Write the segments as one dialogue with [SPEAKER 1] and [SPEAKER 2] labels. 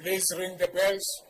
[SPEAKER 1] Please ring the bells.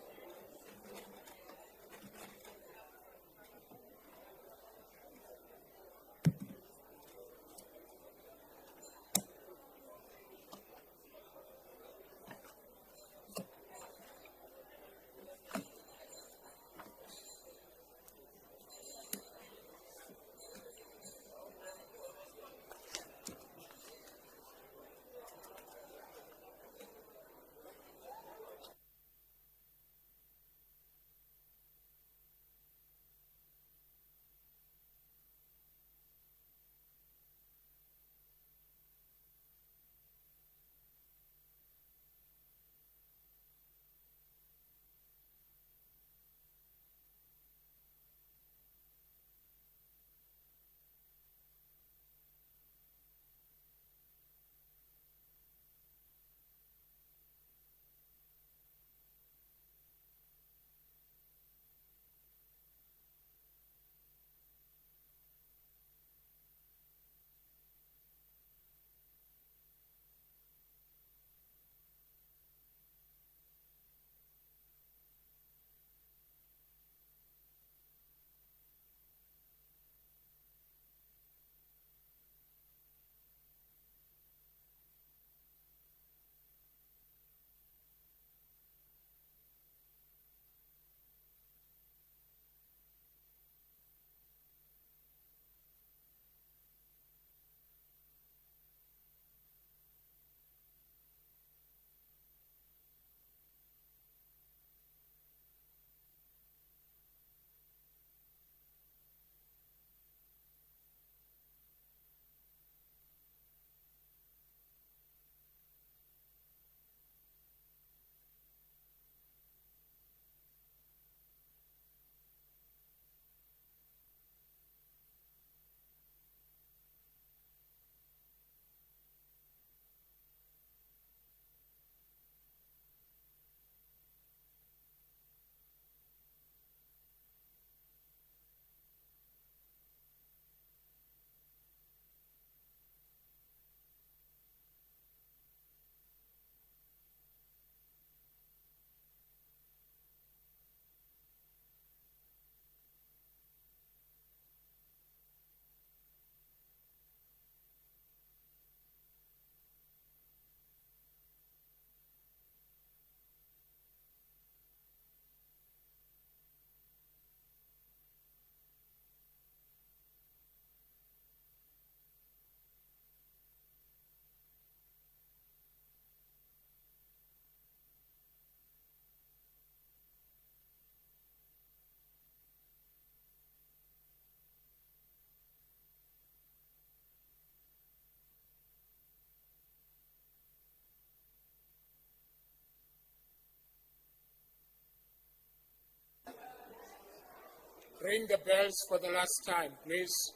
[SPEAKER 1] Ring the bells for the last time, please.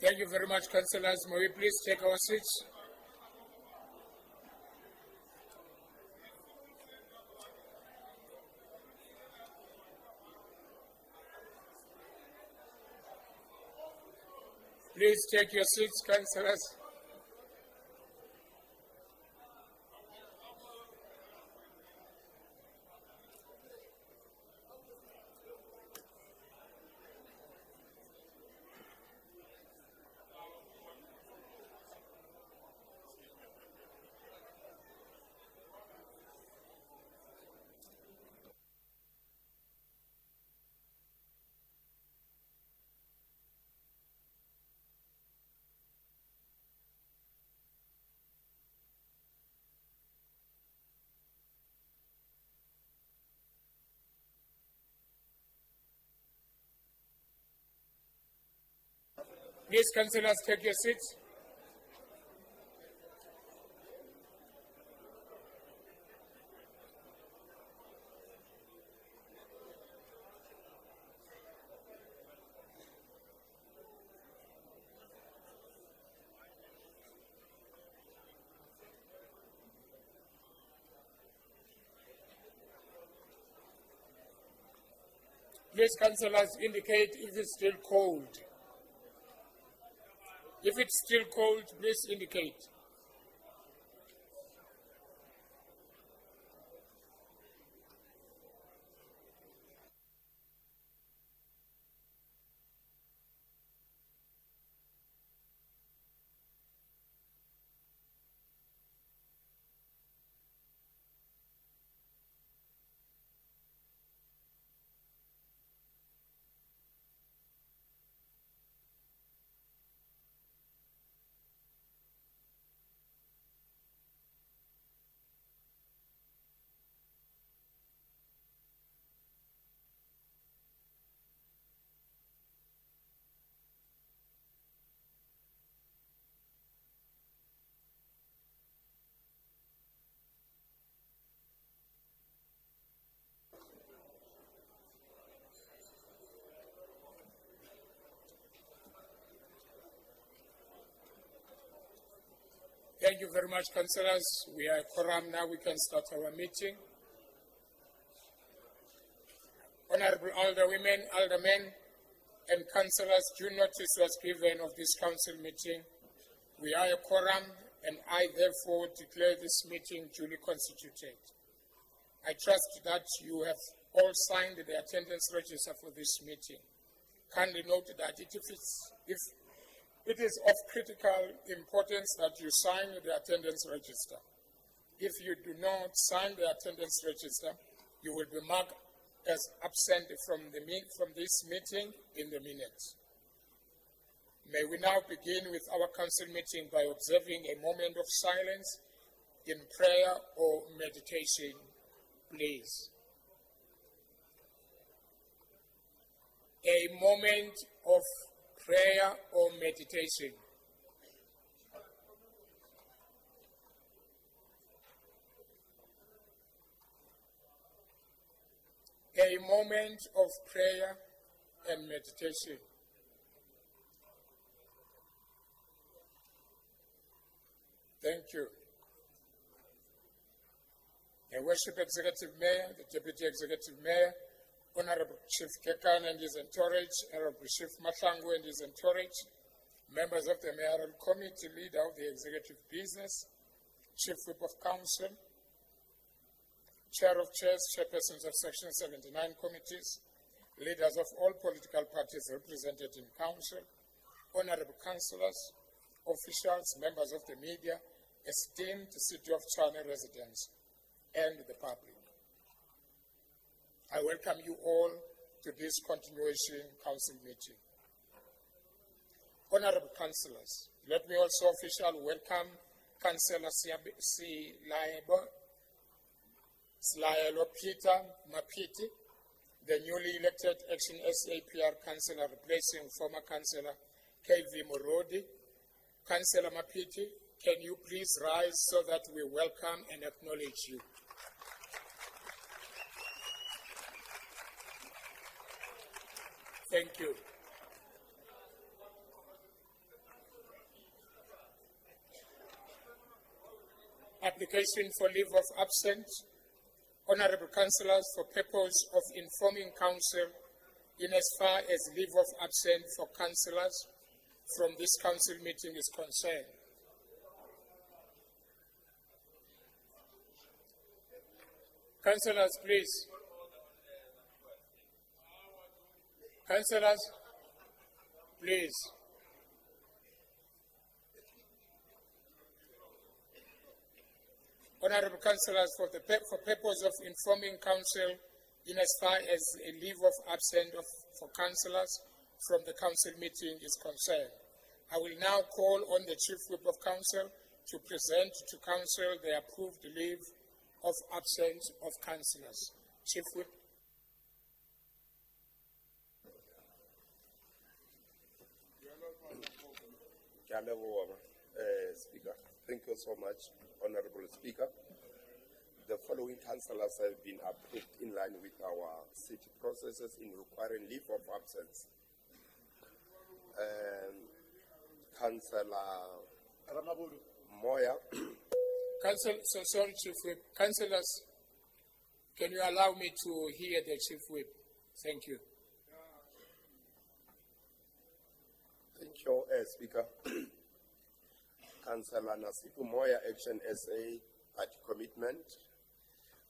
[SPEAKER 1] Thank you very much, councillors. May we please take our seats? Please take your seats, councillors. Please, councillors, take your seats. Please, councillors, indicate if it's still cold. If it's still cold, please indicate. Thank you very much, councillors. We are quorum now. We can start our meeting. Honorable alderwomen, aldermen, and councillors, due notice was given of this council meeting. We are a quorum, and I therefore declare this meeting duly constituted. I trust that you have all signed the attendance register for this meeting. Kindly note that if it is of critical importance that you sign the attendance register. If you do not sign the attendance register, you will be marked as absent from this meeting in the minutes. May we now begin with our council meeting by observing a moment of silence in prayer or meditation, please. A moment of prayer or meditation. A moment of prayer and meditation. Thank you. The Worship Executive Mayor, the Deputy Executive Mayor, Honorable Chief Kekan and his entourage, Honorable Chief Matlangu and his entourage, members of the Mayoral Committee, leader of the Executive Business, Chief Whip of Council, Chair of Chairs, Chairpersons of Section 79 committees, leaders of all political parties represented in Council, Honorable Councillors, officials, members of the media, esteemed City of Tshwane residents, and the public. I welcome you all to this continuation council meeting. Honorable councillors, let me also officially welcome Councillor Slayelo Peter Mapiti, the newly elected Action SAPR councillor replacing former councillor KV Morodi. Councillor Mapiti, can you please rise so that we welcome and acknowledge you? Thank you. Application for leave of absence. Honorable councillors, for purpose of informing council in as far as leave of absence for councillors from this council meeting is concerned. Councillors, please. Councillors, please. Honorable councillors, for purpose of informing council in as far as a leave of absence for councillors from the council meeting is concerned, I will now call on the Chief Whip of Council to present to council the approved leave of absence of councillors. Chief Whip.
[SPEAKER 2] Speaker. Thank you so much, Honorable Speaker. The following councillors have been approved in line with our city processes in requiring leave of absence. Councillor Moya.
[SPEAKER 1] Sorry, Chief Whip. Councillors, can you allow me to hear the Chief Whip? Thank you.
[SPEAKER 2] Thank you, Speaker. Councillor Nasibu Moya, Action SA, Party Commitment.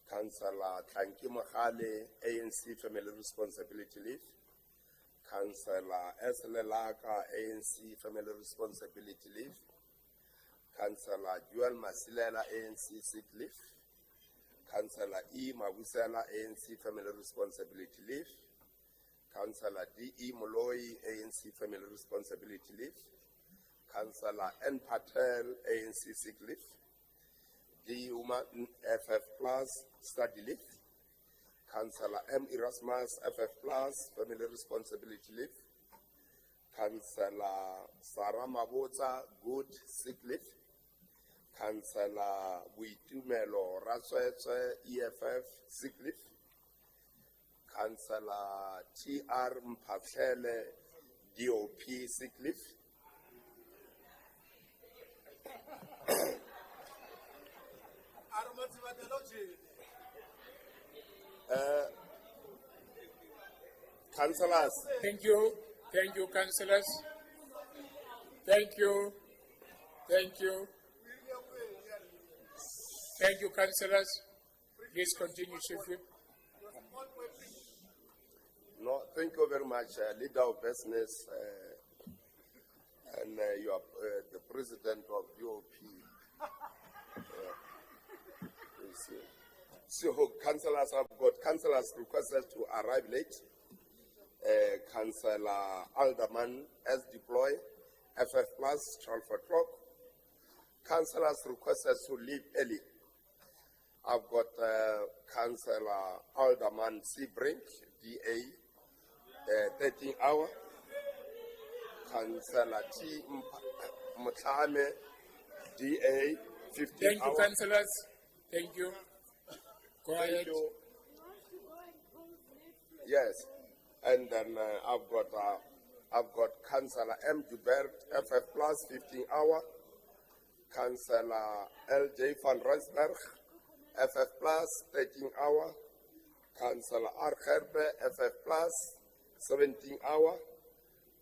[SPEAKER 2] Councillor Tlanki Mahale, ANC Family Responsibility Leave. Councillor S. Lelaka, ANC Family Responsibility Leave. Councillor Joel Masilela, ANC Sick Leave. Councillor E. Mabusela, ANC Family Responsibility Leave. Councillor D.E. Moloi, ANC Family Responsibility Leave. Councillor N. Patel, ANC Sick Leave. D. Uma FF Plus Study Leave. Councillor M. Erasmus FF Plus Family Responsibility Leave. Councillor Sarah Mabota Good Sick Leave. Councillor Buitumelo Raswetse EFF Sick Leave. Councillor T.R. Mpafele DOP Sick Leave. Councillors.
[SPEAKER 1] Thank you, councillors. Thank you, councillors. Please continue, Chief Whip.
[SPEAKER 2] No, thank you very much, leader of business, and you are the president of UOP. So, councillors, I've got councillors requested to arrive late. Councillor Alderman as deploy, FF Plus, 12 o'clock. Councillors requested to leave early. I've got Councillor Alderman Seabrink, DA, 13 hour. Councillor T. Mutame, DA, 15
[SPEAKER 1] Thank
[SPEAKER 2] hour.
[SPEAKER 1] you, councillors. Thank you. Go ahead.
[SPEAKER 2] Thank you. Yes, and then I've got Councillor M. Dubert, FF Plus, 15 hour. Councillor L.J. van Rensberg, FF Plus, 13 hour. Councillor R. Herbe, FF Plus, 17 hour.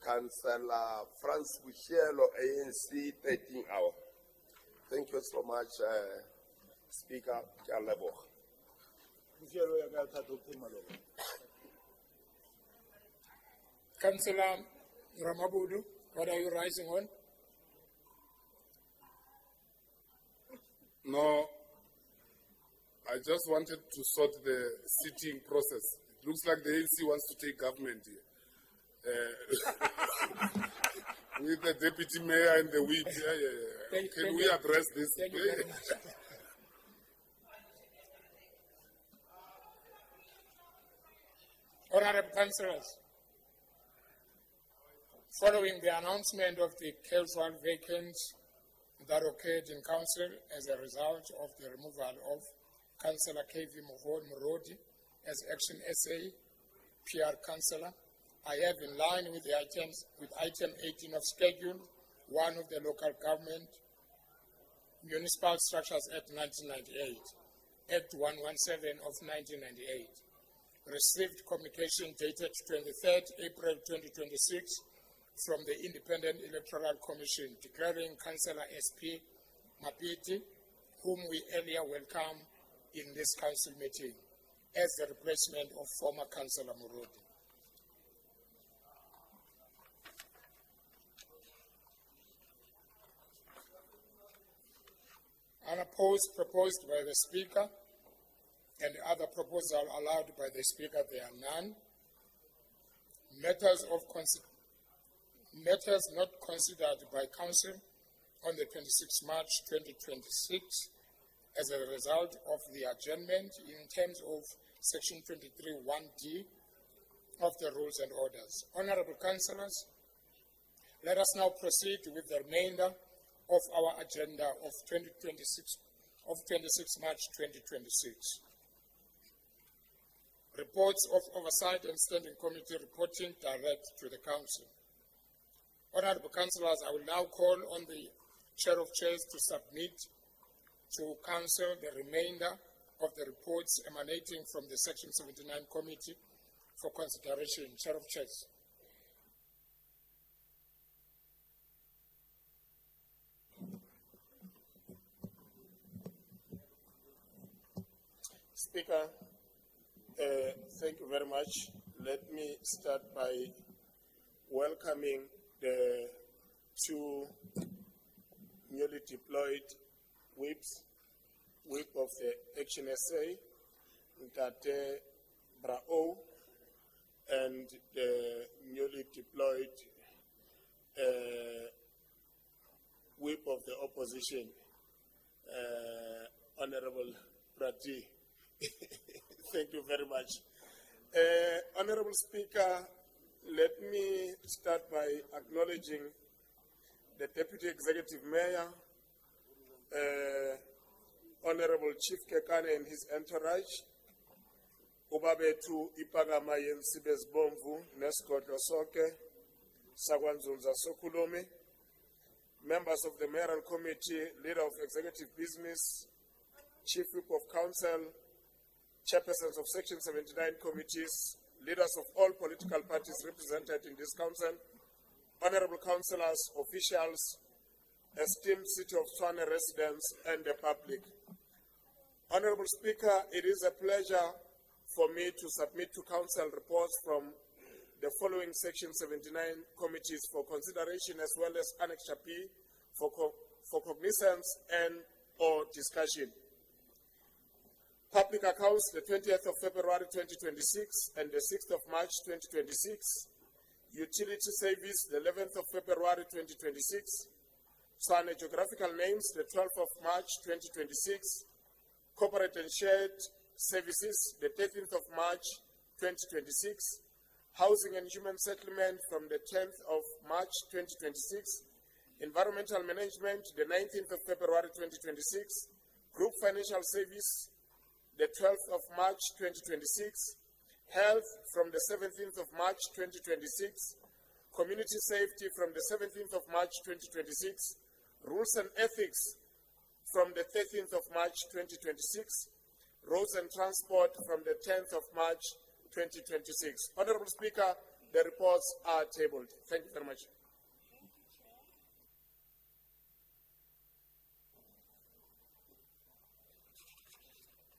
[SPEAKER 2] Councillor Franz Buchelo, ANC, 13 hour. Thank you so much, Speaker Kalebo.
[SPEAKER 1] Councillor Ramabudu, what are you rising on?
[SPEAKER 3] No, I just wanted to sort the sitting process. It looks like the ANC wants to take government here. With the deputy mayor and the whip. Can we address this?
[SPEAKER 1] Thank you very much. Honorable councillors, following the announcement of the casual vacancy that occurred in council as a result of the removal of Councillor K.V. Murodi as Action SA PR councillor, I have, in line with the item 18 of Schedule 1 of the Local Government Municipal Structures Act 1998, Act 117 of 1998, received communication dated 23rd April 2026 from the Independent Electoral Commission declaring Councillor SP Mapiti, whom we earlier welcomed in this council meeting, as the replacement of former Councillor Murodi. Unopposed proposed by the Speaker and other proposal allowed by the Speaker, there are none. Matters not considered by Council on the 26th March 2026 as a result of the adjournment in terms of Section 23(1)(d) of the Rules and Orders. Honorable Councillors, Let us now proceed with the remainder of our agenda of 26 March 2026. Reports of Oversight and Standing Committee reporting direct to the Council. Honourable Councillors, I will now call on the Chair of Chairs to submit to Council the remainder of the reports emanating from the Section 79 Committee for consideration. Chair of Chairs.
[SPEAKER 4] Speaker, thank you very much. Let me start by welcoming the two newly deployed whips, whip of the Action SA, Ntate Brao, and the newly deployed whip of the opposition, Honorable Prati. Thank you very much. Honorable Speaker, let me start by acknowledging the Deputy Executive Mayor, Honorable Chief Kekane and his entourage, Ubabetu Ipagama Yensibes Bomvu, Neskodlo Soke, Sagwanzunza Sokulome, members of the Mayoral Committee, Leader of Executive Business, Chief Whip of Council, chairpersons of Section 79 committees, leaders of all political parties represented in this council, honorable councillors, officials, esteemed City of Tshwane residents, and the public. Honorable Speaker, it is a pleasure for me to submit to council reports from the following Section 79 committees for consideration, as well as Annexure P for cognizance and or discussion. Public Accounts, the 20th of February 2026 and the 6th of March 2026. Utility Service, the 11th of February 2026. Tshwane Geographical Names, the 12th of March 2026. Corporate and Shared Services, the 13th of March 2026. Housing and Human Settlement from the 10th of March 2026. Environmental Management, the 19th of February 2026. Group Financial Service, the 12th of March 2026, Health from the 17th of March 2026, Community Safety from the 17th of March 2026, Rules and Ethics from the 13th of March 2026, Roads and Transport from the 10th of March 2026. Honorable Speaker, the reports are tabled. Thank you very much.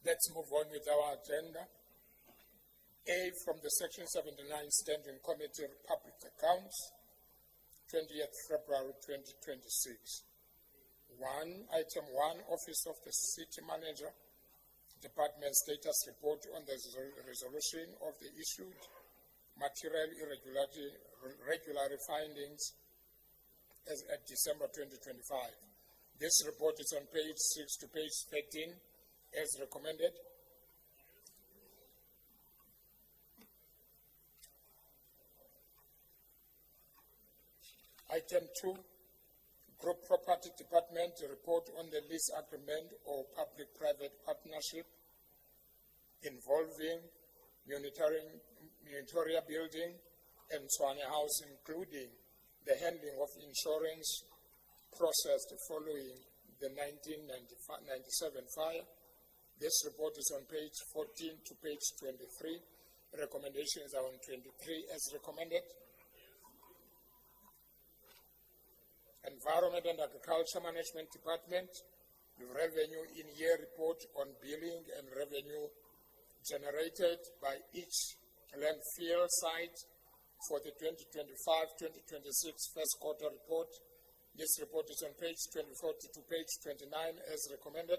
[SPEAKER 1] Let's move on with our agenda. A, from the Section 79 Standing Committee Public Accounts, 20th February 2026. Item 1, Office of the City Manager, Department Status Report on the resolution of the issued material irregularity findings as at December 2025. This report is on page 6 to page 13. As recommended. Item 2, Group Property Department report on the lease agreement or public-private partnership involving Munitoria Building and Tshwane House, including the handling of insurance processed following the 1997 fire. This report is on page 14 to page 23. Recommendations are on 23 as recommended. Environment and Agriculture Management Department, revenue in-year report on billing and revenue generated by each landfill site for the 2025-2026 first quarter report. This report is on page 24 to page 29 as recommended.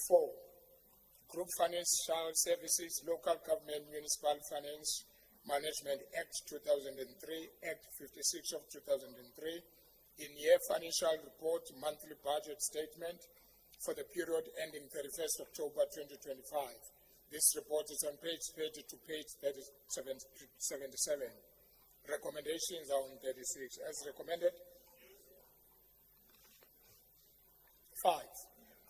[SPEAKER 1] 4, Group Financial Services, Local Government Municipal Finance Management Act 2003, Act 56 of 2003, in-year financial report, monthly budget statement for the period ending 31st October 2025. This report is on page 30 to page 77. Recommendations are on 36. As recommended. 5.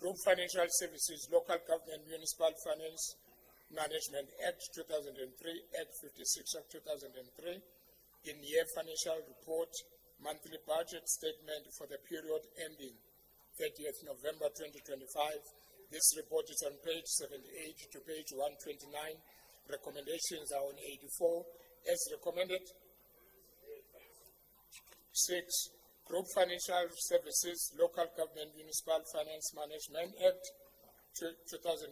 [SPEAKER 1] Group Financial Services, Local Government Municipal Finance Management Act 2003, Act 56 of 2003, in-year financial report, monthly budget statement for the period ending 30th November 2025. This report is on page 78 to page 129. Recommendations are on 84. As recommended. 6. Group Financial Services, Local Government Municipal Finance Management Act 2003,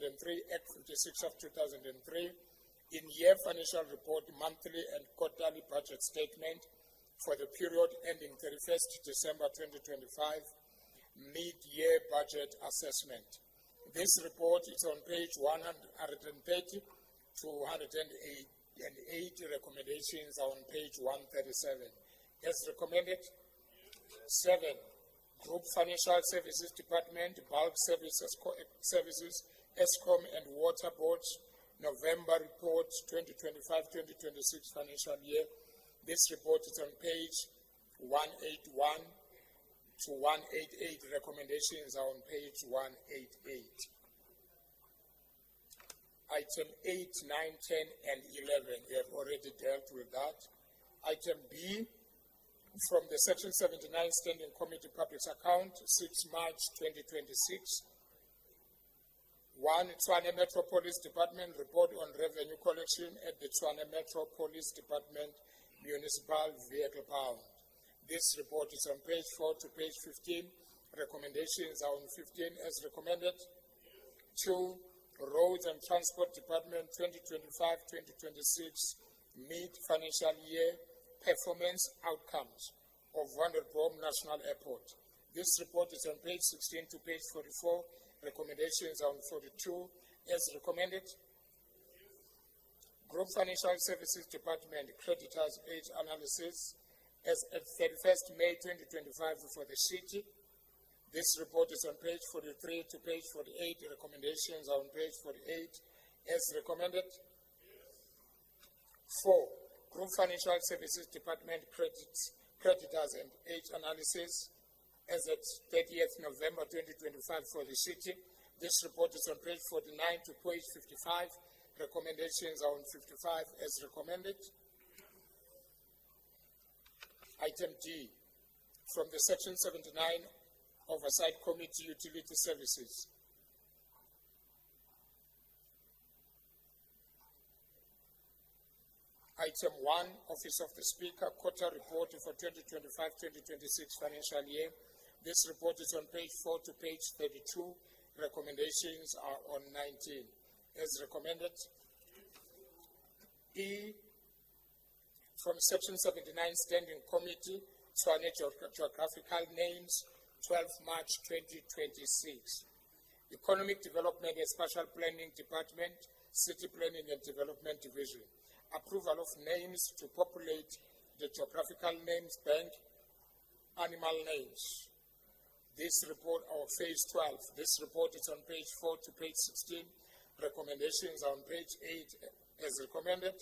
[SPEAKER 1] Act 56 of 2003, in-year financial report, monthly and quarterly budget statement for the period ending 31st December 2025, mid-year budget assessment. This report is on page 130 to 108. Recommendations are on page 137. As recommended. 7. Group Financial Services Department, Bulk Services, ESCOM and Water Boards, November Report 2025-2026 financial year. This report is on page 181 to 188. Recommendations are on page 188. Item 8, 9, 10, and 11. We have already dealt with that. Item B, from the Section 79 Standing Committee Public Account, 6 March 2026. 1. Tshwane Metro Police Department report on revenue collection at the Tshwane Metro Police Department Municipal Vehicle Pound. This report is on page 4 to page 15. Recommendations are on 15 as recommended. 2. Roads and Transport Department 2025-2026 mid-financial year performance outcomes of Vanderbom National Airport. This report is on page 16 to page 44. Recommendations are on 42 as recommended. Group Financial Services Department creditors age analysis as at 31st May 2025 for the city. This report is on page 43 to page 48. Recommendations are on page 48 as recommended. 4. Group Financial Services Department creditors and age analysis as at 30th November 2025 for the city. This report is on page 49 to page 55. Recommendations are on 55 as recommended. Item D, from the Section 79 Oversight Committee Utility Services. Item 1, Office of the Speaker, Quarter Report for 2025-2026 financial year. This report is on page 4 to page 32. Recommendations are on 19. As recommended. E, from Section 79 Standing Committee, Tshwane Geographical Names, 12 March 2026. Economic Development and Spatial Planning Department, City Planning and Development Division. Approval of names to populate the Geographical Names Bank, animal names. This report, our phase 12, this report is on page 4 to page 16. Recommendations are on page 8 as recommended.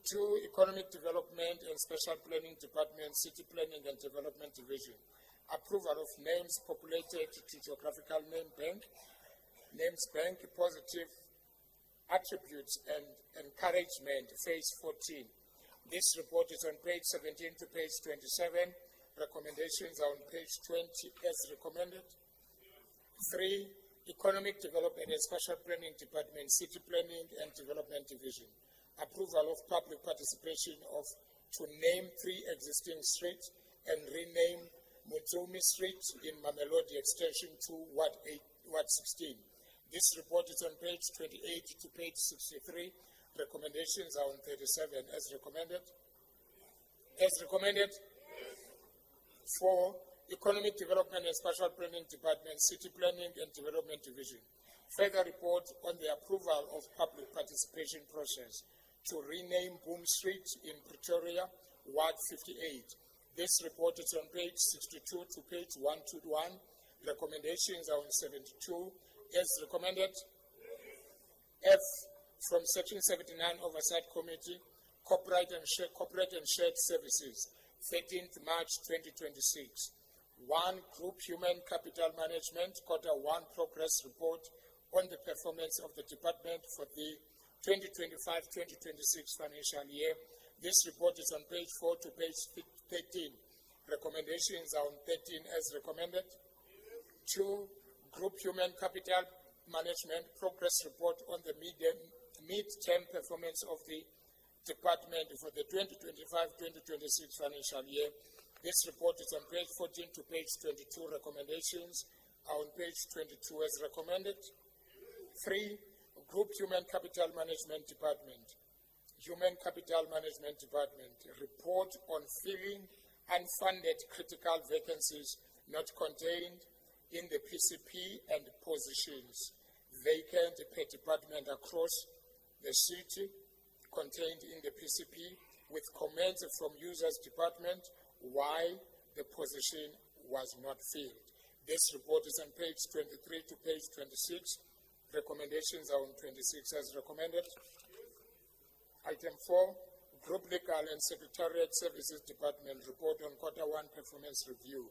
[SPEAKER 1] 2, Economic Development and Special Planning Department, City Planning and Development Division. Approval of names populated to Geographical Name Bank, Names Bank, positive attributes and encouragement, phase 14. This report is on page 17 to page 27. Recommendations are on page 20 as recommended. 3, Economic Development and Spatial Planning Department, City Planning and Development Division. Approval of public participation to name 3 existing streets and rename Mutsumi Street in Mamelodi Extension to Ward 16. This report is on page 28 to page 63. Recommendations are on 37 as recommended. As recommended. 4, Economic Development and Spatial Planning Department, City Planning and Development Division. Further report on the approval of public participation process to rename Boom Street in Pretoria, Ward 58. This report is on page 62 to page 121. Recommendations are on 72 as recommended. F, from Section 79 Oversight Committee, Corporate and Shared Services, 13th March 2026. 1. Group Human Capital Management, Q1 Progress Report on the performance of the Department for the 2025-2026 financial year. This report is on page 4 to page 13. Recommendations are on 13 as recommended. 2. Group Human Capital Management Progress Report on the mid-term performance of the Department for the 2025-2026 financial year. This report is on page 14 to page 22. Recommendations are on page 22 as recommended. 3. Group Human Capital Management Department. Human Capital Management Department. Report on filling unfunded critical vacancies not contained in the PCP and positions vacant per department across the city contained in the PCP, with comments from users department why the position was not filled. This report is on page 23 to page 26. Recommendations are on 26 as recommended. Item 4, Group Legal and Secretariat Services Department report on Q1 performance review.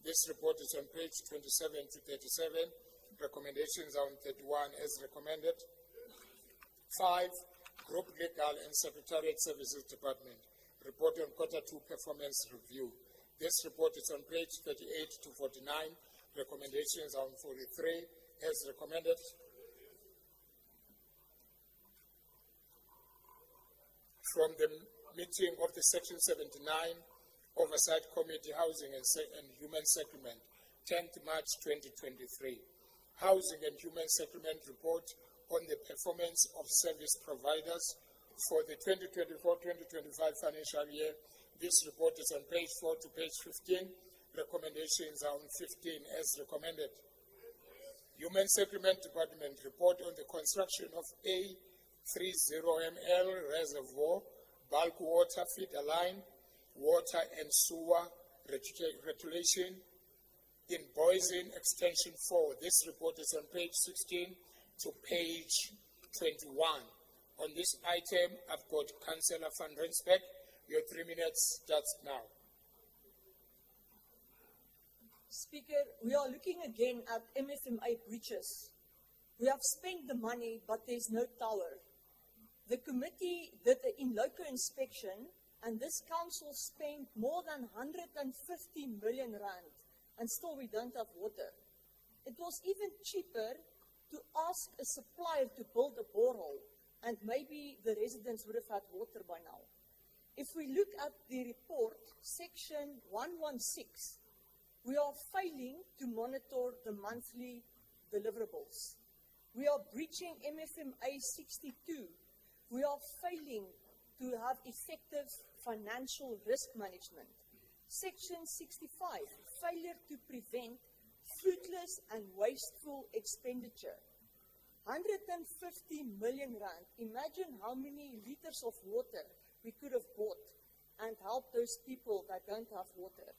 [SPEAKER 1] This report is on page 27 to 37. Recommendations are on 31 as recommended. 5, Group Legal and Secretariat Services Department report on Q2 performance review. This report is on page 38 to 49. Recommendations are on 43 as recommended. From the meeting of the Section 79 Oversight Committee, Housing and Human Settlement, 10th March 2023. Housing and Human Settlement report on the performance of service providers for the 2024-2025 financial year. This report is on page 4 to page 15. Recommendations are on 15 as recommended. Human Settlement Department report on the construction of A30ML reservoir, bulk water feeder line, water and sewer retulation in Boysen Extension 4. This report is on page 16 to page 21. On this item, I've got Councillor Van Rensbeck. Your 3 minutes starts now.
[SPEAKER 5] Speaker, we are looking again at MFMA breaches. We have spent the money, but there's no tower. The committee did an in-loco inspection, and this council spent more than 150 million rand, and still we don't have water. It was even cheaper to ask a supplier to build a borehole, and maybe the residents would have had water by now. If we look at the report, section 116, we are failing to monitor the monthly deliverables. We are breaching MFMA 62. We are failing to have effective financial risk management. Section 65, failure to prevent fruitless and wasteful expenditure. 150 million rand. Imagine how many liters of water we could have bought and helped those people that don't have water.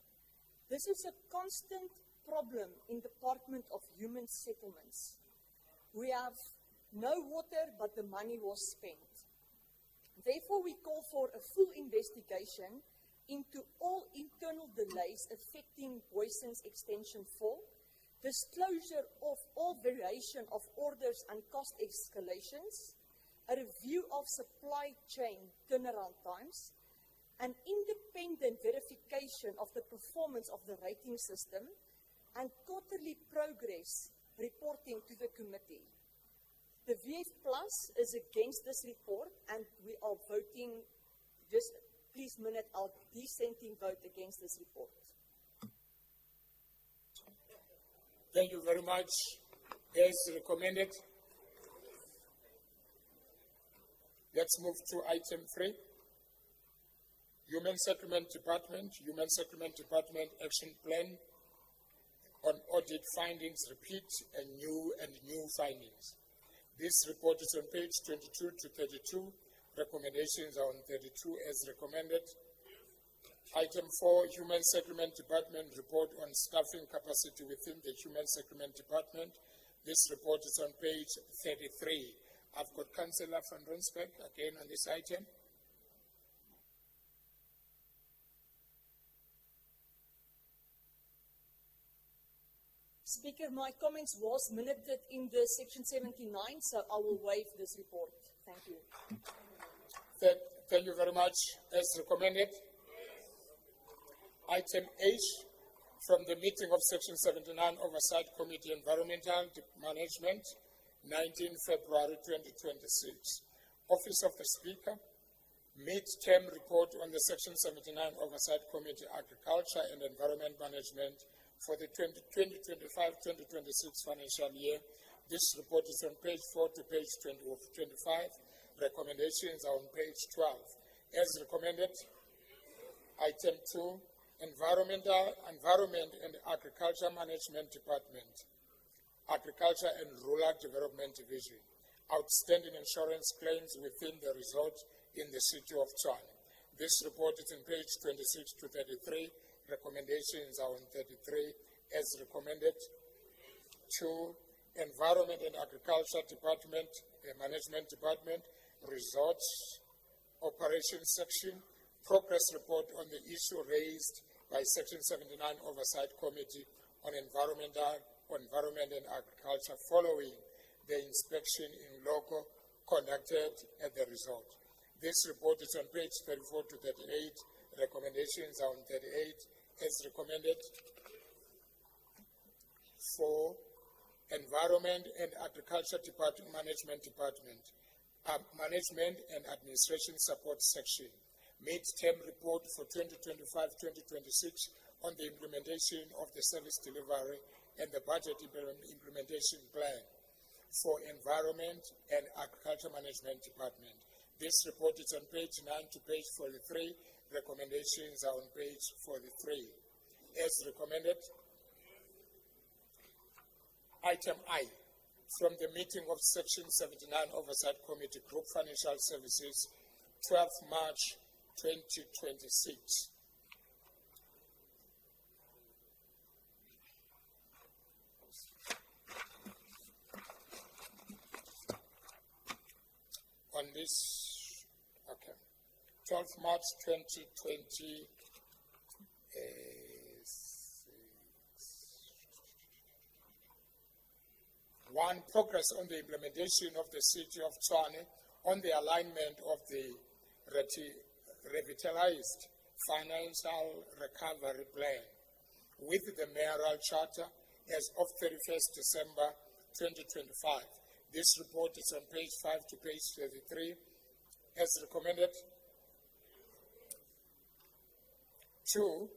[SPEAKER 5] This is a constant problem in Department of Human Settlements. We have no water, but the money was spent. Therefore, we call for a full investigation into all internal delays affecting Boysen's Extension 4, disclosure of all variation of orders and cost escalations, a review of supply chain turnaround times, an independent verification of the performance of the rating system, and quarterly progress reporting to the committee. The VF Plus is against this report, and we are voting, just please minute our dissenting vote against this report.
[SPEAKER 1] Thank you very much. As recommended. Let's move to item 3. Human Settlement Department Action Plan on Audit Findings, Repeat and New Findings. This report is on page 22 to 32. Recommendations are on 32 as recommended. Item 4, Human Settlement Department report on staffing capacity within the Human Settlement Department. This report is on page 33. I've got Councillor van Rensburg again on this item.
[SPEAKER 5] Speaker, my comments was minuted in the section 79, so I will waive this report. Thank you.
[SPEAKER 1] Thank you very much. As recommended. Item H, from the meeting of Section 79 Oversight Committee Environmental Management, 19 February 2026. Office of the Speaker, mid-term report on the Section 79 Oversight Committee Agriculture and Environment Management for the 2025-2026 financial year. This report is on page 4 to page 25. Recommendations are on page 12. As recommended, item 2, Environment and Agriculture Management Department, Agriculture and Rural Development Division, outstanding insurance claims within the resort in the city of Tshwane. This report is on page 26 to 33. Recommendations are on 33 as recommended. 2, Environment and Agriculture Department, Management Department, Resorts Operations Section, progress report on the issue raised by Section 79 Oversight Committee on Environment and Agriculture following the inspection in loco conducted at the resort. This report is on page 34 to 38. Recommendations are on 38 as recommended. 4, Environment and Agriculture Department, Management Department, Management and Administration Support Section, mid-term report for 2025-2026 on the implementation of the service delivery and the budget implementation plan for Environment and Agriculture Management Department. This report is on page 9 to page 43. Recommendations are on page 43. As recommended, item I, from the meeting of Section 79 Oversight Committee, Group Financial Services, 12th March 2026. On this, okay, 12th March 2026. One, progress on the implementation of the City of Tshwane on the alignment of the revitalized financial recovery plan with the mayoral charter as of 31st December 2025. This report is on page 5 to page 33 as recommended. 2,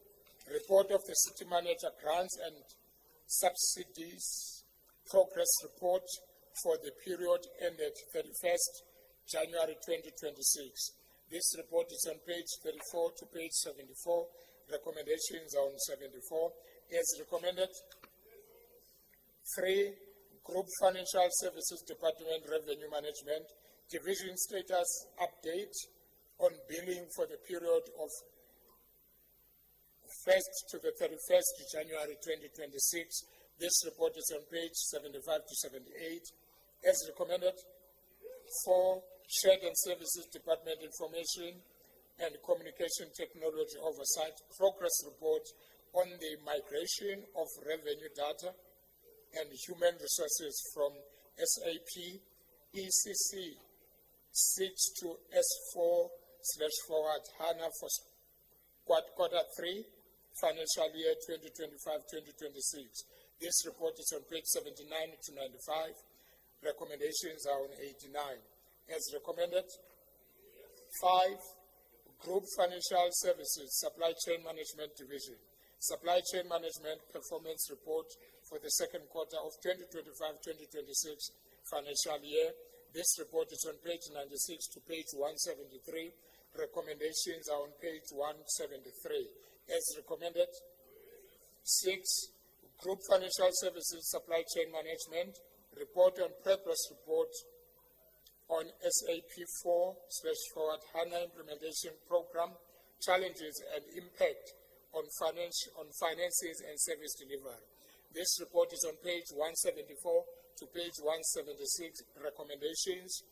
[SPEAKER 1] report of the city manager grants and subsidies progress report for the period ended 31st January 2026. This report is on page 34 to page 74. Recommendations are on 74 as recommended. 3, Group Financial Services Department Revenue Management Division status update on billing for the period of 1st to the 31st January 2026. This report is on page 75 to 78 as recommended. 4, Shared and Services Department Information and Communication Technology Oversight progress report on the migration of revenue data and human resources from SAP ECC 6 to S4/forward HANA for quarter 3 financial year 2025-2026. This report is on page 79 to 95. Recommendations are on 89 as recommended. 5, Group Financial Services Supply Chain Management Division Supply Chain Management Performance Report for the second quarter of 2025-2026 financial year. This report is on page 96 to page 173. Recommendations are on page 173 as recommended. 6, Group Financial Services Supply Chain Management report on progress report on SAP 4/forward HANA implementation program challenges and impact on finances and service delivery. This report is on page 174 to page 176, recommendations,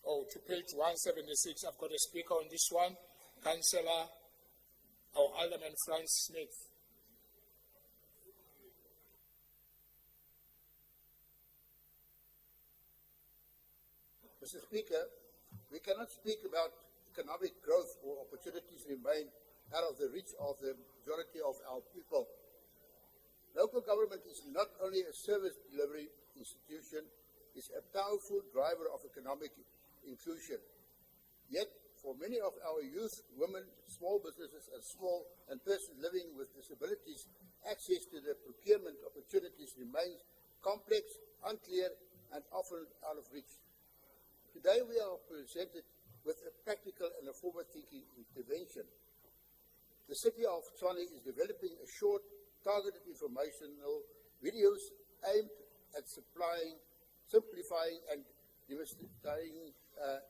[SPEAKER 1] or to page 176. I've got a speaker on this one, Councillor or Alderman Franz Smith.
[SPEAKER 6] Mr. Speaker, we cannot speak about economic growth or opportunities remain out of the reach of the majority of our people. Local government is not only a service delivery institution, it's a powerful driver of economic inclusion. Yet, for many of our youth, women, small businesses and persons living with disabilities, access to the procurement opportunities remains complex, unclear, and often out of reach. Today we are presented with a practical and a forward-thinking intervention. The City of Tshwane is developing a short, targeted informational videos aimed at simplifying and demystifying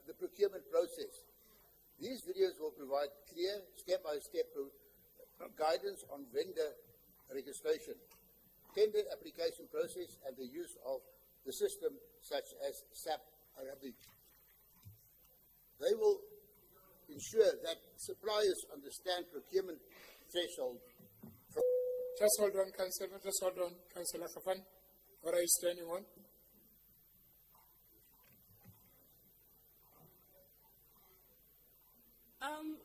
[SPEAKER 6] the procurement process. These videos will provide clear, step-by-step guidance on vendor registration, tender application process, and the use of the system such as SAP Arabic. They will ensure that suppliers understand procurement threshold.
[SPEAKER 1] Just hold on, Councillor. Just hold on, Councillor Khafan. What are you standing on?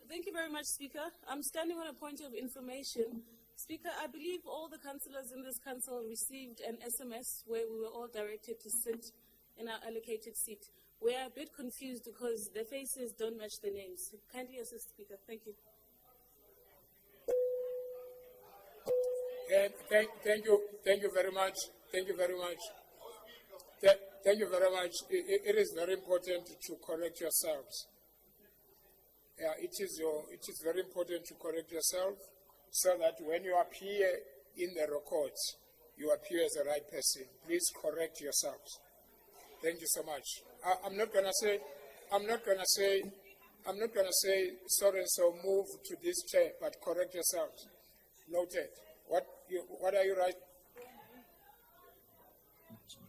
[SPEAKER 7] Thank you very much, Speaker. I'm standing on a point of information. Speaker, I believe all the councillors in this council received an SMS where we were all directed to sit in our allocated seat. We are a bit confused because the faces don't match the names. Kindly assist, Speaker. Thank you.
[SPEAKER 1] Thank you very much. Thank you very much. Thank you very much. It is very important to correct yourselves. It is very important to correct yourself so that when you appear in the records, you appear as the right person. Please correct yourselves. Thank you so much. I'm not gonna say so and so move to this chair, but correct yourselves. Noted. What are you right?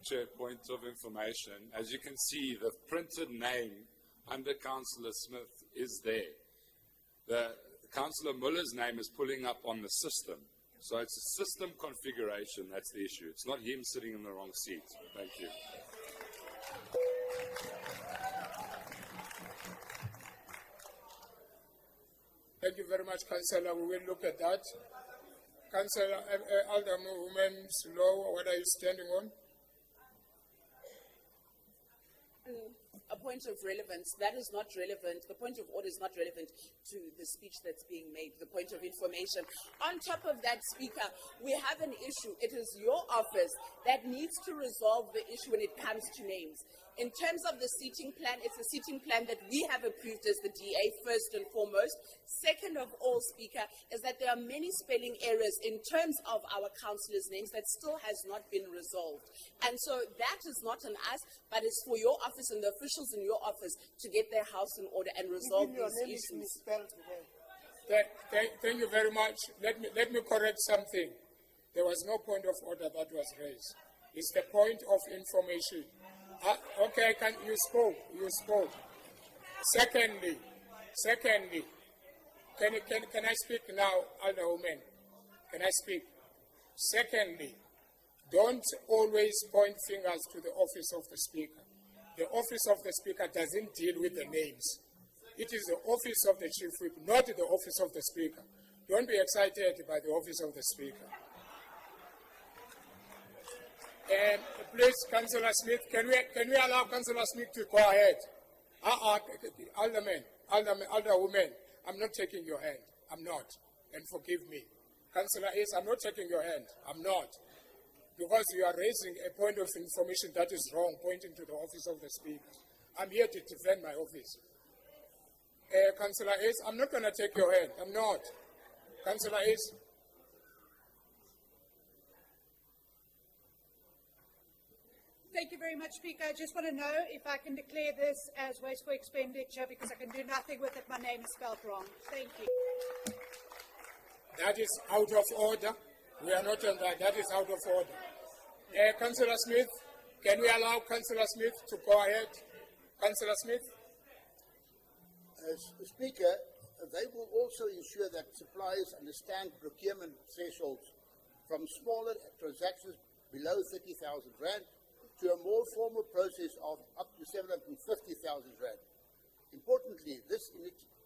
[SPEAKER 8] Chair, point of information. As you can see, the printed name under Councillor Smith is there. The Councillor Muller's name is pulling up on the system. So it's a system configuration that's the issue. It's not him sitting in the wrong seat. Thank you.
[SPEAKER 1] Thank you very much, Councillor. We will look at that. Councillor, Alderman Women's Law, what are you standing on?
[SPEAKER 9] A point of relevance, that is not relevant. The point of order is not relevant to the speech that's being made, the point of information. On top of that, Speaker, we have an issue. It is your office that needs to resolve the issue when it comes to names. In terms of the seating plan, it's a seating plan that we have approved as the DA, first and foremost. Second of all, Speaker, is that there are many spelling errors in terms of our councillors' names that still has not been resolved. And so that is not on us, but it's for your office and the officials in your office to get their house in order and resolve these issues.
[SPEAKER 1] Thank you very much. Let me correct something. There was no point of order that was raised. It's the point of information. Okay, you spoke. Secondly, can I speak now, Alderwoman? Can I speak? Secondly, don't always point fingers to the office of the Speaker. The office of the Speaker doesn't deal with the names. It is the office of the Chief Whip, not the office of the Speaker. Don't be excited by the office of the Speaker. And please, Councillor Smith, can we allow Councillor Smith to go ahead? Alderwoman, I'm not taking your hand. I'm not. And forgive me. Councillor Ace, I'm not taking your hand. I'm not. Because you are raising a point of information that is wrong, pointing to the office of the Speaker. I'm here to defend my office. Councillor Ace, I'm not going to take your hand. I'm not. Councillor Ace.
[SPEAKER 10] Thank you very much, Speaker. I just want to know if I can declare this as wasteful expenditure because I can do nothing with it. My name is spelled wrong. Thank you.
[SPEAKER 1] That is out of order. We are not on that. That is out of order. Councillor Smith, Can we allow Councillor Smith to go ahead? Councillor Smith?
[SPEAKER 6] Speaker, they will also ensure that suppliers understand procurement thresholds from smaller transactions below 30,000 rand to a more formal process of up to 750,000 rand. Importantly, this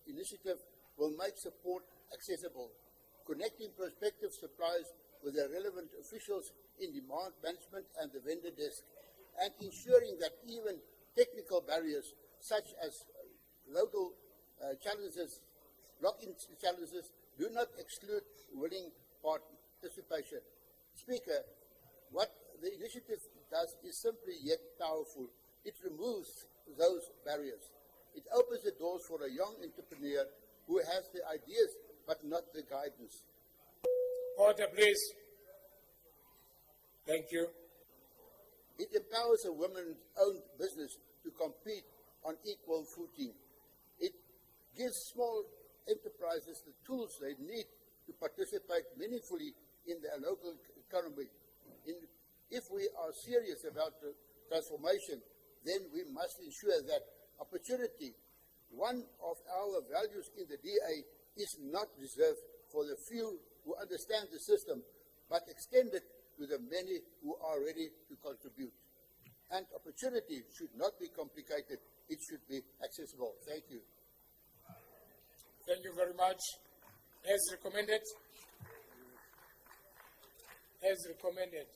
[SPEAKER 6] initiative will make support accessible, connecting prospective suppliers with the relevant officials in demand management and the vendor desk, and ensuring that even technical barriers such as local challenges, lock-in challenges, do not exclude willing participation. Speaker, what the initiative does is simply yet powerful. It removes those barriers. It opens the doors for a young entrepreneur who has the ideas but not the guidance.
[SPEAKER 1] Order, please. Thank you.
[SPEAKER 6] It empowers a woman-owned business to compete on equal footing. It gives small enterprises the tools they need to participate meaningfully in their local economy. If we are serious about the transformation, then we must ensure that opportunity, one of our values in the DA, is not reserved for the few who understand the system, but extended to the many who are ready to contribute. And opportunity should not be complicated, it should be accessible. Thank you.
[SPEAKER 1] Thank you very much. As recommended. As recommended.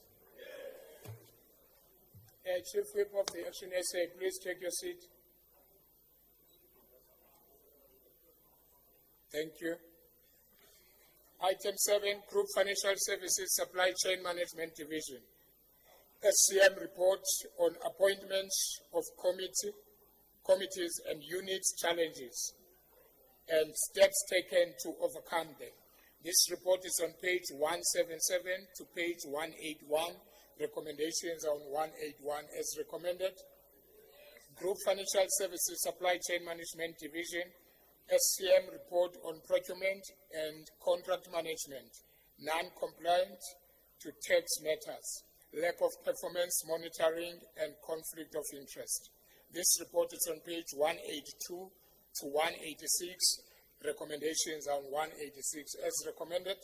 [SPEAKER 1] Chief Whip of the Action SA, please take your seat. Thank you. Item 7, Group Financial Services Supply Chain Management Division. SCM reports on appointments of committees and units challenges and steps taken to overcome them. This report is on page 177 to page 181. Recommendations on 181 as recommended. Group Financial Services Supply Chain Management Division, SCM report on procurement and contract management, non-compliant to tax matters, lack of performance monitoring, and conflict of interest. This report is on page 182 to 186. Recommendations on 186 as recommended.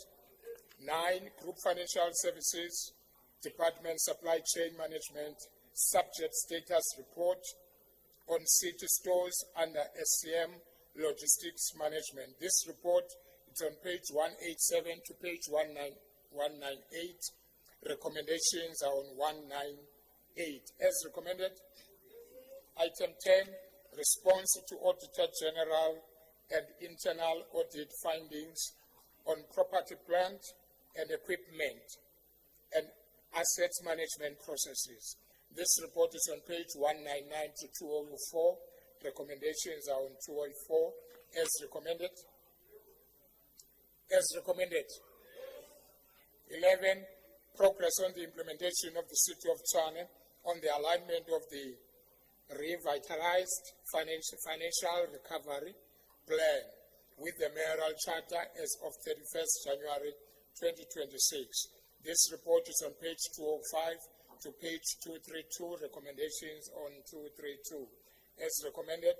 [SPEAKER 1] 9, Group Financial Services Department Supply Chain Management Subject Status Report on city stores under SCM Logistics Management. This report is on page 187 to page 198. Recommendations are on 198 as recommended. Item 10, response to Auditor General and internal audit findings on property, plant and equipment and assets management processes. This report is on page 199 to 204. Recommendations are on 204 as recommended. As recommended. 11, progress on the implementation of the City of Tshwane on the alignment of the revitalized financial recovery plan with the mayoral charter as of 31st January 2026. This report is on page 205 to page 232. Recommendations on 232 as recommended.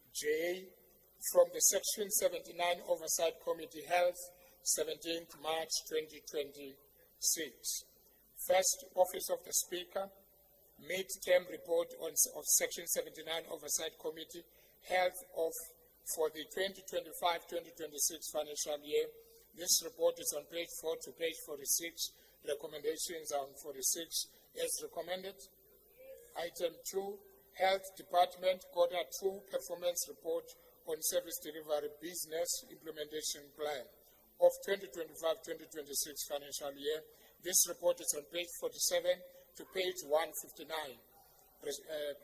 [SPEAKER 1] J, from the Section 79 Oversight Committee held 17th March 2026. First, Office of the Speaker, mid-term report of Section 79 Oversight Committee held for the 2025-2026 financial year. This report is on page 4 to page 46. Recommendations are on 46 as recommended. Item 2, Health Department Quarter 2 Performance Report on Service Delivery Business Implementation Plan of 2025-2026 financial year. This report is on page 47 to page 159.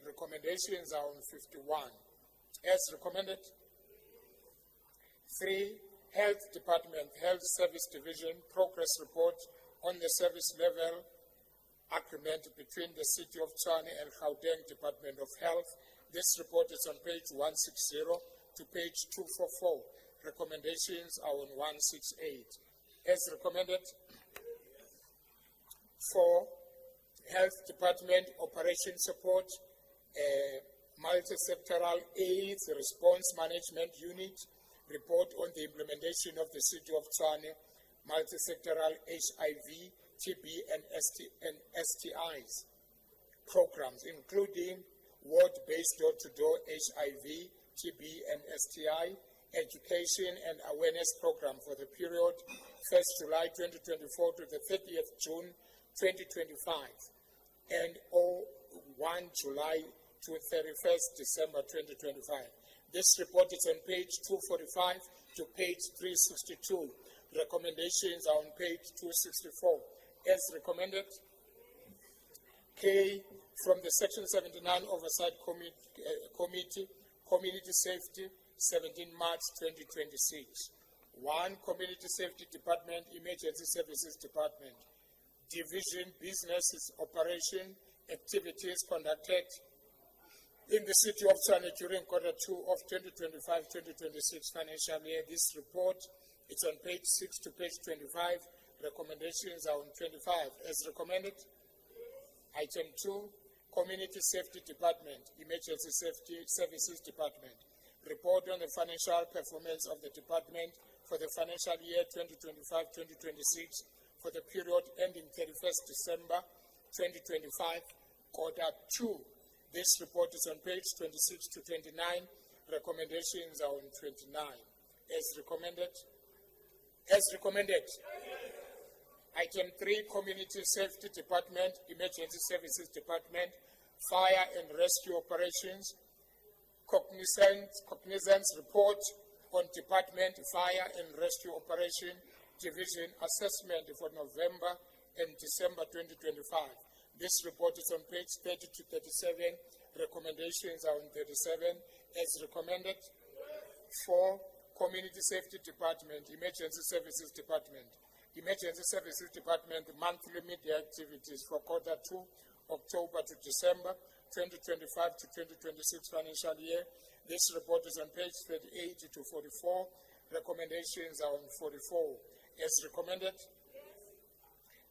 [SPEAKER 1] Recommendations are on 51. As recommended. 3, Health Department, Health Service Division, Progress Report on the Service Level Agreement between the City of Tshwane and Gauteng Department of Health. This report is on page 160 to page 244. Recommendations are on 168. As recommended. 4, Health Department Operation Support, Multi-Sectoral AIDS Response Management Unit, report on the implementation of the City of Tshwane Multi-Sectoral HIV, TB, and STIs programs, including ward-based door-to-door HIV, TB, and STI, education and awareness program for the period 1st July 2024 to the 30th June 2025, and 1 July to 31st December 2025. This report is on page 245 to page 362. Recommendations are on page 264. As recommended, K, from the Section 79 Oversight Committee, Community Safety, 17 March 2026. 1. Community Safety Department, Emergency Services Department. Division Business Operation Activities conducted in the City of Tshwane during Q2 of 2025-2026 financial year. This report is on page 6 to page 25. Recommendations are on 25. As recommended, Item 2, Community Safety Department, Emergency Safety Services Department. Report on the financial performance of the department for the financial year 2025-2026 for the period ending 31st December 2025, Q2. This report is on page 26 to 29. Recommendations are on 29. As recommended. Item 3, Community Safety Department, Emergency Services Department, Fire and Rescue Operations, Cognizance Report on Department Fire and Rescue Operation Division Assessment for November and December 2025. This report is on page 30 to 37. Recommendations are on 37. As recommended. 4, Community Safety Department, Emergency Services Department. Emergency Services Department monthly media activities for Q2, October to December 2025 to 2026 financial year. This report is on page 38 to 44. Recommendations are on 44. As recommended.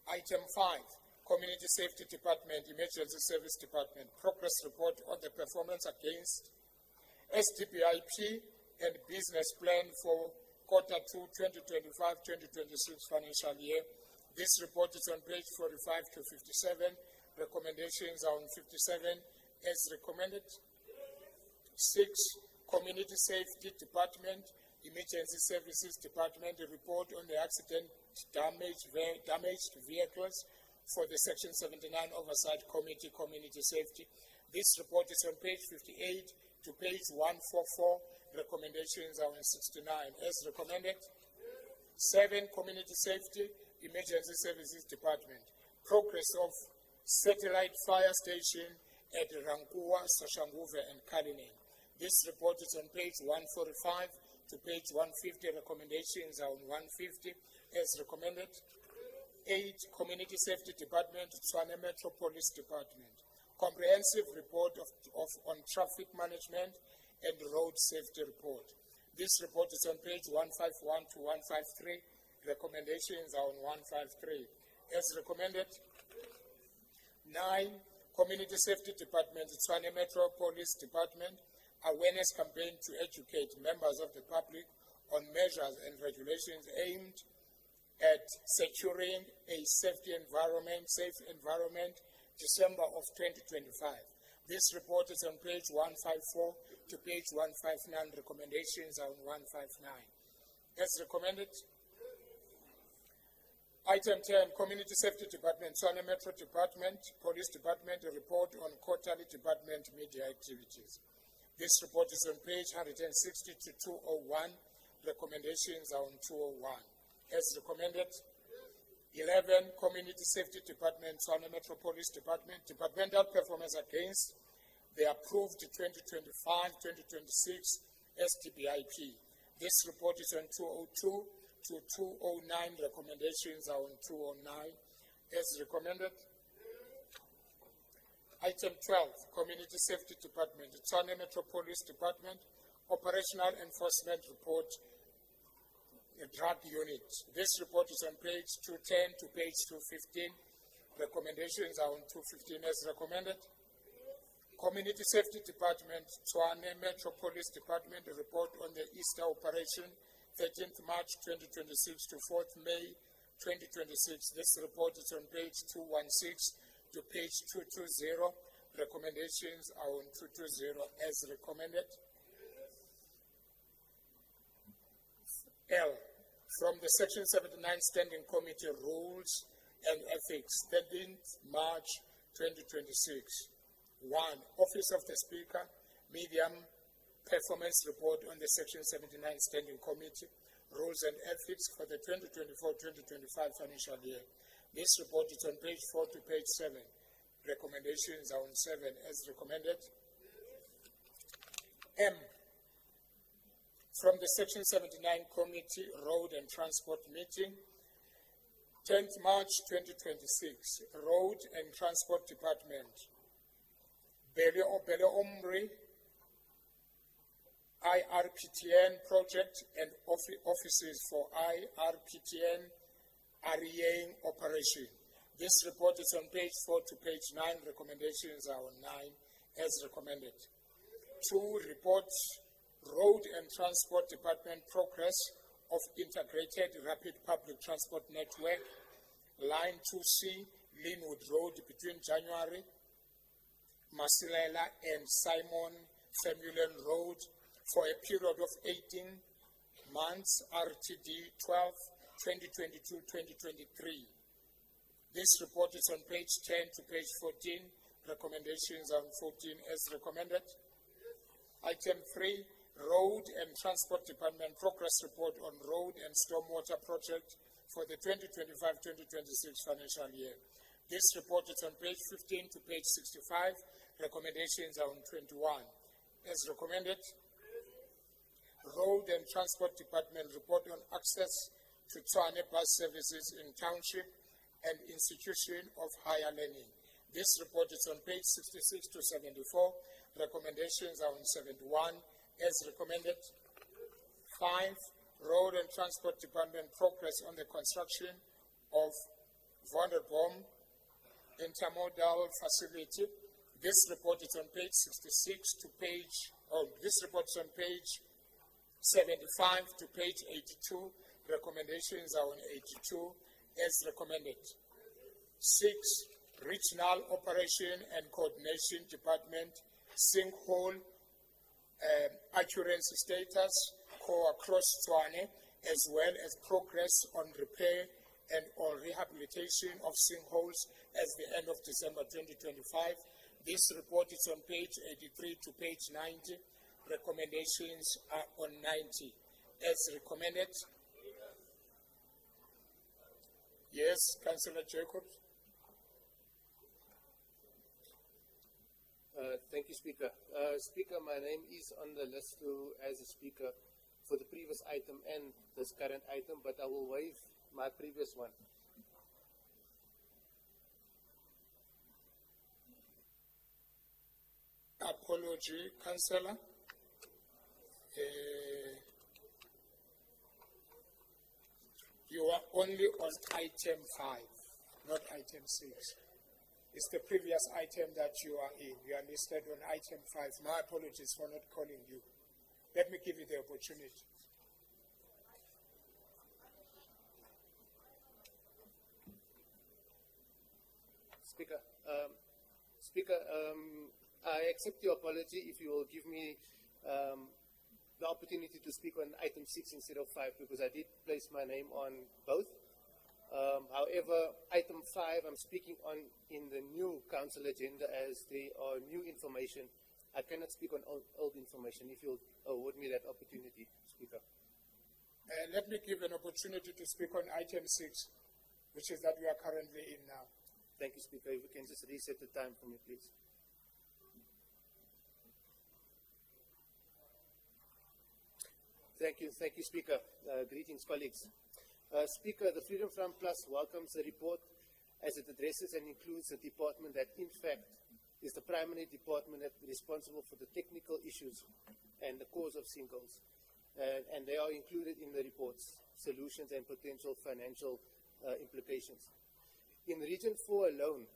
[SPEAKER 1] Item 5, Community Safety Department, Emergency Service Department, progress report on the performance against SDPIP and business plan for Q2 2025-2026 financial year. This report is on page 45 to 57. Recommendations are on 57. As recommended. 6, Community Safety Department, Emergency Services Department, a report on the accident damaged vehicles for the Section 79 Oversight Committee, Community Safety. This report is on page 58 to page 144. Recommendations are on 69. As recommended. 7, Community Safety, Emergency Services Department, progress of satellite fire station at Rankua, Soshanguve, and Kalinin. This report is on page 145 to page 150. Recommendations are on 150. As recommended. 8, Community Safety Department, Tshwane Metro Police Department, comprehensive report on traffic management and road safety report. This report is on page 151 to 153. Recommendations are on 153. As recommended. 9, Community Safety Department, Tshwane Metro Police Department, awareness campaign to educate members of the public on measures and regulations aimed at securing a safe environment, December of 2025. This report is on page 154 to page 159. Recommendations are on 159. As recommended. Item 10, Community Safety Department, Tshwane Metro Department, Police Department, a report on quarterly department media activities. This report is on page 160 to 201. Recommendations are on 201. As recommended. 11, Community Safety Department, Tshwane Metro Police Department, departmental performance against the approved 2025-2026 SDPIP. This report is on 202 to 209. Recommendations are on 209. As recommended. Item 12, Community Safety Department, Tshwane Metro Police Department, Operational Enforcement Report, Drug Unit. This report is on page 210 to page 215. Recommendations are on 215 as recommended. Community Safety Department, Tshwane Metro Police Department report on the Easter operation, 13th March 2026 to 4th May 2026. This report is on page 216 to page 220. Recommendations are on 220 as recommended. L, from the Section 79 Standing Committee Rules and Ethics, 13th March 2026. 1. Office of the Speaker, medium performance report on the Section 79 Standing Committee Rules and Ethics for the 2024-2025 financial year. This report is on page 4 to page 7. Recommendations are on 7 as recommended. M. From the Section 79 Committee Road and Transport meeting, 10th March 2026, Road and Transport Department, Bele Omri, IRPTN project and offices for IRPTN REAing operation. This report is on page 4 to page 9. Recommendations are on 9 as recommended. 2. Report Road and Transport Department progress of Integrated Rapid Public Transport Network, Line 2C, Linwood Road between January, Masilela and Simon Femulen Road for a period of 18 months, RTD 12-2022-2023. This report is on page 10 to page 14. Recommendations on 14 as recommended. Item 3, Road and Transport Department Progress Report on Road and Stormwater Project for the 2025-2026 financial year. This report is on page 15 to page 65. Recommendations are on 21. As recommended, Road and Transport Department report on access to Tshwane bus services in township and institution of higher learning. This report is on page 66 to 74. Recommendations are on 71 as recommended. 5, Road and Transport Department progress on the construction of Vonderboom intermodal facility. This report is on page 66 to page, this report is on page 75 to page 82. Recommendations are on 82 as recommended. 6, Regional Operation and Coordination Department, Sinkhole, accuracy status, core across Tshwane, as well as progress on repair and or rehabilitation of sinkholes as the end of December 2025. This report is on page 83 to page 90. Recommendations are on 90 as recommended. Yes, Councillor Jacobs.
[SPEAKER 11] Thank you, Speaker. Speaker, my name is on the list as a speaker for the previous item and this current item, but I will waive my previous one.
[SPEAKER 1] Apology, Councillor. You are only on item 5, not item 6. It's the previous item that you are in. You are listed on item 5. My apologies for not calling you. Let me give you the opportunity.
[SPEAKER 11] Speaker, I accept your apology if you will give me the opportunity to speak on item 6 instead of 5, because I did place my name on both. However, item 5 I'm speaking on in the new council agenda as there are new information. I cannot speak on old information. If you'll award me that opportunity, Speaker.
[SPEAKER 1] Let me give an opportunity to speak on item 6, which is that we are currently in now.
[SPEAKER 11] Thank you, Speaker. If we can just reset the time for me, please. Thank you, Speaker. Greetings, colleagues. Speaker, the Freedom Front Plus welcomes the report as it addresses and includes a department that, in fact, is the primary department that is responsible for the technical issues and the cause of sinkholes. And they are included in the report's solutions and potential financial implications. In Region 4 alone,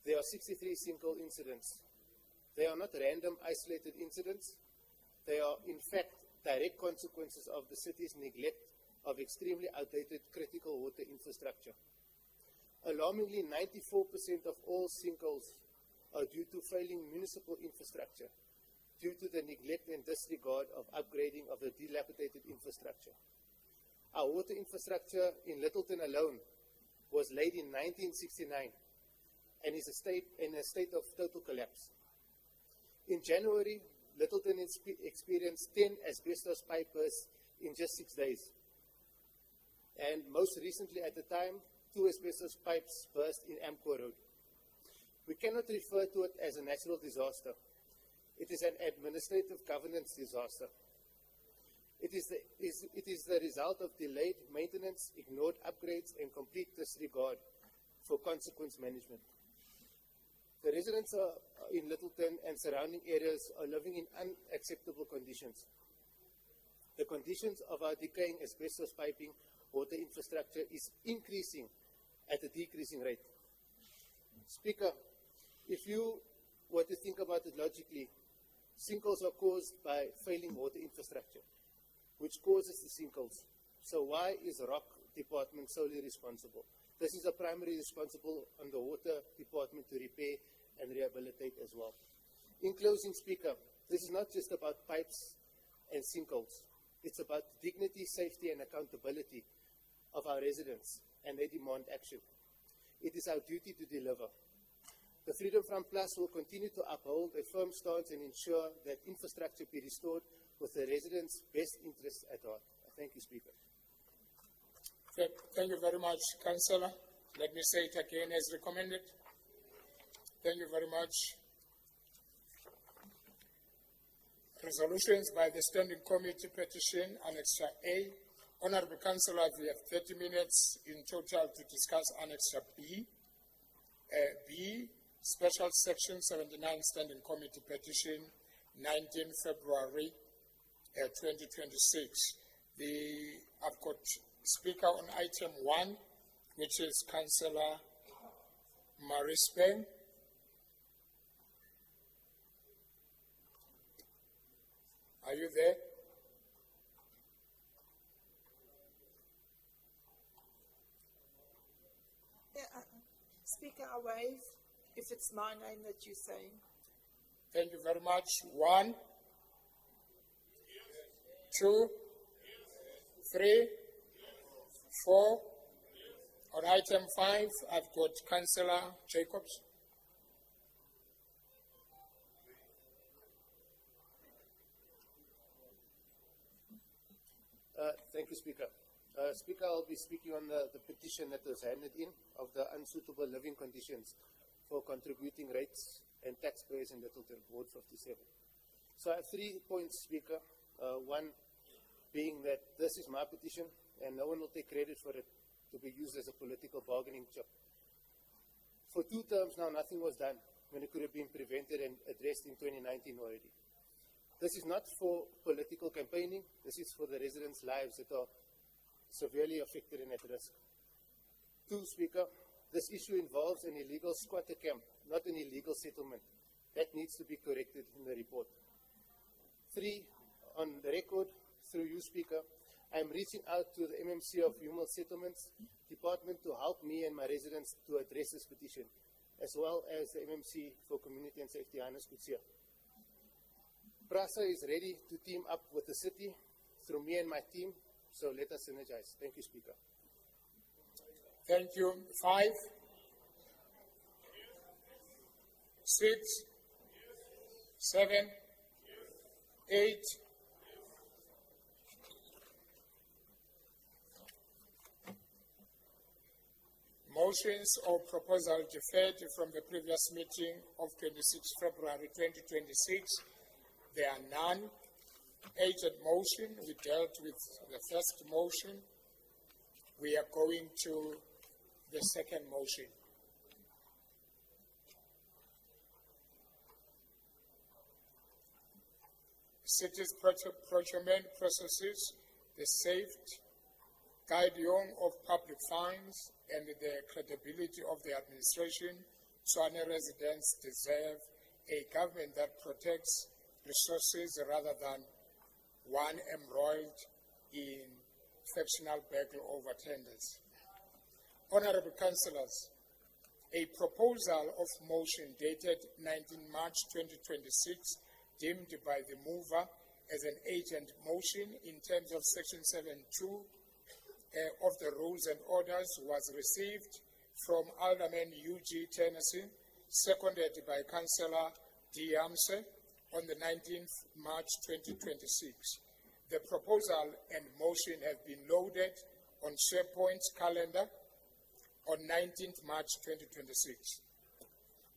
[SPEAKER 11] there are 63 sinkhole incidents. They are not random, isolated incidents. They are, in fact, direct consequences of the city's neglect of extremely outdated critical water infrastructure. Alarmingly, 94% of all sinkholes are due to failing municipal infrastructure, due to the neglect and disregard of upgrading of the dilapidated infrastructure. Our water infrastructure in Littleton alone was laid in 1969 and is in a state of total collapse. In January, Littleton experienced 10 asbestos pipe bursts in just 6 days. And most recently at the time, 2 asbestos pipes burst in Amco Road. We cannot refer to it as a natural disaster. It is an administrative governance disaster. It is the result of delayed maintenance, ignored upgrades, and complete disregard for consequence management. The residents in Littleton and surrounding areas are living in unacceptable conditions. The conditions of our decaying asbestos piping water infrastructure is increasing at a decreasing rate. Speaker, if you were to think about it logically, sinkholes are caused by failing water infrastructure, which causes the sinkholes. So why is Rock Department solely responsible? This is a primary responsible on the Water Department to repair and rehabilitate as well. In closing, Speaker, this is not just about pipes and sinkholes. It's about dignity, safety, and accountability of our residents, and they demand action. It is our duty to deliver. The Freedom Front Plus will continue to uphold a firm stance and ensure that infrastructure be restored with the residents' best interests at heart. Thank you, Speaker.
[SPEAKER 1] Thank you very much, Councillor. Let me say it again as recommended. Thank you very much. Resolutions by the Standing Committee Petition, Annexure A. Honourable Councillor, we have 30 minutes in total to discuss Annexure B. B, Special Section 79 Standing Committee Petition, 19 February 2026. I've got speaker on item 1, which is Councillor Marispeng. Are you there?
[SPEAKER 12] Speaker, I waive if it's my name that you're saying.
[SPEAKER 1] Thank you very much. 1, 2, 3, 4. On item 5, I've got Councillor Jacobs.
[SPEAKER 11] Thank you, Speaker. Speaker, I'll be speaking on the petition that was handed in of the unsuitable living conditions for contributing rates and taxpayers in Littleton, Ward 57. So I have 3 points, Speaker. One being that this is my petition and no one will take credit for it to be used as a political bargaining chip. For 2 terms now, nothing was done when it could have been prevented and addressed in 2019 already. This is not for political campaigning. This is for the residents' lives that are severely affected and at risk. 2, Speaker, this issue involves an illegal squatter camp, not an illegal settlement. That needs to be corrected in the report. 3, on the record, through you, Speaker, I am reaching out to the MMC of Human Settlements Department to help me and my residents to address this petition, as well as the MMC for Community and Safety, Hannes Kutsia. PRASA is ready to team up with the city through me and my team, so let us synergize. Thank you, Speaker.
[SPEAKER 1] Thank you. 5, 6, 7, 8. Motions or proposal deferred from the previous meeting of 26 February 2026. There are none. 8th motion, we dealt with the first motion. We are going to the second motion. Cities procurement processes, the saved guardian of public funds and the credibility of the administration, Tswane residents deserve a government that protects resources rather than one embroiled in factional battle over tenders. Honorable Councillors, a proposal of motion dated 19 March 2026, deemed by the mover as an agent motion in terms of Section 7.2 of the Rules and Orders, was received from Alderman U.G. Tennessee, seconded by Councillor Diamse on the 19th March 2026. The proposal and motion have been loaded on SharePoint's calendar on 19th March 2026.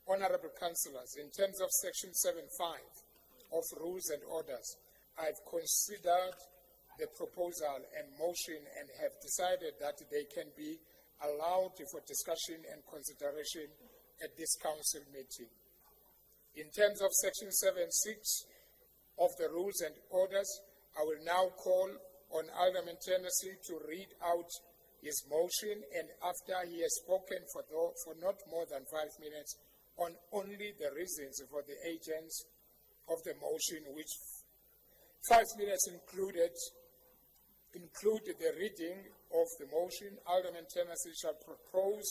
[SPEAKER 1] Honorable Councillors, in terms of Section 7.5 of Rules and Orders, I've considered the proposal and motion and have decided that they can be allowed for discussion and consideration at this council meeting. In terms of Section 7.6 of the Rules and Orders, I will now call on Alderman Tennessee to read out his motion, and after he has spoken for not more than 5 minutes on only the reasons for the agents of the motion, which 5 minutes include the reading of the motion, Alderman Tennessee shall propose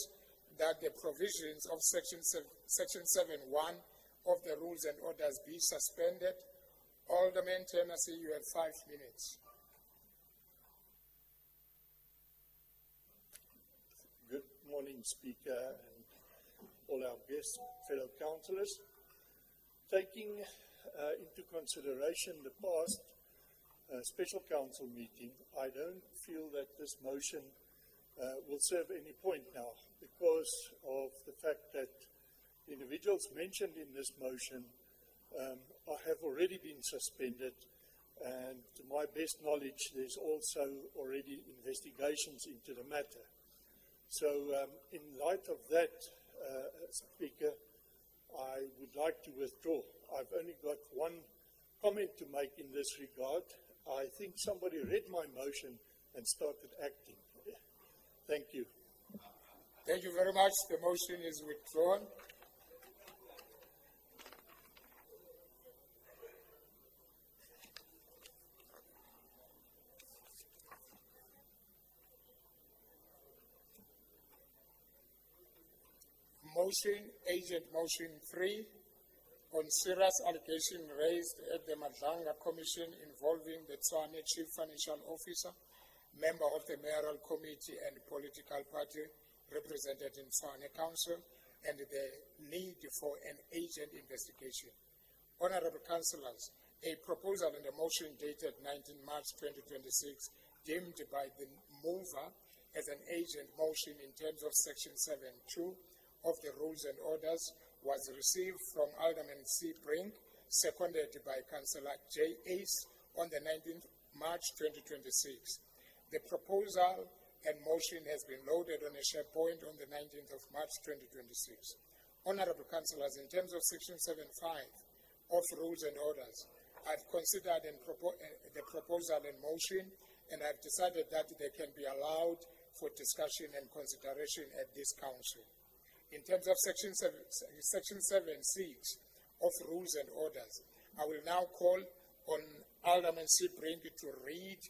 [SPEAKER 1] that the provisions of Section 7.1 of the Rules and Orders be suspended. Alderman Tennessee, you have 5 minutes.
[SPEAKER 13] Good morning, Speaker, and all our guests, fellow councillors. Taking into consideration the past special council meeting, I don't feel that this motion will serve any point now because of the fact that individuals mentioned in this motion have already been suspended, and to my best knowledge there's also already investigations into the matter. So in light of that, Speaker, I would like to withdraw. I've only got one comment to make in this regard. I think somebody read my motion and started acting. Thank you.
[SPEAKER 1] Thank you very much. The motion is withdrawn. Motion, Agent Motion 3, on serious allegation raised at the Madlanga Commission involving the Tswane Chief Financial Officer, member of the Mayoral Committee and political party represented in Tswane Council, and the need for an agent investigation. Honorable Councillors, a proposal in the motion dated 19 March 2026, deemed by the mover as an agent motion in terms of Section 7.2 of the Rules and Orders, was received from Alderman C. Brink, seconded by Councillor J. Ace on the 19th March 2026. The proposal and motion has been loaded on a SharePoint on the 19th of March 2026. Honorable Councillors, in terms of Section 7.5 of Rules and Orders, I've considered the proposal and motion, and I've decided that they can be allowed for discussion and consideration at this council. In terms of Section 7.6 of Rules and Orders, I will now call on Alderman C. Brink to read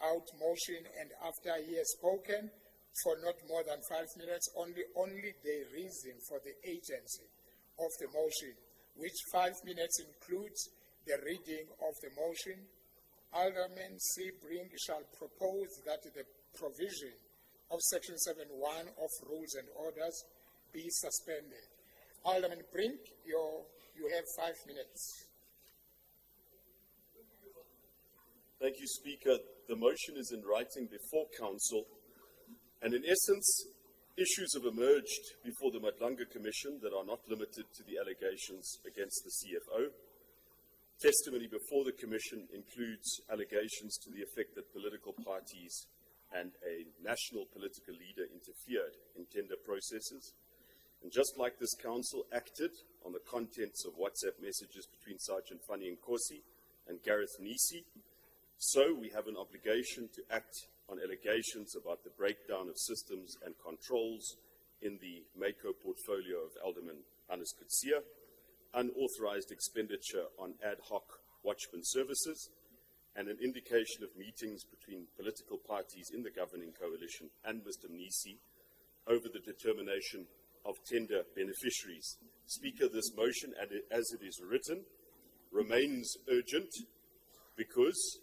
[SPEAKER 1] out motion, and after he has spoken for not more than 5 minutes, only the reason for the agency of the motion, which 5 minutes includes the reading of the motion. Alderman C. Brink shall propose that the provision of Section 7.1 of Rules and Orders be suspended. Alderman Brink, you have 5 minutes.
[SPEAKER 14] Thank you, Speaker. The motion is in writing before Council, and in essence, issues have emerged before the Madlanga Commission that are not limited to the allegations against the CFO. Testimony before the Commission includes allegations to the effect that political parties and a national political leader interfered in tender processes. And just like this Council acted on the contents of WhatsApp messages between Sergeant Fanny Nkosi and Gareth Nisi, so we have an obligation to act on allegations about the breakdown of systems and controls in the Mako portfolio of Alderman Hannes Kutsia, unauthorized expenditure on ad hoc watchman services, and an indication of meetings between political parties in the governing coalition and Mr. Mnisi over the determination of tender beneficiaries. Speaker, this motion, as it is written, remains urgent because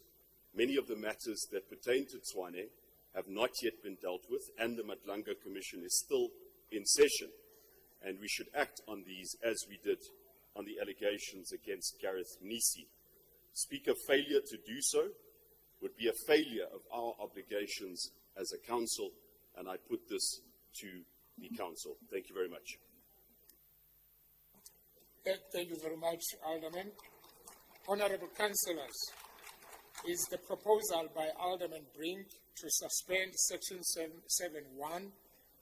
[SPEAKER 14] many of the matters that pertain to Tshwane have not yet been dealt with, and the Madlanga Commission is still in session, and we should act on these as we did on the allegations against Gareth Mnisi. Speaker, failure to do so would be a failure of our obligations as a council, and I put this to the council. Thank you very much.
[SPEAKER 1] Thank you very much, Alderman. Honourable Councillors, is the proposal by Alderman Brink to suspend Section 7.1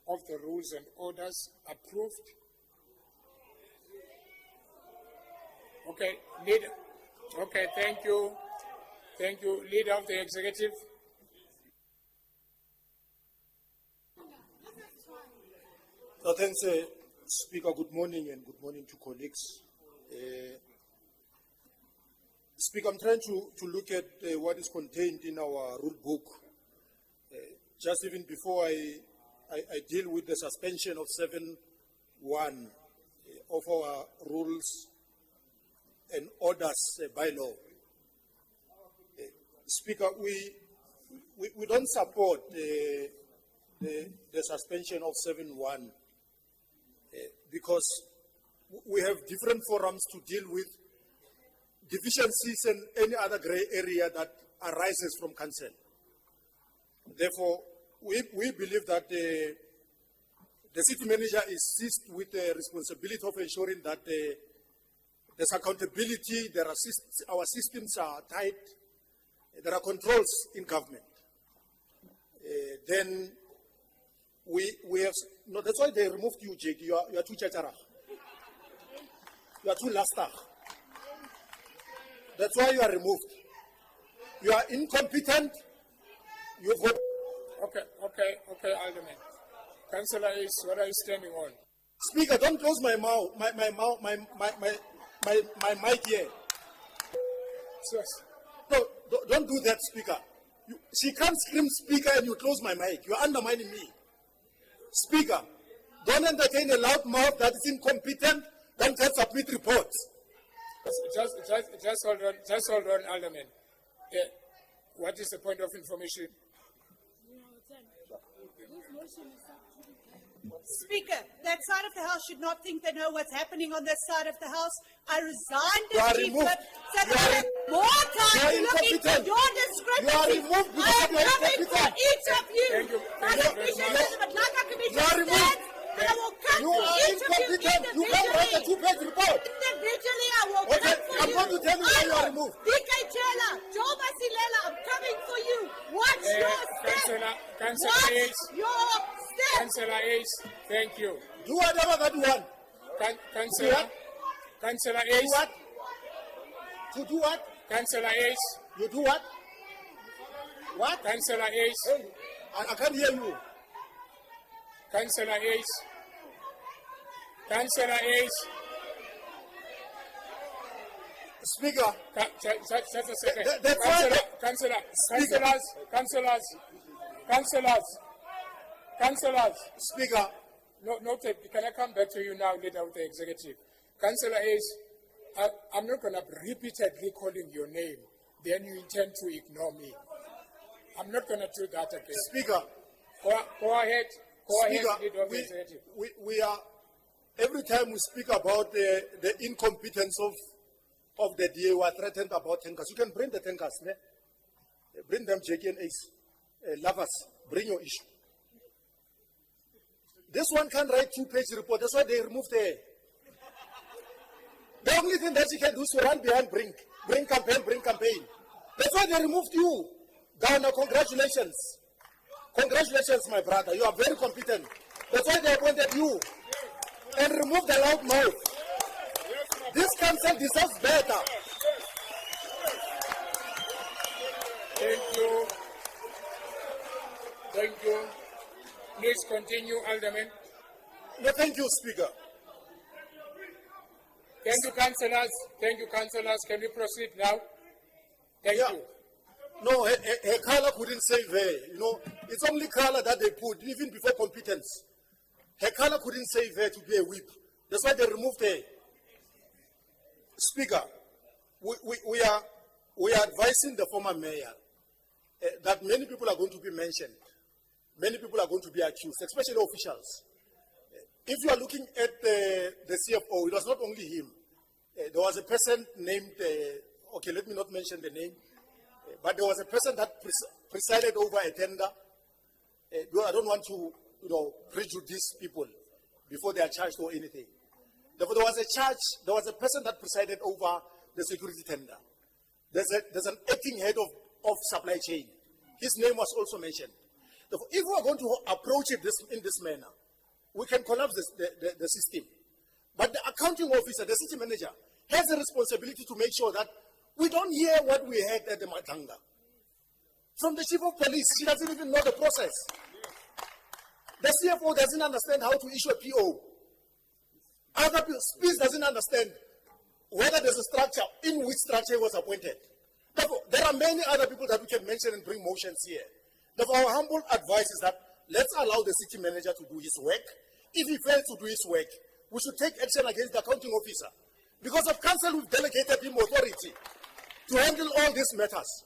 [SPEAKER 1] of the Rules and Orders approved? Okay, Leader. Okay, thank you. Thank you. Leader of the Executive.
[SPEAKER 15] Thanks, Speaker. Good morning and good morning to colleagues. Speaker, I'm trying to look at what is contained in our rule book. Just even before I deal with the suspension of 7.1 of our rules and orders bylaw. Speaker, we don't support the suspension of 7.1 because we have different forums to deal with deficiencies and any other grey area that arises from council. Therefore, we believe that the city manager is seized with the responsibility of ensuring that there's accountability, our systems are tight, there are controls in government. Then we have, no, that's why they removed you, Jake. You are too chachara. You are too lastar. That's why you are removed. You are incompetent. You've got.
[SPEAKER 1] Okay, Alderman. Councillor Ace, what are you standing on?
[SPEAKER 15] Speaker, don't close my mouth, my mic here.
[SPEAKER 1] Yes.
[SPEAKER 15] No, don't do that, Speaker. She can't scream Speaker and you close my mic. You're undermining me. Speaker, don't entertain a loud mouth that is incompetent. Don't submit reports.
[SPEAKER 1] Just hold on, Alderman. What is the point of information?
[SPEAKER 10] Speaker, that side of the House should not think they know what's happening on this side of the House. I resigned
[SPEAKER 15] You are
[SPEAKER 10] as Chief
[SPEAKER 15] removed.
[SPEAKER 10] Whip so that I have more time to look into your discrepancies.
[SPEAKER 15] You are removed because
[SPEAKER 10] I am
[SPEAKER 15] you are
[SPEAKER 10] coming for
[SPEAKER 15] incompetent.
[SPEAKER 10] each of you.
[SPEAKER 1] Thank you.
[SPEAKER 10] My suspicion is the Madlanga Commission
[SPEAKER 15] You are removed.
[SPEAKER 10] stands, and I will come
[SPEAKER 15] You
[SPEAKER 10] for
[SPEAKER 15] are
[SPEAKER 10] each of you
[SPEAKER 15] incompetent. You can't write a
[SPEAKER 10] individually.
[SPEAKER 15] 2-page report.
[SPEAKER 10] Individually, I will
[SPEAKER 15] Okay,
[SPEAKER 10] come for
[SPEAKER 15] I'm
[SPEAKER 10] you.
[SPEAKER 15] going to tell you why you are removed.
[SPEAKER 10] DK Chela, Joe Basilela, I'm coming for you. Watch your step.
[SPEAKER 1] Councillor
[SPEAKER 10] Watch
[SPEAKER 1] Ace.
[SPEAKER 10] your step.
[SPEAKER 1] Councillor Ace, thank you.
[SPEAKER 15] Do whatever that you want.
[SPEAKER 1] Councillor
[SPEAKER 15] Do
[SPEAKER 1] Ace.
[SPEAKER 15] what? To do what?
[SPEAKER 1] Councillor Ace.
[SPEAKER 15] You do what? What?
[SPEAKER 1] Councillor Ace.
[SPEAKER 15] Hey, I can't hear you.
[SPEAKER 1] Councillor Ace. Councillor Ace.
[SPEAKER 15] Speaker.
[SPEAKER 1] Just a second.
[SPEAKER 15] That's why
[SPEAKER 1] Councillors.
[SPEAKER 15] Speaker.
[SPEAKER 1] No, noted. Can I come back to you now, Leader of the Executive? Councillor Ace, I'm not going to repeatedly calling your name. Then you intend to ignore me. I'm not going to do that again.
[SPEAKER 15] Speaker.
[SPEAKER 1] Go ahead.
[SPEAKER 15] Speaker,
[SPEAKER 1] Leader of the Executive.
[SPEAKER 15] we are, every time we speak about the incompetence of the DA, we are threatened about tankers. You can bring the tankers, ne? Bring them, Jackie and Ace. Lovers, bring your issue. This one can write 2-page report. That's why they removed the. The only thing that you can do is to run behind Bring campaign. That's why they removed you. Governor, congratulations. Congratulations, my brother. You are very competent. That's why they appointed you. And removed the loud mouth. This council deserves better.
[SPEAKER 1] Thank you. please continue, Alderman.
[SPEAKER 15] No, thank you, Speaker.
[SPEAKER 1] Thank you, councillors. Thank you, councillors. Can we proceed now? Thank you.
[SPEAKER 15] No, her color couldn't save her. You know, it's only color that they put, even before competence. Her color couldn't save her to be a whip. That's why they removed her. Speaker, we are advising the former mayor that many people are going to be mentioned. Many people are going to be accused, especially officials. If you are looking at the CFO, it was not only him. There was a person named, okay, let me not mention the name, but there was a person that presided over a tender. I don't want to, prejudice people before they are charged or anything. Therefore, there was a person that presided over the security tender. There's an acting head of supply chain. His name was also mentioned. Therefore, if we are going to approach it in this manner, we can collapse the system. But the accounting officer, the city manager, has a responsibility to make sure that we don't hear what we heard at the Matanga. From the chief of police, she doesn't even know the process. The CFO doesn't understand how to issue a PO. Other people, Spears doesn't understand whether there's a structure, in which structure he was appointed. Therefore, there are many other people that we can mention and bring motions here. Therefore, our humble advice is that let's allow the city manager to do his work. If he fails to do his work, we should take action against the accounting officer. Because of council, we've delegated him authority to handle all these matters.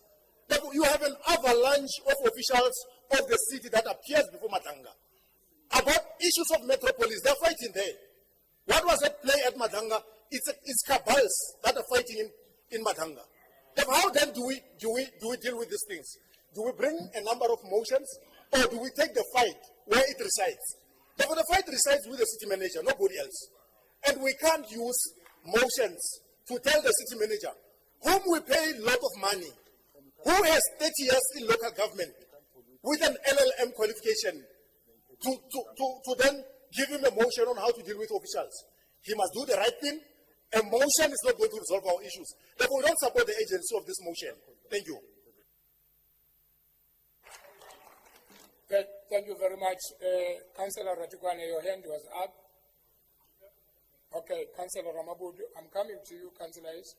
[SPEAKER 15] Therefore, you have an avalanche of officials of the city that appears before Matanga. About issues of metropolis, they're fighting there. What was at play at Matanga? It's cabals that are fighting in Matanga. Therefore, how then do we deal with these things? Do we bring a number of motions, or do we take the fight where it resides? Therefore, the fight resides with the city manager, nobody else. And we can't use motions to tell the city manager, whom we pay a lot of money, who has 30 years in local government, with an LLM qualification, to then give him a motion on how to deal with officials. He must do the right thing. A motion is not going to resolve our issues. Therefore, we don't support the agency of this motion. Thank you.
[SPEAKER 1] Thank you very much. Councillor Ratikwane, your hand was up. Okay, Councillor Ramabudu, I'm coming to you, Councillor Is.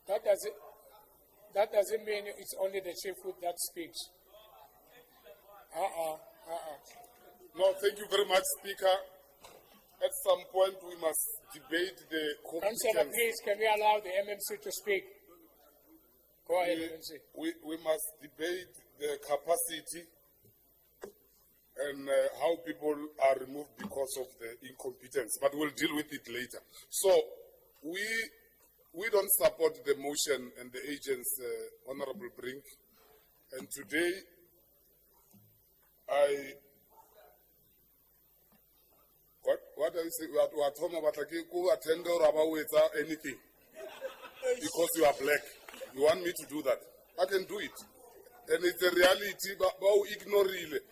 [SPEAKER 1] That doesn't mean it's only the chief whip that speaks.
[SPEAKER 3] No, thank you very much, Speaker. At some point, we must debate the
[SPEAKER 1] Councillor,
[SPEAKER 3] competence.
[SPEAKER 1] please, can we allow the MMC to speak? Go ahead, MMC.
[SPEAKER 3] We must debate the capacity and how people are removed because of the incompetence, but we'll deal with it later. So, we don't support the motion and the agent's Honorable Brink, and today, what are you saying? We are talking about who attend or about anything because you are black. You want me to do that? I can do it, and it's a reality. But ignore it.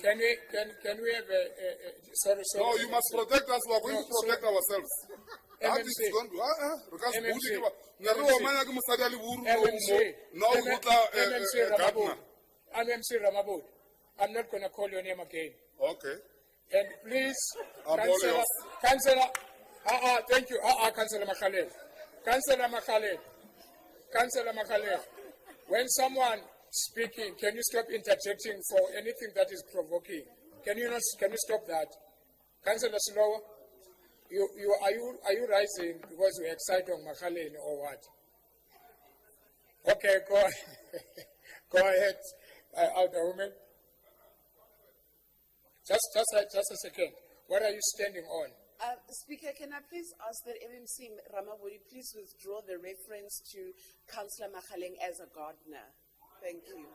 [SPEAKER 1] Can we have sorry?
[SPEAKER 3] No, you must protect us. We are going to protect ourselves. That is going to
[SPEAKER 1] MMC Ramabud, I'm not going to call your name again.
[SPEAKER 3] Okay.
[SPEAKER 1] And please,
[SPEAKER 3] I'm all yours.
[SPEAKER 1] Councillor, thank you. Councillor Makhalel. Councillor Makhalel. When someone speaking, can you stop interjecting for anything that is provoking? Can you stop that? Councillor Slower, are you rising because you're excited on Makhalel or what? Okay, go ahead. Go ahead, Alderwoman. Just a second. What are you standing on?
[SPEAKER 9] Speaker, can I please ask that MMC Ramabudi please withdraw the reference to Councillor Makhaleng as a gardener? Thank you.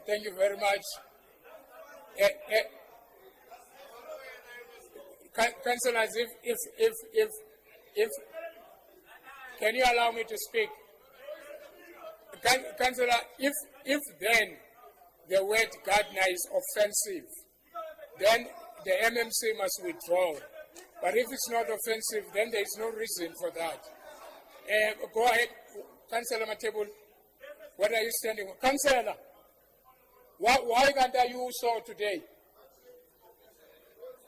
[SPEAKER 1] Thank you very much. Councillors, if can you allow me to speak? Councillor, if then the word gardener is offensive, then the MMC must withdraw. But if it's not offensive, then there is no reason for that. Go ahead, Councillor Matebul. What are you standing for? Councillor, why can't you so today?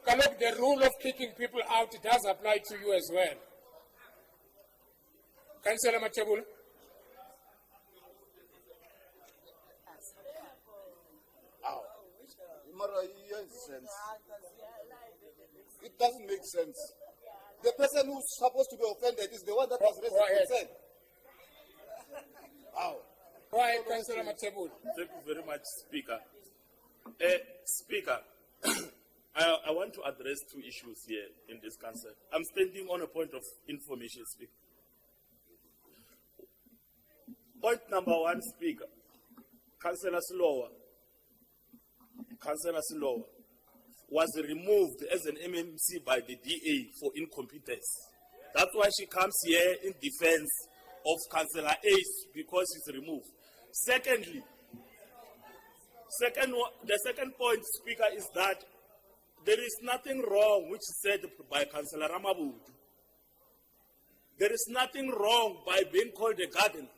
[SPEAKER 1] Look, the rule of kicking people out does apply to you as well. Councillor Matebul.
[SPEAKER 6] It doesn't make sense. The person who's supposed to be offended is the one that has raised the concern.
[SPEAKER 1] Go ahead, Councillor Matebul.
[SPEAKER 16] Thank you very much, Speaker. Speaker, I want to address two issues here in this council. I'm standing on a point of information, Speaker. Point number one, Speaker. Councillor Slower was removed as an MMC by the DA for incompetence. That's why she comes here in defense of Councillor Ace, because she's removed. Secondly, the second point, Speaker, is that there is nothing wrong which is said by Councillor Ramabudu. There is nothing wrong by being called a gardener.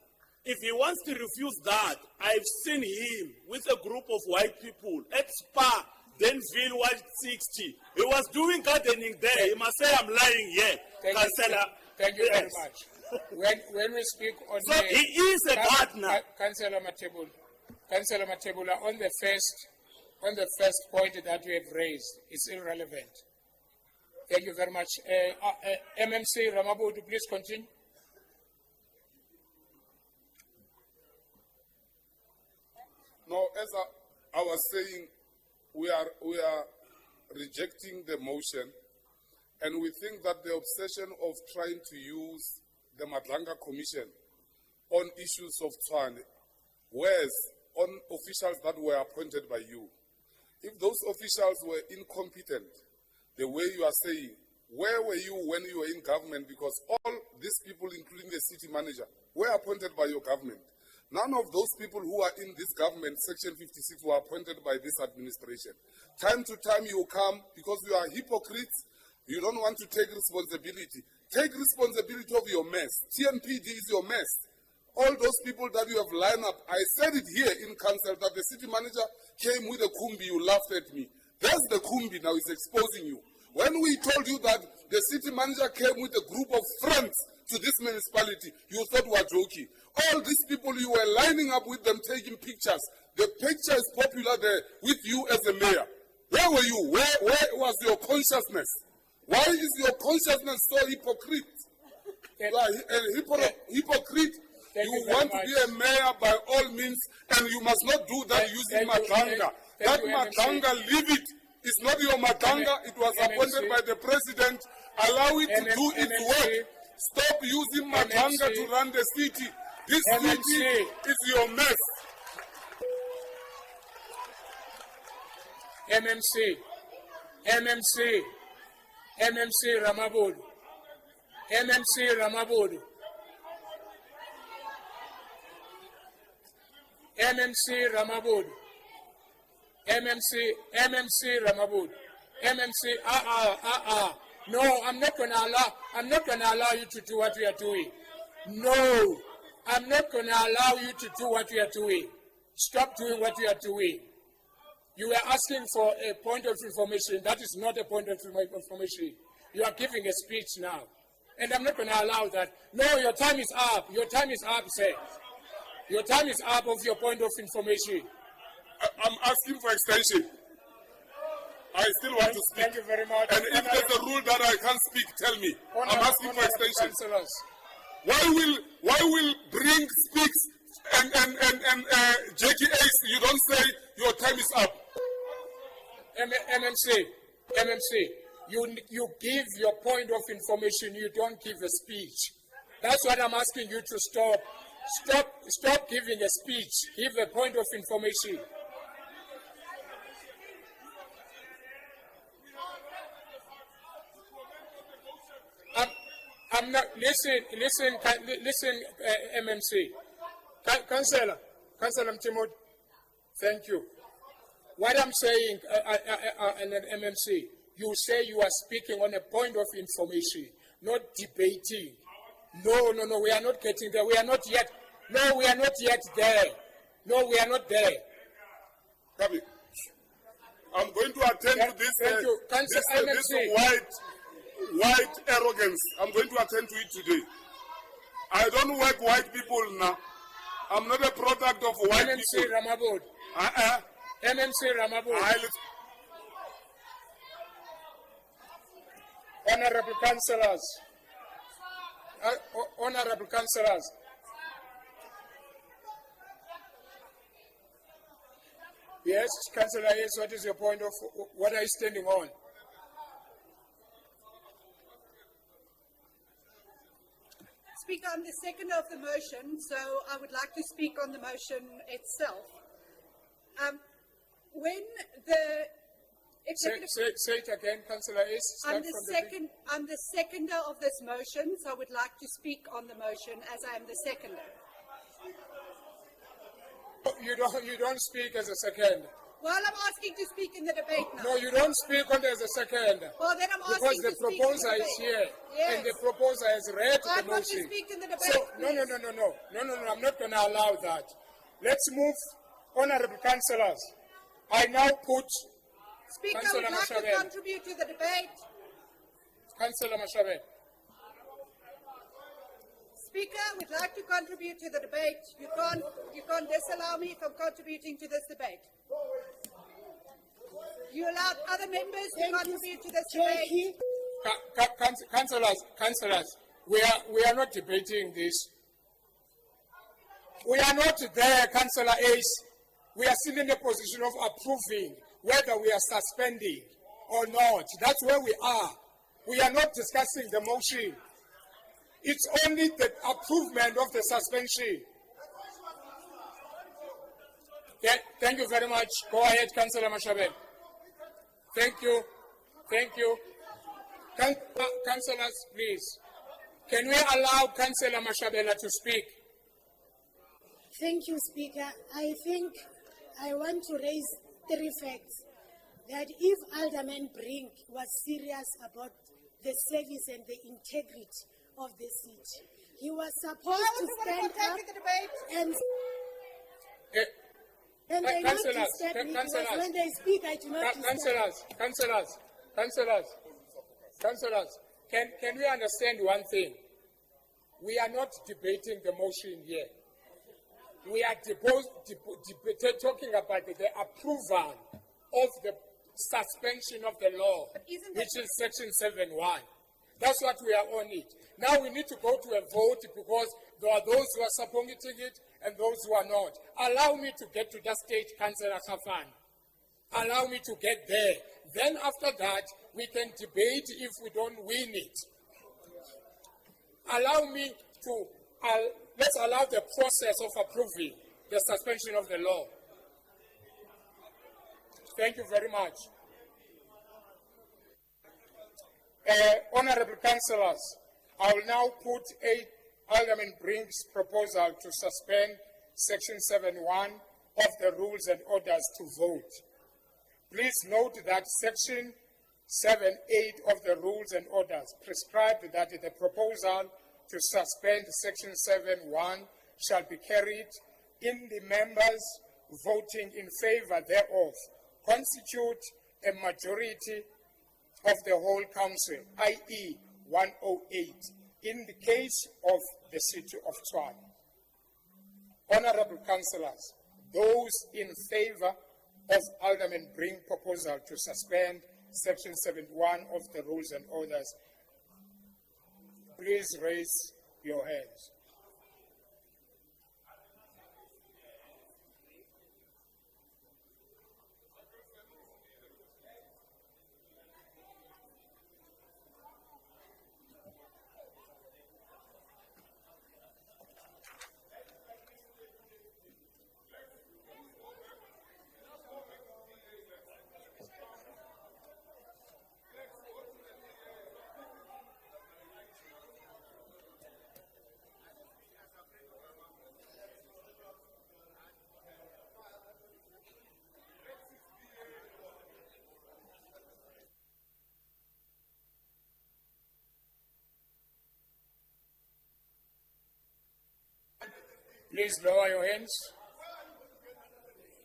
[SPEAKER 16] If he wants to refuse that, I've seen him with a group of white people at Spa, Denville 160. He was doing gardening there. He must say I'm lying here, Councillor.
[SPEAKER 1] Thank you very much. When we speak on
[SPEAKER 16] so he is a gardener.
[SPEAKER 1] Councillor Matebula, on the first point that you have raised, it's irrelevant. Thank you very much. MMC Ramabudu, please continue.
[SPEAKER 3] No, as I was saying, we are rejecting the motion, and we think that the obsession of trying to use the Madlanga Commission on issues of Tswane, whereas on officials that were appointed by you, if those officials were incompetent, the way you are saying, where were you when you were in government? Because all these people, including the city manager, were appointed by your government. None of those people who are in this government, Section 56, were appointed by this administration. Time to time you come, because you are hypocrites, you don't want to take responsibility. Take responsibility of your mess. TNPD is your mess. All those people that you have lined up, I said it here in council that the city manager came with a kumbi, you laughed at me. There's the kumbi now, it's exposing you. When we told you that the city manager came with a group of friends to this municipality, you thought we were joking. All these people, you were lining up with them, taking pictures. The picture is popular there with you as a mayor. Where were you? Where was your consciousness? Why is your consciousness so hypocrite? You are a hypocrite. You want to be a mayor by all means, and you must not do that using Madlanga. That Madlanga, leave it. It's not your Madlanga. It was appointed by the president. Allow it to do its work. Stop using Madlanga to run the city. This city is your mess.
[SPEAKER 1] MMC Ramabudu. MMC Ramabudu. MMC Ramabudu. MMC Ramabudu. MMC, No, I'm not gonna allow you to do what we are doing. No, I'm not gonna allow you to do what we are doing. Stop doing what we are doing. You were asking for a point of information. That is not a point of information. You are giving a speech now. And I'm not going to allow that. No, your time is up. Your time is up, sir. Your time is up of your point of information.
[SPEAKER 3] I'm asking for extension. I still want to speak.
[SPEAKER 1] Thank you very much.
[SPEAKER 3] And if there's a rule that I can't speak, tell me. I'm asking for extension.
[SPEAKER 1] Councillors.
[SPEAKER 3] Why will Bring speaks and Jackie Ace, you don't say your time is up?
[SPEAKER 1] MMC, you give your point of information, you don't give a speech. That's what I'm asking you to stop. Stop giving a speech. Give a point of information. I'm not, listen, MMC. Councillor Mtimod, thank you. What I'm saying, and an MMC, you say you are speaking on a point of information, not debating. No, we are not getting there. We are not yet. No, we are not yet there. No, we are not there.
[SPEAKER 3] Kabi, I'm going to attend to this,
[SPEAKER 1] Thank you.
[SPEAKER 3] this white arrogance. I'm going to attend to it today. I don't work white people now. I'm not a product of white
[SPEAKER 1] MMC
[SPEAKER 3] people.
[SPEAKER 1] Ramabod. MMC Ramabod. Honorable councillors. Honorable councillors. Yes, Councillor, yes, what is your point of, what are you standing on?
[SPEAKER 10] Speaker, I'm the seconder of the motion, so I would like to speak on the motion itself. When the executive...
[SPEAKER 1] Say it again, Councillor Ace.
[SPEAKER 10] I'm the seconder of this motion, so I would like to speak on the motion as I am the seconder.
[SPEAKER 1] You don't speak as a second.
[SPEAKER 10] Well, I'm asking to speak in the debate now.
[SPEAKER 1] No, you don't speak on as a second.
[SPEAKER 10] Well, then I'm asking
[SPEAKER 1] because the
[SPEAKER 10] to speak in the
[SPEAKER 1] proposer is
[SPEAKER 10] debate.
[SPEAKER 1] here,
[SPEAKER 10] Yes.
[SPEAKER 1] and the proposer has read
[SPEAKER 10] I
[SPEAKER 1] the
[SPEAKER 10] want to
[SPEAKER 1] motion.
[SPEAKER 10] speak in the debate.
[SPEAKER 1] So, no, I'm not going to allow that. Let's move, honorable councillors. I now put
[SPEAKER 10] Speaker, I
[SPEAKER 1] Councillor
[SPEAKER 10] would like to
[SPEAKER 1] Mashabela.
[SPEAKER 10] contribute to the debate.
[SPEAKER 1] Councillor Mashabela.
[SPEAKER 10] Speaker, I would like to contribute to the debate. You can't disallow me from contributing to this debate. You allowed other members to contribute to this debate.
[SPEAKER 1] Councillors, we are not debating this. We are not there, Councillor Ace. We are still in the position of approving whether we are suspending or not. That's where we are. We are not discussing the motion. It's only the approval of the suspension. Thank you very much. Go ahead, Councillor Mashabela. Thank you. Councillors, please. Can we allow Councillor Mashabela to speak?
[SPEAKER 17] Thank you, Speaker. I think I want to raise three facts. That if Alderman Brink was serious about the service and the integrity of the seat, he was supposed to stand up and I not disturb me because when they speak, I do not disturb.
[SPEAKER 1] Councillors, can we understand one thing? We are not debating the motion here. We are talking about the approval of the suspension of the law, which is section 7.1. That's what we are on it. Now we need to go to a vote because there are those who are supporting it and those who are not. Allow me to get to that stage, Councillor Khafan. Allow me to get there. Then after that, we can debate if we don't win it. Allow me to, let's allow the process of approving the suspension of the law. Thank you very much. Honorable councillors, I will now put Alderman Brink's proposal to suspend section 7.1 of the rules and orders to vote. Please note that section 7.8 of the rules and orders prescribe that the proposal to suspend section 7.1 shall be carried in the members voting in favor thereof constitute a majority of the whole council, i.e. 108, in the case of the city of Tshwane. Honorable councillors, those in favor of Alderman Brink's proposal to suspend section 7.1 of the rules and orders, please raise your hands. Please lower your hands.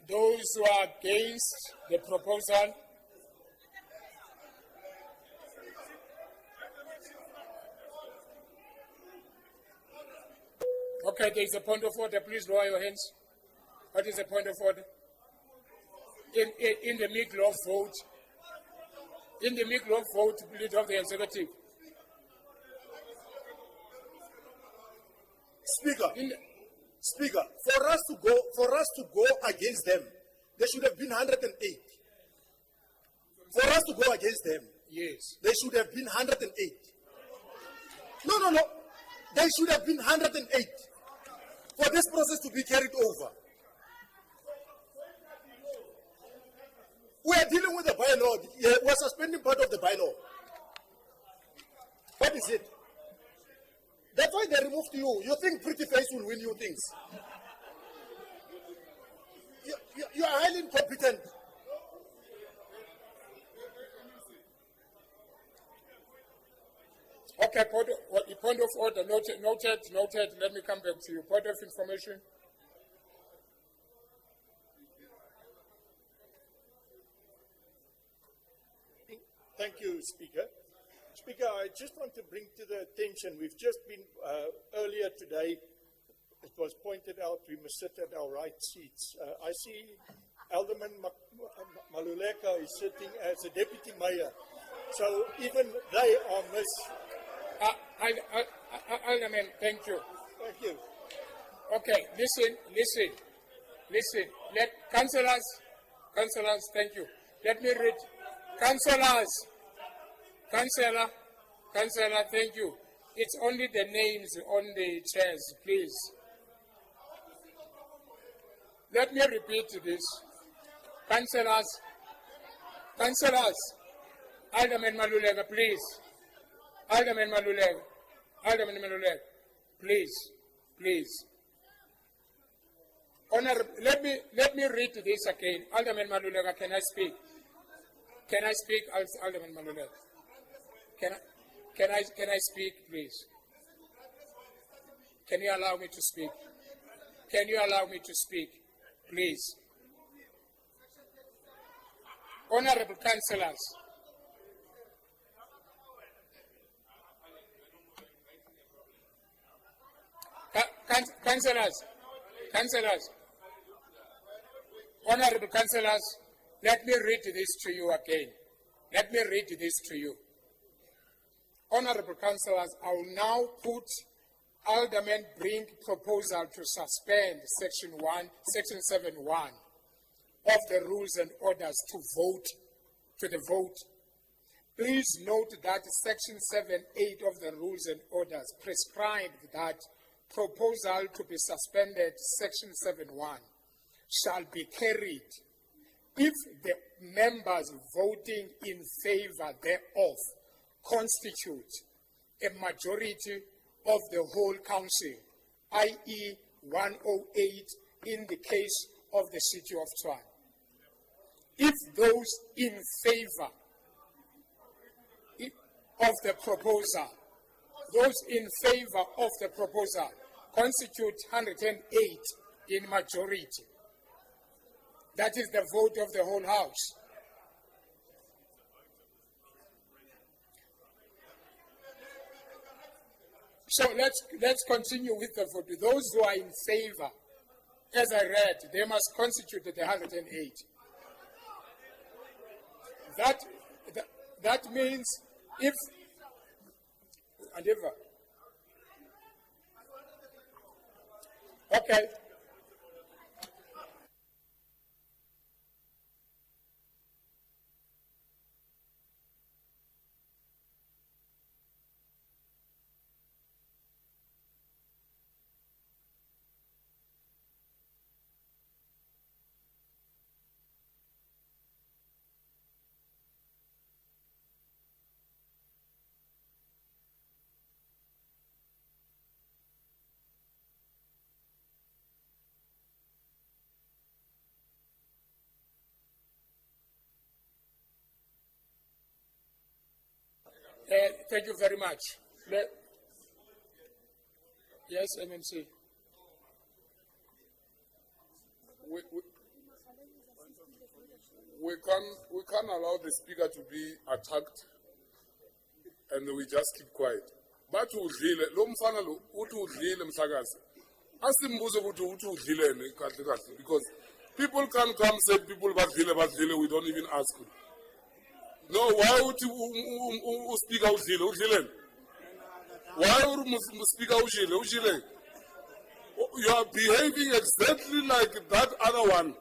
[SPEAKER 1] Those who are against the proposal. Okay, there is a point of order. Please lower your hands. What is the point of order? In the middle of vote, leader of the executive.
[SPEAKER 15] Speaker, for us to go against them, there should have been 108. For us to go against them,
[SPEAKER 1] yes,
[SPEAKER 15] there should have been 108. No. There should have been 108 for this process to be carried over. We are dealing with the bylaw. We are suspending part of the bylaw. What is it? That's why they removed you. You think pretty face will win you things. You are highly incompetent.
[SPEAKER 1] Okay, point of order. Noted. Let me come back to you. Point of information.
[SPEAKER 13] Thank you, Speaker. Speaker, I just want to bring to the attention, we've just been, earlier today, it was pointed out we must sit at our right seats. I see Alderman Maluleka is sitting as a deputy mayor. So even they are
[SPEAKER 1] Alderman, thank you.
[SPEAKER 13] Thank you.
[SPEAKER 1] Okay, listen. Let councillors, thank you. Let me read. Councillor, thank you. It's only the names on the chairs, please. Let me repeat this. Councillors, Alderman Maluleka, please. Alderman Maluleka, please. Honorable, let me read this again. Alderman Maluleka, can I speak? Alderman Maluleka? Can I speak, please? Can you allow me to speak? Please. Honorable councillors. Councillors. Honorable councillors, let me read this to you again. Honorable councillors, I will now put Alderman Brink proposal to suspend Section 7.1 of the Rules and Orders to the vote. Please note that Section 7.8 of the Rules and Orders prescribed that proposal to be suspended, Section 7.1, shall be carried if the members voting in favor thereof constitute a majority of the whole council, i.e. 108 in the case of the city of Tshwane. If those in favor of the proposal constitute 108 in majority, that is the vote of the whole house. So let's continue with the vote. Those who are in favor, as I read, they must constitute the 108. That means if okay. Thank you very much. Yes, MMC.
[SPEAKER 3] we can't allow the speaker to be attacked, and we just keep quiet. But udlile lo mfana lo uthi udlile mhlakazi. Asimbuze ukuthi uthi udlile kahle kahle, because people can come say people badlile, we don't even ask. No, why would you speak out udlile? Why would you speak out udlile? You are behaving exactly like that other one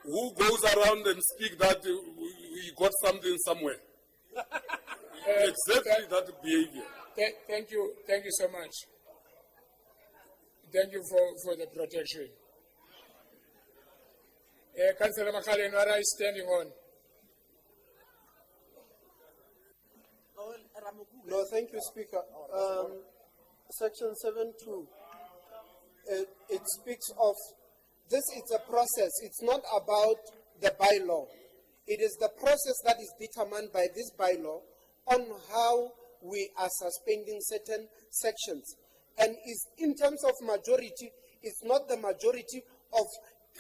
[SPEAKER 3] who goes around and speak that he got something somewhere. Exactly that behavior.
[SPEAKER 1] Thank you so much. Thank you for the protection. Councillor Makhaleni, what are you standing on?
[SPEAKER 18] No, thank you, Speaker. Section 7.2, it speaks of this is a process. It's not about the bylaw. It is the process that is determined by this bylaw on how we are suspending certain sections. And is in terms of majority, it's not the majority of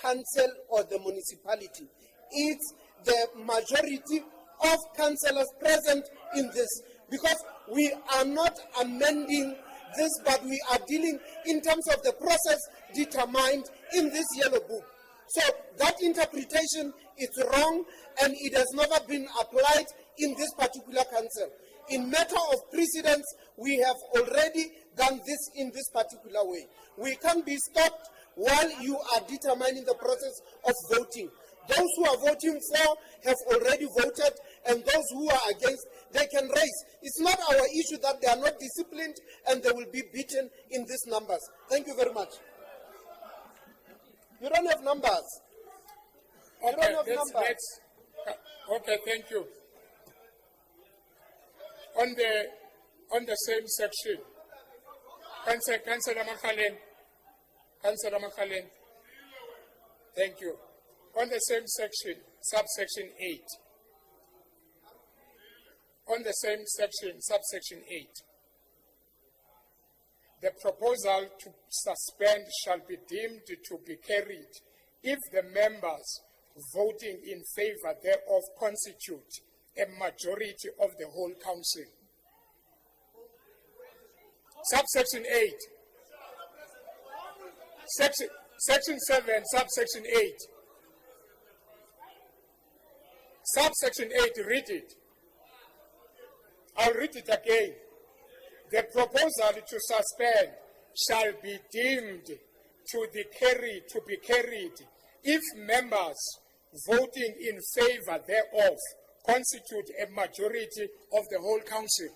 [SPEAKER 18] council or the municipality. It's the majority of councillors present in this, because we are not amending this, but we are dealing in terms of the process determined in this yellow book. So that interpretation is wrong, and it has never been applied in this particular council. In matter of precedence, we have already done this in this particular way. We can't be stopped while you are determining the process of voting. Those who are voting for have already voted, and those who are against, they can raise. It's not our issue that they are not disciplined and they will be beaten in these numbers. Thank you very much. You don't have numbers. You don't have numbers.
[SPEAKER 1] Okay, thank you. On the same section, Councillor Makhaleni, thank you. On the same section, subsection 8. On the same section, subsection 8. The proposal to suspend shall be deemed to be carried if the members voting in favor thereof constitute a majority of the whole council. Subsection 8. Section 7, subsection 8. Subsection 8, read it. I'll read it again. The proposal to suspend shall be deemed to be carried if members voting in favor thereof constitute a majority of the whole council.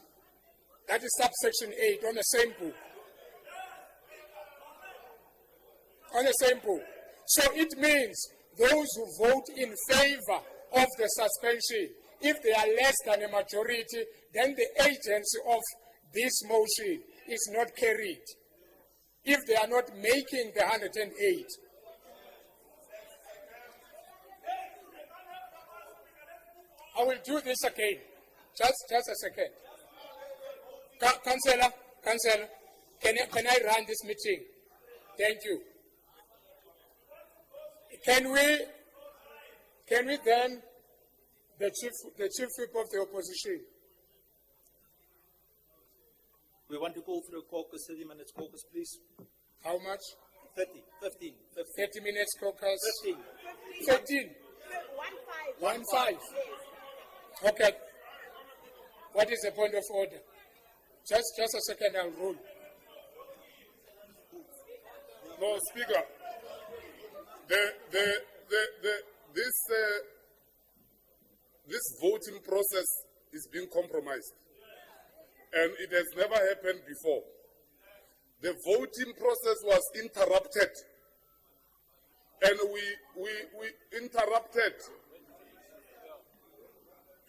[SPEAKER 1] That is subsection 8 on the same book. On the same book. So it means those who vote in favor of the suspension, if they are less than a majority, then the agency of this motion is not carried. If they are not making the 108. I will do this again. Just a second. Councillor, can I run this meeting? Thank you. Can we then, the chief whip of the opposition?
[SPEAKER 15] We want to call for a caucus, 30 minutes caucus, please.
[SPEAKER 1] How much?
[SPEAKER 15] 15.
[SPEAKER 1] 30 minutes caucus?
[SPEAKER 15] 15.
[SPEAKER 1] 13. 1-5. Okay. What is the point of order? Just a second, I'll rule.
[SPEAKER 3] No, Speaker. This voting process is being compromised, and it has never happened before. The voting process was interrupted, and we interrupted.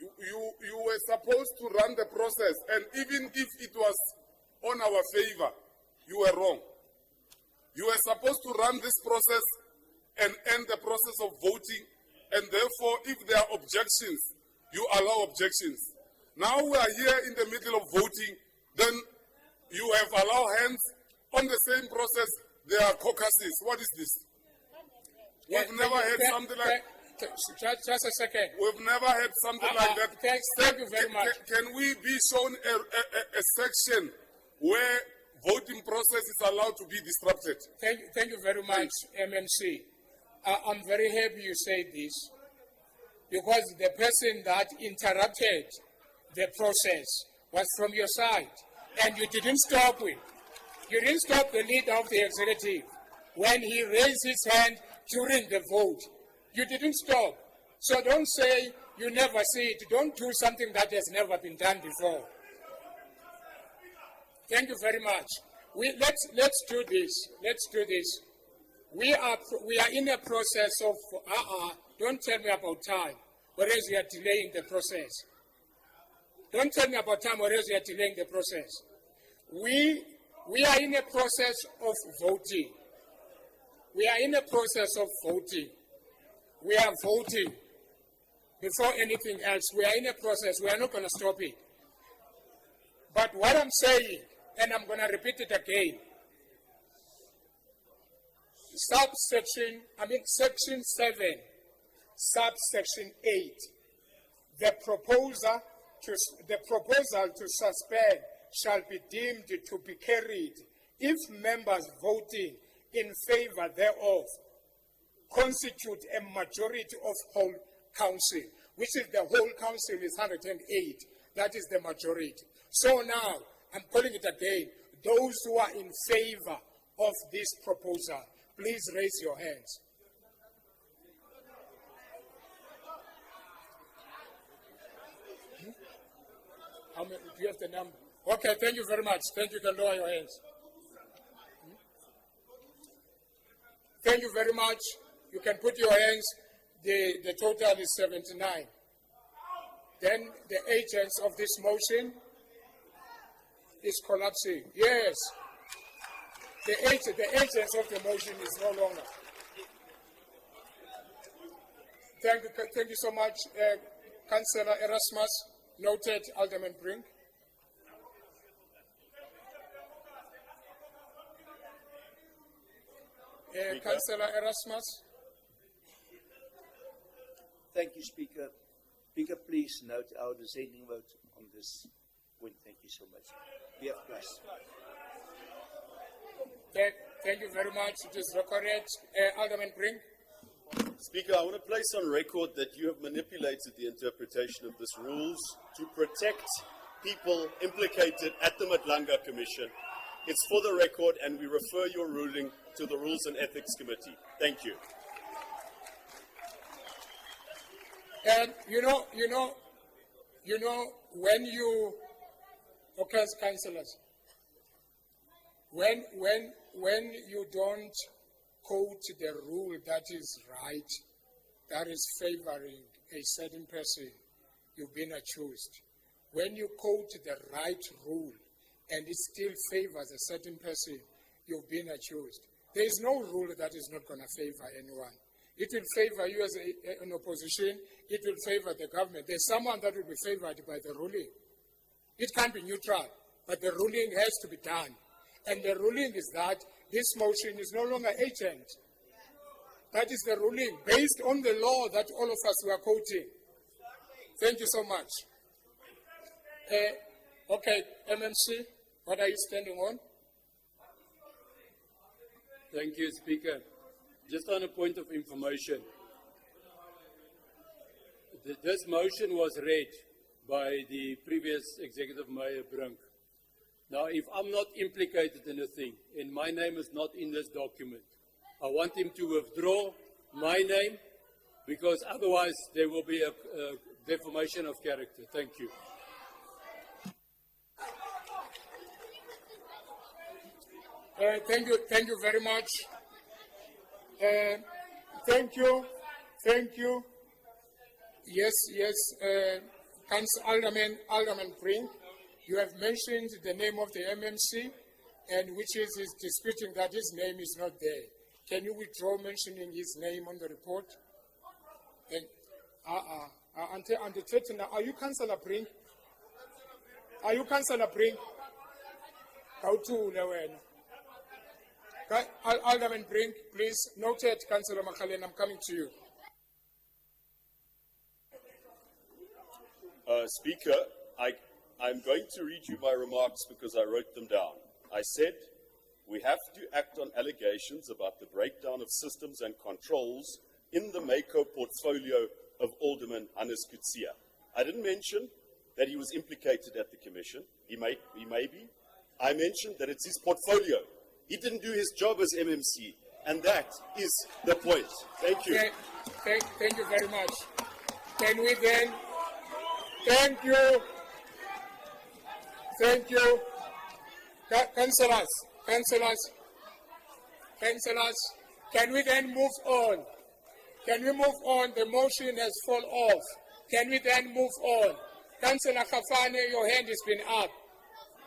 [SPEAKER 3] You were supposed to run the process, and even if it was on our favor, you were wrong. You were supposed to run this process and end the process of voting, and therefore, if there are objections, you allow objections. Now we are here in the middle of voting, then you have allowed hands on the same process. There are caucuses. What is this? We've never had something like.
[SPEAKER 1] Just a second.
[SPEAKER 3] We've never had something like that.
[SPEAKER 1] Thank you very much.
[SPEAKER 3] Can we be shown a section where voting process is allowed to be disrupted?
[SPEAKER 1] Thank you very much, MMC. I'm very happy you said this, because the person that interrupted the process was from your side, and you didn't stop it. You didn't stop the leader of the executive when he raised his hand during the vote. You didn't stop. So don't say you never see it. Don't do something that has never been done before. Thank you very much. Let's do this. Let's do this. We are in a process of don't tell me about time, whereas you are delaying the process. Don't tell me about time, whereas you are delaying the process. We are in a process of voting. We are in a process of voting. We are voting before anything else. We are in a process. We are not going to stop it. But what I'm saying, and I'm going to repeat it again, section 7, subsection 8, the proposal to suspend shall be deemed to be carried if members voting in favor thereof constitute a majority of whole council, which is the whole council is 108. That is the majority. So now, I'm calling it again. Those who are in favor of this proposal, please raise your hands. How many, do you have the number? Okay, thank you very much. Thank you. You can lower your hands. Thank you very much. You can put your hands. The total is 79. Then the agents of this motion is collapsing. Yes. The agents of the motion is no longer. Thank you so much, Councillor Erasmus. Noted, Alderman Brink. Councillor Erasmus.
[SPEAKER 19] Thank you, Speaker. Speaker, please note our dissenting vote on this point. Thank you so much. BF plus.
[SPEAKER 1] Thank you very much. It is recorded. Alderman Brink.
[SPEAKER 14] Speaker, I want to place on record that you have manipulated the interpretation of this rules to protect people implicated at the Madlanga Commission. It's for the record, and we refer your ruling to the Rules and Ethics Committee. Thank you.
[SPEAKER 1] And when you, okay, councillors, when you don't quote the rule that is right, that is favoring a certain person, you've been accused. When you quote the right rule and it still favors a certain person, you've been accused. There is no rule that is not going to favor anyone. It will favor you as an opposition. It will favor the government. There's someone that will be favored by the ruling. It can't be neutral, but the ruling has to be done. And the ruling is that this motion is no longer agent. That is the ruling based on the law that all of us were quoting. Thank you so much. Okay, MMC, what are you standing on?
[SPEAKER 20] Thank you, Speaker. Just on a point of information, this motion was read by the previous Executive Mayor Brink. Now, if I'm not implicated in a thing, and my name is not in this document, I want him to withdraw my name, because otherwise there will be a defamation of character. Thank you.
[SPEAKER 1] Thank you very much. Thank you. Yes, Alderman Brink, you have mentioned the name of the MMC, and which is disputing that his name is not there. Can you withdraw mentioning his name on the report? Are you Councillor Brink? Are you Councillor Brink? Alderman Brink, please. Noted, Councillor Makhalane, I'm coming to you.
[SPEAKER 14] Speaker, I'm going to read you my remarks because I wrote them down. I said, we have to act on allegations about the breakdown of systems and controls in the Mako portfolio of Alderman Hannes Kutsia. I didn't mention that he was implicated at the commission. He may be. I mentioned that it's his portfolio. He didn't do his job as MMC, and that is the point. Thank you.
[SPEAKER 1] Thank you very much. Can we then... Thank you. Thank you. Councillors, can we then move on? Can we move on? The motion has fallen off. Can we then move on? Councillor Khafane, your hand has been up.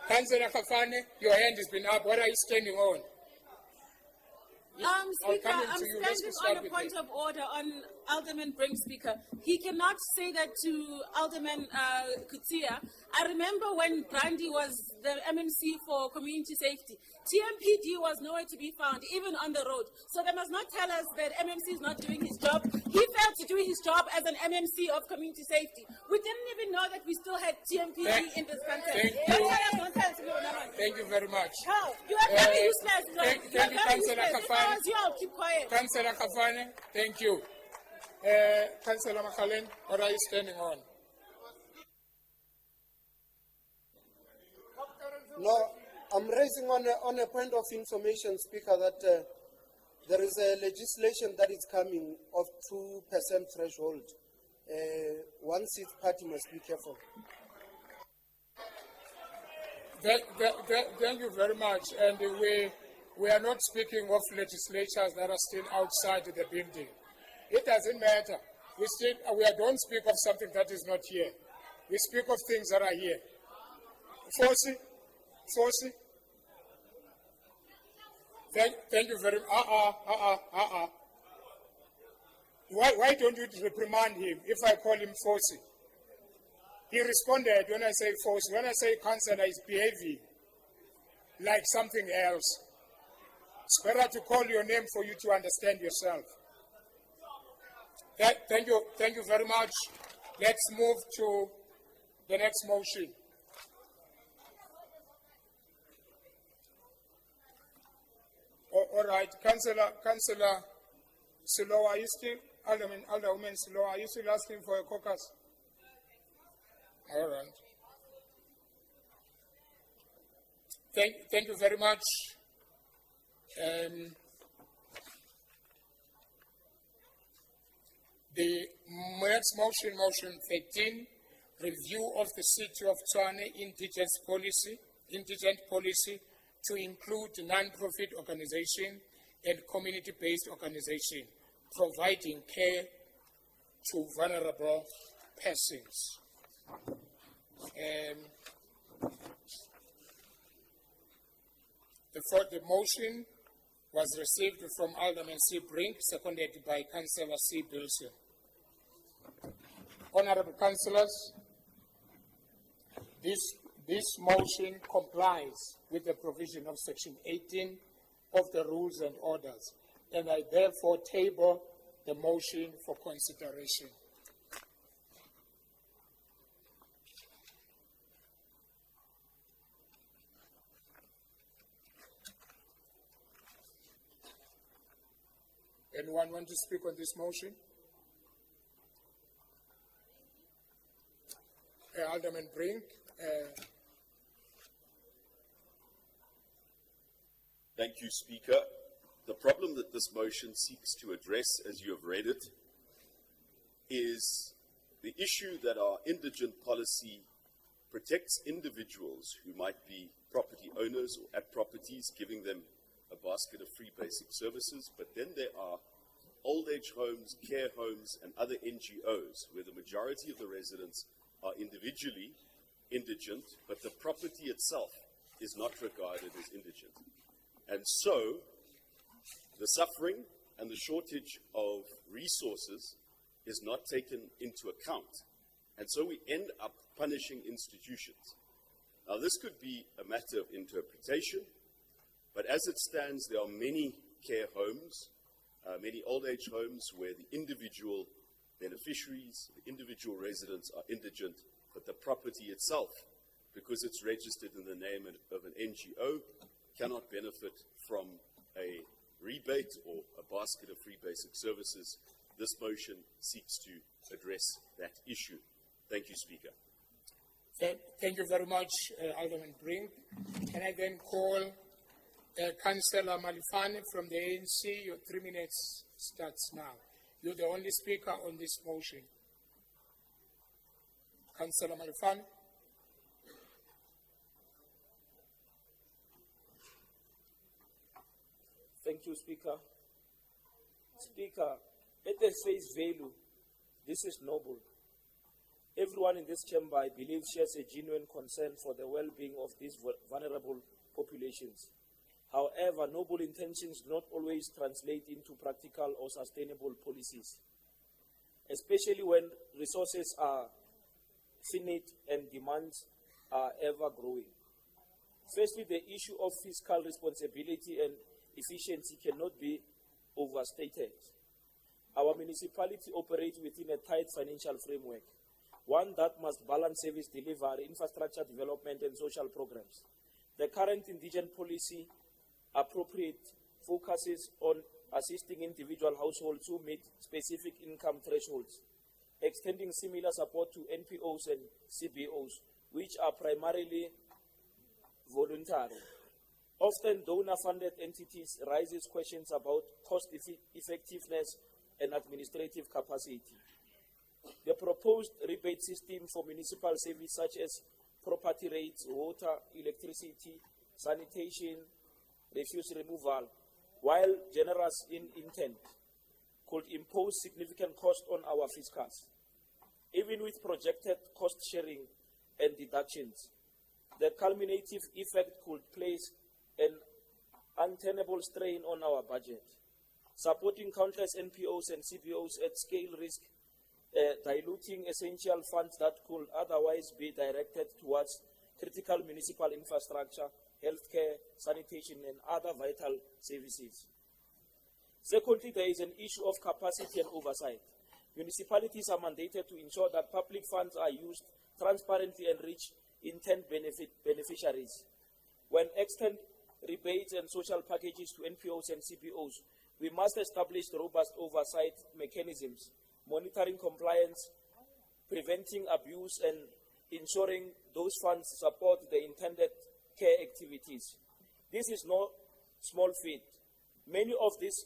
[SPEAKER 1] Councillor Khafane, your hand has been up. What are you standing on?
[SPEAKER 7] Speaker, I'm standing on a point of order on Alderman Brink, Speaker. He cannot say that to Alderman Kutsia. I remember when Brandy was the MMC for community safety. TMPD was nowhere to be found, even on the road. So they must not tell us that MMC is not doing his job. He failed to do his job as an MMC of community safety. We didn't even know that we still had TMPD in this country.
[SPEAKER 1] Thank you very much.
[SPEAKER 7] You are very useless.
[SPEAKER 1] Thank you, Councillor Khafane.
[SPEAKER 7] Keep quiet.
[SPEAKER 1] Councillor Khafane, thank you. Councillor Makhalane, what are you standing on?
[SPEAKER 18] No, I'm raising on a point of information, Speaker, that there is a legislation that is coming of 2% threshold. One seat party must be careful.
[SPEAKER 1] Thank you very much. And we are not speaking of legislatures that are still outside the building. It doesn't matter. We don't speak of something that is not here. We speak of things that are here. Fosi. Thank you very much. Why don't you reprimand him if I call him Fosi? He responded when I say Fosi. When I say councillor is behaving like something else. It's better to call your name for you to understand yourself. Thank you very much. Let's move to the next motion. All right, Councillor Silo, are you still, Alderwoman Silo, are you still asking for a caucus? All right. Thank you very much. The next motion, motion 13, review of the City of Tshwane indigent policy to include non-profit organization and community-based organization providing care to vulnerable persons. The motion was received from Alderman C. Brink, seconded by Councillor C. Bilson. Honorable Councillors, this motion complies with the provision of Section 18 of the Rules and Orders, and I therefore table the motion for consideration. Anyone want to speak on this motion? Alderman Brink.
[SPEAKER 14] Thank you, Speaker. The problem that this motion seeks to address, as you have read it, is the issue that our indigent policy protects individuals who might be property owners or at properties, giving them a basket of free basic services, but then there are old age homes, care homes, and other NGOs where the majority of the residents are individually indigent, but the property itself is not regarded as indigent. And so, the suffering and the shortage of resources is not taken into account. And so we end up punishing institutions. Now, this could be a matter of interpretation, But as it stands, there are many care homes, many old age homes where the individual beneficiaries, the individual residents are indigent, but the property itself, because it's registered in the name of an NGO, cannot benefit from a rebate or a basket of free basic services. This motion seeks to address that issue. Thank you, Speaker.
[SPEAKER 1] Thank you very much, Alderman Brink. Can I then call Councillor Malifane from the ANC? Your 3 minutes starts now. You're the only speaker on this motion. Councillor Malifane.
[SPEAKER 21] Thank you, Speaker. Speaker, at the face value, this is noble. Everyone in this chamber, I believe, shares a genuine concern for the well-being of these vulnerable populations. However, noble intentions do not always translate into practical or sustainable policies, especially when resources are finite and demands are ever growing. Firstly, the issue of fiscal responsibility and efficiency cannot be overstated. Our municipality operates within a tight financial framework, one that must balance service delivery, infrastructure development, and social programs. The current indigent policy appropriate focuses on assisting individual households who meet specific income thresholds, extending similar support to NPOs and CBOs, which are primarily voluntary. Often donor-funded entities raises questions about cost effectiveness and administrative capacity. The proposed rebate system for municipal services such as property rates, water, electricity, sanitation, refuse removal, while generous in intent, could impose significant cost on our fiscals. Even with projected cost sharing and deductions, the cumulative effect could place an untenable strain on our budget. Supporting countless NPOs and CBOs at scale risk diluting essential funds that could otherwise be directed towards critical municipal infrastructure, healthcare, sanitation, and other vital services. Secondly, there is an issue of capacity and oversight. Municipalities are mandated to ensure that public funds are used transparently and reach intent beneficiaries. When extend rebates and social packages to NPOs and CBOs, we must establish robust oversight mechanisms, monitoring compliance, preventing abuse, and ensuring those funds support the intended care activities. This is no small feat. Many of these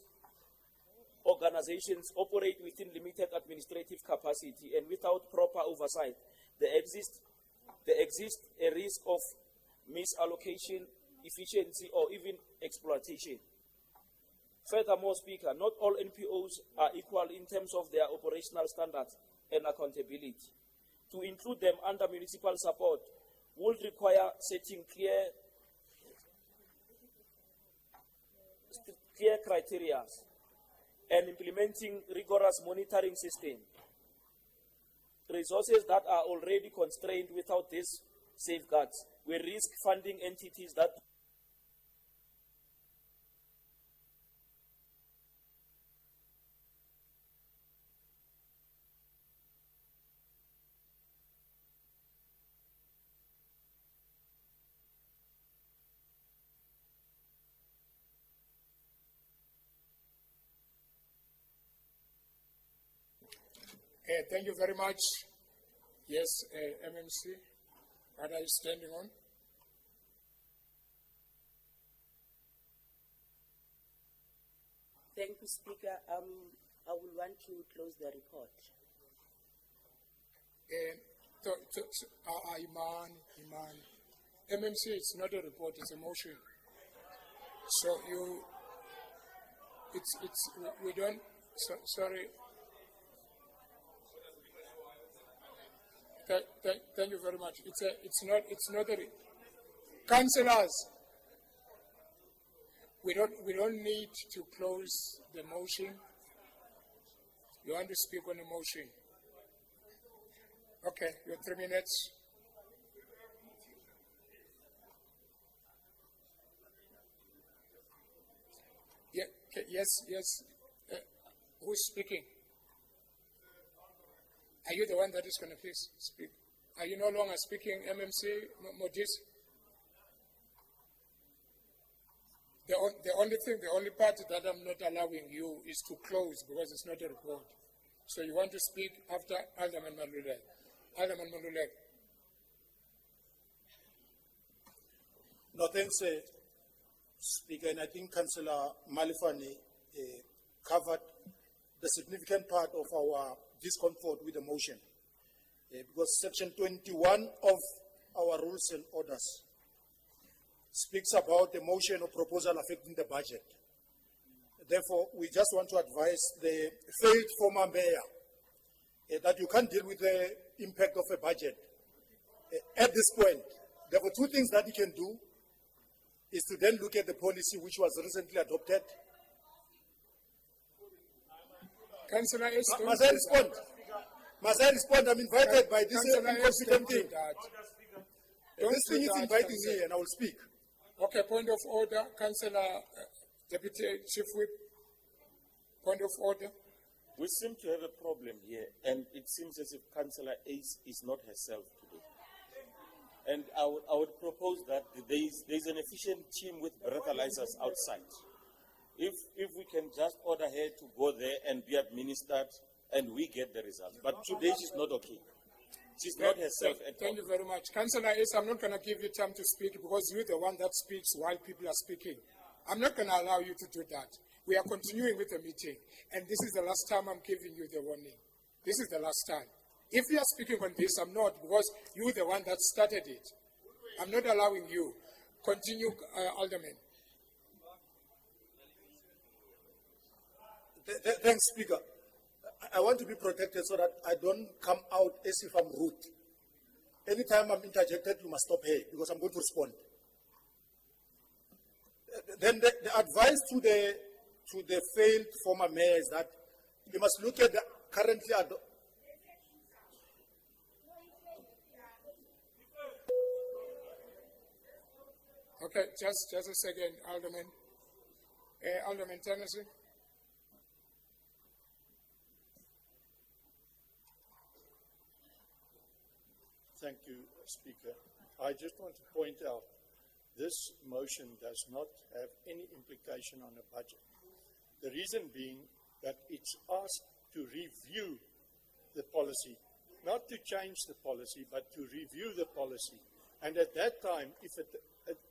[SPEAKER 21] organizations operate within limited administrative capacity, and without proper oversight, there exists a risk of misallocation, efficiency, or even exploitation. Furthermore, Speaker, not all NPOs are equal in terms of their operational standards and accountability. To include them under municipal support would require setting clear criteria and implementing rigorous monitoring system. Resources that are already constrained without these safeguards will risk funding entities that
[SPEAKER 1] thank you very much. Yes, MMC, what are you standing on?
[SPEAKER 22] Thank you, Speaker. I will want to close the report.
[SPEAKER 1] Iman. MMC, it's not a report, it's a motion. So we don't, sorry. Thank you very much. It's not a, councillors, we don't need to close the motion. You want to speak on the motion? Okay, your 3 minutes. Okay, yes. Who's speaking? Are you the one that is going to please speak? Are you no longer speaking, MMC Modis? The only part that I'm not allowing you is to close because it's not a report. So you want to speak after Alderman Malulek. Alderman Malulek.
[SPEAKER 15] No, thanks, Speaker. And I think Councillor Malifani covered the significant part of our discomfort with the motion. Because Section 21 of our rules and orders speaks about the motion or proposal affecting the budget. Therefore, we just want to advise the failed former mayor that you can't deal with the impact of a budget at this point. Therefore, two things that you can do is to then look at the policy which was recently adopted.
[SPEAKER 1] Councillor S.
[SPEAKER 15] Must I respond? Must I respond? I'm invited by this incompetent thing. This thing is inviting me and I will speak.
[SPEAKER 1] Okay, point of order. Councillor Deputy Chief Whip. Point of order.
[SPEAKER 2] We seem to have a problem here, and it seems as if Councillor Ace is not herself today. And I would propose that there's an efficient team with breathalyzers outside. If we can just order her to go there and be administered, and we get the results. But today she's not okay. She's not herself at all.
[SPEAKER 1] Thank you very much. Councillor Ace, I'm not going to give you time to speak because you're the one that speaks while people are speaking. I'm not going to allow you to do that. We are continuing with the meeting, and this is the last time I'm giving you the warning. This is the last time. If you are speaking on this, I'm not, because you're the one that started it. I'm not allowing you. Continue, Alderman.
[SPEAKER 15] Thanks, Speaker. I want to be protected so that I don't come out as if I'm rude. Anytime I'm interjected, you must stop here because I'm going to respond. Then the advice to the failed former mayor is that you must look at the currently
[SPEAKER 1] Okay, just a second, Alderman. Alderman Tennessee.
[SPEAKER 13] Thank you, Speaker. I just want to point out this motion does not have any implication on the budget. The reason being that it's asked to review the policy, not to change the policy, but to review the policy. And at that time, if it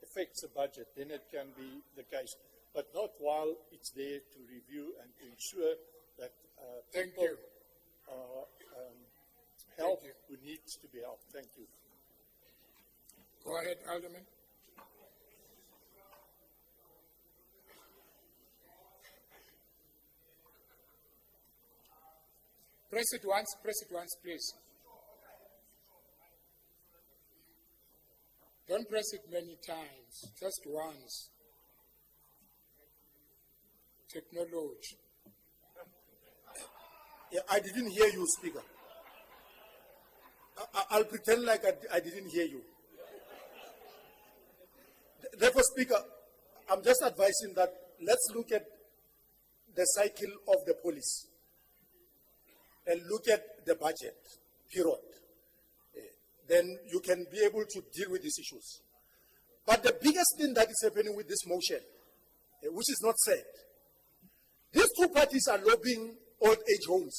[SPEAKER 13] affects the budget, then it can be the case, but not while it's there to review and to ensure that people are helped who needs to be helped. Thank you.
[SPEAKER 1] Go ahead, Alderman. Press it once, please. Don't press it many times, just once. Technology.
[SPEAKER 15] Yeah, I didn't hear you, Speaker. I'll pretend like I didn't hear you. Therefore, Speaker, I'm just advising that let's look at the cycle of the police and look at the budget, period. Then you can be able to deal with these issues. But the biggest thing that is happening with this motion, which is not said, these two parties are lobbying old age homes.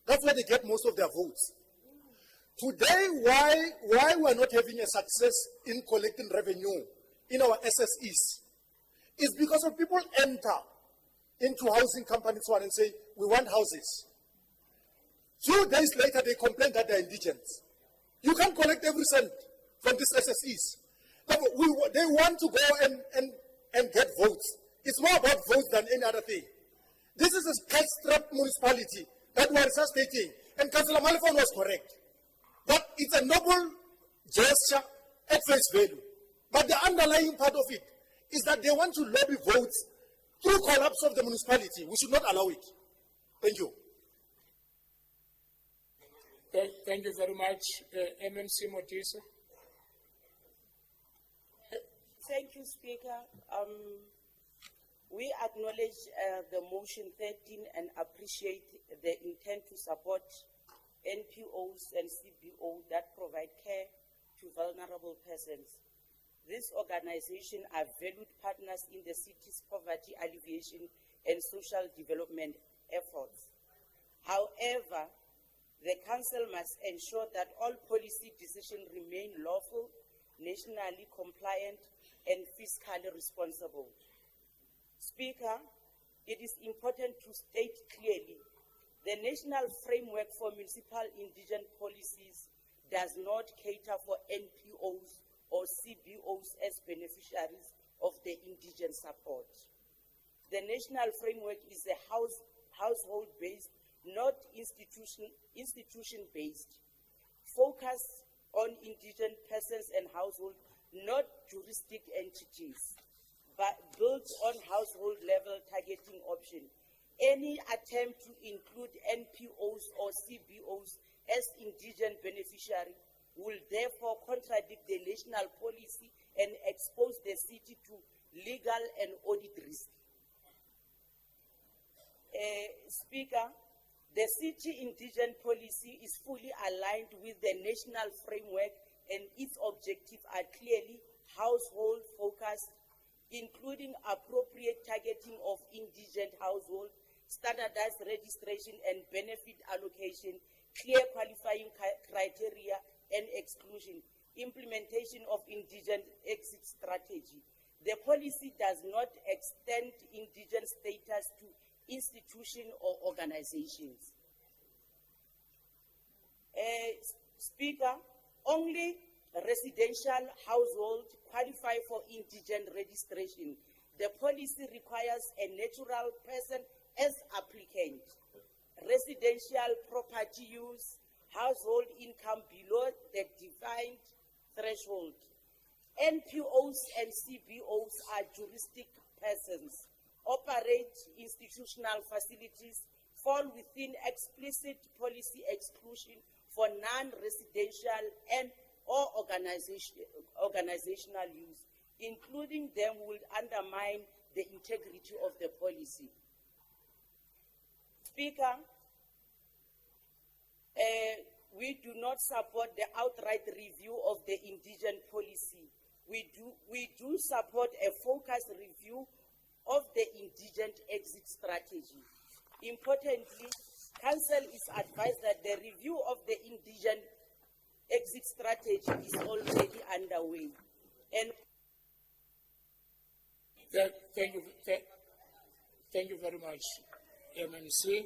[SPEAKER 15] That's where they get most of their votes. Today, why we're not having a success in collecting revenue in our SSEs is because of people enter into housing companies and say, we want houses. 2 days later, they complain that they're indigent. You can't collect every cent from these SSEs. They want to go and get votes. It's more about votes than any other thing. This is a cash-strapped municipality that we're resuscitating, and Councillor Malifan was correct. But it's a noble gesture at face value. But the underlying part of it is that they want to lobby votes through collapse of the municipality. We should not allow it. Thank you.
[SPEAKER 1] Thank you very much. MMC Motisa.
[SPEAKER 22] Thank you, Speaker. We acknowledge the motion 13 and appreciate the intent to support NPOs and CBO that provide care to vulnerable persons. These organizations are valued partners in the city's poverty alleviation and social development efforts. However, the Council must ensure that all policy decisions remain lawful, nationally compliant, and fiscally responsible. Speaker, it is important to state clearly the national framework for municipal indigent policies does not cater for NPOs or CBOs as beneficiaries of the indigent support. The national framework is a household-based, not institution-based, focus on indigent persons and households, not juristic entities, but built on household-level targeting option. Any attempt to include NPOs or CBOs as indigent beneficiary will therefore contradict the national policy and expose the city to legal and audit risk. Speaker, the city indigent policy is fully aligned with the national framework and its objectives are clearly household focused, including appropriate targeting of indigent households, standardized registration and benefit allocation, clear qualifying criteria and exclusion, implementation of indigent exit strategy. The policy does not extend indigent status to institutions or organizations. Speaker, only residential households qualify for indigent registration. The policy requires a natural person as applicant. Residential property use, household income below the defined threshold. NPOs and CBOs are juristic persons, operate institutional facilities, fall within explicit policy exclusion for non-residential and or organizational use, including them will undermine the integrity of the policy. Speaker, we do not support the outright review of the indigent policy. We do support a focused review of the indigent exit strategy. Importantly, Council is advised that the review of the indigent exit strategy is already underway. And
[SPEAKER 1] thank you very much, MMC.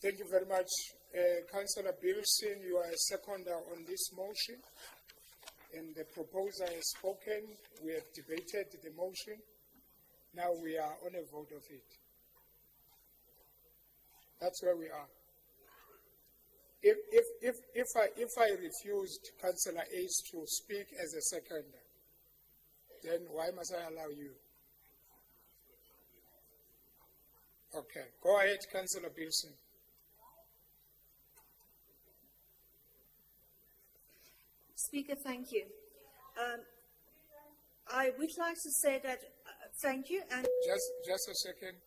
[SPEAKER 1] Thank you very much. Councillor Bilson, you are a seconder on this motion, and the proposer has spoken. We have debated the motion. Now we are on a vote of it. That's where we are. If I refused Councillor Ace to speak as a seconder, then why must I allow you? Okay, go ahead, Councillor Bilson.
[SPEAKER 12] Speaker, thank you. I would like to say that thank you and
[SPEAKER 1] just a second.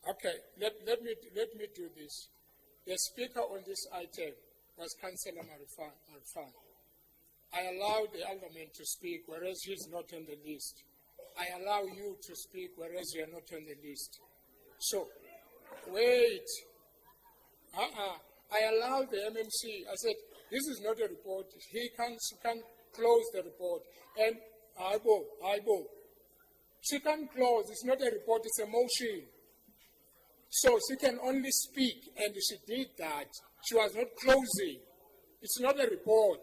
[SPEAKER 1] Okay, let me do this. The speaker on this item was Councillor Marufan. I allowed the alderman to speak, whereas he is not on the list. I allow you to speak, whereas you are not on the list. So, wait. I allowed the MMC. I said, this is not a report. He can close the report. And Aibo. She can close. It's not a report, it's a motion. So she can only speak, and she did that. She was not closing. It's not a report.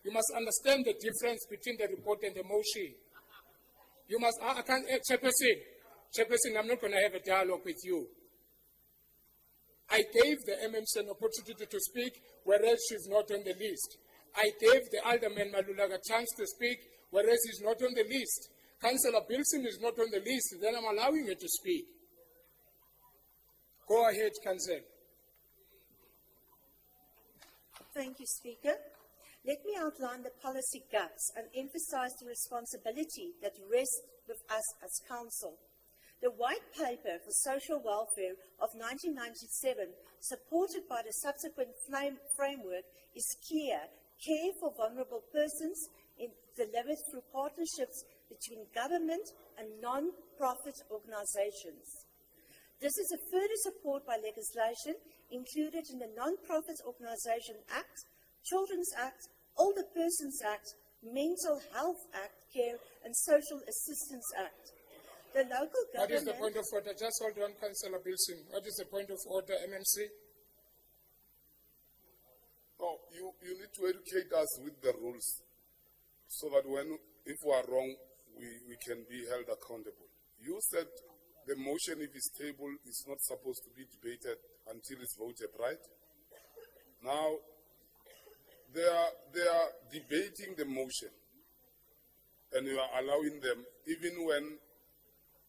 [SPEAKER 1] You must understand the difference between the report and the motion. You must, Chairperson, I'm not going to have a dialogue with you. I gave the MMC an opportunity to speak, whereas she's not on the list. I gave the Alderman Malulaga a chance to speak, whereas he's not on the list. Councillor Bilson is not on the list, then I'm allowing her to speak. Go ahead, Councillor.
[SPEAKER 12] Thank you, Speaker. Let me outline the policy gaps and emphasize the responsibility that rests with us as Council. The White Paper for Social Welfare of 1997, supported by the subsequent framework, is clear. Care for vulnerable persons is delivered through partnerships between government and non-profit organizations. This is a further support by legislation included in the Non-Profit Organisation Act, Children's Act, Older Persons Act, Mental Health Act, Care and Social Assistance Act. The local
[SPEAKER 1] What is
[SPEAKER 12] government...
[SPEAKER 1] the point of order? Just hold on, Councillor Bilson. What is the point of order, MMC?
[SPEAKER 3] No, you need to educate us with the rules so that if we are wrong, we can be held accountable. You said the motion, if it's tabled, is not supposed to be debated until it's voted, right? Now, they are debating the motion, and you are allowing them, even when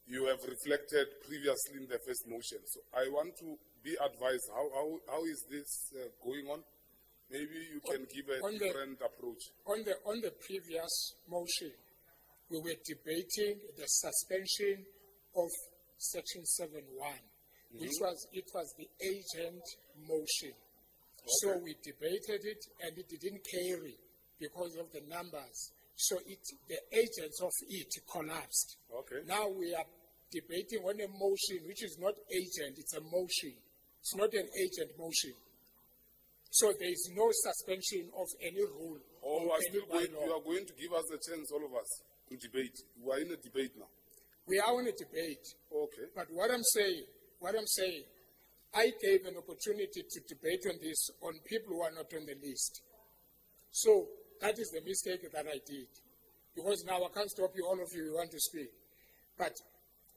[SPEAKER 3] you have reflected previously in the first motion. So I want to be advised, how is this going on? Maybe you can give a different approach.
[SPEAKER 1] On the previous motion, we were debating the suspension of Section 7.1, which was the agent motion. Okay. So we debated it, and it didn't carry because of the numbers. So the agents of it collapsed.
[SPEAKER 3] Okay.
[SPEAKER 1] Now we are debating on a motion which is not agent, it's a motion. It's not an agent motion. So there is no suspension of any rule.
[SPEAKER 3] You are going to give us a chance, all of us, to debate. We are in a debate now.
[SPEAKER 1] We are on a debate.
[SPEAKER 3] Okay.
[SPEAKER 1] But what I'm saying, I gave an opportunity to debate on this on people who are not on the list. So that is the mistake that I did. Because now I can't stop you, all of you want to speak. But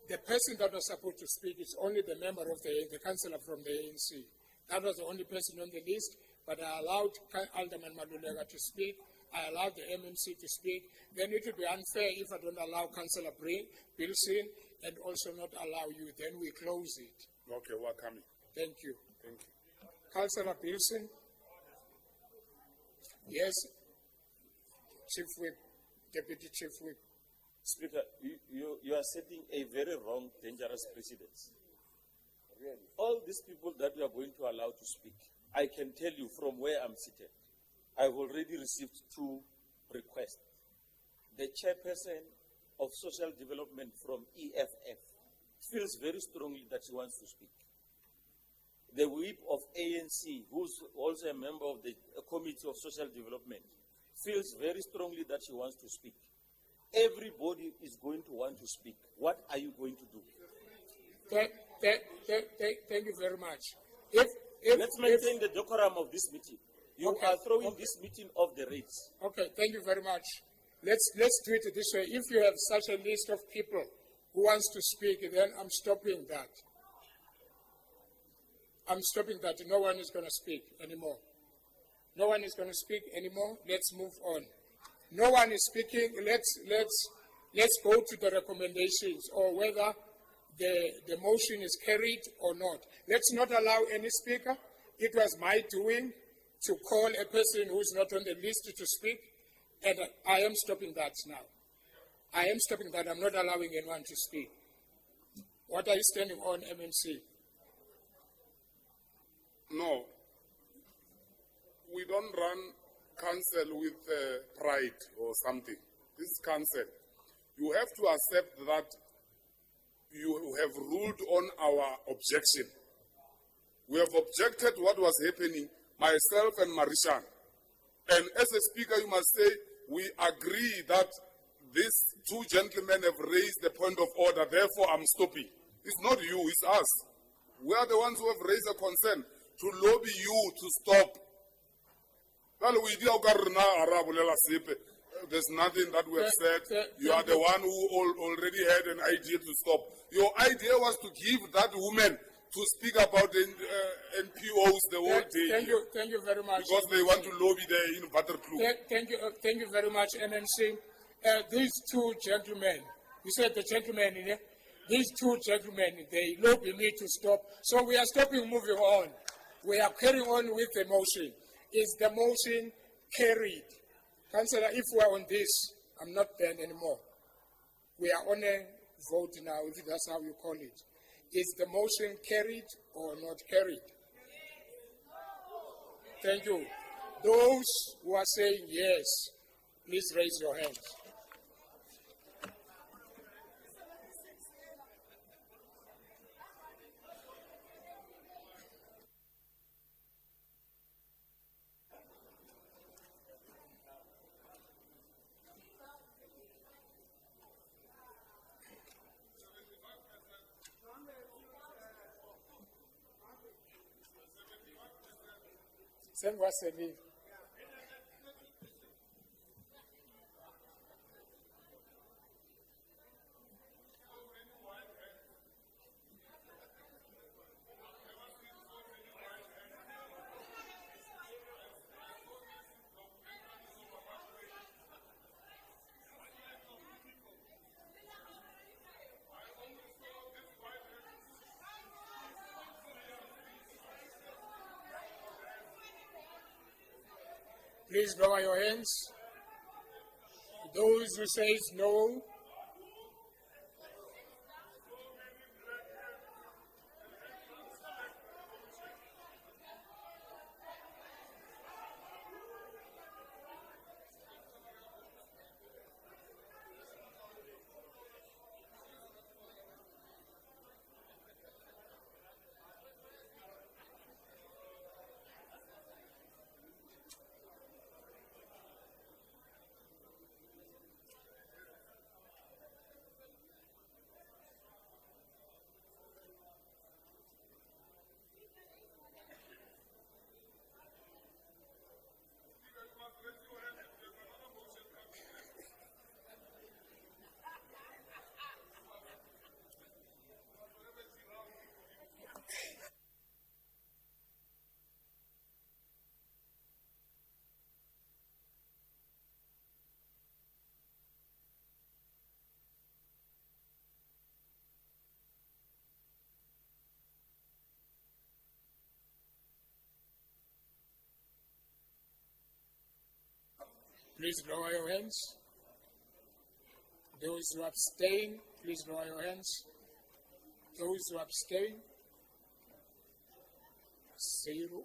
[SPEAKER 1] the person that was supposed to speak is only the member of the councillor from the ANC. That was the only person on the list, but I allowed Alderman Malulega to speak. I allowed the MMC to speak. Then it would be unfair if I don't allow Councillor Bilson and also not allow you. Then we close it.
[SPEAKER 3] Okay, we're coming.
[SPEAKER 1] Thank you.
[SPEAKER 3] Thank you.
[SPEAKER 1] Councillor Bilson? Yes. Chief Whip, Deputy Chief Whip.
[SPEAKER 2] Speaker, you are setting a very wrong, dangerous precedent. Really? All these people that we are going to allow to speak, I can tell you from where I'm seated, I've already received 2 requests. The chairperson of social development from EFF feels very strongly that she wants to speak. The whip of ANC, who's also a member of the Committee of Social Development, feels very strongly that she wants to speak. Everybody is going to want to speak. What are you going to do?
[SPEAKER 1] Thank you very much.
[SPEAKER 2] Let's maintain the decorum of this meeting. You are throwing this meeting off the rails.
[SPEAKER 1] Okay, thank you very much. Let's do it this way. If you have such a list of people who wants to speak, then I'm stopping that. I'm stopping that. No one is going to speak anymore. No one is going to speak anymore. Let's move on. No one is speaking. Let's go to the recommendations or whether the motion is carried or not. Let's not allow any speaker. It was my doing to call a person who's not on the list to speak, and I am stopping that now. I am stopping that. I'm not allowing anyone to speak. What are you standing on, MMC?
[SPEAKER 3] No. We don't run council with pride or something. This is council. You have to accept that you have ruled on our objection. We have objected what was happening, myself and Marishan. And as a speaker, you must say, we agree that these 2 gentlemen have raised the point of order, therefore I'm stopping. It's not you, it's us. We are the ones who have raised a concern to lobby you to stop. There's nothing that we have said. You are the one who already had an idea to stop. Your idea was to give that woman to speak about the NPOs the whole day.
[SPEAKER 1] Thank you very much.
[SPEAKER 3] Because they want to lobby the inverter club.
[SPEAKER 1] Thank you very much, MMC. These 2 gentlemen, you said the gentleman in here, These two gentlemen, they lobby me to stop. So we are stopping, moving on. We are carrying on with the motion. Is the motion carried? Councillor, if we are on this, I'm not banned anymore. We are on a vote now, if that's how you call it. Is the motion carried or not carried? Thank you. Those who are saying yes, please raise your hands. Send what's the name? Please lower your hands. Those who say no. Please lower your hands. Those who abstain, please lower your hands. Those who abstain, 0.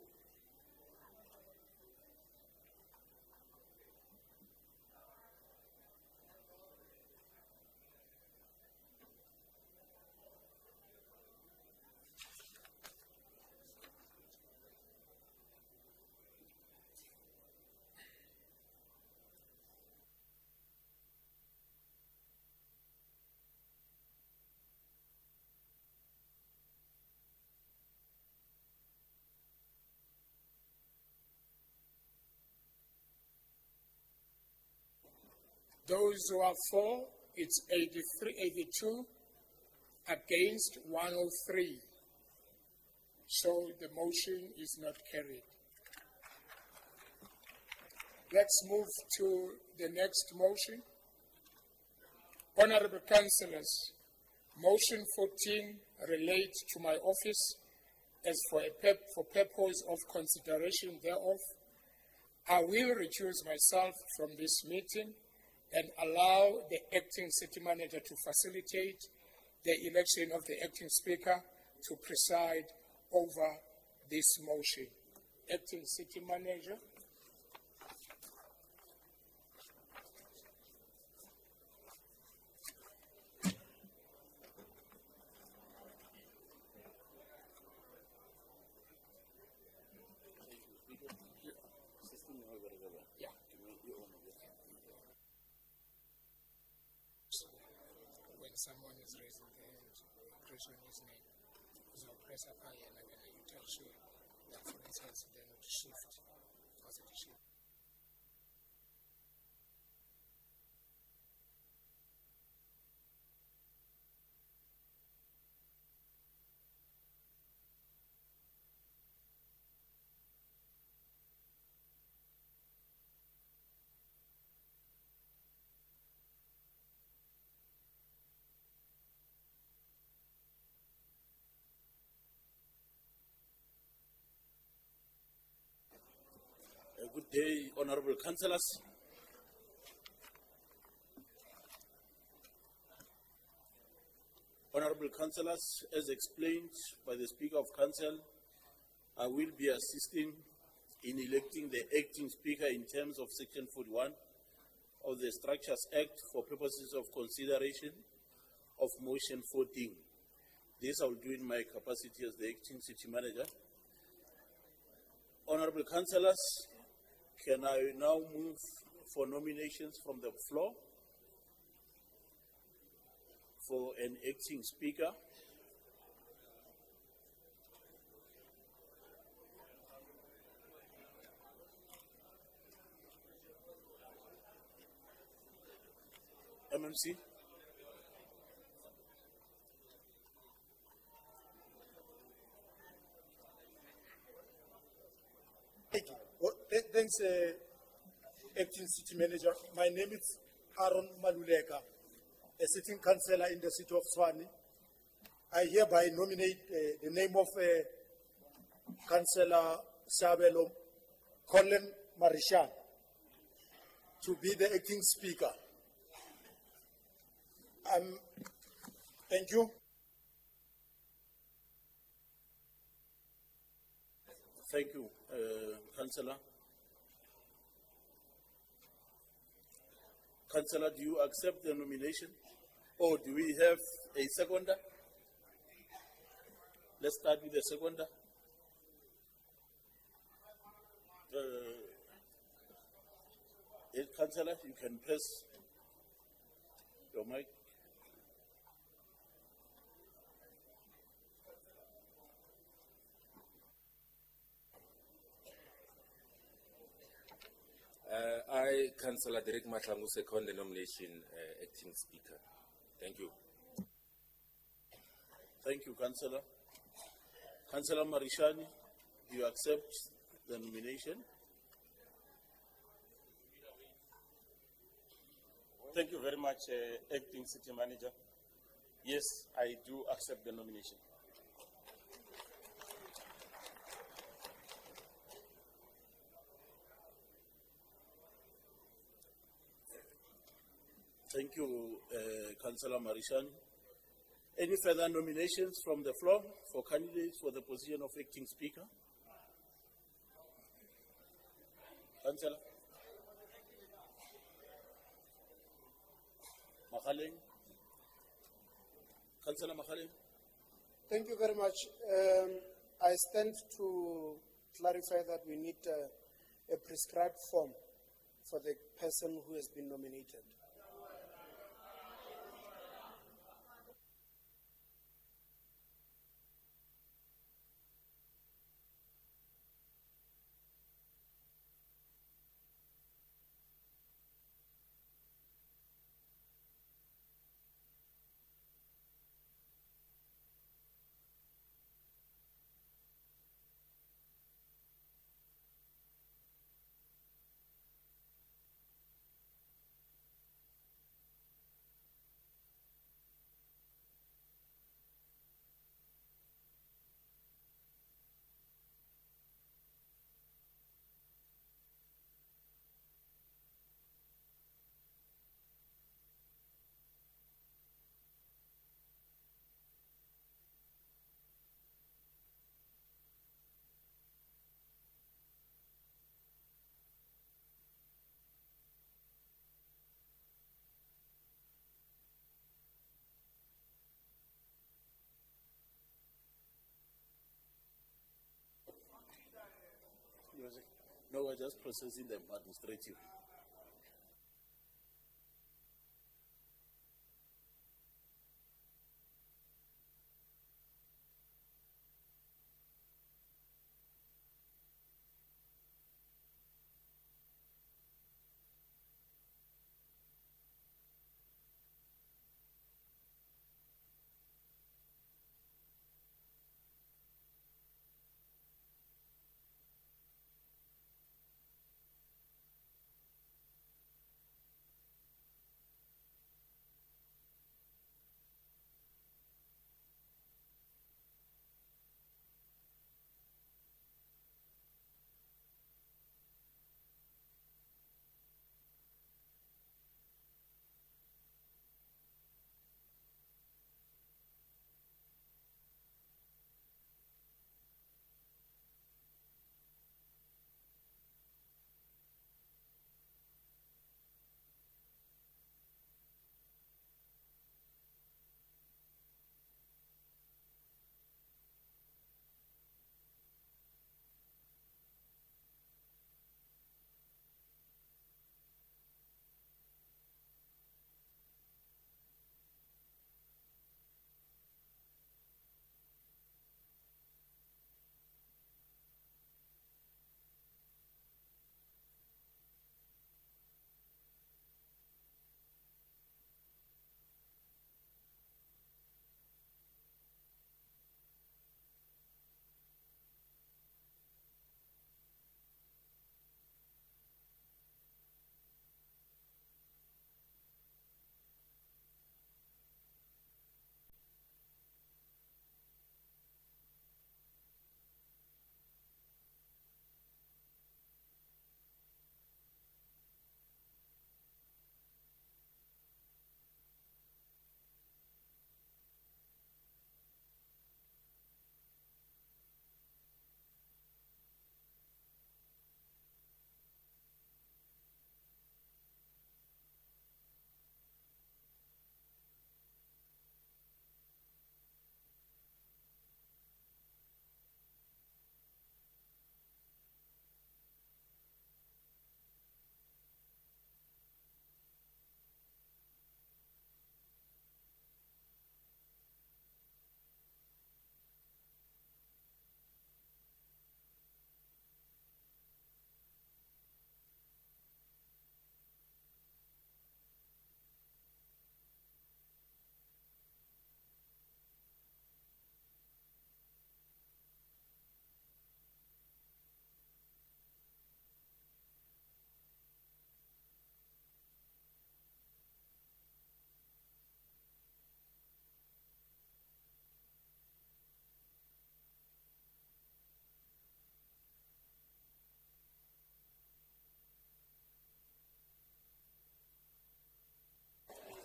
[SPEAKER 1] Those who are for, it's 82, against 103. So the motion is not carried. Let's move to the next motion. Honorable Councillors, motion 14 relates to my office as for purpose of consideration thereof. I will recuse myself from this meeting and allow the acting city manager to facilitate the election of the acting speaker to preside over this motion. Acting city manager. When someone is raising their hand, press on his name. So press up high and then you touch you. That for instance, then it shift. As it shift.
[SPEAKER 4] Good day, honorable councillors. Honorable councillors, as explained by the Speaker of Council, I will be assisting in electing the acting Speaker in terms of Section 41 of the Structures Act for purposes of consideration of Motion 14. This I will do in my capacity as the acting City Manager. Honorable councillors, can I now move for nominations from the floor for an acting Speaker? MMC?
[SPEAKER 15] Thank you. Well, thanks, Acting City Manager. My name is Aaron Maluleka, a sitting councillor in the city of Swani. I hereby nominate the name of Councillor Sabelo Colin Marishan to be the acting Speaker. Thank you.
[SPEAKER 4] Thank you, Councillor. Councillor, do you accept the nomination? Or do we have a seconder? Let's start with the seconder. Councillor, you can press your mic.
[SPEAKER 5] I, Councillor Derek Matlangu, second the nomination, acting Speaker. Thank you.
[SPEAKER 4] Thank you, Councillor. Councillor Marishani, do you accept the nomination?
[SPEAKER 2] Thank you very much, Acting City Manager. Yes, I do accept the nomination.
[SPEAKER 4] Thank you, Councillor Marishan. Any further nominations from the floor for candidates for the position of acting Speaker? Councillor Makhaleng. Councillor Makhaleng.
[SPEAKER 18] Thank you very much. I stand to clarify that we need a prescribed form for the person who has been nominated.
[SPEAKER 4] No, we're just processing them administratively.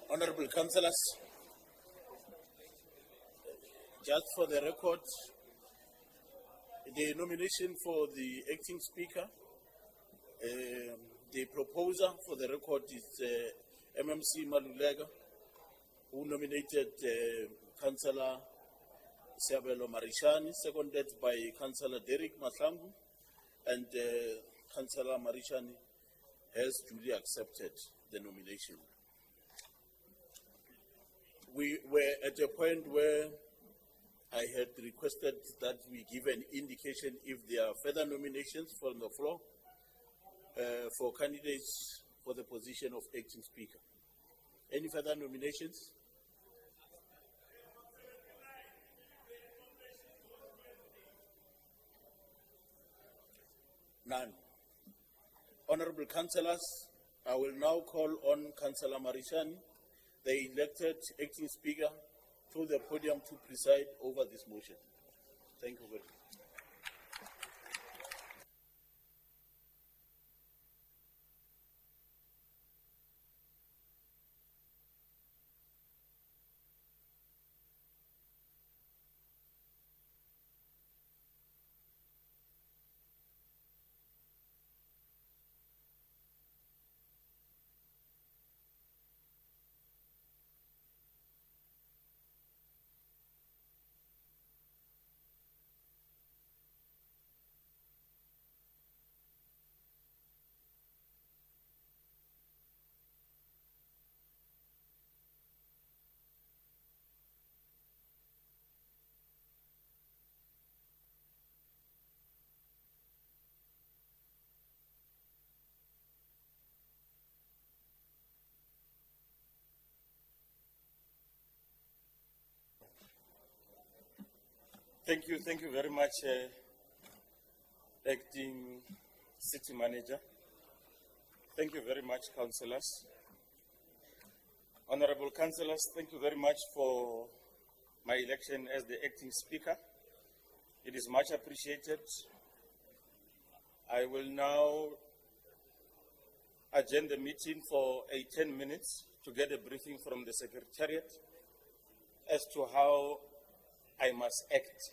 [SPEAKER 4] Honorable Councillors, just for the record, the nomination for the acting speaker, the proposer for the record is MMC Malulega, who nominated Councillor Siabelo Marishani, seconded by Councillor Derek Mahlangu, and Councillor Marishani has duly accepted the nomination. We were at a point where I had requested that we give an indication if there are further nominations from the floor for candidates for the position of acting speaker. Any further nominations? None. Honorable Councillors, I will now call on Councillor Marishani, the elected acting speaker, to the podium to preside over this motion. Thank you very much. Thank you very much, Acting City Manager. Thank you very much, Councillors. Honorable Councillors, thank you very much for my election as the Acting Speaker. It is much appreciated. I will now adjourn the meeting for 10 minutes to get a briefing from the Secretariat as to how I must act.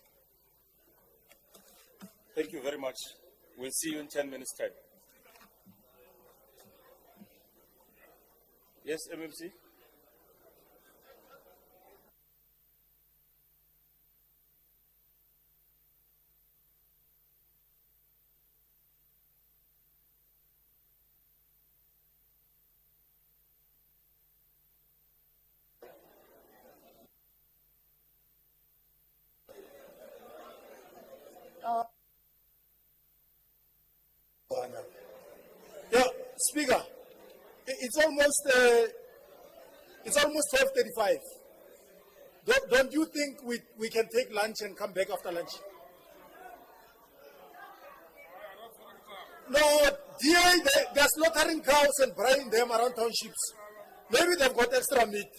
[SPEAKER 4] Thank you very much. We'll see you in 10 minutes' time. Yes, MMC?
[SPEAKER 15] Yeah, Speaker, it's almost 12:35. Don't you think we can take lunch and come back after lunch? No, DA, they're slaughtering cows and buying them around townships. Maybe they've got extra meat.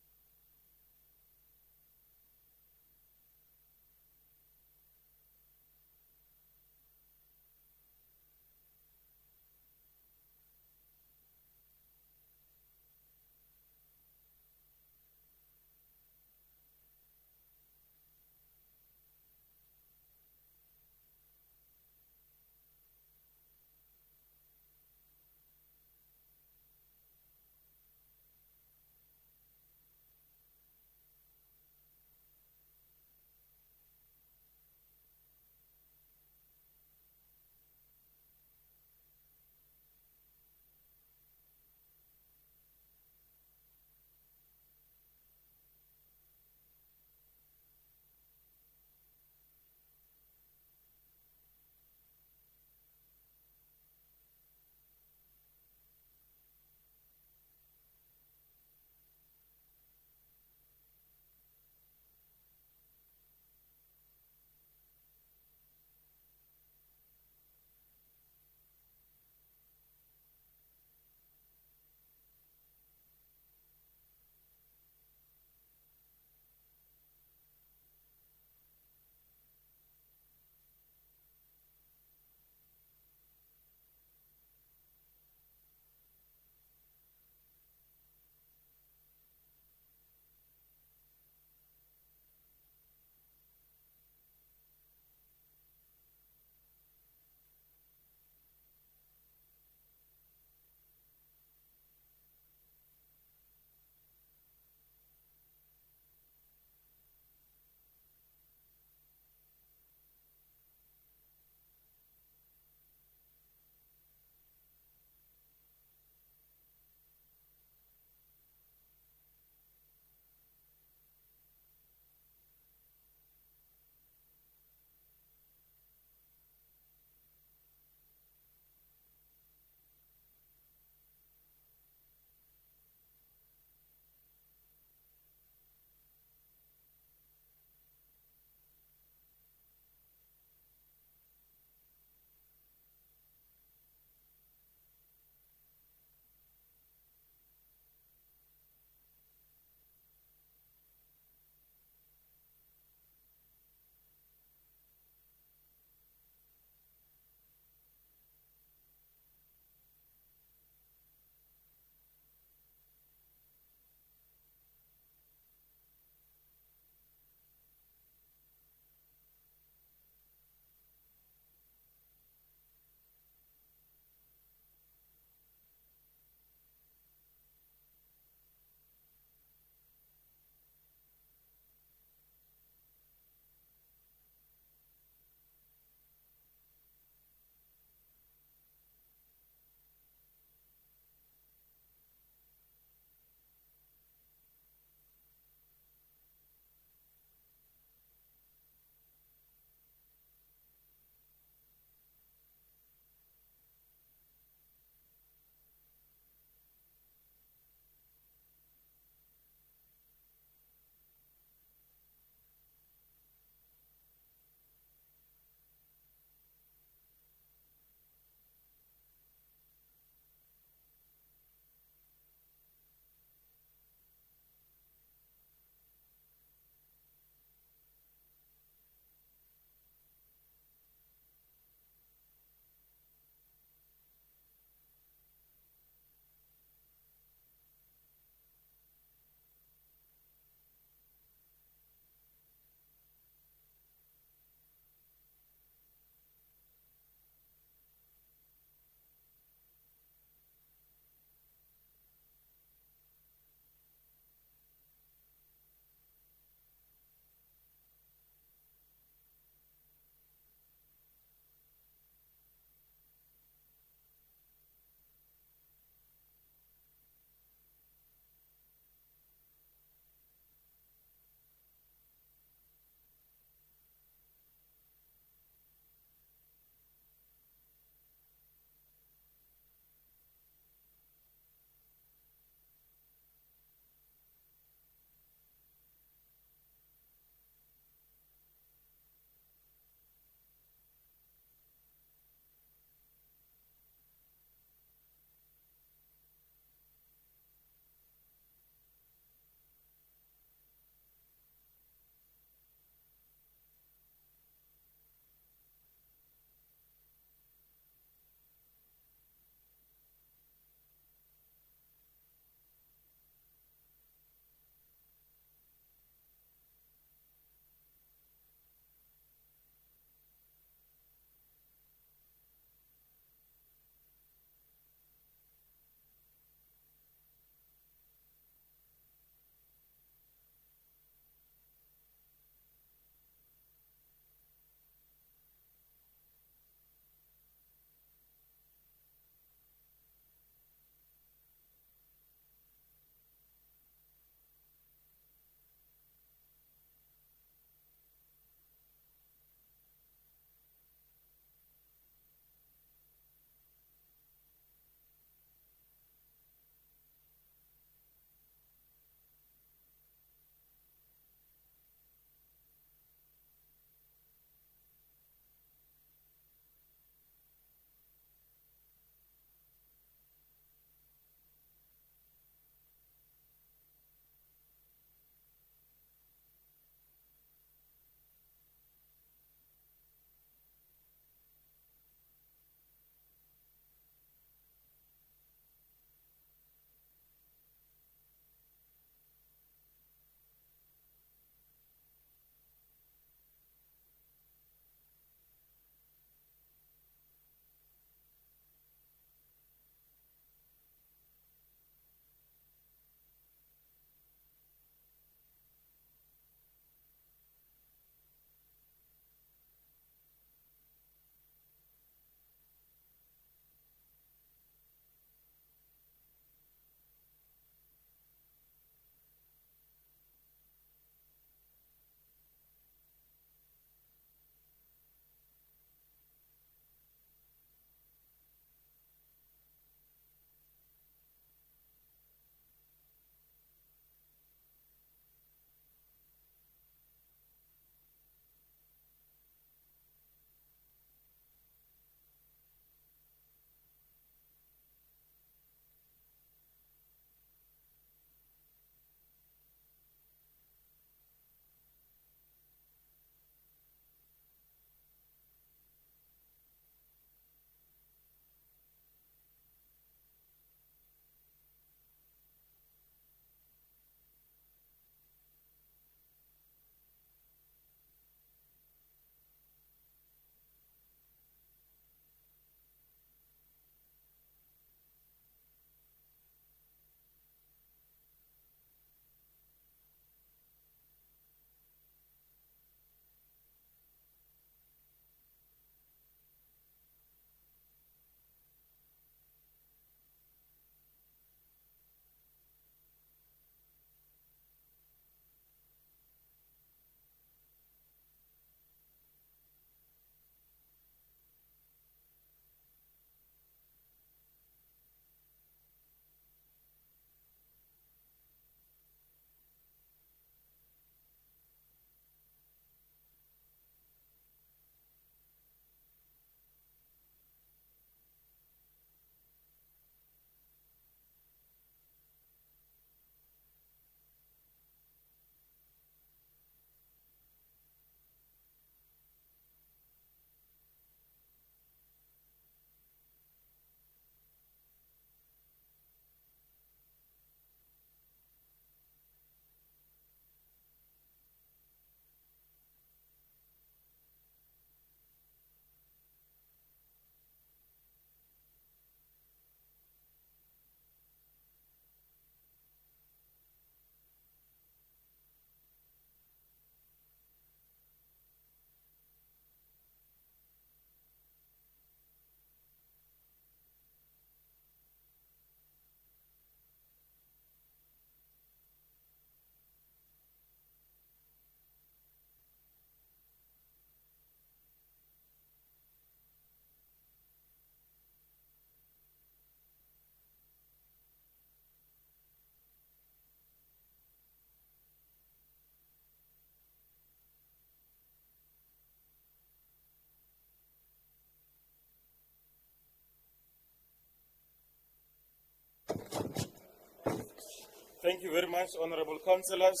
[SPEAKER 2] Thank you very much, honorable councillors.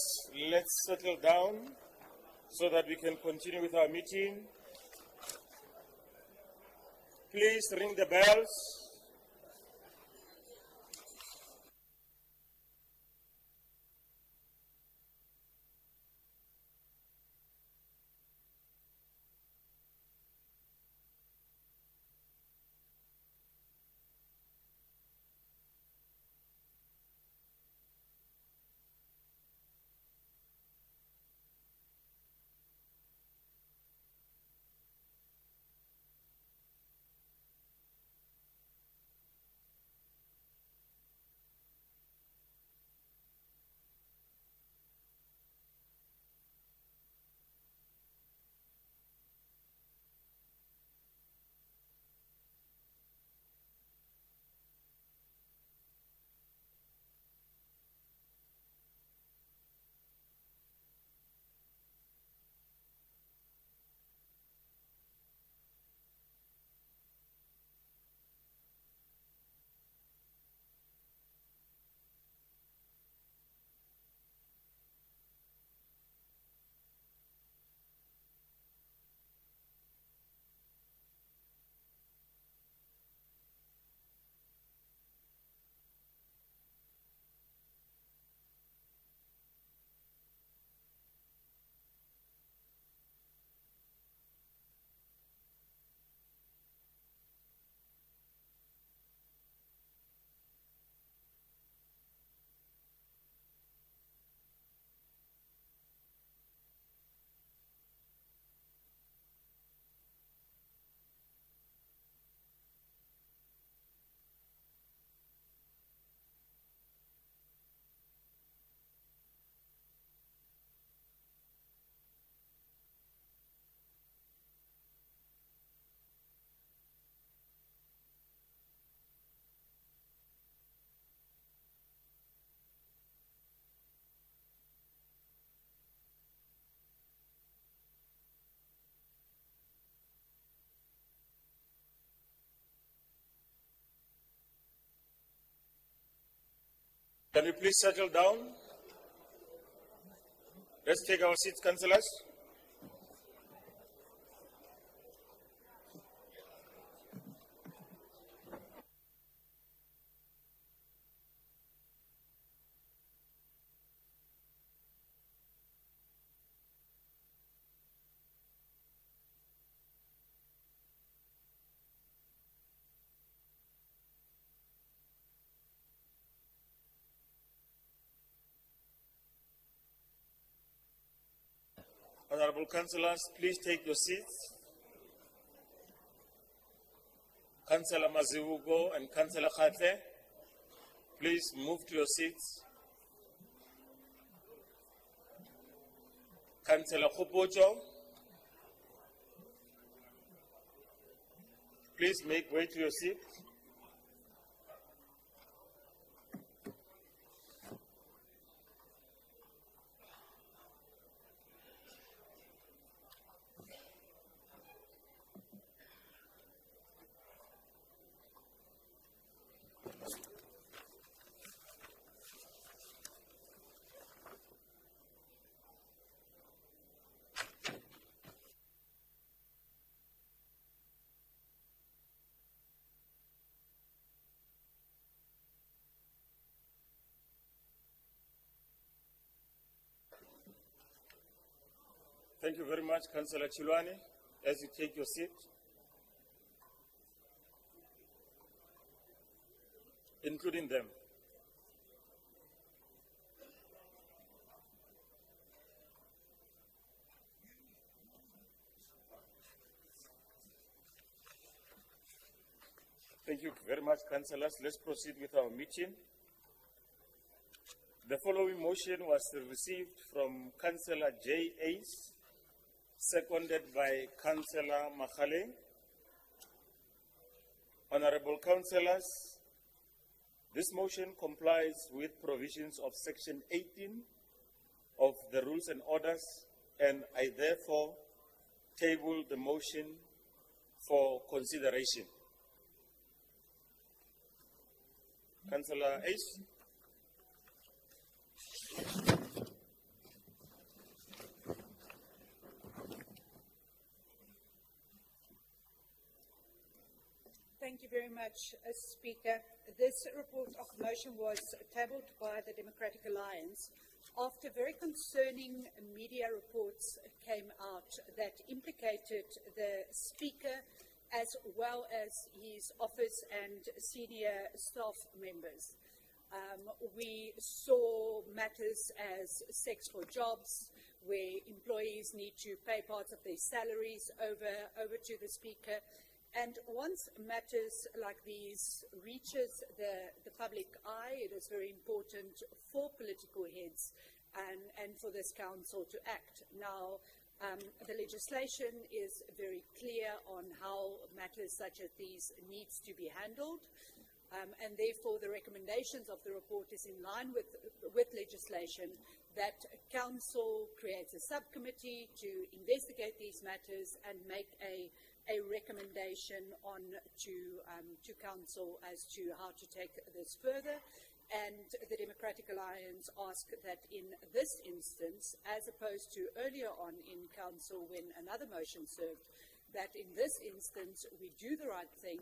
[SPEAKER 2] Let's settle down so that we can continue with our meeting. Please ring the bells. Can you please settle down? Let's take our seats, councillors. Honorable councillors, please take your seats. Councillor Maziugo and Councillor Khate, please move to your seats. Councillor Khupocho, please make way to your seat. Thank you very much, Councillor Chilwani. As you take your seat, including them. Thank you very much, councillors. Let's proceed with our meeting. The following motion was received from Councillor J. Ace, seconded by Councillor Makhale. Honorable councillors, this motion complies with provisions of Section 18 of the Rules and Orders, and I therefore table the motion for consideration. Councillor Ace.
[SPEAKER 10] Thank you very much, Speaker. This report of motion was tabled by the Democratic Alliance after very concerning media reports came out that implicated the Speaker as well as his office and senior staff members. We saw matters as sex for jobs, where employees need to pay part of their salaries over to the Speaker. And once matters like these reaches the public eye, it is very important for political heads and for this council to act. Now, the legislation is very clear on how matters such as these needs to be handled. And therefore, the recommendations of the report is in line with legislation that Council creates a subcommittee to investigate these matters and make a recommendation on to Council as to how to take this further. And the Democratic Alliance ask that in this instance, as opposed to earlier on in Council when another motion served, that in this instance we do the right thing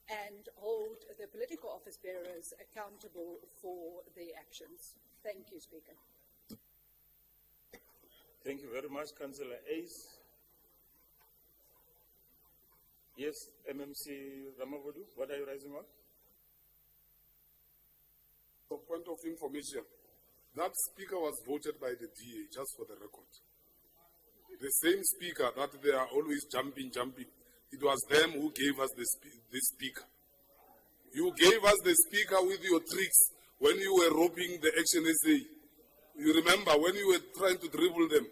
[SPEAKER 10] and hold the political office bearers accountable for their actions. Thank you, Speaker.
[SPEAKER 2] Thank you very much, Councillor Ace. Yes, MMC Ramavudu, what are you raising on?
[SPEAKER 3] For point of information, that speaker was voted by the DA, just for the record. The same speaker that they are always jumping. It was them who gave us this speaker. You gave us the speaker with your tricks when you were robbing the Action SA. You remember when you were trying to dribble them,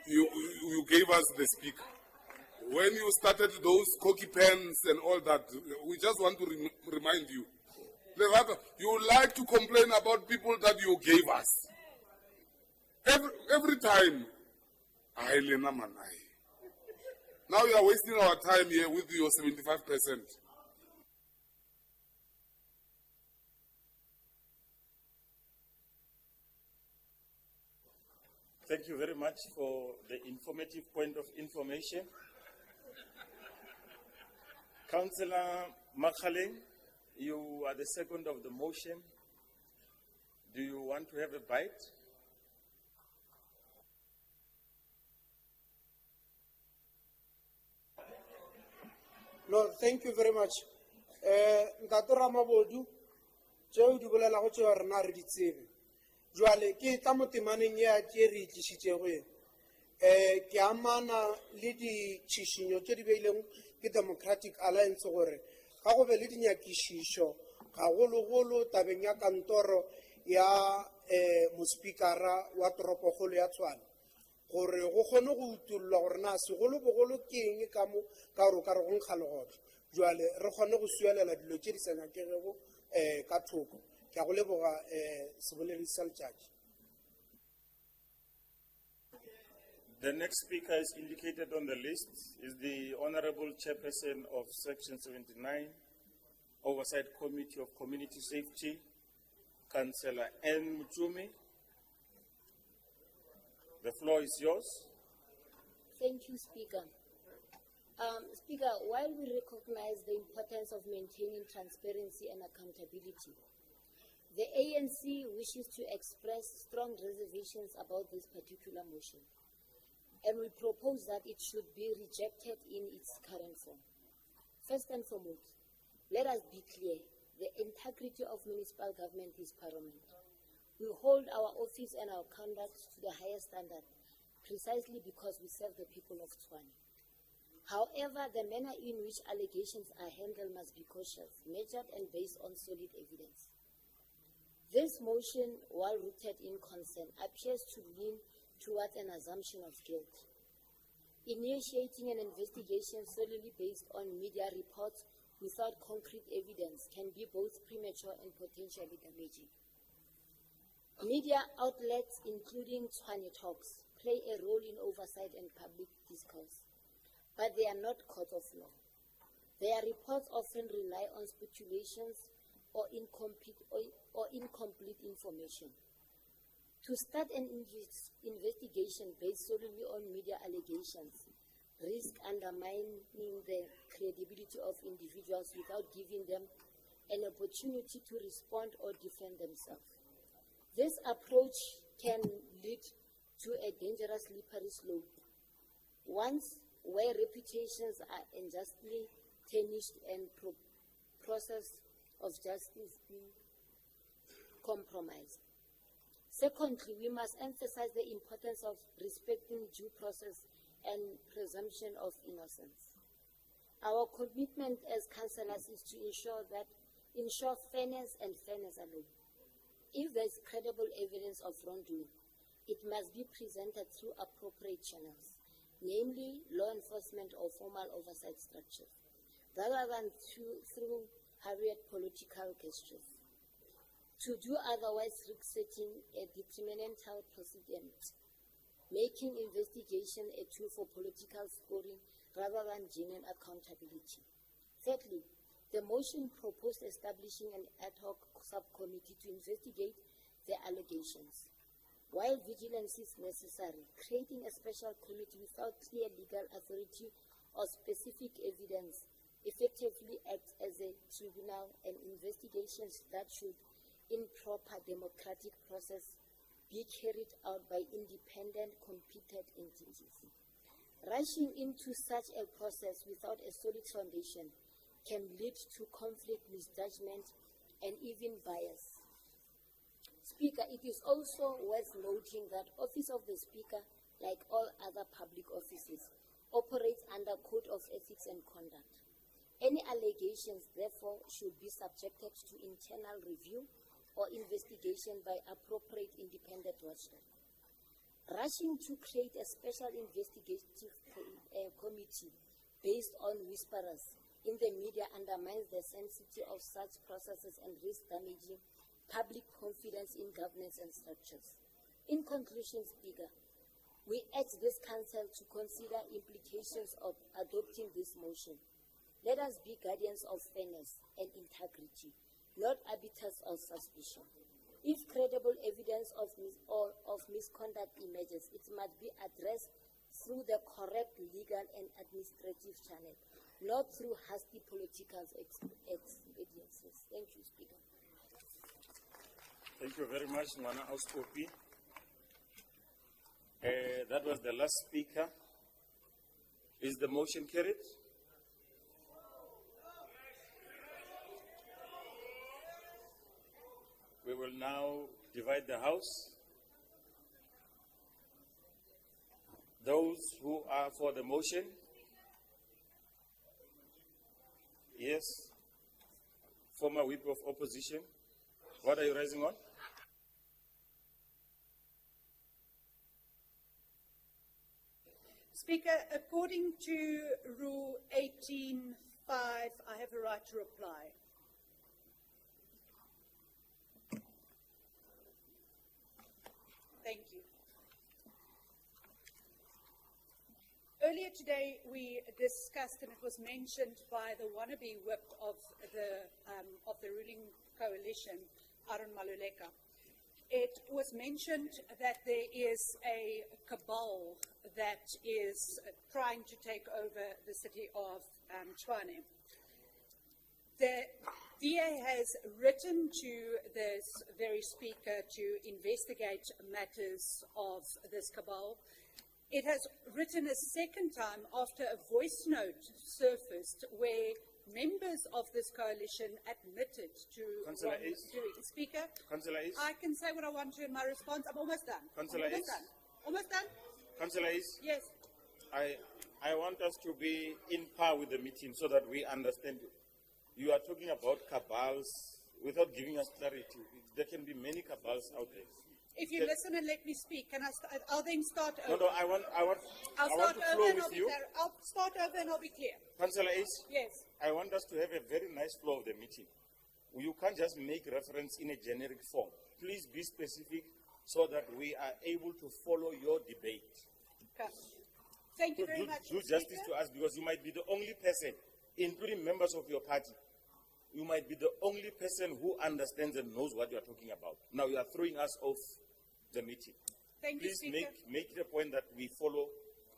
[SPEAKER 3] you gave us the speaker. When you started those cocky pens and all that, we just want to remind you. Rather, you like to complain about people that you gave us. Every time. Now you are wasting our time here with your 75%.
[SPEAKER 2] Thank you very much for the informative point of information. Councillor Makhaleng, you are the second of the motion. Do you want to have a bite?
[SPEAKER 18] No, thank you very much. Ntate Ramabodu, tšeo di bolelago tšeo rena re di tsebe. Jwale ke tla mo temaneng ya tše re tlišitšego ye. Ke amana le ditšhišinyo tše di beileng ke Democratic Alliance gore ga go be le dinyakišišo gagologolo tabeng ya kantoro ya mospikara wa toropokgolo ya Tshwane gore go kgone go utullwa gore na segolobogolo ke eng ka mo ka gore o ka re go nkga legotlho jwale re kgone go suelela dilo tše di sa nyakegego ka thoko ke a go leboga seboledisi sa letšatši.
[SPEAKER 2] The next speaker is indicated on the list is the Honorable Chairperson of Section 79, Oversight Committee of Community Safety, Councillor N. Mutumi. The floor is yours.
[SPEAKER 8] Thank you, Speaker. Speaker, while we recognize the importance of maintaining transparency and accountability, the ANC wishes to express strong reservations about this particular motion, and we propose that it should be rejected in its current form. First and foremost, let us be clear, the integrity of municipal government is paramount. We hold our office and our conduct to the highest standard, precisely because we serve the people of Tshwane. However, the manner in which allegations are handled must be cautious, measured, and based on solid evidence. This motion, while rooted in concern, appears to lean towards an assumption of guilt. Initiating an investigation solely based on media reports without concrete evidence can be both premature and potentially damaging. Media outlets, including Tshwane Talks, play a role in oversight and public discourse, but they are not court of law. Their reports often rely on speculations or incomplete information. To start an investigation based solely on media allegations risk undermining the credibility of individuals without giving them an opportunity to respond or defend themselves. This approach can lead to a dangerous slippery slope, once where reputations are unjustly tarnished and process of justice being compromised. Secondly, we must emphasize the importance of respecting due process and presumption of innocence. Our commitment as councillors is to ensure fairness and fairness alone. If there is credible evidence of wrongdoing, it must be presented through appropriate channels, namely law enforcement or formal oversight structures, rather than through hurried political gestures. To do otherwise risks setting a detrimental precedent, making investigation a tool for political scoring rather than genuine accountability. Thirdly, the motion proposed establishing an ad hoc subcommittee to investigate the allegations. While vigilance is necessary, creating a special committee without clear legal authority or specific evidence effectively acts as a tribunal, and investigations that should, in proper democratic process, be carried out by independent, competent entities. Rushing into such a process without a solid foundation can lead to conflict, misjudgment, and even bias. Speaker, it is also worth noting that Office of the Speaker, like all other public offices, operates under Code of Ethics and Conduct. Any allegations, therefore, should be subjected to internal review or investigation by appropriate independent watchdog. Rushing to create a special investigative committee based on whisperers in the media undermines the sanctity of such processes and risks damaging public confidence in governance and structures. In conclusion, Speaker, we urge this Council to consider implications of adopting this motion. Let us be guardians of fairness and integrity, not arbiters of suspicion. If credible evidence of misconduct emerges, it must be addressed through the correct legal and administrative channel, not through hasty political expediencies. Thank you, Speaker.
[SPEAKER 2] Thank you very much, Ngwana Auskopi. That was the last speaker. Is the motion carried? We will now divide the House. Those who are for the motion, yes. Former Whip of Opposition, what are you raising on?
[SPEAKER 10] Speaker, according to Rule 18.5, I have a right to reply. Thank you. Earlier today, we discussed, and it was mentioned by the wannabe whip of the ruling coalition, Aaron Maluleka. It was mentioned that there is a cabal that is trying to take over the city of Tshwane. The DA has written to this very speaker to investigate matters of this cabal. It has written a second time after a voice note surfaced where members of this coalition admitted to doing. Speaker, I can say what I want to in my response. I'm almost done. Almost done?
[SPEAKER 2] Councillor Ace?
[SPEAKER 10] Yes.
[SPEAKER 2] I want us to be in par with the meeting so that we understand. You are talking about cabals without giving us clarity. There can be many cabals out there.
[SPEAKER 10] If you listen and let me speak, can I'll then start over.
[SPEAKER 2] No, I want to flow with you.
[SPEAKER 10] I'll start over and I'll be clear.
[SPEAKER 2] Councillor Ace?
[SPEAKER 10] Yes.
[SPEAKER 2] I want us to have a very nice flow of the meeting. You can't just make reference in a generic form. Please be specific so that we are able to follow your debate.
[SPEAKER 10] Okay. Thank you very much.
[SPEAKER 2] Do justice to us, because you might be the only person, including members of your party, you might be the only person who understands and knows what you are talking about. Now you are throwing us off the meeting.
[SPEAKER 10] Thank you,
[SPEAKER 2] Please
[SPEAKER 10] Speaker.
[SPEAKER 2] make it a point that we follow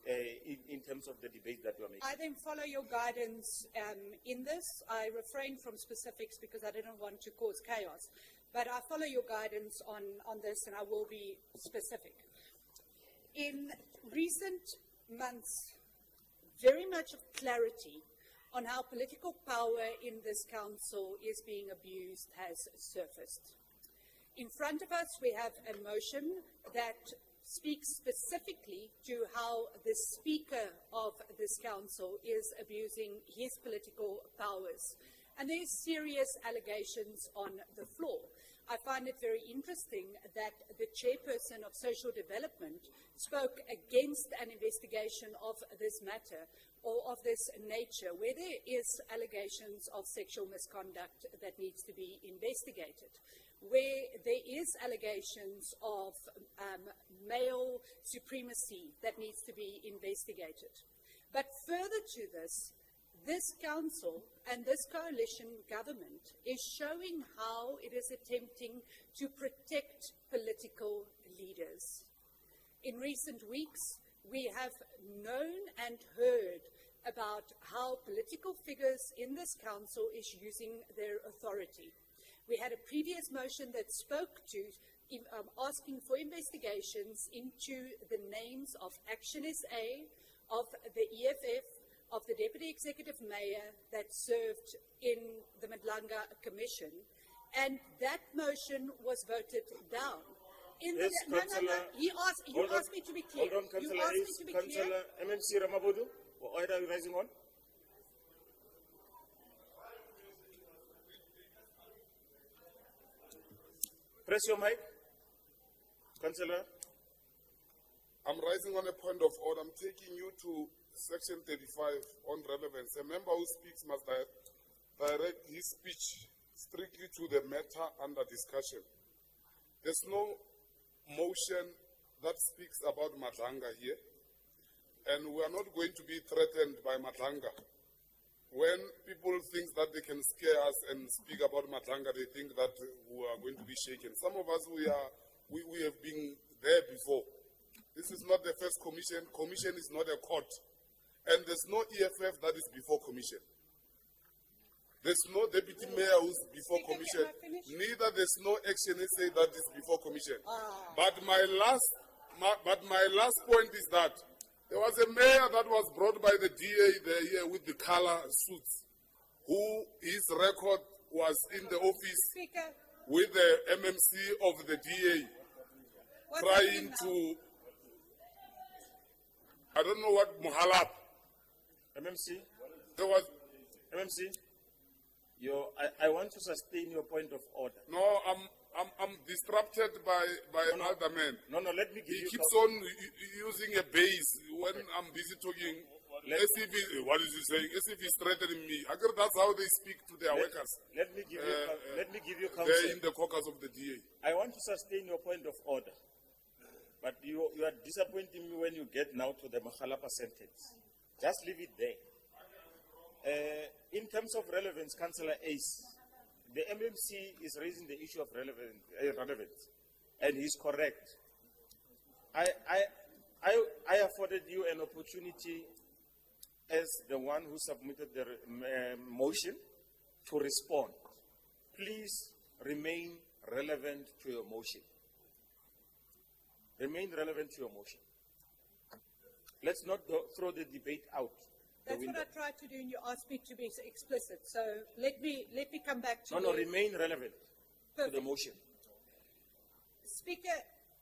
[SPEAKER 19] in terms of the debate that we are making.
[SPEAKER 10] I then follow your guidance in this. I refrain from specifics because I didn't want to cause chaos. But I follow your guidance on this, and I will be specific. In recent months, very much of clarity on how political power in this council is being abused has surfaced. In front of us, we have a motion that speaks specifically to how the Speaker of this council is abusing his political powers. And there's serious allegations on the floor. I find it very interesting that the chairperson of social development spoke against an investigation of this matter or of this nature, where there is allegations of sexual misconduct that needs to be investigated, where there is allegations of male supremacy that needs to be investigated. But further to this, this council and this coalition government is showing how it is attempting to protect political leaders. In recent weeks, we have known and heard about how political figures in this council is using their authority. We had a previous motion that spoke to asking for investigations into the names of Action SA, of the EFF, of the Deputy Executive Mayor that served in the Madlanga Commission, and that motion was voted down.
[SPEAKER 16] Yes, Councillor.
[SPEAKER 10] He asked me to be clear.
[SPEAKER 16] Hold on, Councillor. Is Councillor MMC Ramabodu? What order are you rising on? Press your mic. Councillor.
[SPEAKER 3] I'm rising on a point of order. I'm taking you to Section 35 on relevance. A member who speaks must direct his speech strictly to the matter under discussion. There's no motion that speaks about Madlanga here, and we are not going to be threatened by Madlanga. When people think that they can scare us and speak about Madlanga, they think that we are going to be shaken. Some of us, we have been there before. This is not the first commission. Commission is not a court. And there's no EFF that is before commission. There's no deputy mayor who's before commission. Neither there's no Action SA that is before commission. But my last point is that there was a mayor that was brought by the DA there here with the color suits, who his record was in the office with the MMC of the DA, trying to, I don't know what, Muhalap.
[SPEAKER 16] MMC?
[SPEAKER 3] There was
[SPEAKER 16] MMC? I want to sustain your point of order.
[SPEAKER 3] No, I'm disrupted by another man.
[SPEAKER 16] No, let me give you...
[SPEAKER 3] He keeps on using a base when I'm busy talking. As if what is he saying? As if he's threatening me. I guess that's how they speak to their workers.
[SPEAKER 16] Let me give you counsel.
[SPEAKER 3] They're in the caucus of the DA.
[SPEAKER 16] I want to sustain your point of order. But you are disappointing me when you get now to the Mahalapa sentence. Just leave it there. In terms of relevance, Councillor Ace, the MMC is raising the issue of relevance, and he's correct. I afforded you an opportunity as the one who submitted the motion to respond. Please remain relevant to your motion. Remain relevant to your motion. Let's not throw the debate out.
[SPEAKER 10] That's what I tried to do, and you asked me to be explicit. So let me come back to
[SPEAKER 16] remain relevant to the motion.
[SPEAKER 10] Speaker,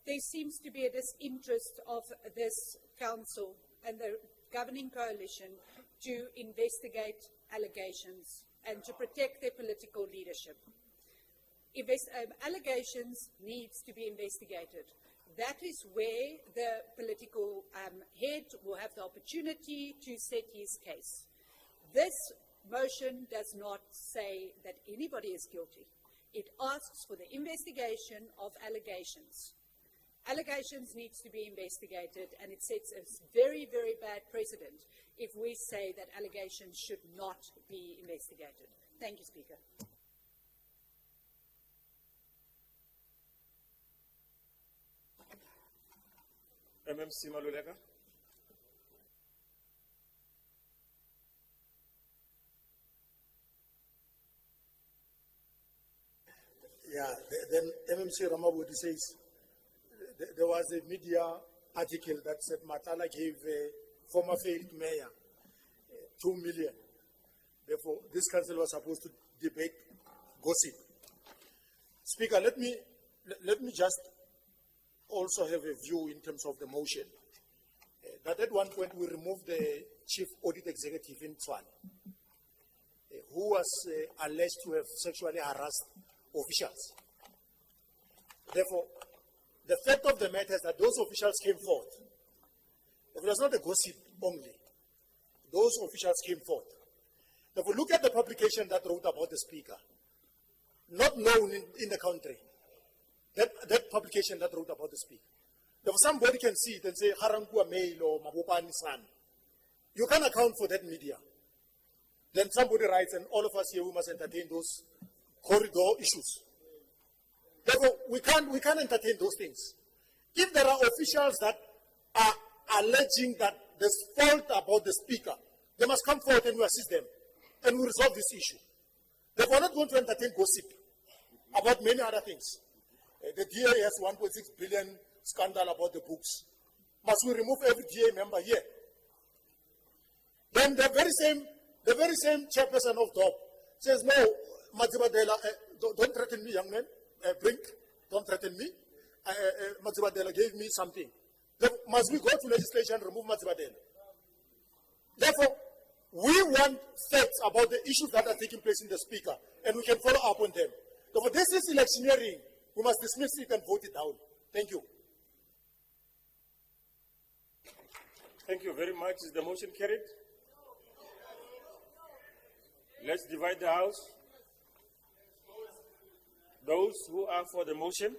[SPEAKER 10] there seems to be a disinterest of this council and the governing coalition to investigate allegations and to protect their political leadership. Allegations needs to be investigated. That is where the political head will have the opportunity to set his case. This motion does not say that anybody is guilty. It asks for the investigation of allegations. Allegations needs to be investigated, and it sets a very, very bad precedent if we say that allegations should not be investigated. Thank you, Speaker.
[SPEAKER 16] MMC Maluleka.
[SPEAKER 15] Yeah, then MMC Ramabudi says there was a media article that said Matala gave a former failed mayor 2 million. Therefore, this council was supposed to debate gossip. Speaker, let me just also have a view in terms of the motion. That at one point we removed the chief audit executive in Tswan, who was alleged to have sexually harassed officials. Therefore, the fact of the matter is that those officials came forth. It was not a gossip only. Those officials came forth. If we look at the publication that wrote about the speaker, not known in the country, that publication that wrote about the speaker, if somebody can see it and say, Harankua Mail or Mabopani San, you can account for that media. Then somebody writes, and all of us here, we must entertain those corridor issues. Therefore, we can't entertain those things. If there are officials that are alleging that there's fault about the speaker, they must come forward and we assist them, and we resolve this issue. Therefore, we're not going to entertain gossip about many other things. The DA has 1.6 billion scandal about the books. Must we remove every DA member here? Then the very same chairperson of DOP says, no, Mazibadela, don't threaten me, young man. Brink, don't threaten me. Mazibadela gave me something. Must we go to legislation and remove Mazibadela? Therefore, we want facts about the issues that are taking place in the speaker, and we can follow up on them. Therefore, this is electioneering. We must dismiss it and vote it down. Thank you.
[SPEAKER 16] Thank you very much. Is the motion carried? Let's divide the House. Those who are for the motion,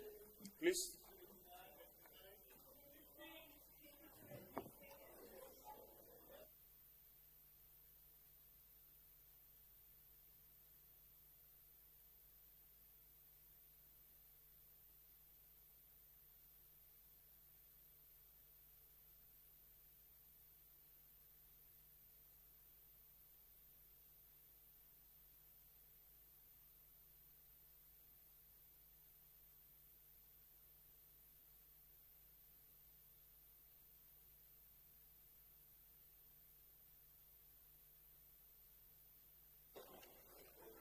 [SPEAKER 16] please.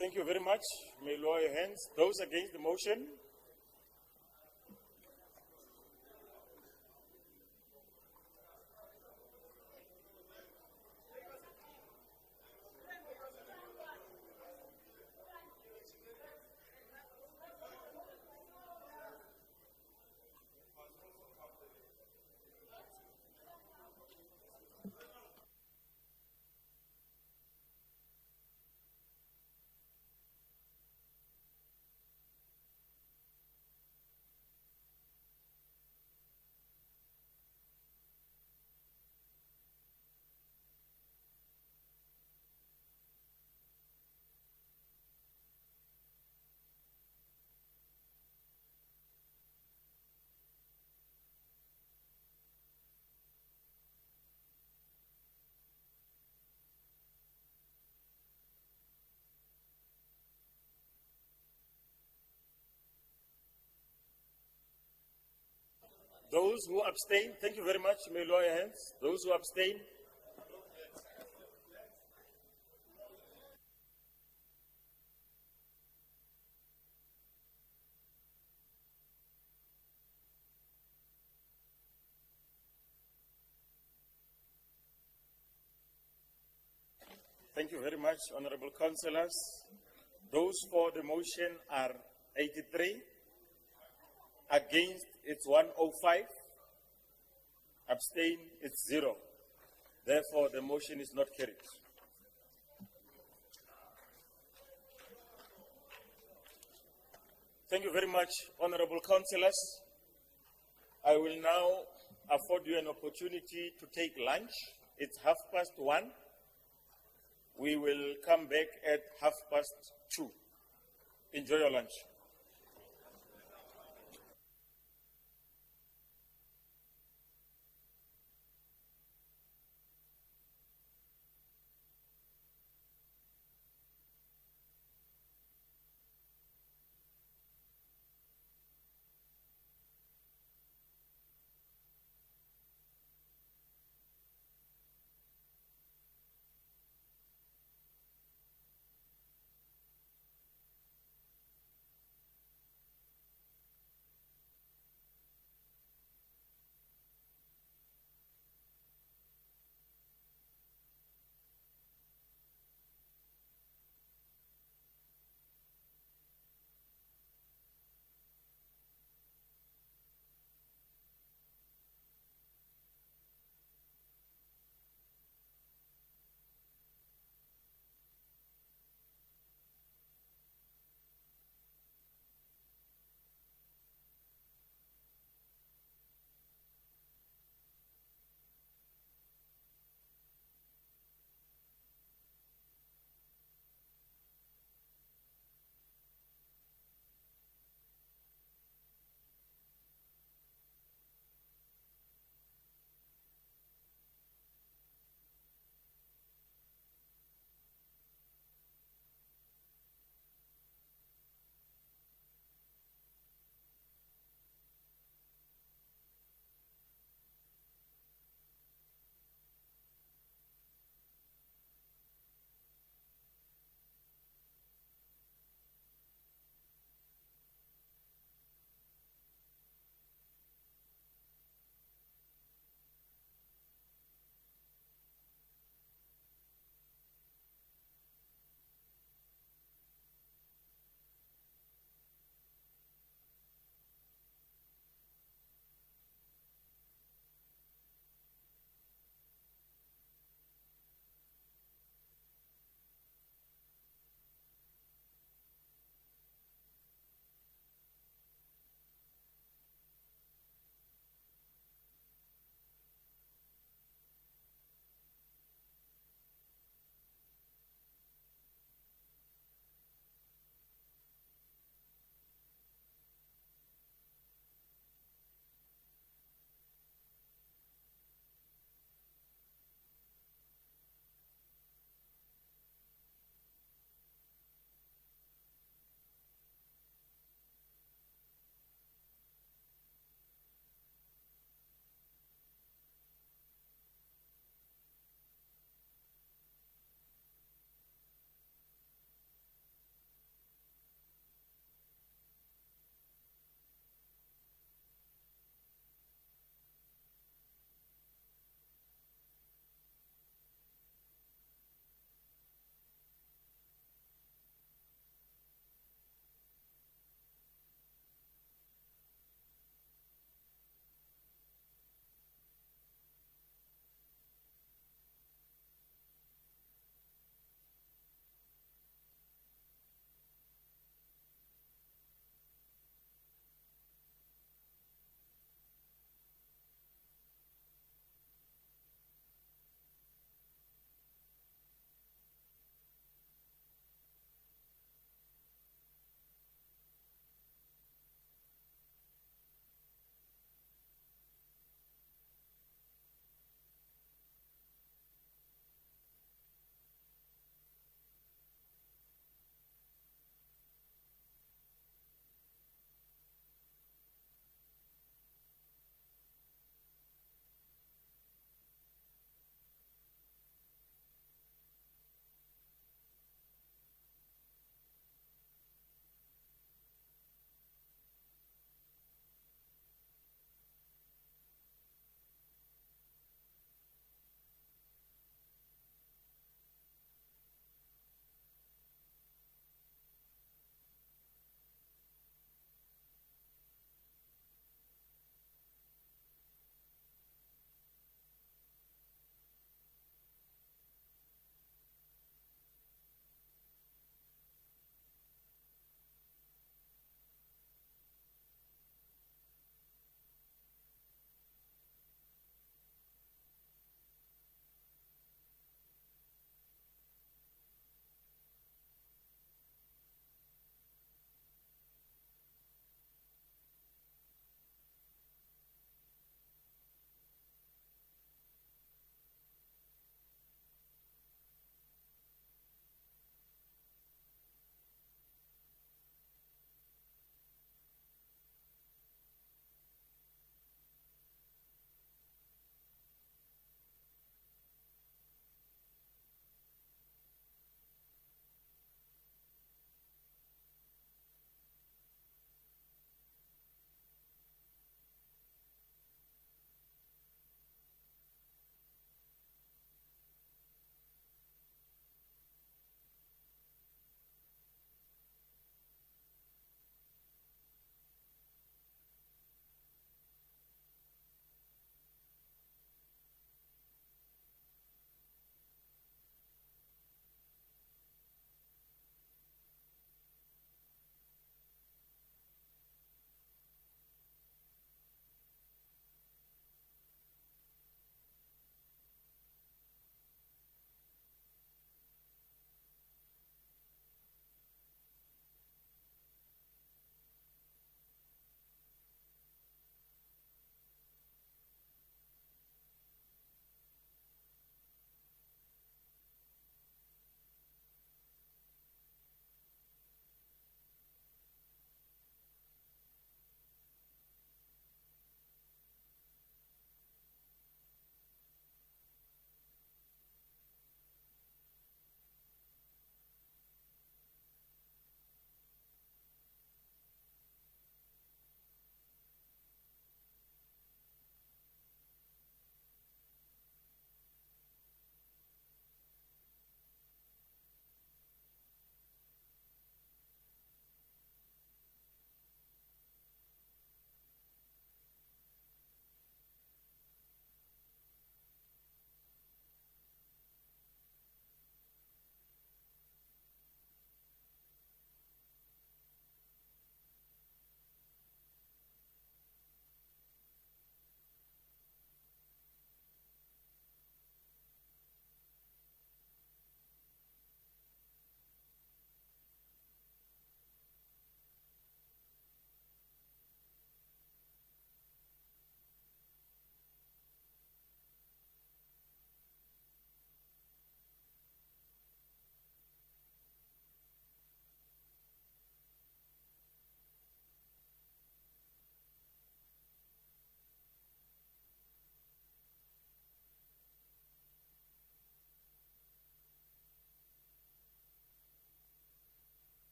[SPEAKER 16] Thank you very much. May you lower your hands. Those against the motion? Those who abstain, thank you very much. May you lower your hands. Those who abstain. Thank you very much, honorable councillors. Those for the motion are 83. Against, it's 105. Abstain, it's 0. Therefore, the motion is not carried. Thank you very much, honorable councillors. I will now afford you an opportunity to take lunch. It's 1:30. We will come back at 2:30. Enjoy your lunch.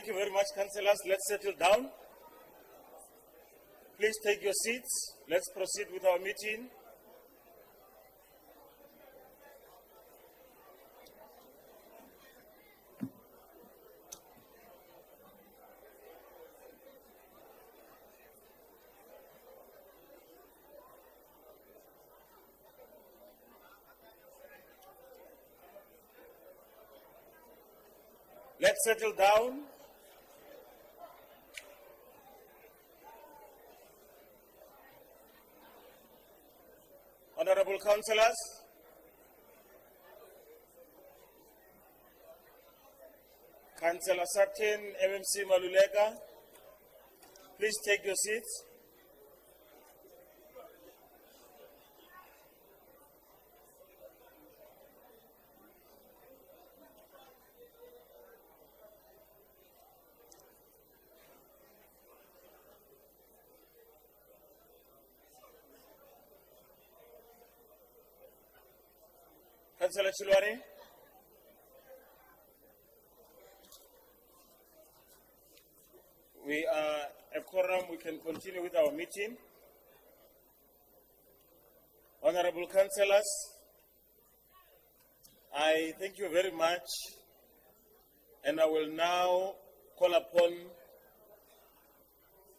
[SPEAKER 16] you very much, councillors. Let's settle down. Please take your seats. Let's proceed with our meeting. Let's settle down. Honorable councillors, Councillor Satin, MMC Malulega, please take your seats. Councillor Chilwari. We are a quorum, we can continue with our meeting. Honorable councillors, I thank you very much, and I will now call upon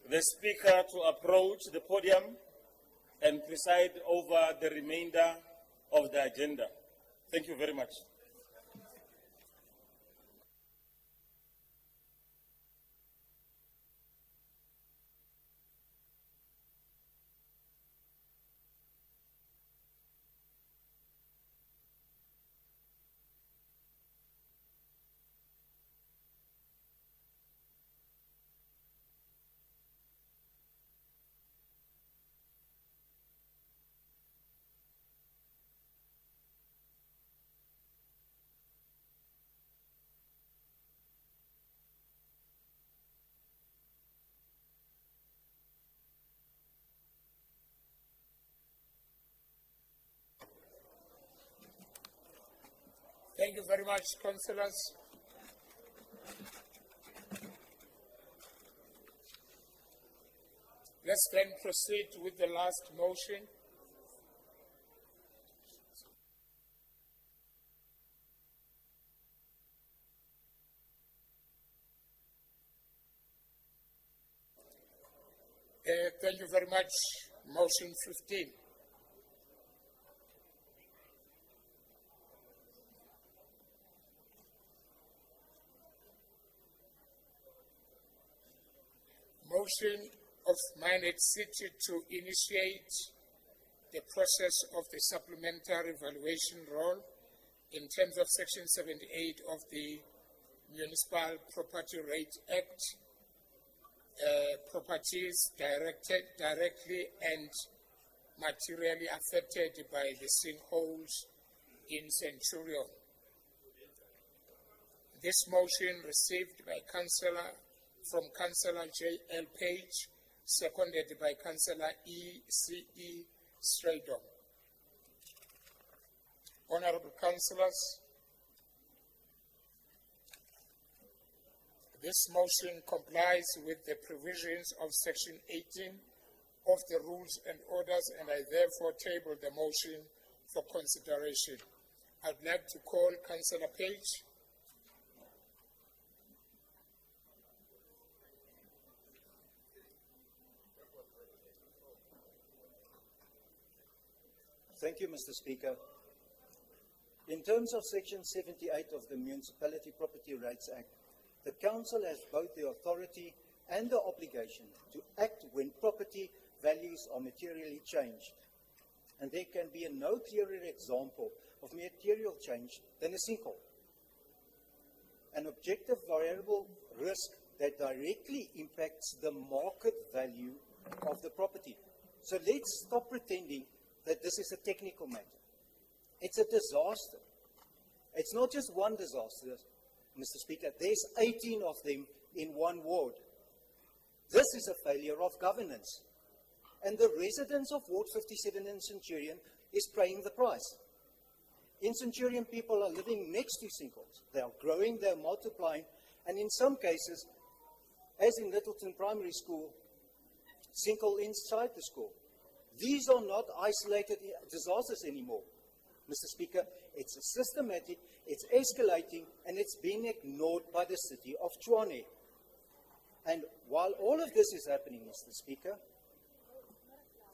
[SPEAKER 16] the Speaker to approach the podium and preside over the remainder of the agenda. Thank you very much.
[SPEAKER 1] Thank you very much, councillors. Let's then proceed with the last motion. Thank you very much. Motion 15. Motion of Minet City to initiate the process of the supplementary valuation role in terms of Section 78 of the Municipal Property Rate Act, properties directly and materially affected by the sinkholes in Centurion. This motion received by from Councillor J.L. Page, seconded by Councillor E.C.E. Stradom. Honorable councillors, this motion complies with the provisions of Section 18 of the Rules and Orders, and I therefore table the motion for consideration. I'd like to call Councillor Page.
[SPEAKER 9] Thank you, Mr. Speaker. In terms of Section 78 of the Municipality Property Rights Act, the Council has both the authority and the obligation to act when property values are materially changed. And there can be no clearer example of material change than a sinkhole. An objective variable risk that directly impacts the market value of the property. So let's stop pretending that this is a technical matter. It's a disaster. It's not just one disaster, Mr. Speaker. There's 18 of them in one ward. This is a failure of governance. And the residents of Ward 57 in Centurion is paying the price. In Centurion, people are living next to sinkholes. They are growing, they are multiplying, and in some cases, as in Littleton Primary School, Sinkhole inside the school. These are not isolated disasters anymore, Mr. Speaker. It's a systematic, it's escalating, and it's being ignored by the city of Tshwane. And while all of this is happening, Mr. Speaker,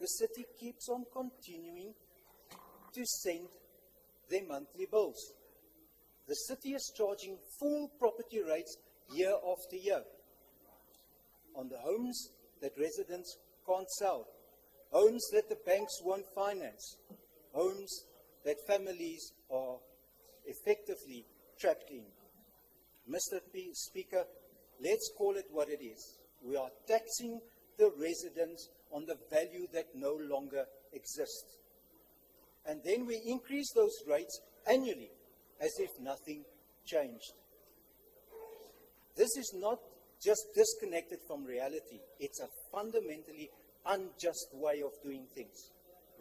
[SPEAKER 9] the city keeps on continuing to send their monthly bills. The city is charging full property rates year after year on the homes that residents can't sell, homes that the banks won't finance, homes that families are effectively trapped in. Mr. Speaker, let's call it what it is. We are taxing the residents on the value that no longer exists. And then we increase those rates annually as if nothing changed. This is not just disconnected from reality. It's a fundamentally unjust way of doing things.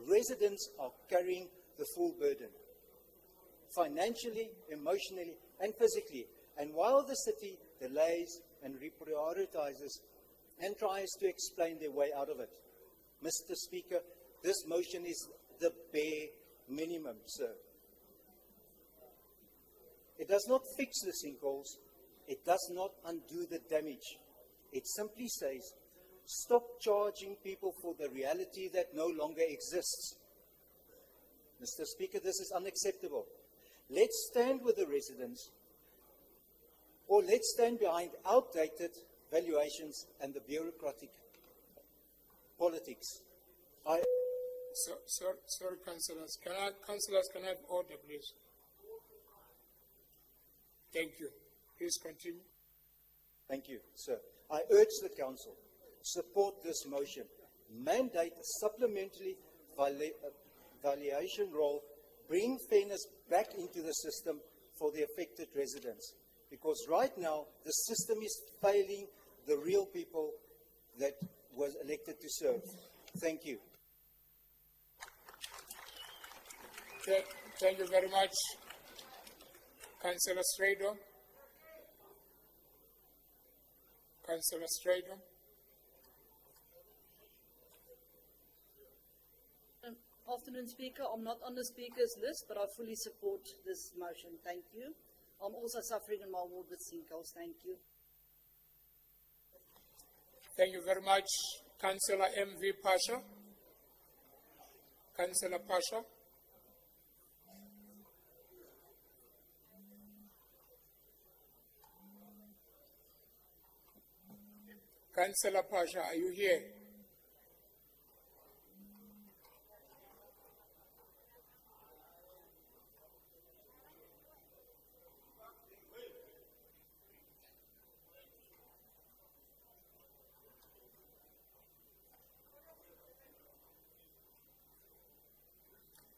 [SPEAKER 9] Residents are carrying the full burden, financially, emotionally, and physically. And while the city delays and reprioritizes and tries to explain their way out of it, Mr. Speaker, this motion is the bare minimum, sir. It does not fix the sinkholes. It does not undo the damage. It simply says, stop charging people for the reality that no longer exists. Mr. Speaker, this is unacceptable. Let's stand with the residents, or let's stand behind outdated valuations and the bureaucratic politics.
[SPEAKER 1] Sorry, councillors. Councillors, can I have order, please? Thank you. Please continue.
[SPEAKER 9] Thank you, sir. I urge the council, support this motion, mandate a supplementary valuation role, bring fairness back into the system for the affected residents. Because right now, the system is failing the real people that was elected to serve. Thank you.
[SPEAKER 1] Thank you very much, Councillor Strado. Councillor Strado.
[SPEAKER 6] Afternoon, Speaker. I'm not on the speakers list, but I fully support this motion. Thank you. I'm also suffering in my ward with sinkholes. Thank you.
[SPEAKER 1] Thank you very much, Councillor M.V. Pasha. Councillor Pasha. Councillor Pasha, are you here?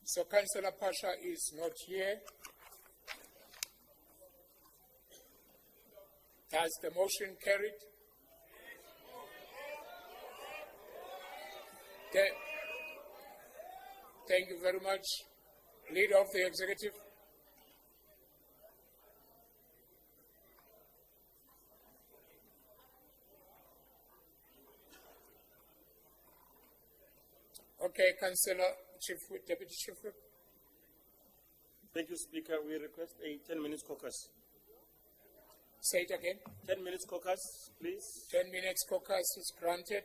[SPEAKER 1] So Councillor Pasha is not here. Has the motion carried? Thank you very much. Leader of the Executive. Okay, Councillor Deputy Chief Whip.
[SPEAKER 2] Thank you, Speaker. We request a 10 minutes caucus.
[SPEAKER 1] Say it again.
[SPEAKER 2] 10 minutes caucus, please.
[SPEAKER 1] 10 minutes caucus is granted.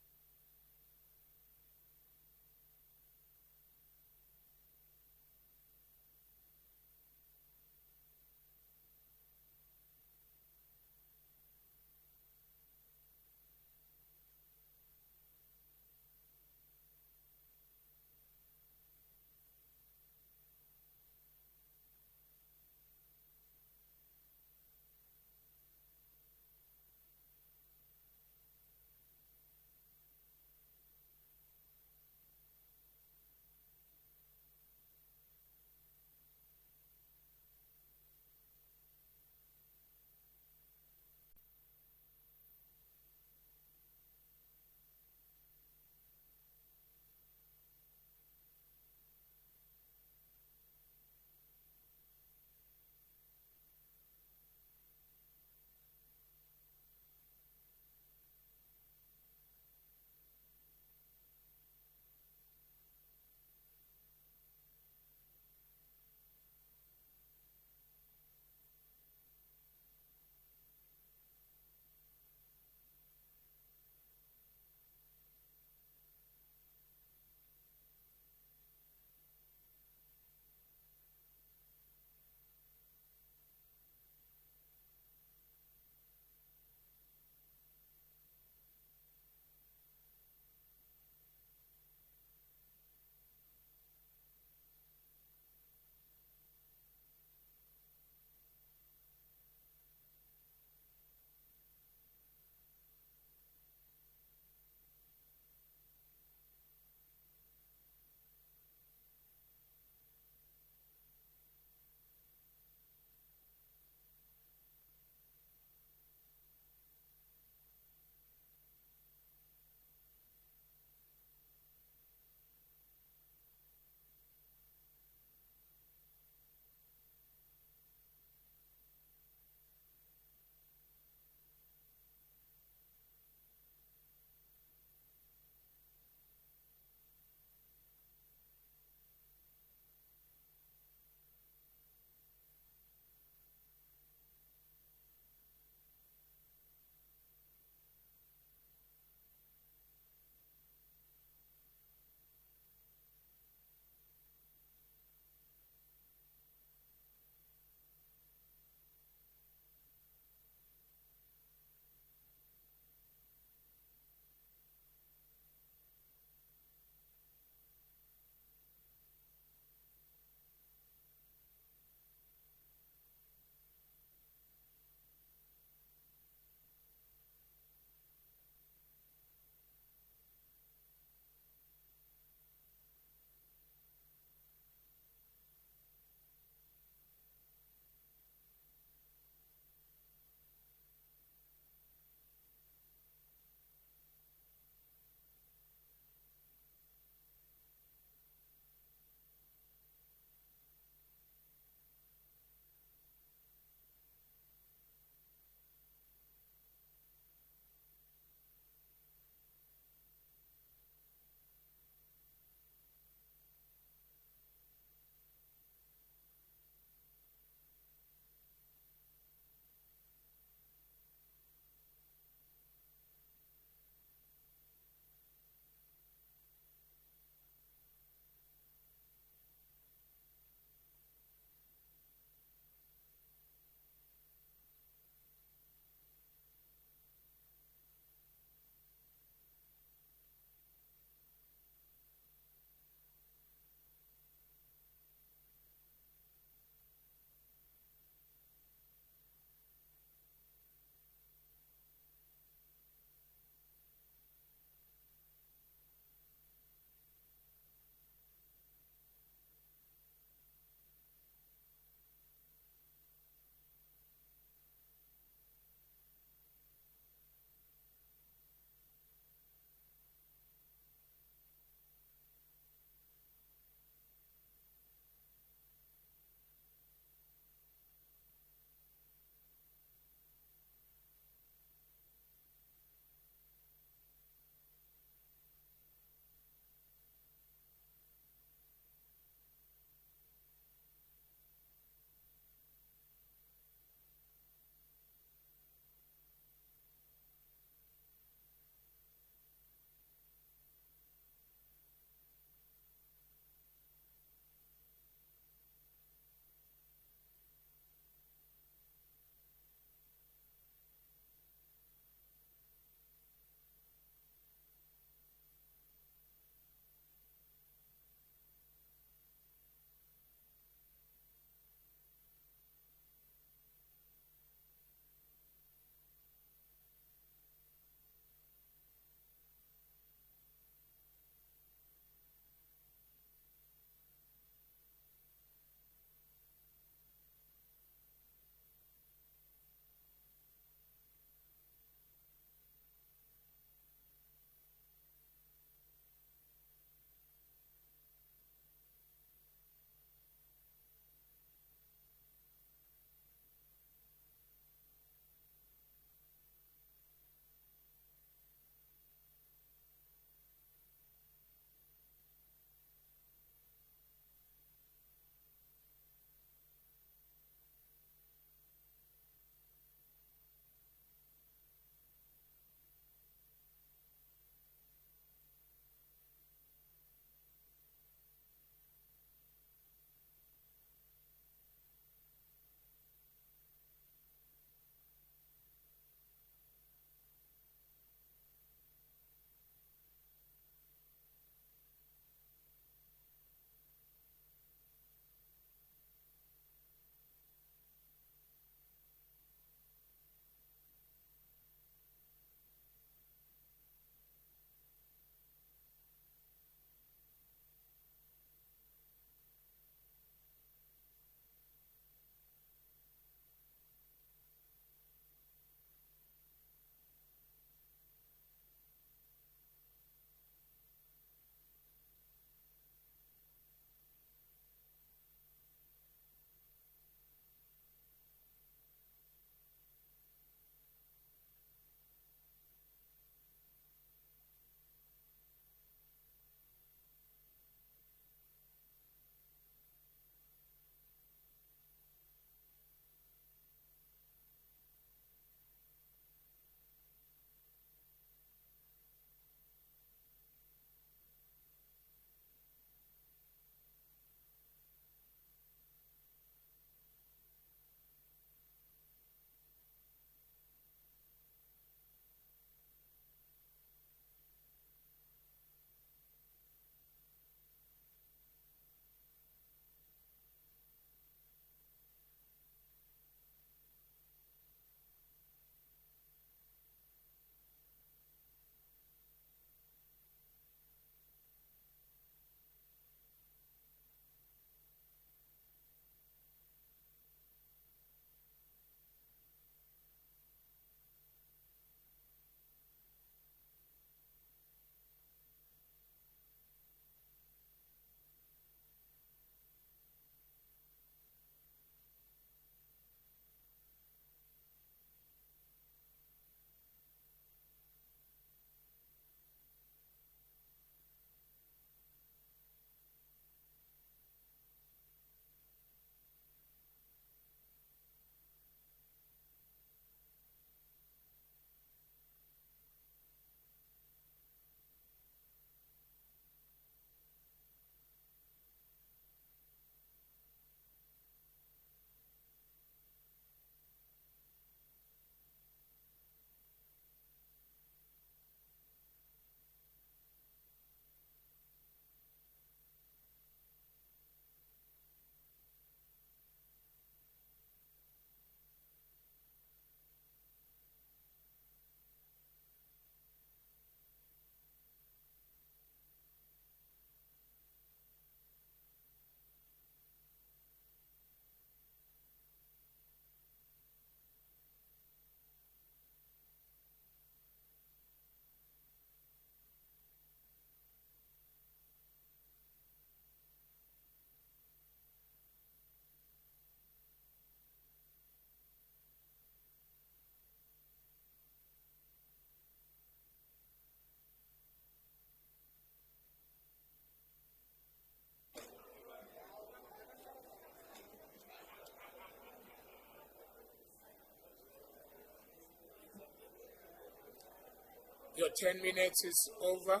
[SPEAKER 1] Your 10 minutes is over.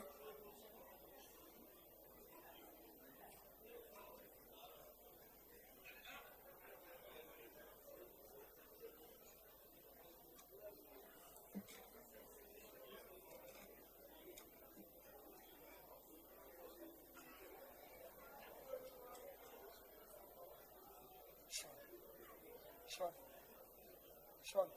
[SPEAKER 11] Sean.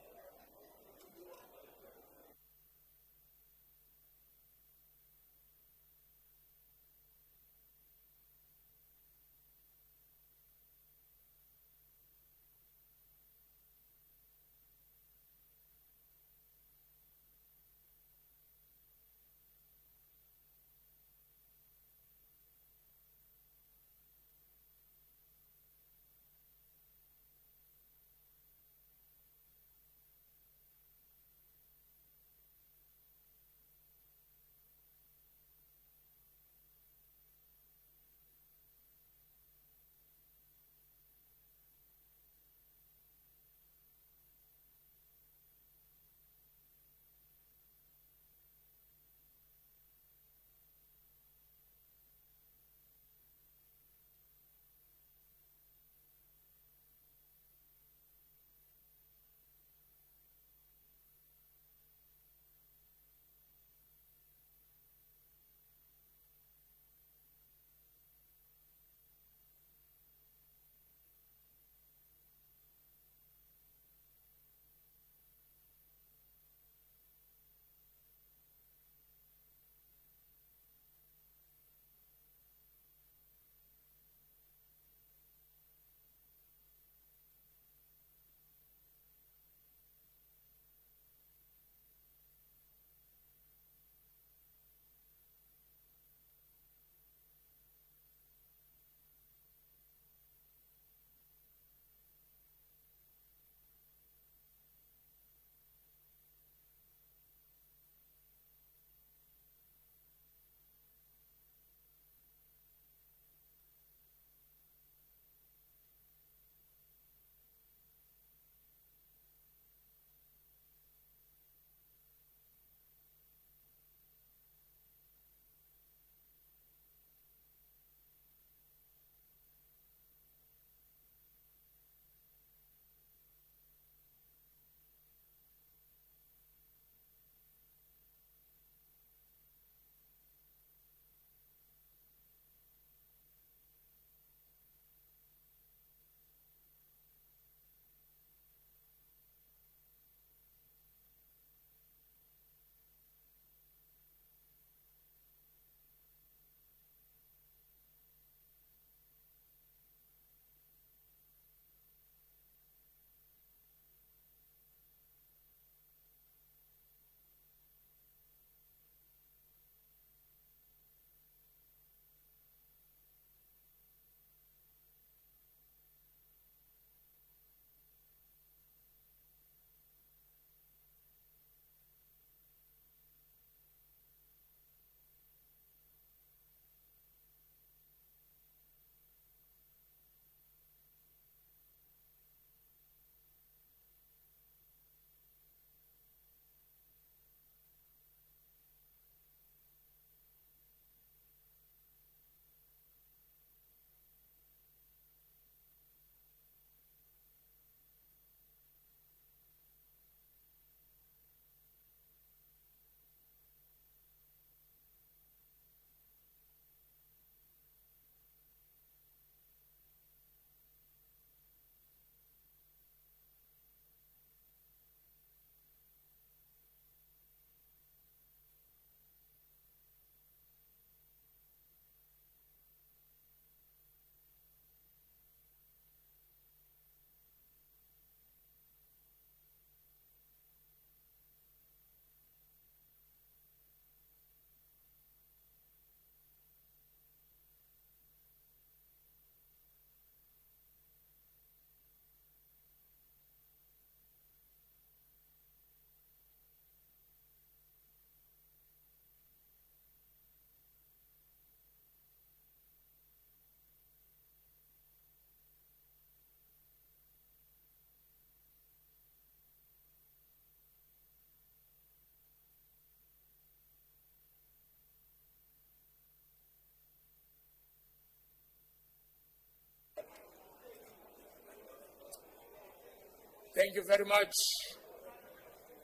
[SPEAKER 1] Thank you very much.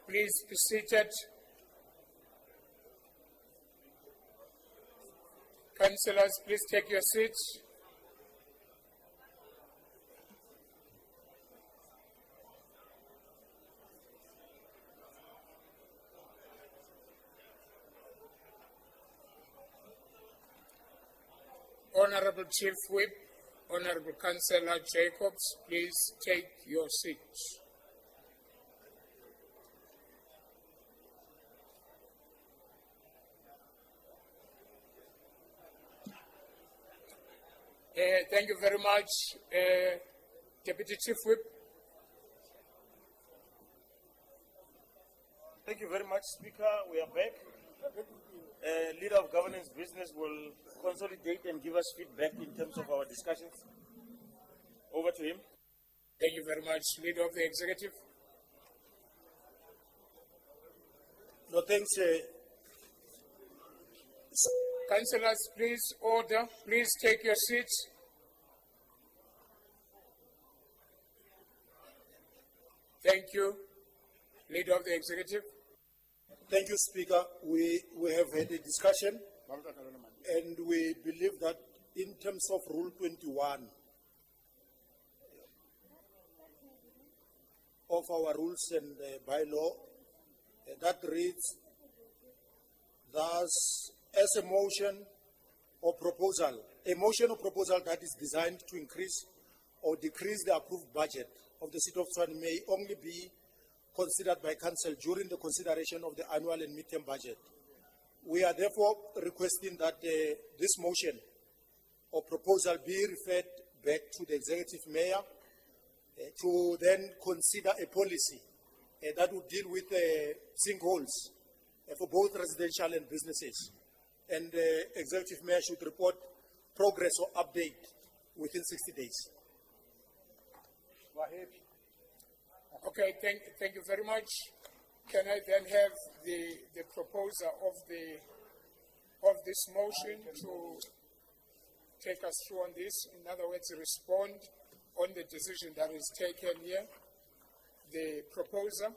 [SPEAKER 1] Please be seated. Councillors, please take your seats. Honorable Chief Whip, Honorable Councillor Jacobs, please take your seats. Thank you very much. Deputy Chief Whip.
[SPEAKER 2] Thank you very much, Speaker. We are back. Leader of Governance Business will consolidate and give us feedback in terms of our discussions. Over to him.
[SPEAKER 1] Thank you very much. Leader of the Executive.
[SPEAKER 15] No, thanks.
[SPEAKER 1] Councillors, please order. Please take your seats. Thank you. Leader of the Executive.
[SPEAKER 15] Thank you, Speaker. We have had a discussion, and we believe that in terms of Rule 21 of our rules and bylaw, that reads, thus, as a motion or proposal that is designed to increase or decrease the approved budget of the City of Tshwane may only be considered by Council during the consideration of the annual and midterm budget. We are therefore requesting that this motion or proposal be referred back to the Executive Mayor to then consider a policy that would deal with sinkholes for both residential and businesses. And the Executive Mayor should report progress or update within 60 days.
[SPEAKER 1] Okay, thank you very much. Can I then have the proposer of this motion to take us through on this? In other words, respond on the decision that is taken here. The proposer.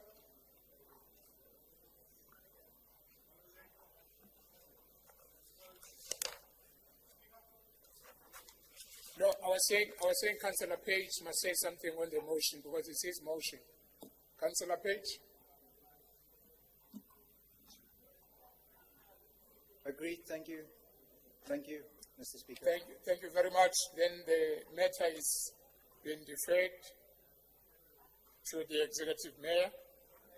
[SPEAKER 1] No, I was saying Councillor Page must say something on the motion because it's his motion. Councillor Page.
[SPEAKER 9] Agreed. Thank you. Thank you, Mr. Speaker.
[SPEAKER 1] Thank you very much. Then the matter is being deferred to the Executive Mayor.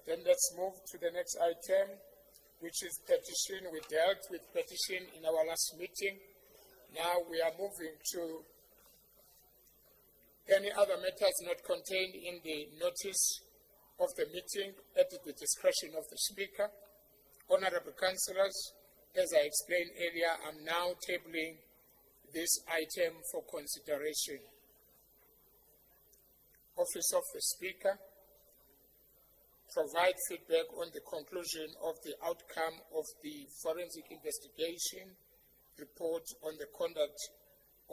[SPEAKER 1] Then let's move to the next item, which is petition. We dealt with petition in our last meeting. Now we are moving to any other matters not contained in the notice of the meeting at the discretion of the Speaker. Honorable Councillors, as I explained earlier, I'm now tabling this item for consideration. Office of the Speaker, provide feedback on the conclusion of the outcome of the forensic investigation report on the conduct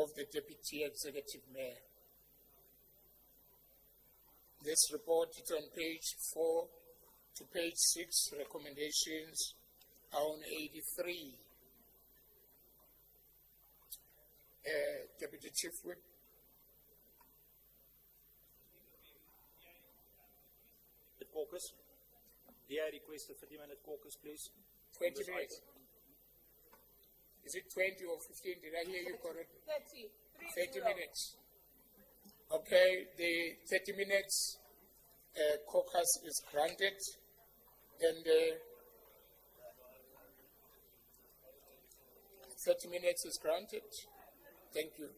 [SPEAKER 1] of the Deputy Executive Mayor. This report is on page 4 to page 6. Recommendations are on 83. Deputy Chief Whip.
[SPEAKER 11] The caucus. Dare I request a 30-minute caucus, please?
[SPEAKER 1] 20 minutes. Is it 20 or 15? Did I hear you correctly? 30 minutes. Okay, the 30 minutes caucus is granted, and 30 minutes is granted. Thank you.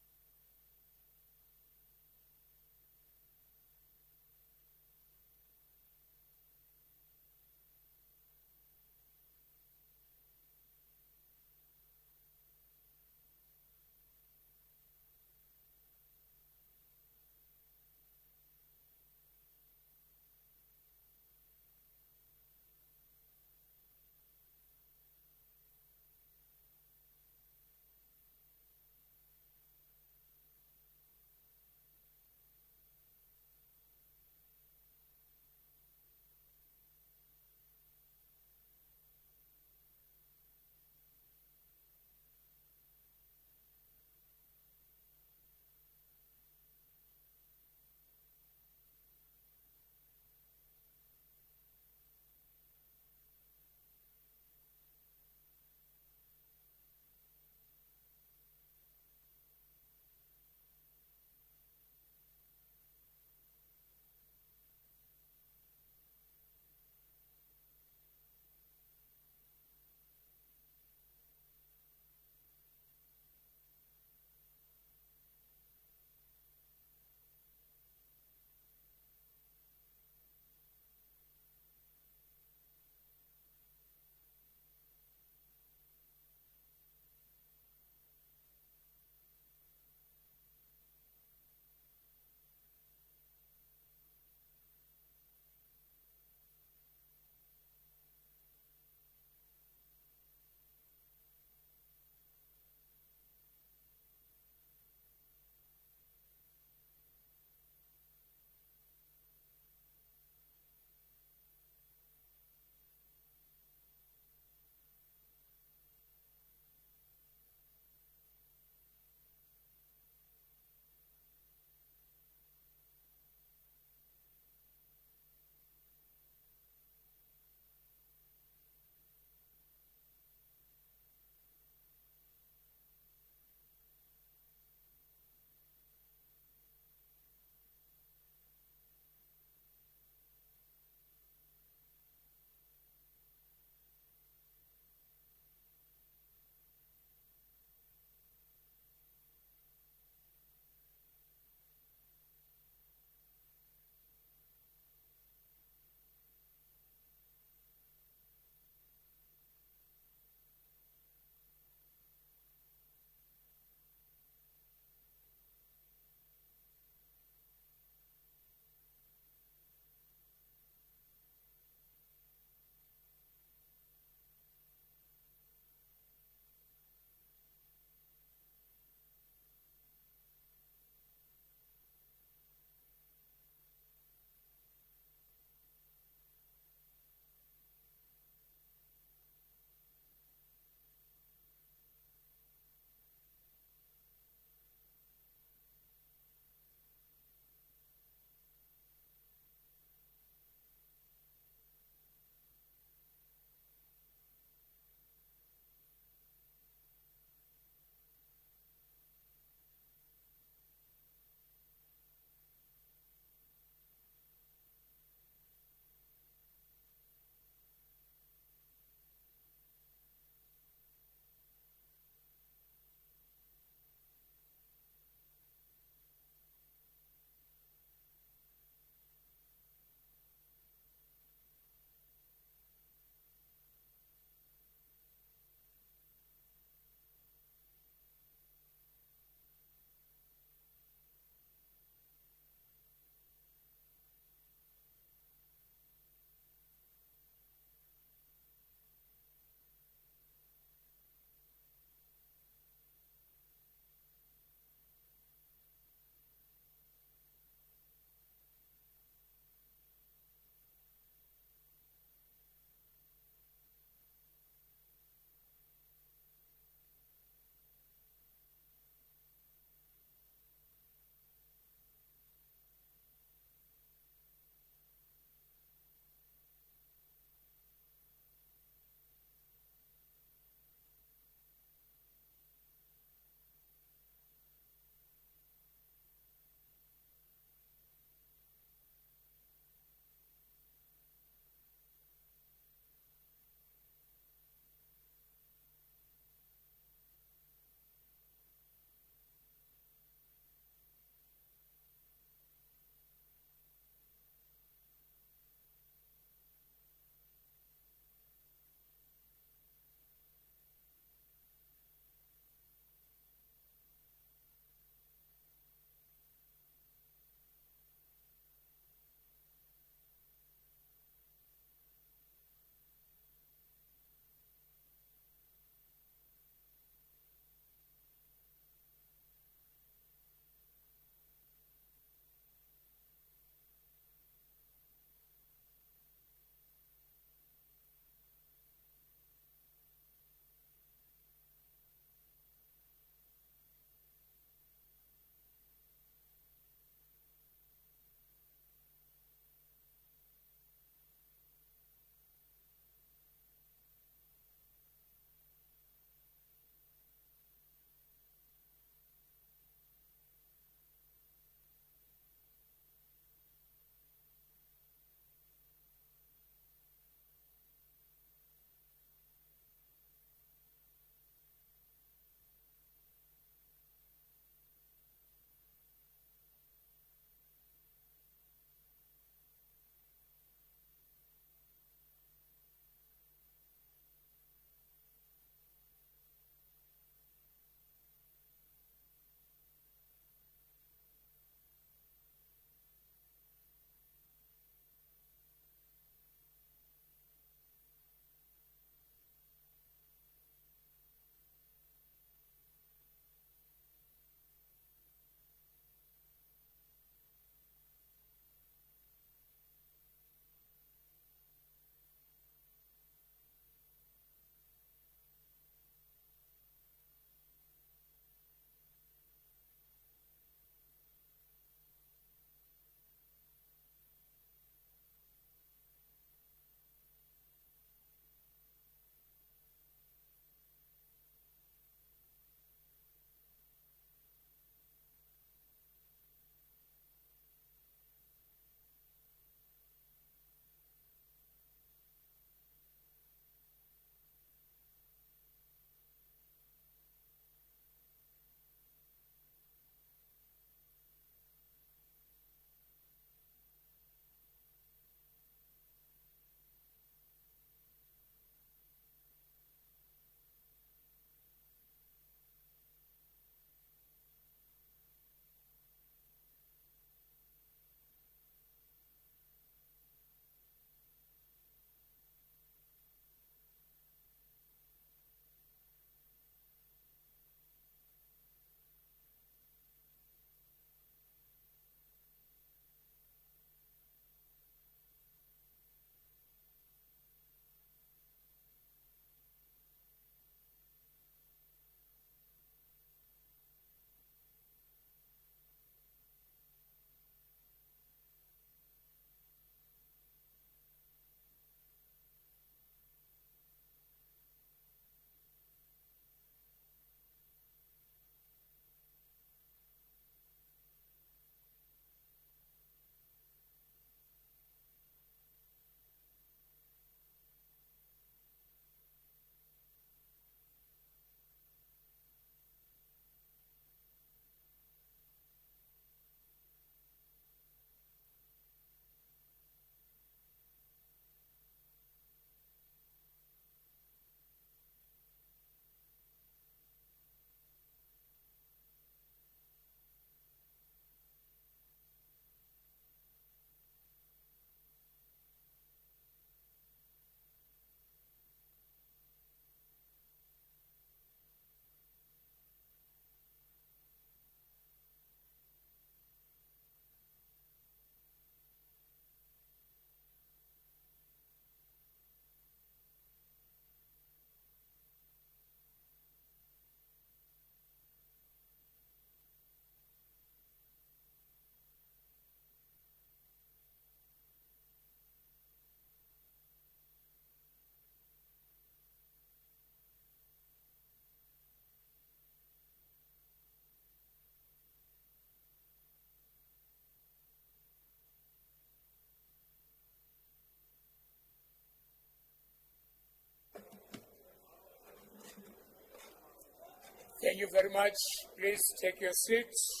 [SPEAKER 1] Thank you very much. Please take your seats.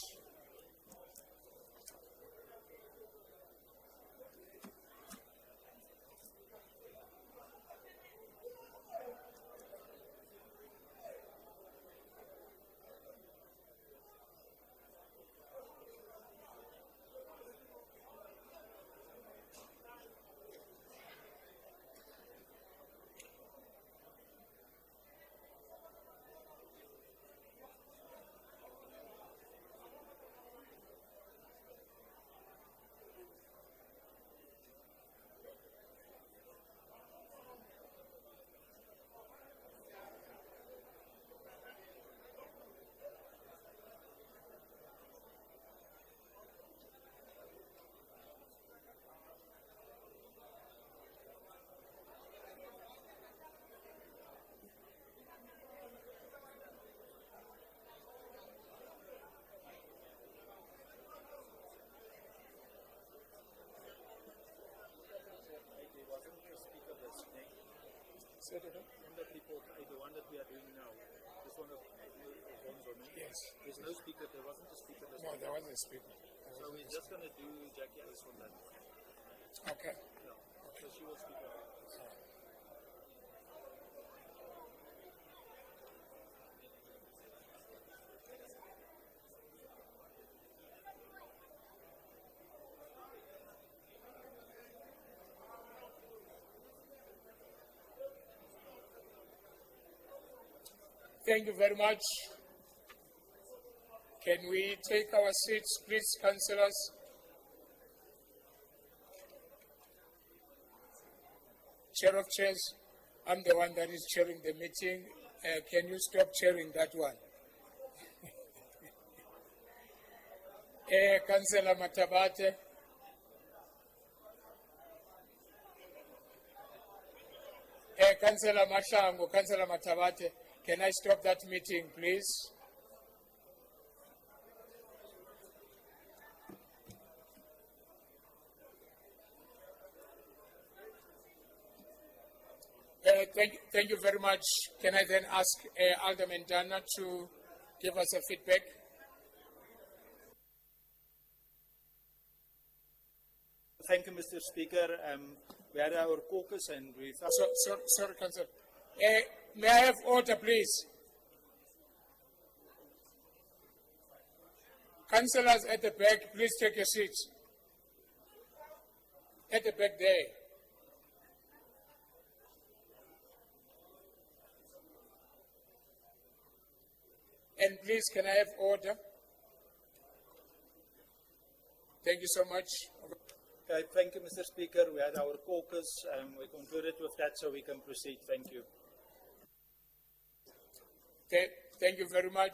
[SPEAKER 11] On that report, the one that we are doing now, this one of
[SPEAKER 1] Yes.
[SPEAKER 11] There's no speaker. There wasn't a speaker.
[SPEAKER 1] No, there wasn't a speaker.
[SPEAKER 11] So we're just going to do Jackie Alice on that.
[SPEAKER 1] Okay.
[SPEAKER 11] Yeah. So she will speak on that.
[SPEAKER 1] Thank you very much. Can we take our seats, please, councillors? Chair of chairs, I'm the one that is chairing the meeting. Can you stop chairing that one? Councillor Matabate. Councillor Mashango, Councillor Matabate, can I stop that meeting, please? Thank you very much. Can I then ask Alderman Dana to give us a feedback?
[SPEAKER 11] Thank you, Mr. Speaker. We had our caucus and we...
[SPEAKER 1] Sorry, Councillor. May I have order, please? Councillors at the back, please take your seats. At the back there. And please, can I have order? Thank you so much.
[SPEAKER 11] Okay, thank you, Mr. Speaker. We had our caucus. We concluded with that, so we can proceed. Thank you.
[SPEAKER 1] Okay, thank you very much.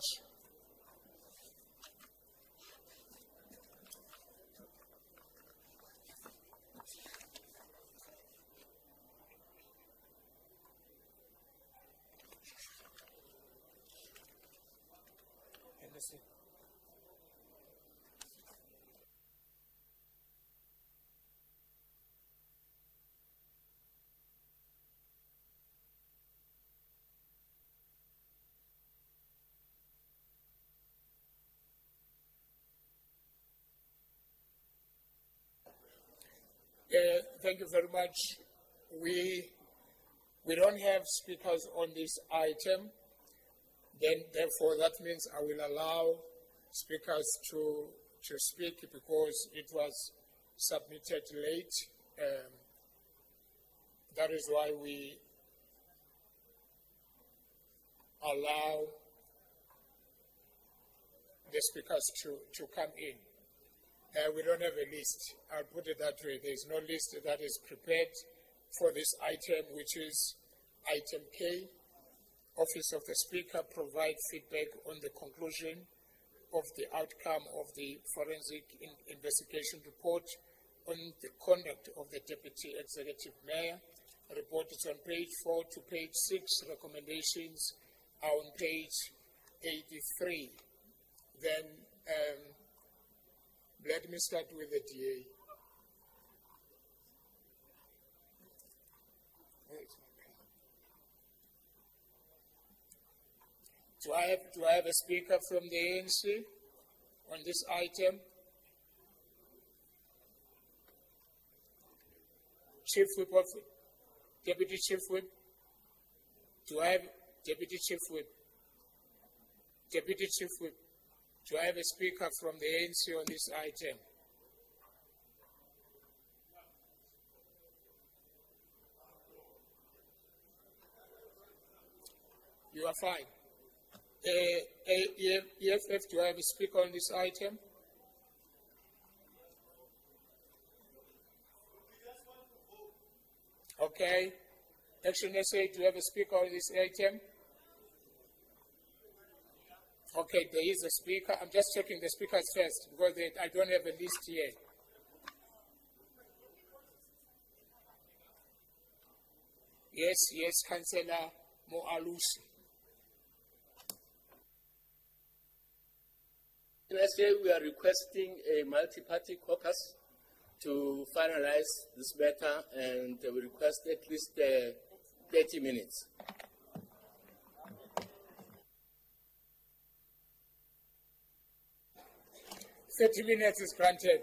[SPEAKER 1] Thank you very much. We don't have speakers on this item. Then, therefore, that means I will allow speakers to speak because it was submitted late. That is why we allow the speakers to come in. We don't have a list. I'll put it that way. There's no list that is prepared for this item, which is item K. Office of the Speaker provide feedback on the conclusion of the outcome of the forensic investigation report on the conduct of the Deputy Executive Mayor. The report is on page 4 to page 6. Recommendations are on page 83. Then let me start with the DA. Do I have a speaker from the ANC on this item? Chief Whip of Deputy Chief Whip. Do I have Deputy Chief Whip? Deputy Chief Whip. Do I have a speaker from the ANC on this item? You are fine. EFF, do I have a speaker on this item? Okay. Action SA, do you have a speaker on this item? Okay, there is a speaker. I'm just checking the speakers first because I don't have a list here. Yes, Councillor Moalusi.
[SPEAKER 17] Let's say we are requesting a multi-party caucus to finalize this matter, and we request at least 30 minutes.
[SPEAKER 1] Thirty minutes is granted.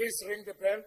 [SPEAKER 1] Please ring the bell.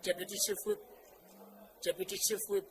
[SPEAKER 1] Deputy Chief Whip. Deputy Chief Whip.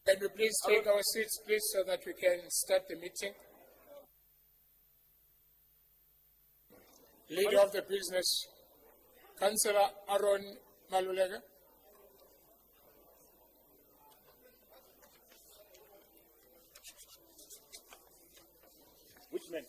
[SPEAKER 1] Can we please take our seats, please, so that we can start the meeting? Leader of the business, Councillor Aaron Malulega.
[SPEAKER 2] Which man?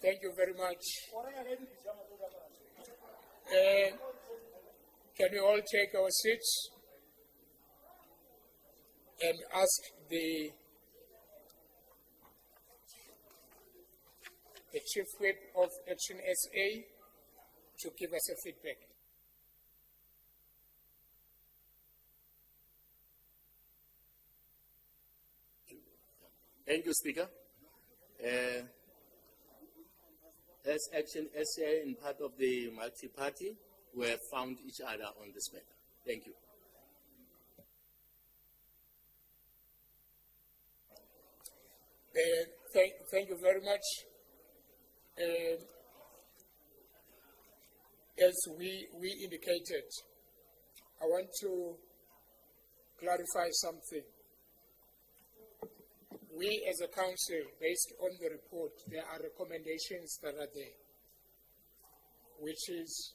[SPEAKER 1] Thank you very much. Can we all take our seats and ask the Chief Whip of Action SA to give us a feedback.
[SPEAKER 17] Thank you, Speaker. As Action SA and part of the multi-party, we have found each other on this matter. Thank you.
[SPEAKER 1] Thank you very much. As we indicated, I want to clarify something. We as a council, based on the report, there are recommendations that are there, which is,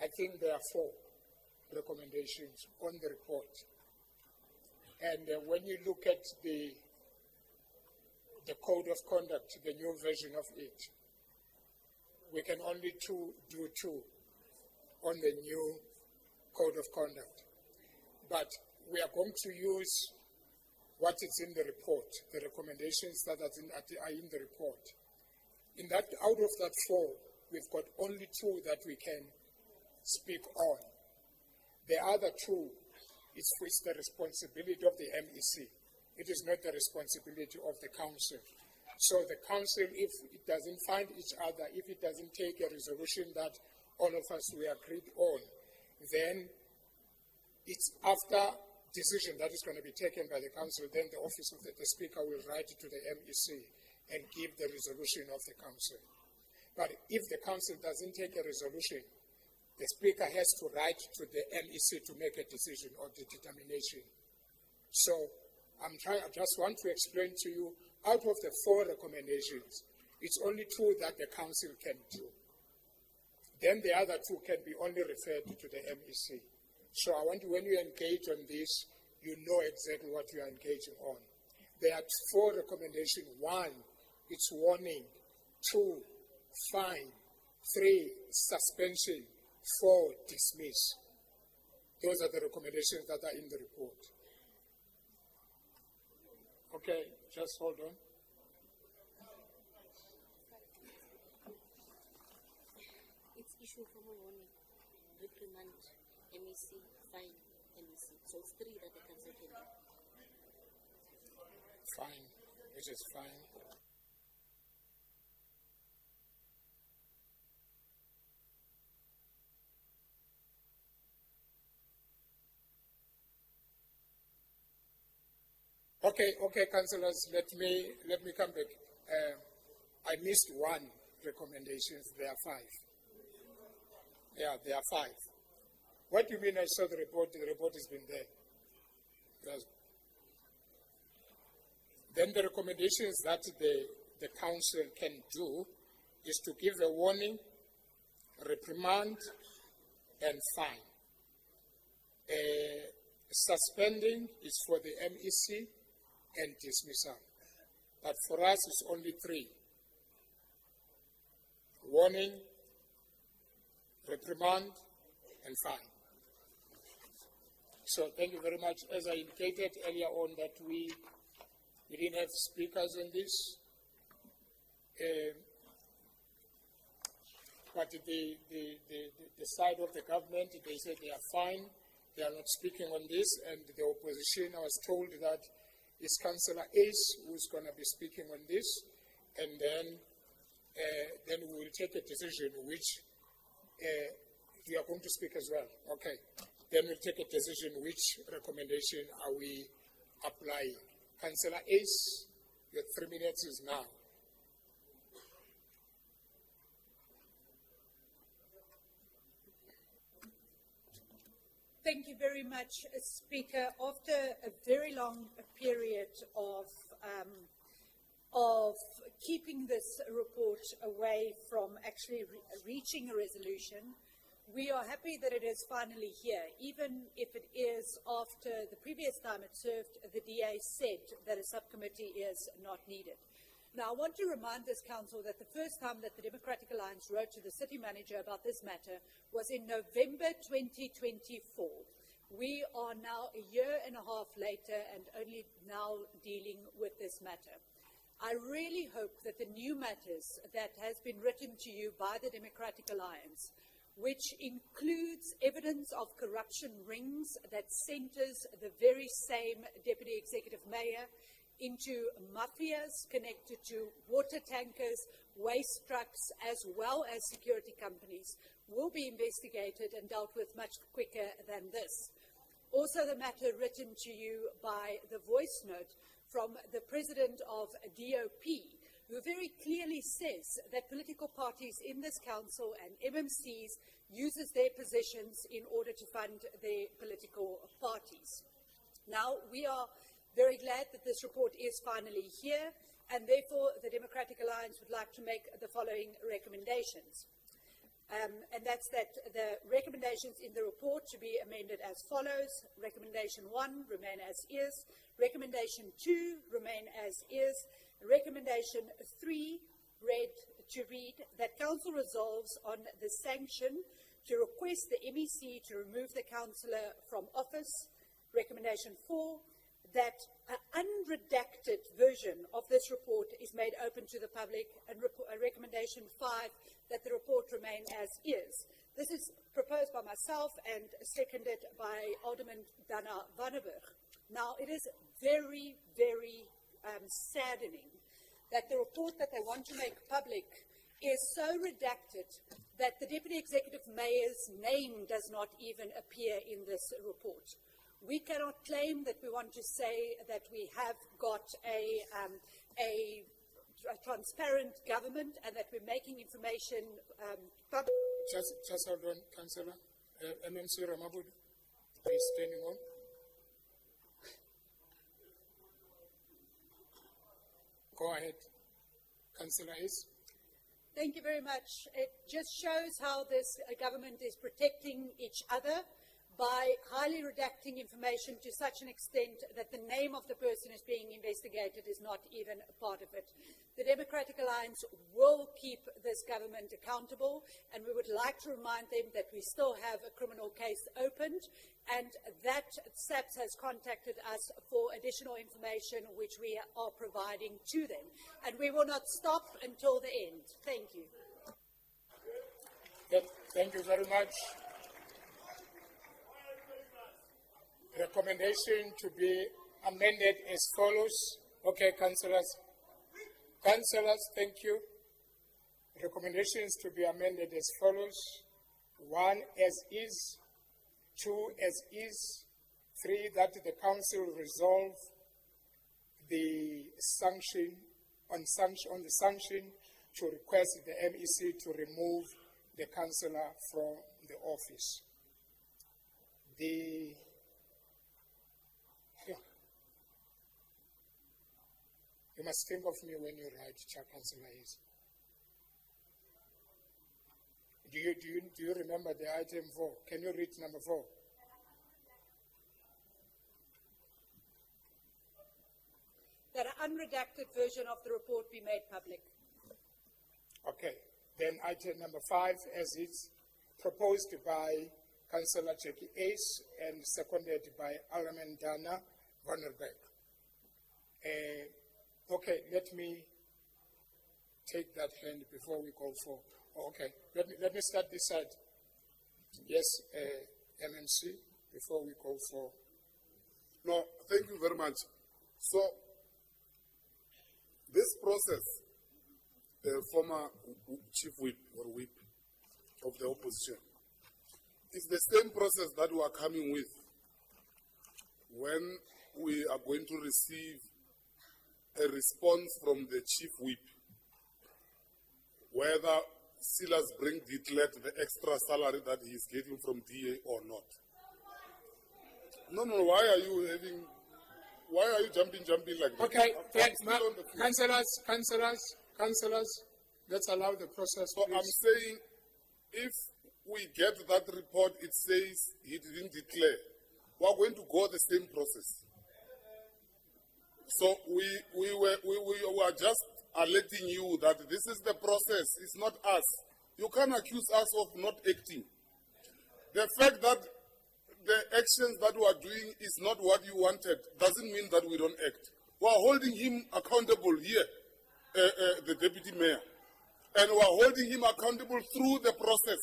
[SPEAKER 1] I think there are 4 recommendations on the report. And when you look at the code of conduct, the new version of it, we can only do 2 on the new code of conduct. But we are going to use what is in the report, the recommendations that are in the report. In that, out of that 4, we've got only 2 that we can speak on. The other 2 is the responsibility of the MEC. It is not the responsibility of the council. So the council, if it doesn't find each other, if it doesn't take a resolution that all of us we agreed on, then it's after decision that is going to be taken by the council, then the office of the speaker will write to the MEC and give the resolution of the council. But if the council doesn't take a resolution, the speaker has to write to the MEC to make a decision or the determination. So I just want to explain to you, out of the 4 recommendations, It's only two that the council can do. Then the other two can be only referred to the MEC. So I want you, when you engage on this, you know exactly what you are engaging on. There are 4 recommendations. 1, it's warning. 2, fine. 3, suspension. 4, dismiss. Those are the recommendations that are in the report. Okay, just hold on.
[SPEAKER 8] It's issue from a warning, reprimand, MEC, fine, MEC. So it's 3 that the council can do.
[SPEAKER 1] Fine, which is fine. Okay, councillors, let me come back. I missed 1 recommendation. There are 5. Yeah, there are 5. What do you mean I saw the report? The report has been there. Yes. Then the recommendations that the council can do is to give a warning, reprimand, and fine. Suspending is for the MEC and dismissal. But for us, it's only 3. Warning, reprimand, and fine. So thank you very much. As I indicated earlier on that we didn't have speakers on this. But the side of the government, they said they are fine. They are not speaking on this. And the opposition, I was told that it's Councillor Ace who's going to be speaking on this. And then we will take a decision which you are going to speak as well. Okay. Then we'll take a decision which recommendation are we applying. Councillor Ace, your 3 minutes is now.
[SPEAKER 10] Thank you very much, Speaker. After a very long period of keeping this report away from actually reaching a resolution, we are happy that it is finally here, even if it is after the previous time it served, the DA said that a subcommittee is not needed. Now, I want to remind this council that the first time that the Democratic Alliance wrote to the city manager about this matter was in November 2024. We are now a year and a half later and only now dealing with this matter. I really hope that the new matters that has been written to you by the Democratic Alliance, which includes evidence of corruption rings that centers the very same deputy executive mayor into mafias connected to water tankers, waste trucks, as well as security companies, will be investigated and dealt with much quicker than this. Also, the matter written to you by the voice note from the president of DOP, who very clearly says that political parties in this council and MMCs uses their positions in order to fund their political parties. Now, we are very glad that this report is finally here, and therefore the Democratic Alliance would like to make the following recommendations. And that's that the recommendations in the report to be amended as follows. Recommendation 1, remain as is. Recommendation 2, remain as is. Recommendation 3, to read that Council resolves on the sanction to request the MEC to remove the councillor from office. Recommendation 4, that an unredacted version of this report is made open to the public, and recommendation 5, that the report remain as is. This is proposed by myself and seconded by Alderman Dana Vanneberg. Now, it is very, very saddening that the report that they want to make public is so redacted that the Deputy Executive Mayor's name does not even appear in this report. We cannot claim that we want to say that we have got a transparent government and that we're making information public.
[SPEAKER 1] Just hold on, Councillor. MMC Ramabud, please standing on. Go ahead. Councillor Hayes.
[SPEAKER 10] Thank you very much. It just shows how this government is protecting each other by highly redacting information to such an extent that the name of the person who's being investigated is not even a part of it. The Democratic Alliance will keep this government accountable, and we would like to remind them that we still have a criminal case opened, and that SAPS has contacted us for additional information which we are providing to them. And we will not stop until the end. Thank you.
[SPEAKER 1] Thank you very much. Recommendation to be amended as follows. Okay, councillors. Councillors, thank you. Recommendations to be amended as follows. 1 as is, 2 as is, 3 that the council resolve the sanction on the sanction to request the MEC to remove the councillor from the office. You must think of me when you write, Chair Councillor Hayes. Do you remember the item 4? Can you read number 4?
[SPEAKER 10] That an unredacted version of the report be made public.
[SPEAKER 1] Okay. Then item number 5, as it's proposed by Councillor Jackie Ace and seconded by Alderman Dana Vanderberg. Okay, let me take that hand before we go for. Okay, let me start this side. Yes, MMC, before we go for.
[SPEAKER 3] No, thank you very much. So, this process, the former chief whip or whip of the opposition, is the same process that we are coming with when we are going to receive a response from the chief whip, whether Silas Brink declared the extra salary that he is getting from DA or not. No, why are you jumping like that?
[SPEAKER 1] Okay, thanks, councillors, let's allow the process.
[SPEAKER 3] So I'm saying, if we get that report, it says he didn't declare, we're going to go the same process. So we were just alerting you that this is the process, it's not us. You can't accuse us of not acting. The fact that the actions that we are doing is not what you wanted doesn't mean that we don't act. We are holding him accountable here, the deputy mayor. And we are holding him accountable through the process.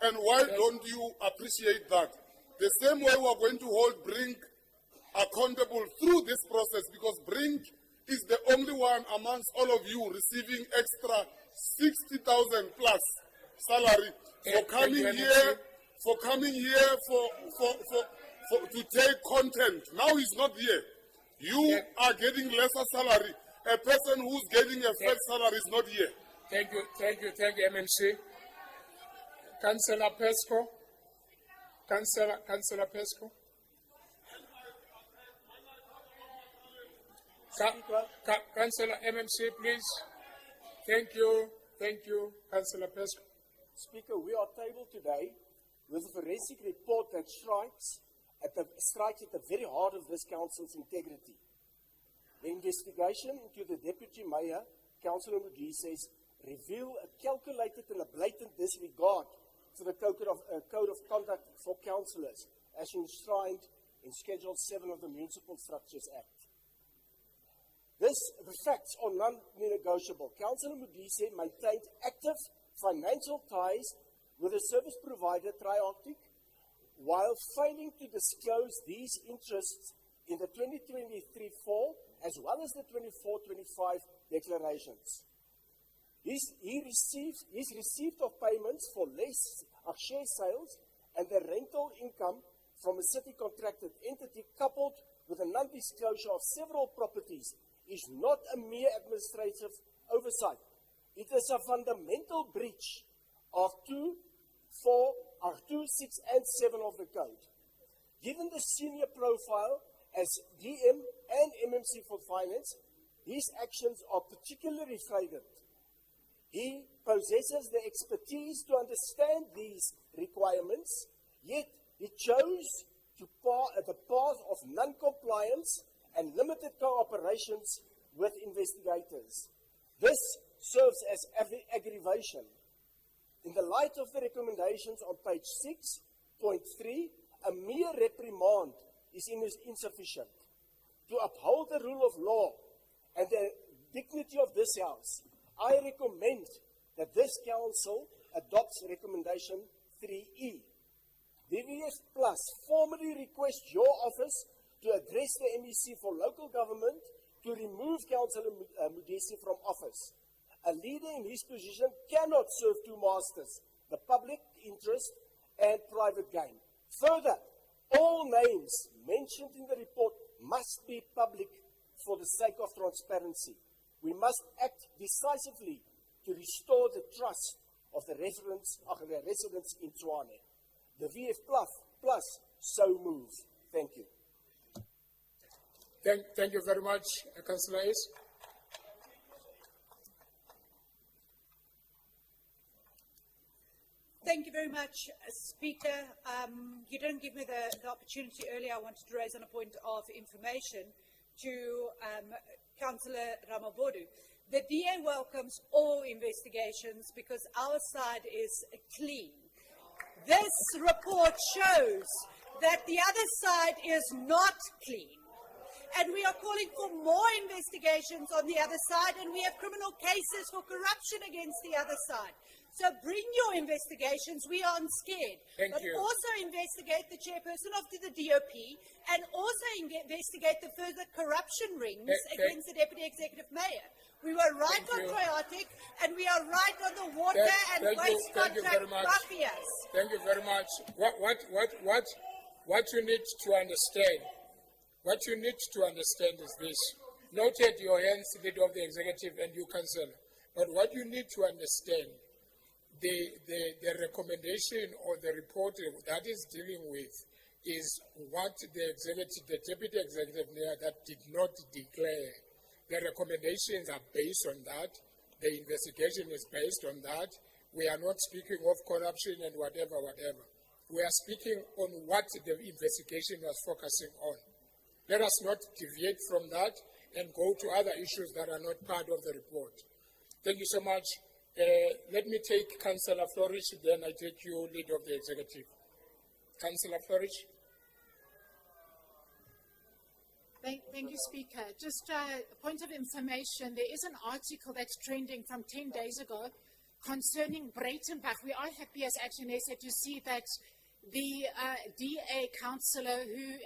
[SPEAKER 3] And why don't you appreciate that? The same way we are going to hold Brink accountable through this process, because Brink is the only one amongst all of you receiving extra 60,000 plus salary for coming here to take content. Now he's not here. You are getting lesser salary. A person who's getting a fat salary is not here.
[SPEAKER 1] Thank you, MMC. Councillor Pesco. Councillor Pesco. Councillor MMC, please. Thank you, Councillor Pesco.
[SPEAKER 21] Speaker, we are tabled today with a forensic report that strikes at the very heart of this council's integrity. The investigation into the deputy mayor, Councillor Mudee, says reveal a calculated and a blatant disregard for the code of conduct for councillors, as enshrined in Schedule 7 of the Municipal Structures Act. The facts are non-negotiable. Councillor Modise maintained active financial ties with the service provider Triarctic, while failing to disclose these interests in the 2023-4 as well as the 24-25 declarations. His receipt of payments for less share sales and the rental income from a city contracted entity, coupled with a non-disclosure of several properties, is not a mere administrative oversight. It is a fundamental breach of 2, 6, and 7 of the code. Given the senior profile as DM and MMC for Finance, his actions are particularly flagrant. He possesses the expertise to understand these requirements, yet he chose the path of non-compliance and limited cooperations with investigators. This serves as aggravation. In the light of the recommendations on page 6.3, a mere reprimand is insufficient. To uphold the rule of law and the dignity of this House, I recommend that this Council adopts recommendation 3E. VVF Plus formally requests your office to address the MEC for local government to remove Councillor Mudesi from office. A leader in his position cannot serve two masters, the public interest and private gain. Further, all names mentioned in the report must be public for the sake of transparency. We must act decisively to restore the trust of the residents in Tshwane. The VF Plus so move. Thank you.
[SPEAKER 1] Thank you very much, Councillor Ace.
[SPEAKER 10] Thank you very much, Speaker. You didn't give me the opportunity earlier. I wanted to raise on a point of information to Councillor Ramabodu. The DA welcomes all investigations because our side is clean. This report shows that the other side is not clean. And we are calling for more investigations on the other side, and we have criminal cases for corruption against the other side. So bring your investigations. We aren't scared. But also investigate the chairperson of the DOP and also investigate the further corruption rings against the deputy executive mayor. We were right on Triotic, and we are right on the water and waste contract mafias.
[SPEAKER 1] Thank you very much. What you need to understand, is this. Noted your hands, leader of the executive and you, councillor. But what you need to understand, the recommendation or the report that is dealing with is what the deputy executive mayor that did not declare. The recommendations are based on that. The investigation is based on that. We are not speaking of corruption and whatever. We are speaking on what the investigation was focusing on. Let us not deviate from that and go to other issues that are not part of the report. Thank you so much. Let me take Councillor Flourish, then I take you, leader of the executive. Councillor Flourish.
[SPEAKER 7] Thank you, Speaker. Just a point of information, there is an article that's trending from 10 days ago concerning Breitenbach. We are happy as Action SA to see that the DA councillor who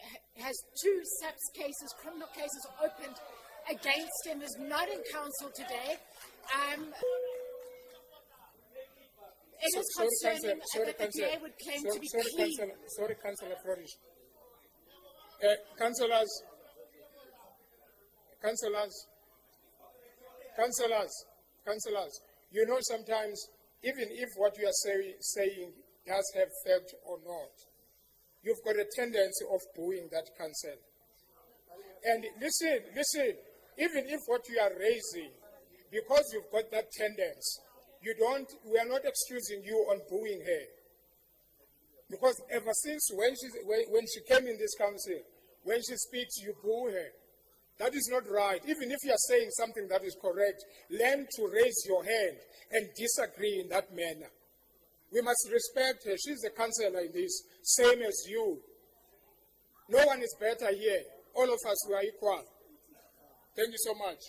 [SPEAKER 7] has two SAPS cases, criminal cases opened against him, is not in council today. It is concerning that the DA would claim to be clean.
[SPEAKER 1] Sorry, Councillor Flourish. Councillors, you know sometimes, even if what you are saying does have fact or not, you've got a tendency of booing that council. And listen, even if what you are raising, because you've got that tendency, we are not excusing you on booing her. Because ever since when she came in this council, when she speaks, you boo her. That is not right. Even if you are saying something that is correct, learn to raise your hand and disagree in that manner. We must respect her. She's a councillor in this, same as you. No one is better here. All of us, we are equal. Thank you so much.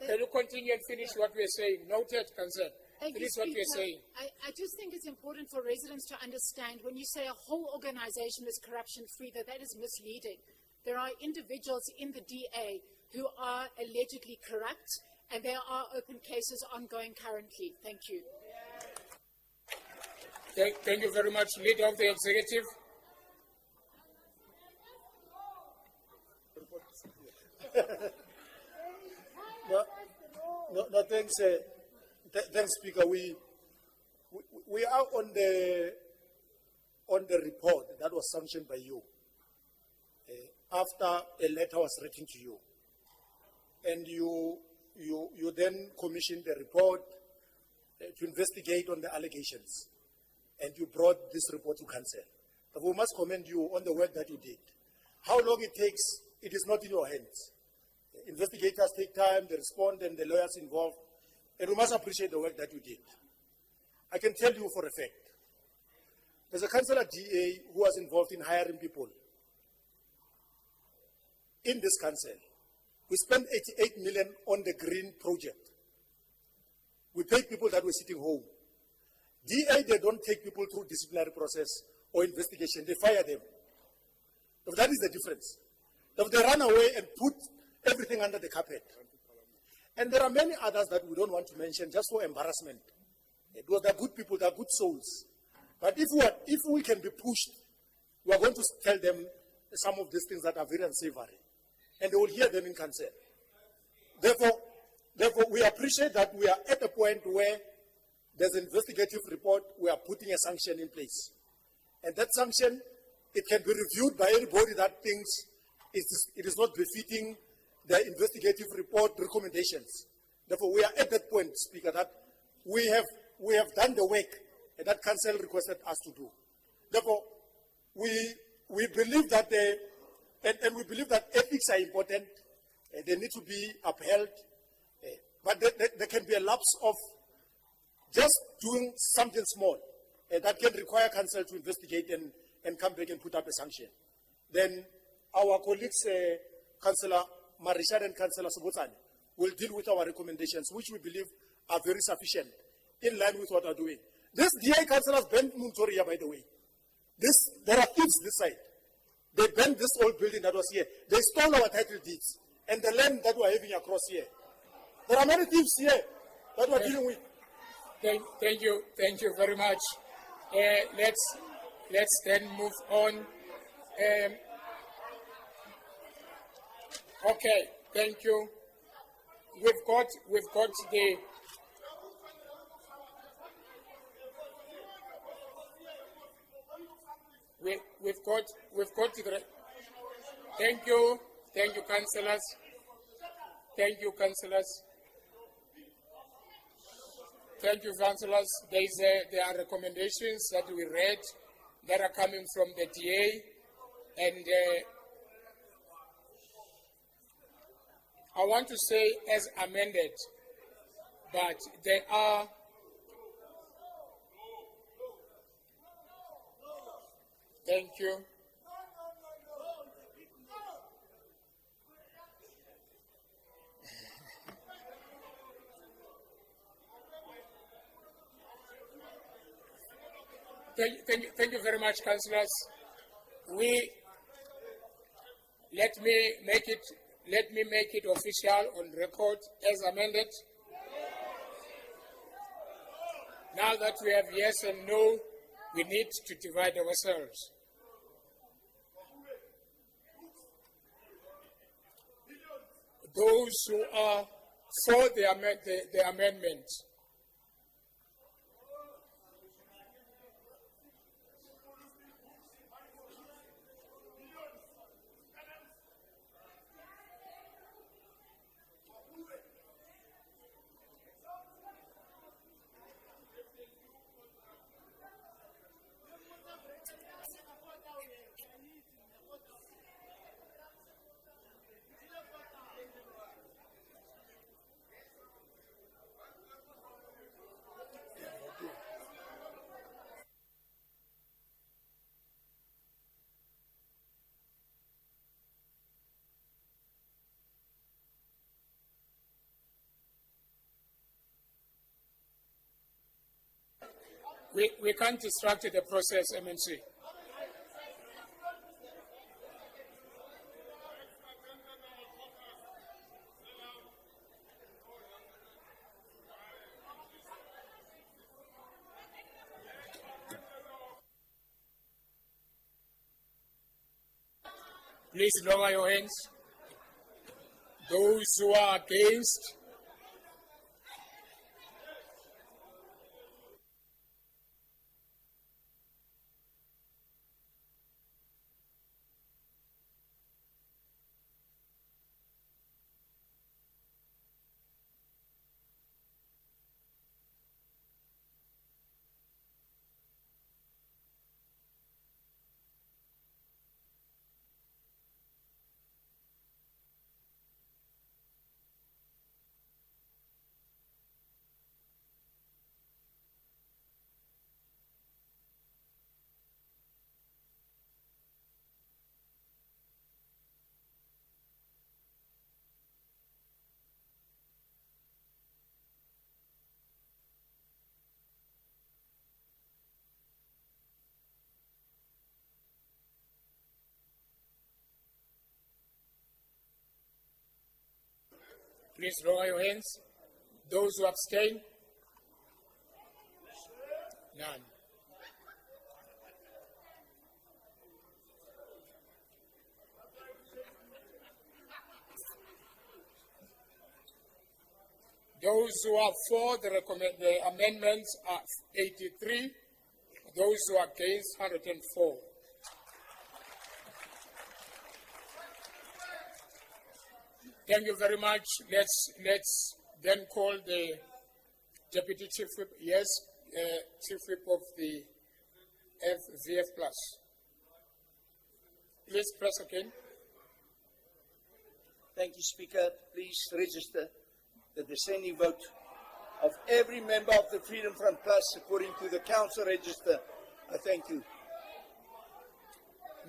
[SPEAKER 1] Can you continue and finish what we are saying? Noted, councillor. Finish what we are saying.
[SPEAKER 7] I just think it's important for residents to understand when you say a whole organization is corruption-free, that is misleading. There are individuals in the DA who are allegedly corrupt, and there are open cases ongoing currently. Thank you.
[SPEAKER 1] Thank you very much, leader of the executive.
[SPEAKER 15] No, thanks, thanks, Speaker. We are on the report that was sanctioned by you after a letter was written to you, and you you then commissioned a report to investigate on the allegations, and you brought this report to council. But we must commend you on the work that you did. How long it takes, it is not in your hands. Investigators take time, they respond, and the lawyers involved, and we must appreciate the work that you did. I can tell you for a fact, there's a councillor DA who was involved in hiring people in this council. We spent 88 million on the green project. We paid people that were sitting home. DA, they don't take people through disciplinary process or investigation, they fire them. So that is the difference. So they run away and put everything under the carpet. And there are many others that we don't want to mention just for embarrassment. They're good people, they're good souls. But if we can be pushed, we are going to tell them some of these things that are very unsavory. And they will hear them in council. Therefore, we appreciate that we are at a point where there's an investigative report, we are putting a sanction in place. And that sanction, it can be reviewed by anybody that thinks it is not befitting the investigative report recommendations. Therefore, we are at that point, Speaker, that we have done the work that council requested us to do. Therefore, we believe that and we believe that ethics are important, they need to be upheld, but there can be a lapse of just doing something small that can require council to investigate and come back and put up a sanction. Then our colleagues, Councillor Marishad and Councillor Sobotsane, will deal with our recommendations, which we believe are very sufficient, in line with what we're doing. This DA councillors banned Muntoria, by the way. There are thieves this side. They banned this old building that was here. They stole our title deeds and the land that we're having across here. There are many thieves here that we're dealing with.
[SPEAKER 1] Thank you very much. Let's then move on. Okay, thank you. We've got the thank you, councillors. Thank you, councillors. Thank you, councillors. There are recommendations that we read that are coming from the DA, and I want to say as amended, but there are thank you. Thank you very much, councillors. Let me make it official on record as amended. Now that we have yes and no, we need to divide ourselves. Those who are for the amendment. We can't distract the process, MNC. Please lower your hands. Those who are against. Please lower your hands. Those who abstain? None. Those who are for the amendments are 83. Those who are against, 104. Thank you very much. Let's then call the Deputy Chief Whip. Yes, Chief Whip of the VF Plus. Please press again.
[SPEAKER 19] Thank you, Speaker. Please register the dissenting vote of every member of the Freedom Front Plus according to the Council Register. I thank you.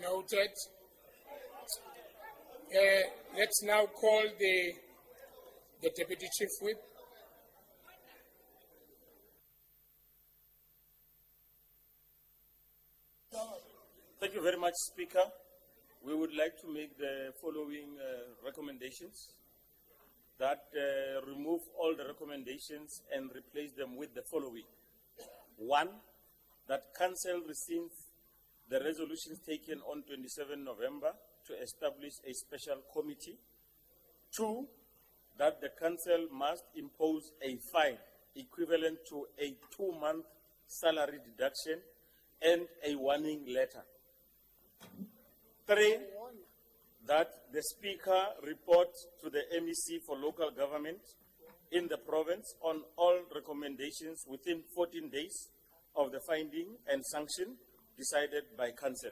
[SPEAKER 1] Noted. Let's now call the Deputy Chief Whip.
[SPEAKER 2] Thank you very much, Speaker. We would like to make the following recommendations. That remove all the recommendations and replace them with the following. One, that Council rescinds the resolutions taken on 27 November to establish a special committee. Two, that the Council must impose a fine equivalent to a 2-month salary deduction and a warning letter. Three, that the Speaker report to the MEC for local government in the province on all recommendations within 14 days of the finding and sanction decided by Council,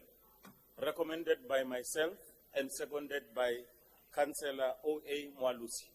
[SPEAKER 2] recommended by myself and seconded by Councillor O.A. Mwalusi.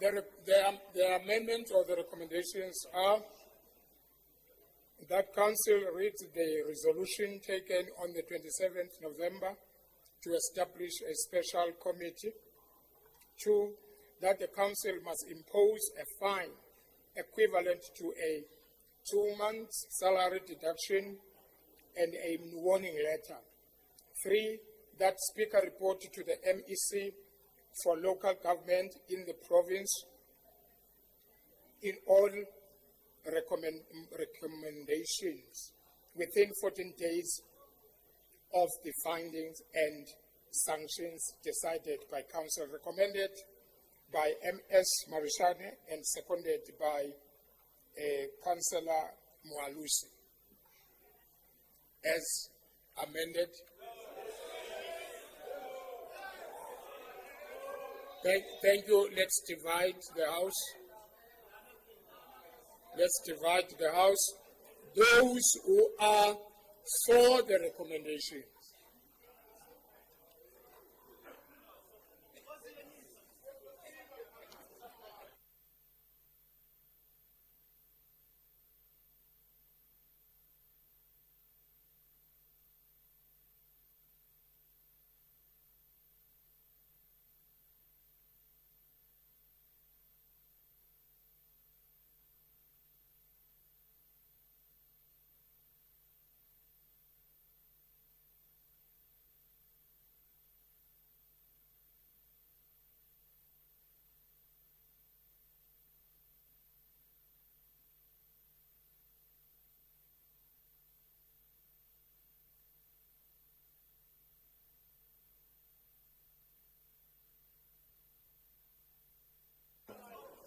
[SPEAKER 2] The amendment or the recommendations are that Council reads the resolution taken on the 27th November to establish a special committee. Two, that the Council must impose a fine equivalent to a 2-month salary deduction and a warning letter. Three, that Speaker report to the MEC for local government in the province in all recommendations within 14 days of the findings and sanctions decided by Council, recommended by MS Marishane and seconded by Councillor Mwalusi. As amended. Thank you. Let's divide the House. Let's divide the House. Those who are for the recommendation.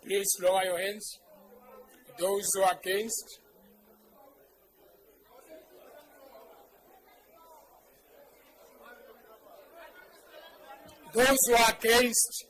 [SPEAKER 2] Please lower your hands. Those who are against.
[SPEAKER 1] Those who are against,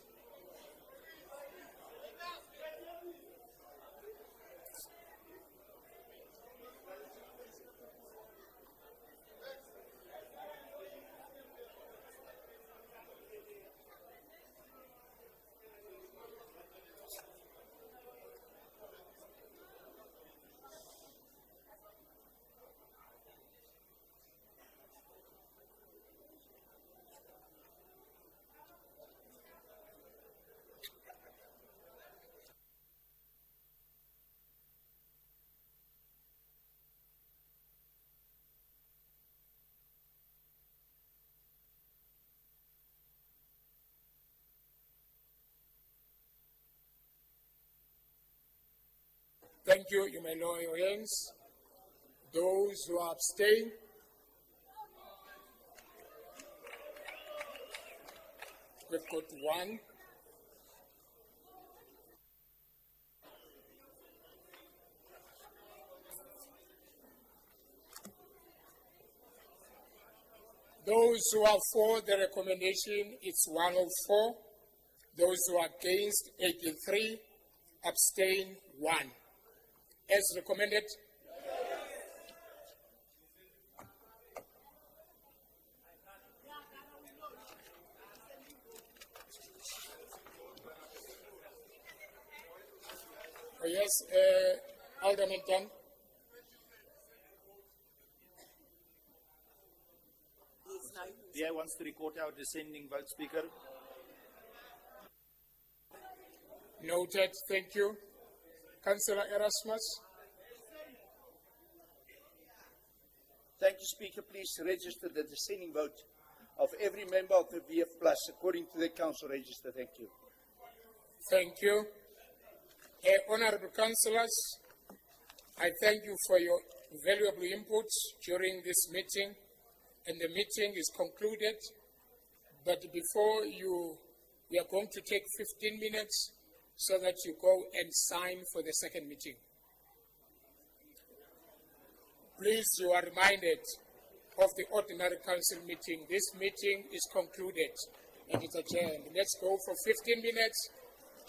[SPEAKER 1] thank you. You may lower your hands. Those who abstain, we've got one. Those who are for the recommendation, it's 104. Those who are against, 83. Abstain, 1. As recommended. Oh, yes, Alderman Tan.
[SPEAKER 11] DI wants to record our dissenting vote, Speaker.
[SPEAKER 1] Noted, thank you. Councillor Erasmus.
[SPEAKER 19] Thank you, Speaker. Please register the dissenting vote of every member of the VF Plus according to the Council register. Thank you.
[SPEAKER 1] Thank you. Honourable councillors, I thank you for your valuable input during this meeting, and the meeting is concluded. But before we are going to take 15 minutes so that you go and sign for the second meeting. Please, you are reminded of the ordinary council meeting. This meeting is concluded and it's adjourned. Let's go for 15 minutes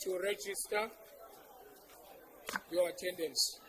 [SPEAKER 1] to register your attendance.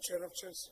[SPEAKER 1] Chair of Chairs.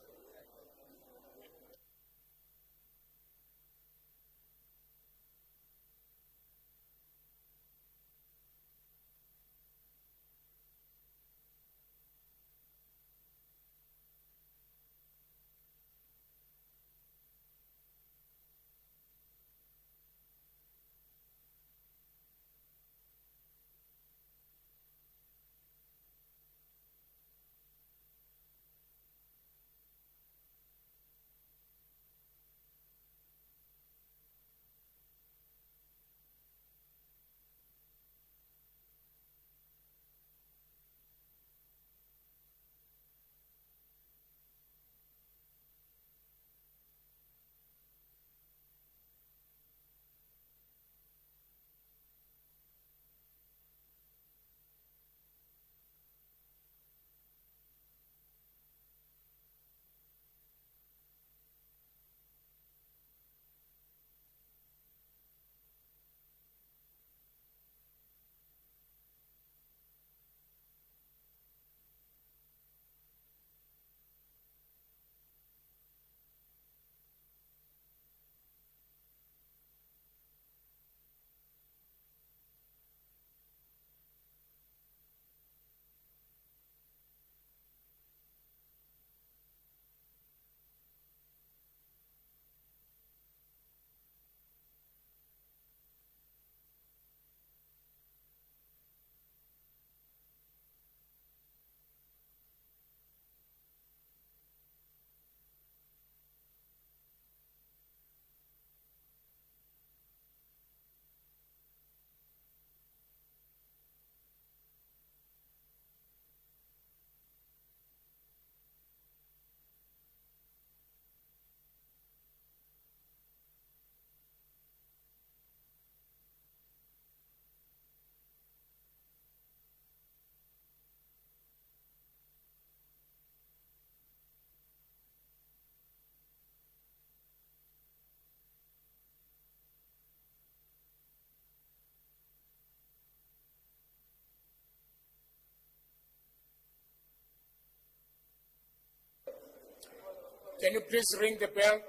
[SPEAKER 1] Can you please ring the bell?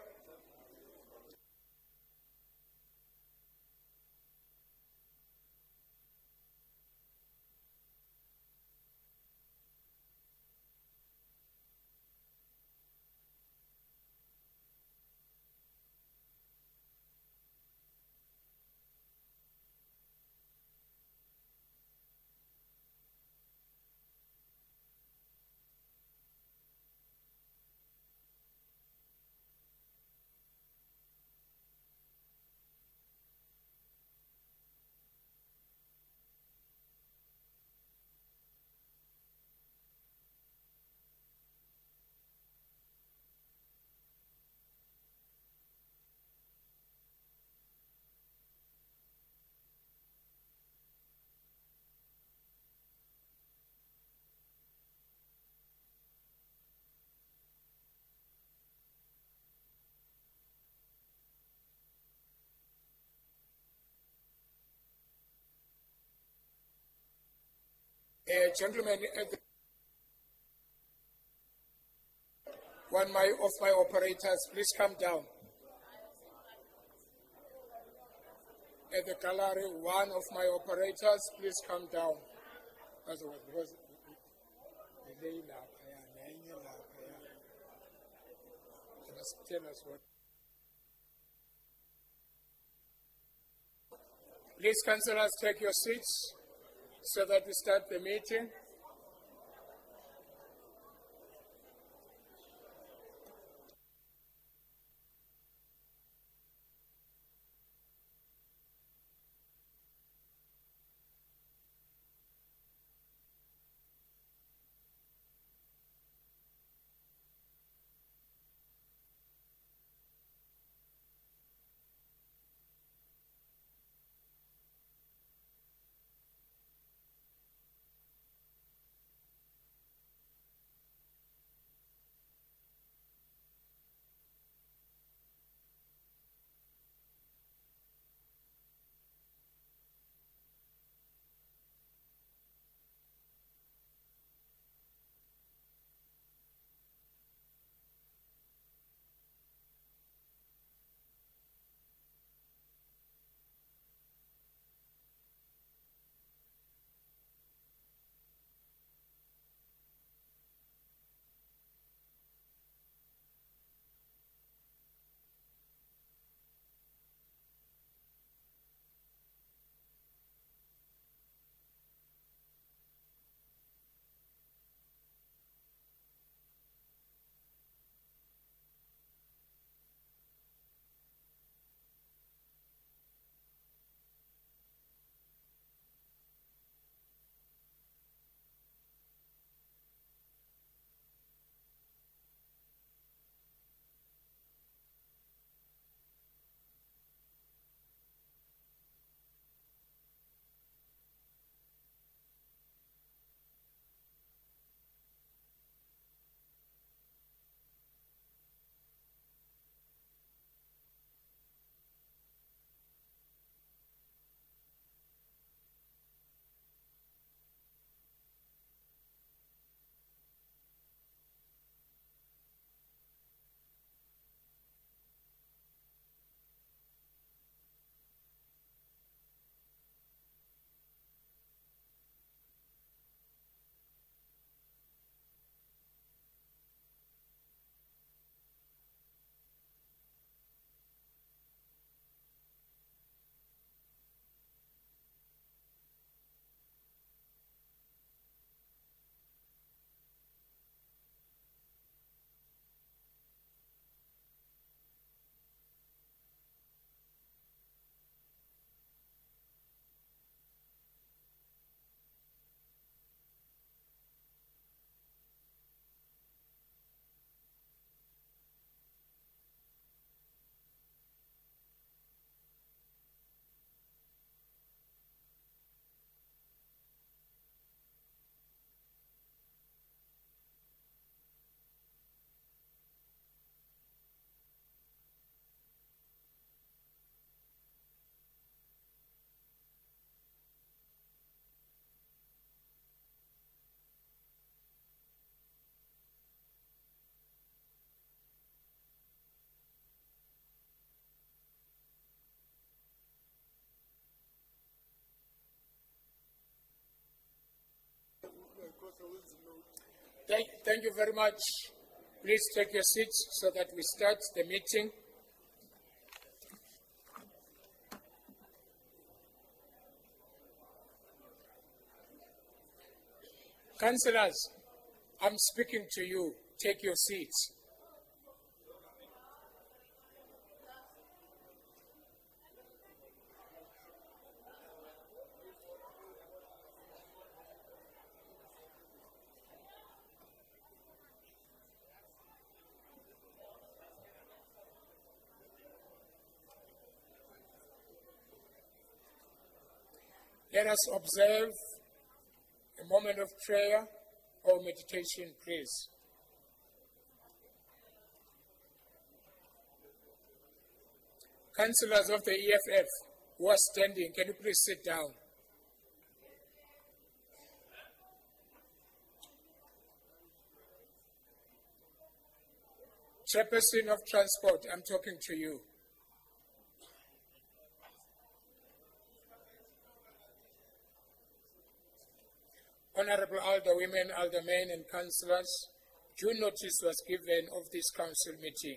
[SPEAKER 1] Gentlemen, one of my operators, please come down. At the gallery, one of my operators, please come down. Otherwise, because they must tell us what. Please, councillors, take your seats so that we start the meeting. Thank you very much. Please take your seats so that we start the meeting. Councillors, I'm speaking to you. Take your seats. Let us observe a moment of prayer or meditation, please. Councillors of the EFF who are standing, can you please sit down? Chairperson of Transport, I'm talking to you. Honorable Alderwomen, Aldermen and Councillors, due notice was given of this council meeting.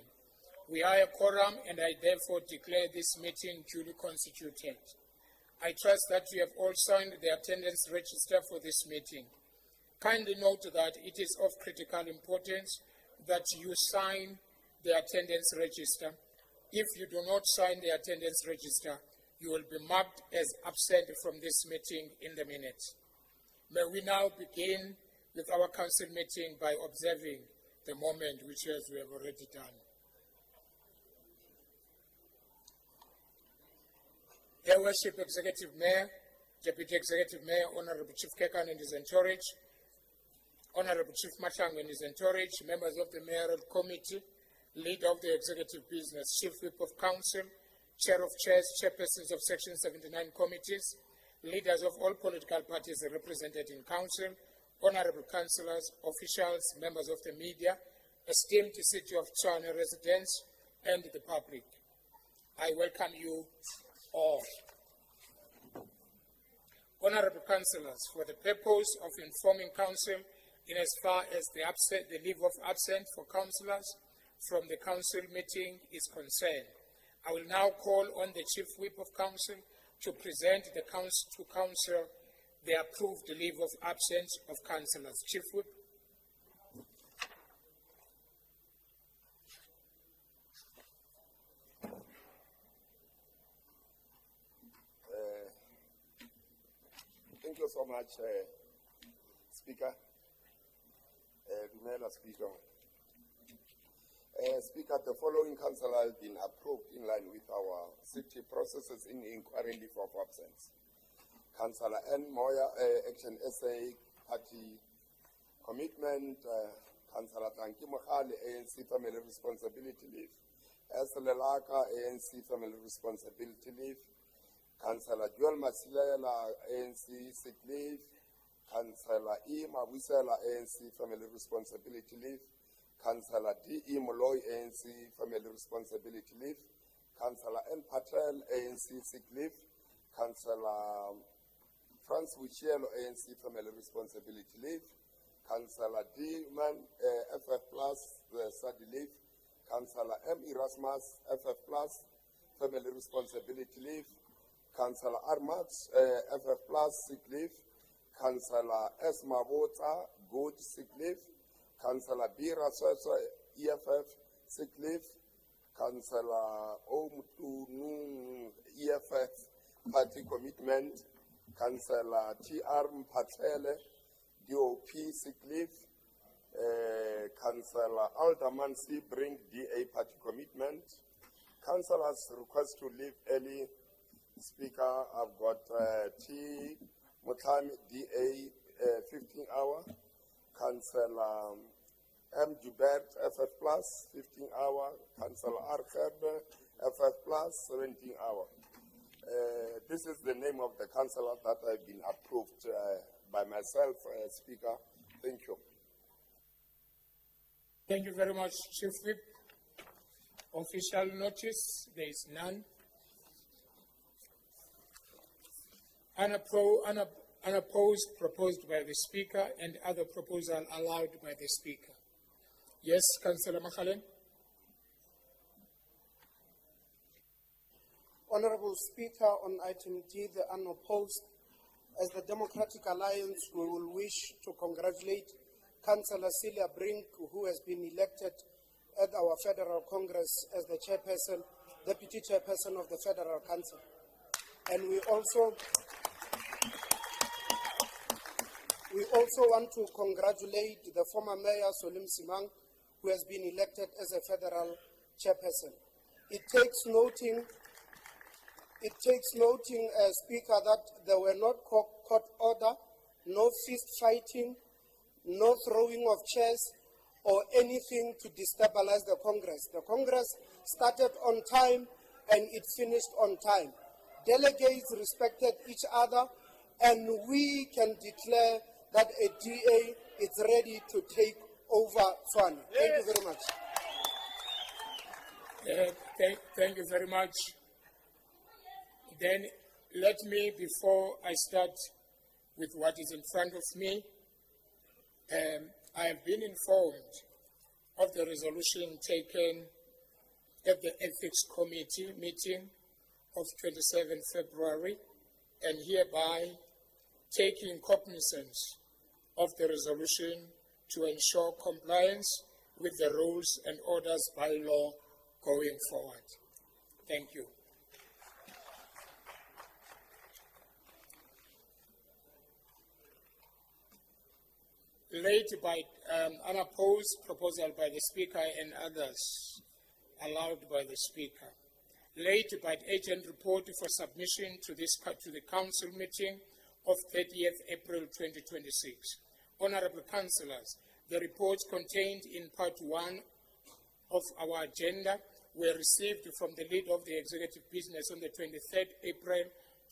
[SPEAKER 1] We are a quorum and I therefore declare this meeting duly constituted. I trust that you have all signed the attendance register for this meeting. Kindly note that it is of critical importance that you sign the attendance register. If you do not sign the attendance register, you will be marked as absent from this meeting in the minutes. May we now begin with our council meeting by observing the moment which as we have already done. Your Worship, Executive Mayor, Deputy Executive Mayor, Honorable Chief Kekan and his entourage, Honorable Chief Mashang and his entourage, members of the Mayoral Committee, Leader of the Executive Business, Chief Whip of Council, Chair of Chairs, Chairpersons of Section 79 committees, leaders of all political parties represented in Council, honorable councillors, officials, members of the media, esteemed City of Tshwane residents, and the public. I welcome you all. Honorable councillors, for the purpose of informing Council in as far as the leave of absence for councillors from the Council meeting is concerned, I will now call on the Chief Whip of Council to present to Council the approved leave of absence of councillors. Chief Whip.
[SPEAKER 14] Thank you so much, Speaker. Dumela, Speaker. Speaker, the following councillor has been approved in line with our city processes in inquiry leave of absence. Councillor N. Moya, Action SA Party Commitment, Councillor Tanki Mohale, ANC Family Responsibility Leave, S. Lelaka, ANC Family Responsibility Leave, Councillor Joel Masilela, ANC Sick Leave, Councillor E. Mabusela, ANC Family Responsibility Leave, Councillor D.E. Molloy, ANC Family Responsibility Leave, Councillor N. Patel, ANC Sick Leave, Councillor Franz Wichielo, ANC Family Responsibility Leave, Councillor D. Man, FF Plus, Study Leave, Councillor M. Erasmus, FF Plus, Family Responsibility Leave, Councillor Armax, FF Plus, Sick Leave, Councillor S. Mabota, Good Sick Leave, Councillor B. Raswesa, EFF, Sick Leave, Councillor O. Mutunu, EFF, Party Commitment, Councillor T.R. Mpatele, DOP, Sick Leave, Councillor Alderman C. Brink, DA, Party Commitment, Councillors request to leave early. Speaker, I've got T. Mutlami, DA, 15 hour, Councillor M. Joubert, FF Plus, 15 hour, Councillor R. Gerber, FF Plus, 17 hour. This is the name of the councillor that have been approved by myself, Speaker. Thank you.
[SPEAKER 1] Thank you very much, Chief Whip. Official notice, there is none. Unopposed, proposed by the Speaker, and other proposal allowed by the Speaker. Yes, Councillor Machalen.
[SPEAKER 18] Honourable Speaker, on item D, the unopposed, as the Democratic Alliance, we will wish to congratulate Councillor Celia Brink, who has been elected at our Federal Congress as the chairperson, Deputy Chairperson of the Federal Council. And we also want to congratulate the former Mayor, Solim Simang, who has been elected as a Federal Chairperson. It takes noting, Speaker, that there were not court order, no fist fighting, no throwing of chairs, or anything to destabilize the Congress. The Congress started on time and it finished on time. Delegates respected each other, and we can declare that a DA is ready to take over Tshwane. Thank you very much.
[SPEAKER 1] Thank you very much. Then let me, before I start with what is in front of me, I have been informed of the resolution taken at the Ethics Committee meeting of 27 February, and hereby taking cognizance of the resolution to ensure compliance with the rules and orders by law going forward. Thank you. Late by unopposed, proposal by the Speaker and others allowed by the Speaker. Late by agent report for submission to the Council meeting of 30th April 2026. Honourable Councillors, the reports contained in Part 1 of our agenda were received from the lead of the Executive Business on the 23rd April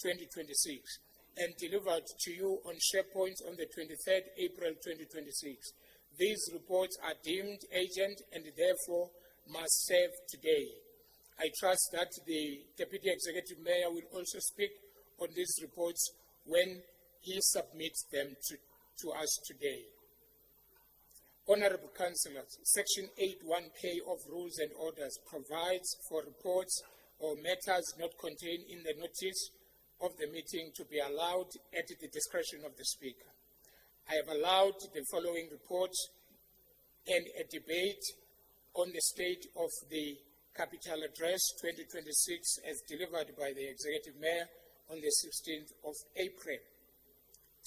[SPEAKER 1] 2026 and delivered to you on SharePoint on the 23rd April 2026. These reports are deemed urgent and therefore must serve today. I trust that the Deputy Executive Mayor will also speak on these reports when he submits them to us today. Honourable Councillors, Section 8(1)K of Rules and Orders provides for reports or matters not contained in the notice of the meeting to be allowed at the discretion of the Speaker. I have allowed the following reports and a debate on the state of the Capital Address 2026 as delivered by the Executive Mayor on the 16th of April.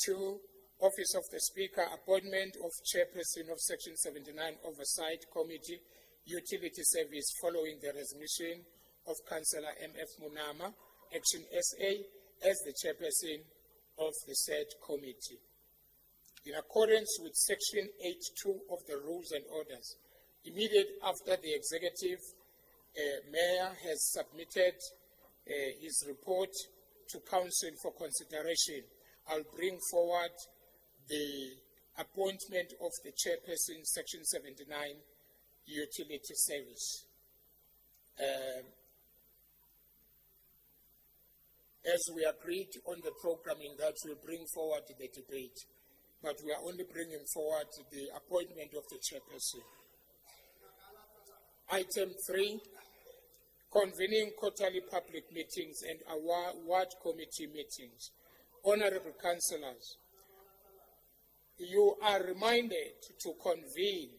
[SPEAKER 1] 2. Office of the Speaker, appointment of Chairperson of Section 79 Oversight Committee, Utility Service following the resignation of Councillor M.F. Munama, Action SA, as the Chairperson of the said committee. In accordance with Section 8(2) of the Rules and Orders, immediately after the Executive Mayor has submitted his report to Council for consideration, I'll bring forward the appointment of the Chairperson, Section 79, Utility Service. As we agreed on the programming that we'll bring forward the debate, but we are only bringing forward the appointment of the Chairperson. Item 3, convening quarterly public meetings and award committee meetings. Honourable Councillors, you are reminded to convene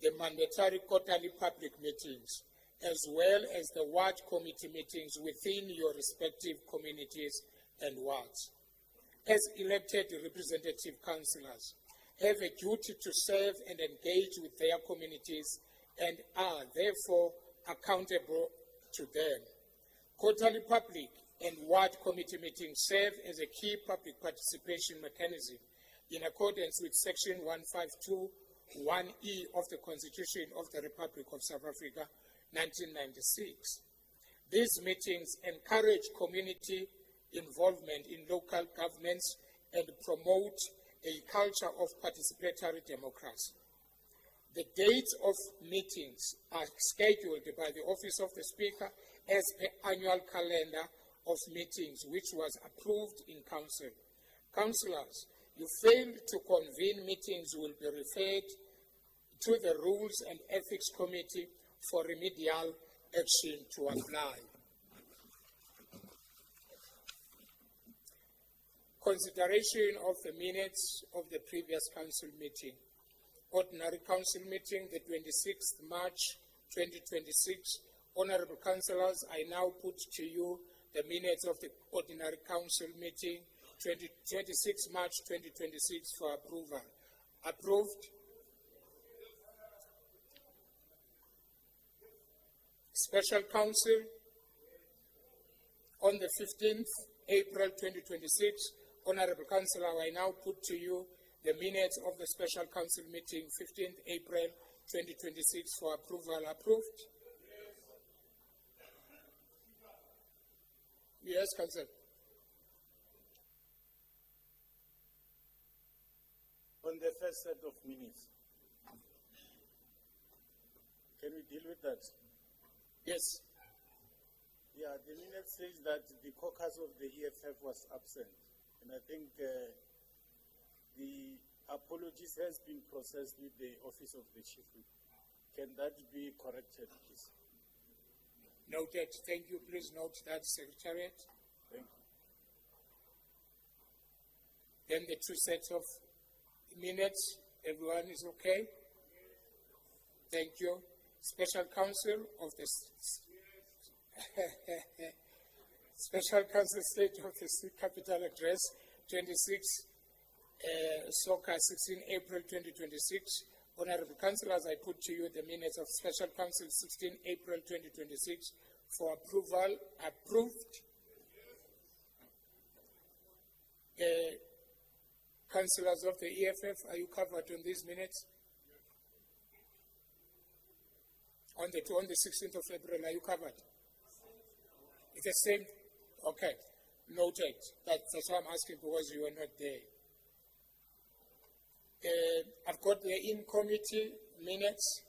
[SPEAKER 1] the mandatory quarterly public meetings as well as the ward committee meetings within your respective communities and wards. As elected representative councillors, have a duty to serve and engage with their communities and are therefore accountable to them. Quarterly public and ward committee meetings serve as a key public participation mechanism in accordance with Section 152(1)(e) of the Constitution of the Republic of South Africa, 1996. These meetings encourage community involvement in local governments and promote a culture of participatory democracy. The dates of meetings are scheduled by the Office of the Speaker as per annual calendar of meetings which was approved in Council. Councillors, you failed to convene meetings will be referred to the Rules and Ethics Committee for remedial action to apply. Consideration of the minutes of the previous council meeting. Ordinary council meeting, the 26th March 2026. Honorable councillors, I now put to you the minutes of the ordinary council meeting 26 March 2026 for approval. Approved. Special council on the 15th April 2026. Honorable councillor, I now put to you the minutes of the special council meeting 15th April 2026 for approval. Approved. Yes, council.
[SPEAKER 2] On the first set of minutes, can we deal with that?
[SPEAKER 1] Yes.
[SPEAKER 2] Yeah, the minute says that the caucus of the EFF was absent, and I think the apologies has been processed with the office of the chief whip. Can that be corrected, please?
[SPEAKER 1] Noted. Thank you. Please note that, Secretariat.
[SPEAKER 2] Thank you.
[SPEAKER 1] Then the two sets of minutes. Everyone is okay? Thank you. Special Council of the Special Council State of the Capital Address 26 Soka 16 April 2026. Honorable Councillors, I put to you the minutes of Special Council 16 April 2026 for approval. Approved. Councillors of the EFF, are you covered on these minutes? On the 16th of April, are you covered? It's the same. Okay. Noted. That's why I'm asking, because you were not there. I've got the in-committee minutes.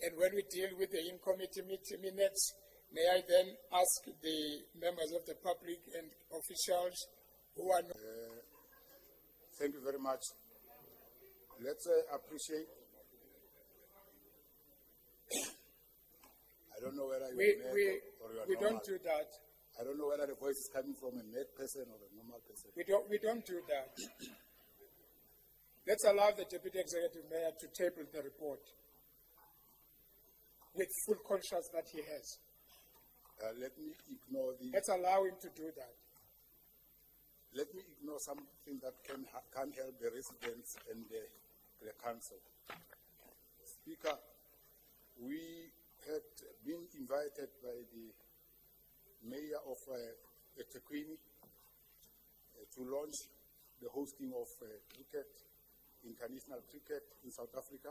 [SPEAKER 1] And when we deal with the in-committee minutes, may I then ask the members of the public and officials who are...
[SPEAKER 3] Thank you very much. Let's appreciate. I don't know whether you're mad or you're
[SPEAKER 1] we
[SPEAKER 3] normal.
[SPEAKER 1] don't do that.
[SPEAKER 3] I don't know whether the voice is coming from a mad person or a normal person.
[SPEAKER 1] We don't do that. Let's allow the Deputy Executive Mayor to table the report with full conscience that he has.
[SPEAKER 3] Let me ignore the...
[SPEAKER 1] Let's allow him to do that.
[SPEAKER 3] Let me ignore something that can't help the residents and the council. Speaker, we had been invited by the mayor of eThekwini to launch the hosting of cricket, international cricket in South Africa.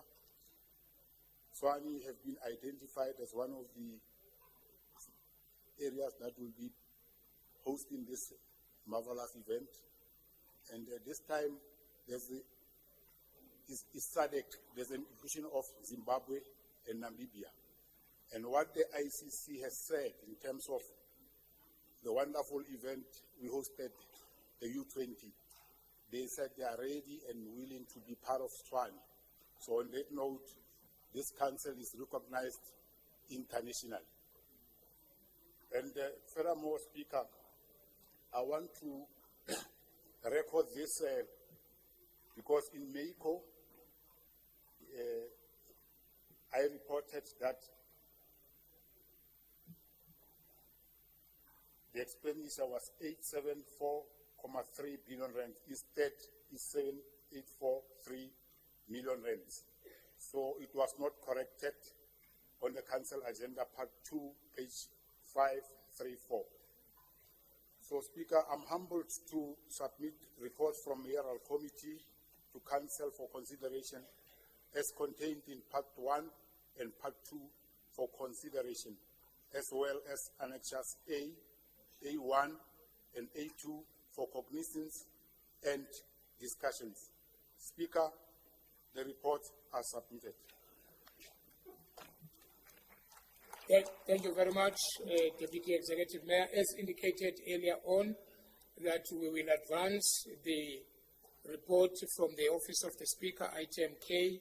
[SPEAKER 3] Swani has been identified as one of the areas that will be hosting this marvelous event. And this time, there's there's an inclusion of Zimbabwe and Namibia. And what the ICC has said in terms of the wonderful event we hosted, the U20, they said they are ready and willing to be part of Swani. So on that note, this council is recognized internationally. And furthermore, Speaker, I want to record this because in Mexico, I reported that the expenditure was 874.3 billion rand. Instead, it's 7843 million rand. So it was not corrected on the council agenda, part 2, page 534. So, Speaker, I'm humbled to submit reports from Mayoral Committee to Council for consideration as contained in Part 1 and Part 2 for consideration, as well as Annexures A, A1, and A2 for cognizance and discussions. Speaker, the reports are submitted.
[SPEAKER 1] Thank you very much, Deputy Executive Mayor. As indicated earlier on, that we will advance the report from the Office of the Speaker, item K,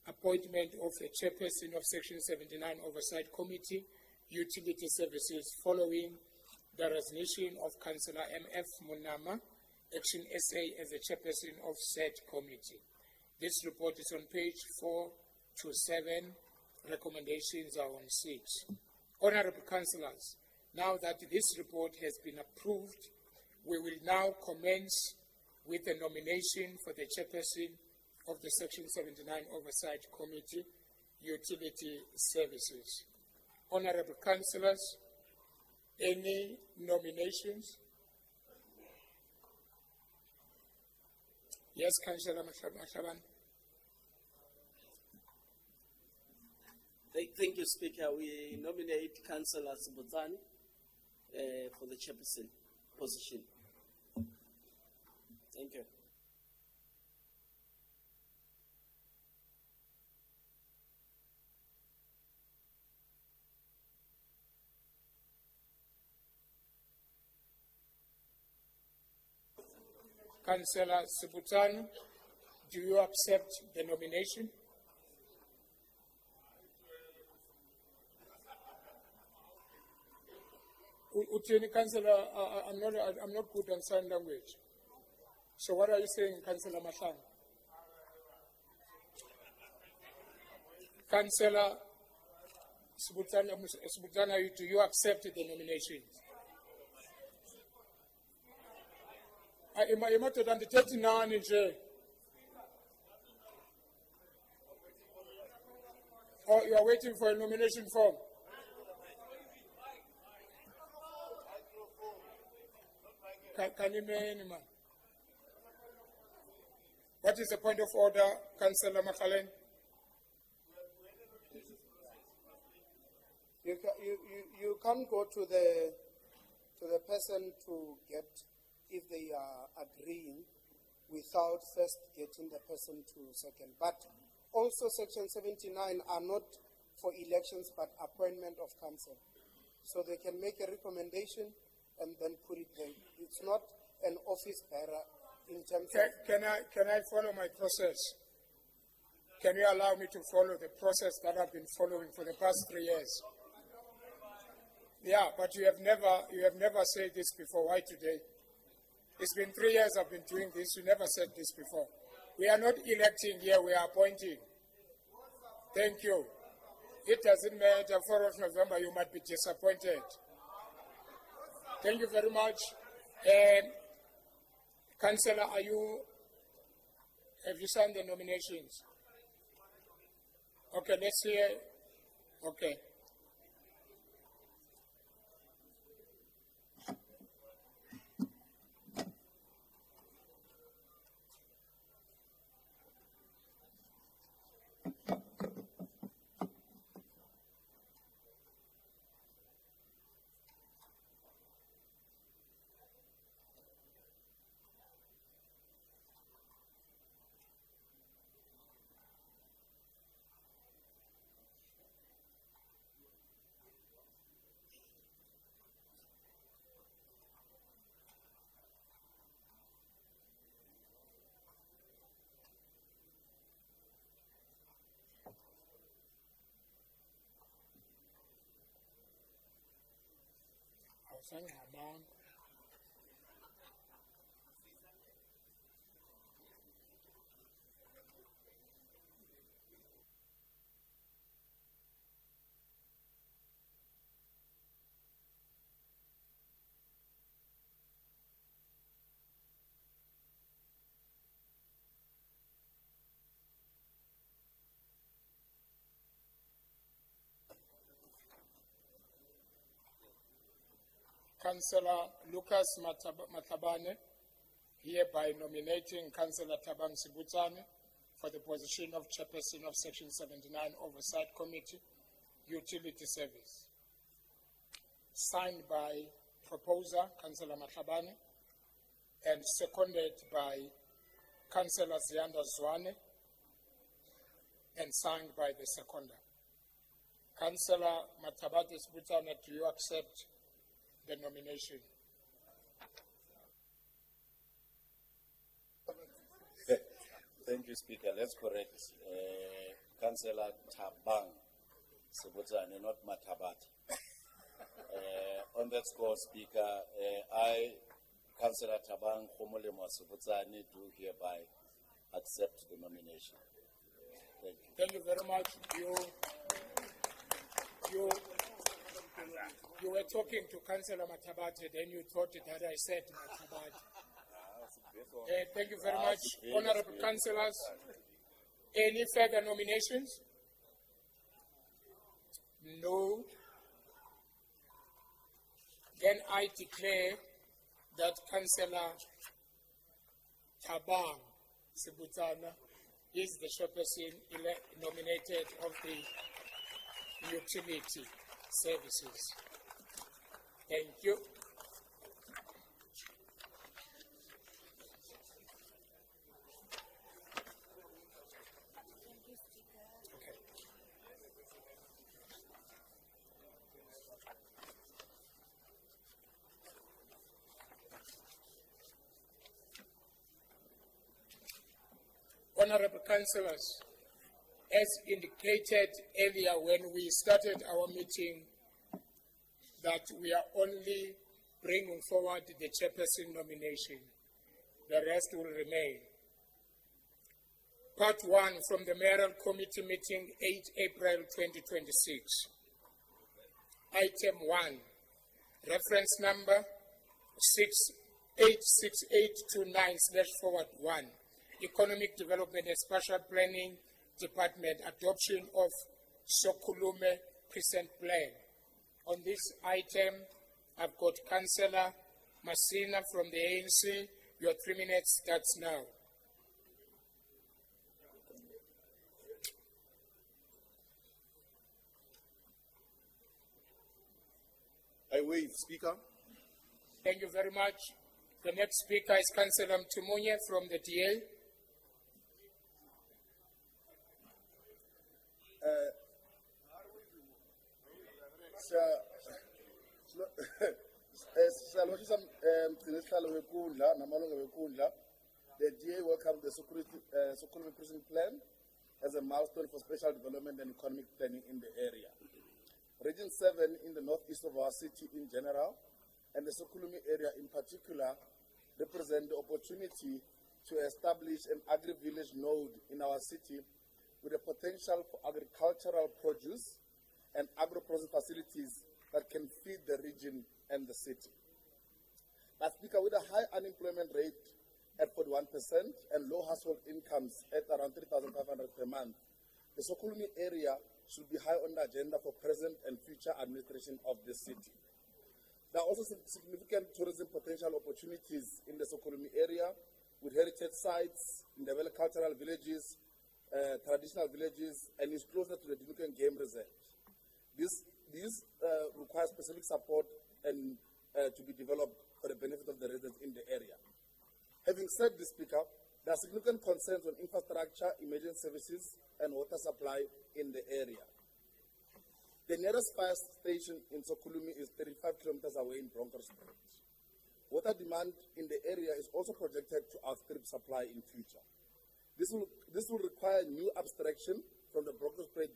[SPEAKER 1] appointment of a chairperson of Section 79 Oversight Committee, Utility Services, following the resignation of Councillor M.F. Munama, Action SA, as the chairperson of said committee. This report is on page 4 to 7. Recommendations are on 6. Honorable Councillors, now that this report has been approved, we will now commence with the nomination for the chairperson of the Section 79 Oversight Committee, Utility Services. Honorable Councillors, any nominations? Yes, Councillor Mashaban.
[SPEAKER 13] Thank you, Speaker. We nominate Councillor Sibutani for the chairperson position. Thank you.
[SPEAKER 1] Councillor Sibutani, do you accept the nomination? Utini, Councillor, I'm not good on sign language. So what are you saying, Councillor Mashang? Councillor Sibutana, do you accept the nomination? Oh, you are waiting for a nomination form? Can you name him? What is the point of order, Councillor Machalen?
[SPEAKER 18] You can't go to the person to get if they are agreeing without first getting the person to second. But also Section 79 are not for elections but appointment of council. So they can make a recommendation and then put it there. It's not an office bearer in terms of...
[SPEAKER 1] Can I follow my process? Can you allow me to follow the process that I've been following for the past 3 years? Yeah, but you have never said this before. Why today? It's been 3 years I've been doing this. You never said this before. We are not electing here, we are appointing. Thank you. It doesn't matter, 4th of November, you might be disappointed. Thank you very much. Councillor, have you signed the nominations? Okay, let's hear. Okay. Councillor Lucas Matabane, hereby nominating Councillor Tabang Sibutane for the position of Chairperson of Section 79 Oversight Committee, Utility Service. Signed by proposer, Councillor Matabane, and seconded by Councillor Zianda Zwane, and signed by the seconder. Councillor Matabate Sibutana, do you accept the nomination?
[SPEAKER 2] Thank you, Speaker. Let's correct. Councillor Tabang Sebutane, not Matabate. On that score, Speaker, I, Councillor Tabang Khomolemo Sebutane, do hereby accept the nomination. Thank you.
[SPEAKER 1] Thank you very much. You were talking to Councillor Matabate, then you thought that I said Matabate. Thank you very much, honorable councillors. Any further nominations? No. Then I declare that Councillor Tabang Sibutana is the chairperson nominated of the utility services. Thank you. Honorable councillors, as indicated earlier when we started our meeting, that we are only bringing forward the chairperson nomination. The rest will remain. Part 1 from the Mayoral Committee meeting 8 April 2026. Item 1, reference number 86829/1. Economic Development and Spatial Planning Department adoption of Sokulume Present Plan. On this item, I've got Councillor Masina from the ANC. Your 3 minutes starts now.
[SPEAKER 15] I waive, Speaker.
[SPEAKER 1] Thank you very much. The next speaker is Councillor Mtumunye from the DA.
[SPEAKER 20] The DA welcomed the Sokulume Prison Plan as a milestone for special development and economic planning in the area. Region 7 in the northeast of our city in general, and the Sokulume area in particular, represent the opportunity to establish an agri-village node in our city with the potential for agricultural produce and agro-processing facilities that can feed the region and the city. But Speaker, with a high unemployment rate at 41% and low household incomes at around 3,500 per month, the Sokulume area should be high on the agenda for present and future administration of the city. There are also significant tourism potential opportunities in the Sokulume area with heritage sites, developed cultural villages, traditional villages, and is closer to the Dinukan Game Reserve. This requires specific support and to be developed for the benefit of the residents in the area. Having said this, Speaker, there are significant concerns on infrastructure, emergency services, and water supply in the area. The nearest fire station in Sokulume is 35 kilometers away in Bronkhorstspruit. Water demand in the area is also projected to outstrip supply in future. This will require new abstraction from the Bronkhorstspruit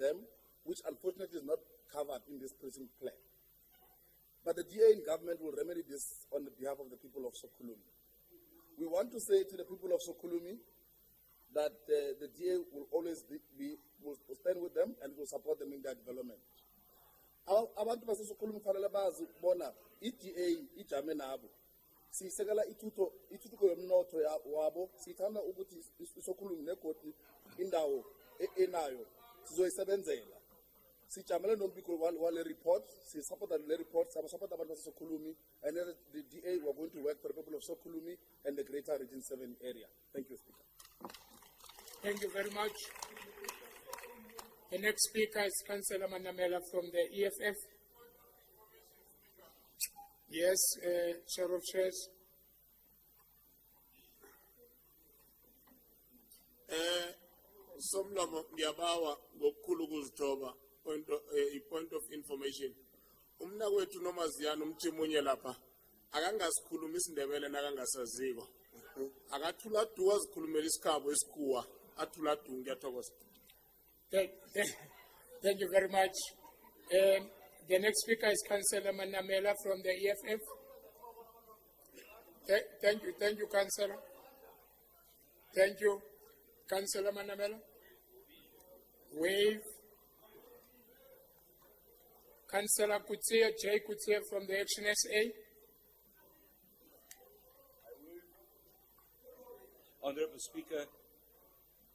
[SPEAKER 20] dam, which unfortunately is not covered in this prison plan. But the DA in government will remedy this on the behalf of the people of Sokulume. We want to say to the people of Sokulume that the DA will always will stand with them and will support them in their development. Abantu baseSokulume kufanele bazi bona iDA ijame nabo. Sisekela ithuto yomnotho wabo, sithanda ukuthi iSokulume negodi indawo enayo sizoyisebenzela. Sijamele nombiko wale report, support the report, support abantu baseSokulume, and the DA we are going to work for the people of Sokulume and the greater Region 7 area. Thank you, Speaker.
[SPEAKER 1] Thank you very much. The next speaker is Councillor Manamela from the EFF. Yes, Chair of Chairs.
[SPEAKER 22] Somlamo ngiyabawa ngokukhulu ukuzithoba
[SPEAKER 16] point of information. Umnakwethu noMaziyana umchimunye lapha akangasikhuluma isiNdebele nakangasaziko. Akathula duwa zikhulumela isikhabo esikuwa athula du ngiyathokoza.
[SPEAKER 1] Thank you very much. The next speaker is Councillor Manamela from the EFF. Thank you, Councillor. Thank you, Councillor Manamela. Wave. Councillor Kutsia, Jay Kutsia from the Action SA.
[SPEAKER 12] Honourable Speaker,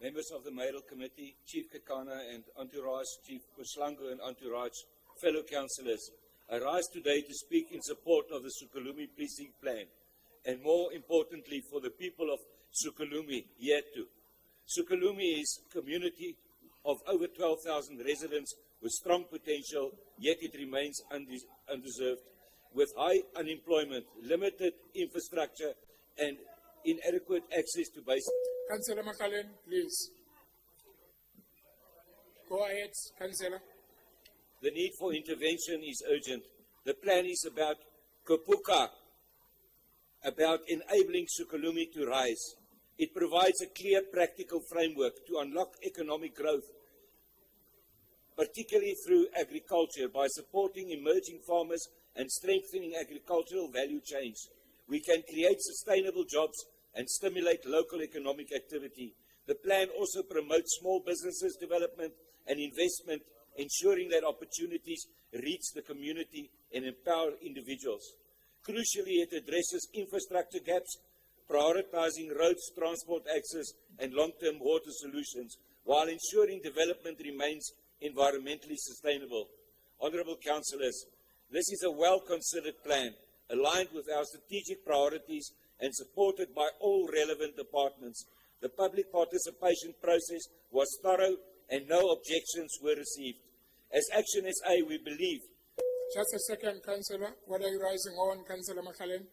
[SPEAKER 12] members of the Mayoral Committee, Chief Kakana and Entourage, Chief Buslango and Entourage, fellow councillors, I rise today to speak in support of the Sukulumi Precinct Plan, and more importantly for the people of Sukulumi, Yetu. Sukulumi is a community of over 12,000 residents with strong potential, yet it remains undeserved, with high unemployment, limited infrastructure, and inadequate access to basic.
[SPEAKER 1] Councillor Makalen, please. Go ahead, Councillor.
[SPEAKER 12] The need for intervention is urgent. The plan is about Kapuka, about enabling Sukulumi to rise. It provides a clear, practical framework to unlock economic growth, particularly through agriculture, by supporting emerging farmers and strengthening agricultural value chains. We can create sustainable jobs and stimulate local economic activity. The plan also promotes small businesses development and investment, ensuring that opportunities reach the community and empower individuals. Crucially, it addresses infrastructure gaps, prioritizing roads, transport access, and long-term water solutions, while ensuring development remains environmentally sustainable. Honourable Councillors, this is a well-considered plan, aligned with our strategic priorities and supported by all relevant departments. The public participation process was thorough and no objections were received. As Action SA, we believe.
[SPEAKER 1] Just a second, Councillor. What are you rising on, Councillor Makalen?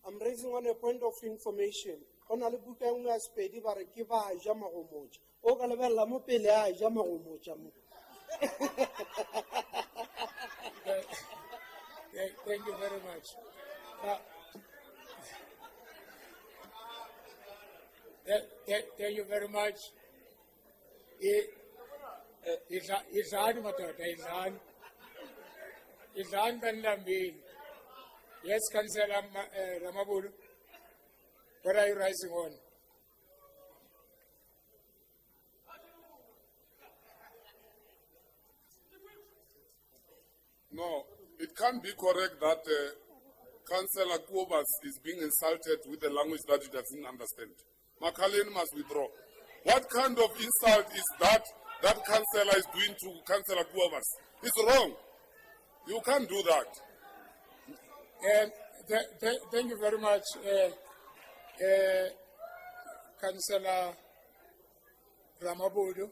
[SPEAKER 18] I'm raising on a point of information. On a book and we are spedi barakiva jama omoja. O galabella mo pele a jama omoja.
[SPEAKER 1] Thank you very much. Thank you very much. Izan matota, Izan Bandambi. Yes, Councillor Ramabulu. What are you rising on?
[SPEAKER 3] No, it can't be correct that Councillor Kuobas is being insulted with a language that he doesn't understand. Makalen must withdraw. What kind of insult is that Councillor is doing to Councillor Kuobas? It's wrong. You can't do that.
[SPEAKER 1] Thank you very much, Councillor Ramabudu.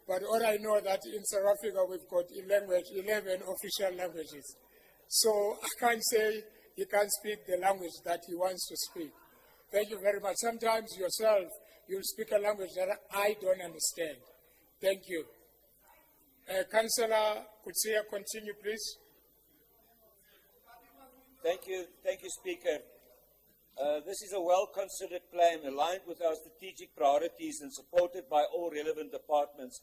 [SPEAKER 1] But all I know that in South Africa we've got 11 official languages. So I can't say he can't speak the language that he wants to speak. Thank you very much. Sometimes yourself, you'll speak a language that I don't understand. Thank you. Councillor Kutsia, continue, please.
[SPEAKER 12] Thank you, Speaker. This is a well-considered plan aligned with our strategic priorities and supported by all relevant departments.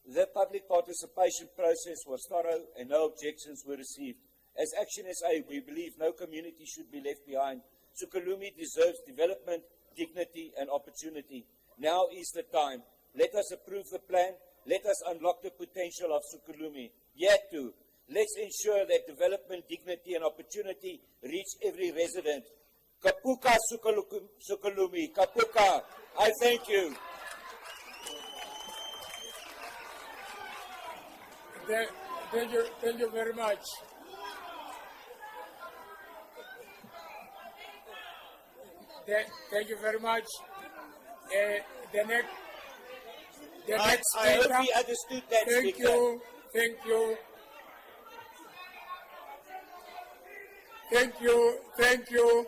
[SPEAKER 12] The public participation process was thorough and no objections were received. As Action SA, we believe no community should be left behind. Sukulumi deserves development, dignity and opportunity. Now is the time. Let us approve the plan. Let us unlock the potential of Sukulumi. Yet too, let's ensure that development, dignity and opportunity reach every resident. Kapuka Sukulumi, Kapuka. I thank you.
[SPEAKER 1] Thank you very much. Thank you very much. The
[SPEAKER 12] I
[SPEAKER 1] next
[SPEAKER 12] hope
[SPEAKER 1] speaker.
[SPEAKER 12] he understood that,
[SPEAKER 1] Thank
[SPEAKER 12] Speaker.
[SPEAKER 1] you. Thank you. Thank you. Thank you.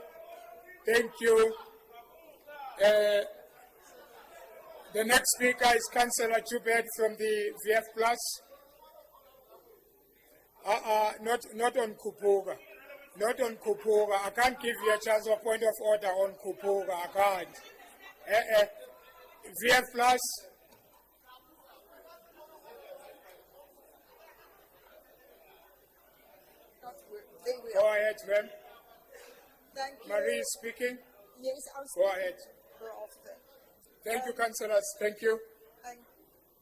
[SPEAKER 1] Thank you. The next speaker is Councillor Chubet from the VF Plus. Not on Kupuga. Not on Kupuga. I can't give you a chance of point of order on Kupuga. I can't. VF Plus.
[SPEAKER 5] There we
[SPEAKER 1] Go
[SPEAKER 5] are.
[SPEAKER 1] ahead, ma'am.
[SPEAKER 5] Thank you.
[SPEAKER 1] Marie is speaking.
[SPEAKER 5] Yes, I was
[SPEAKER 1] Go
[SPEAKER 5] speaking
[SPEAKER 1] ahead.
[SPEAKER 5] thereafter.
[SPEAKER 1] Thank you, councillors. Thank you.
[SPEAKER 5] And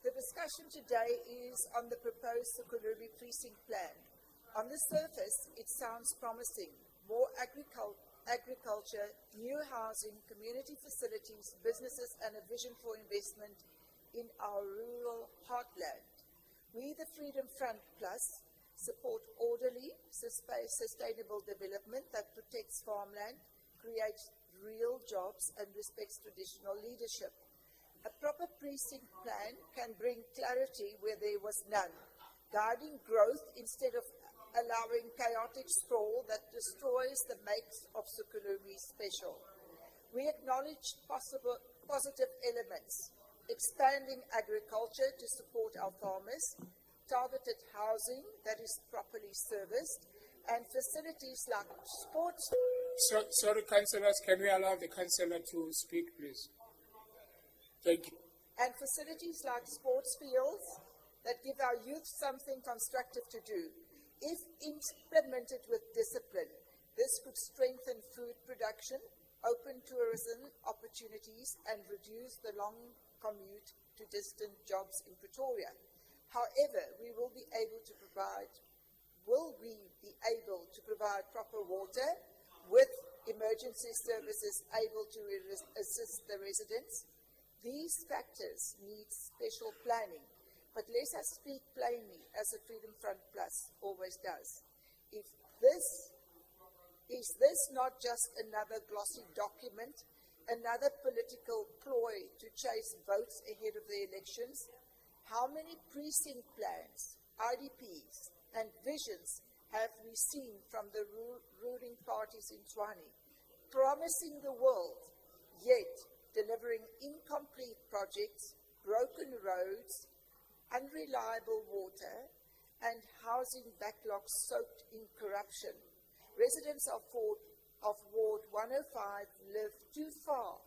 [SPEAKER 5] the discussion today is on the proposed Sukuluri precinct plan. On the surface, it sounds promising. More agriculture, new housing, community facilities, businesses, and a vision for investment in our rural heartland. We, the Freedom Front Plus, support orderly, sustainable development that protects farmland, creates real jobs, and respects traditional leadership. A proper precinct plan can bring clarity where there was none, guiding growth instead of allowing chaotic sprawl that destroys the makes of Sukulumi special. We acknowledge positive elements, expanding agriculture to support our farmers, targeted housing that is properly serviced, and facilities like sports.
[SPEAKER 1] Sorry, councillors, can we allow the councillor to speak, please? Thank you.
[SPEAKER 5] And facilities like sports fields that give our youth something constructive to do. If implemented with discipline, this could strengthen food production, open tourism opportunities, and reduce the long commute to distant jobs in Pretoria. However, will we be able to provide proper water with emergency services able to assist the residents? These factors need special planning, but let us speak plainly as the Freedom Front Plus always does. Is this not just another glossy document, another political ploy to chase votes ahead of the elections? How many precinct plans, IDPs, and visions have we seen from the ruling parties in Tshwane, promising the world, yet delivering incomplete projects, broken roads, unreliable water, and housing backlogs soaked in corruption? Residents of Ward 105 live too far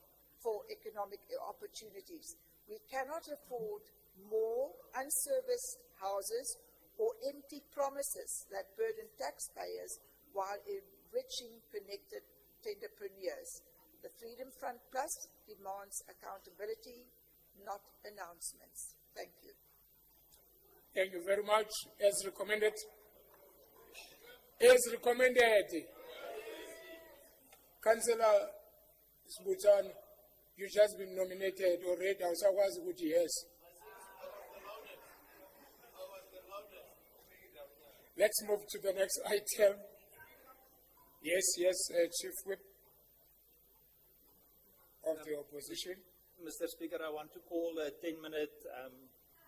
[SPEAKER 5] for economic opportunities. We cannot afford more unserviced houses or empty promises that burden taxpayers while enriching connected entrepreneurs. The Freedom Front Plus demands accountability, not announcements. Thank you.
[SPEAKER 1] Thank you very much. As recommended. As recommended. Councillor Sbutan, you just been nominated already. I was good, yes. Let's move to the next item. Yes, Chief Whip of the opposition.
[SPEAKER 11] Mr. Speaker, I want to call a 10-minute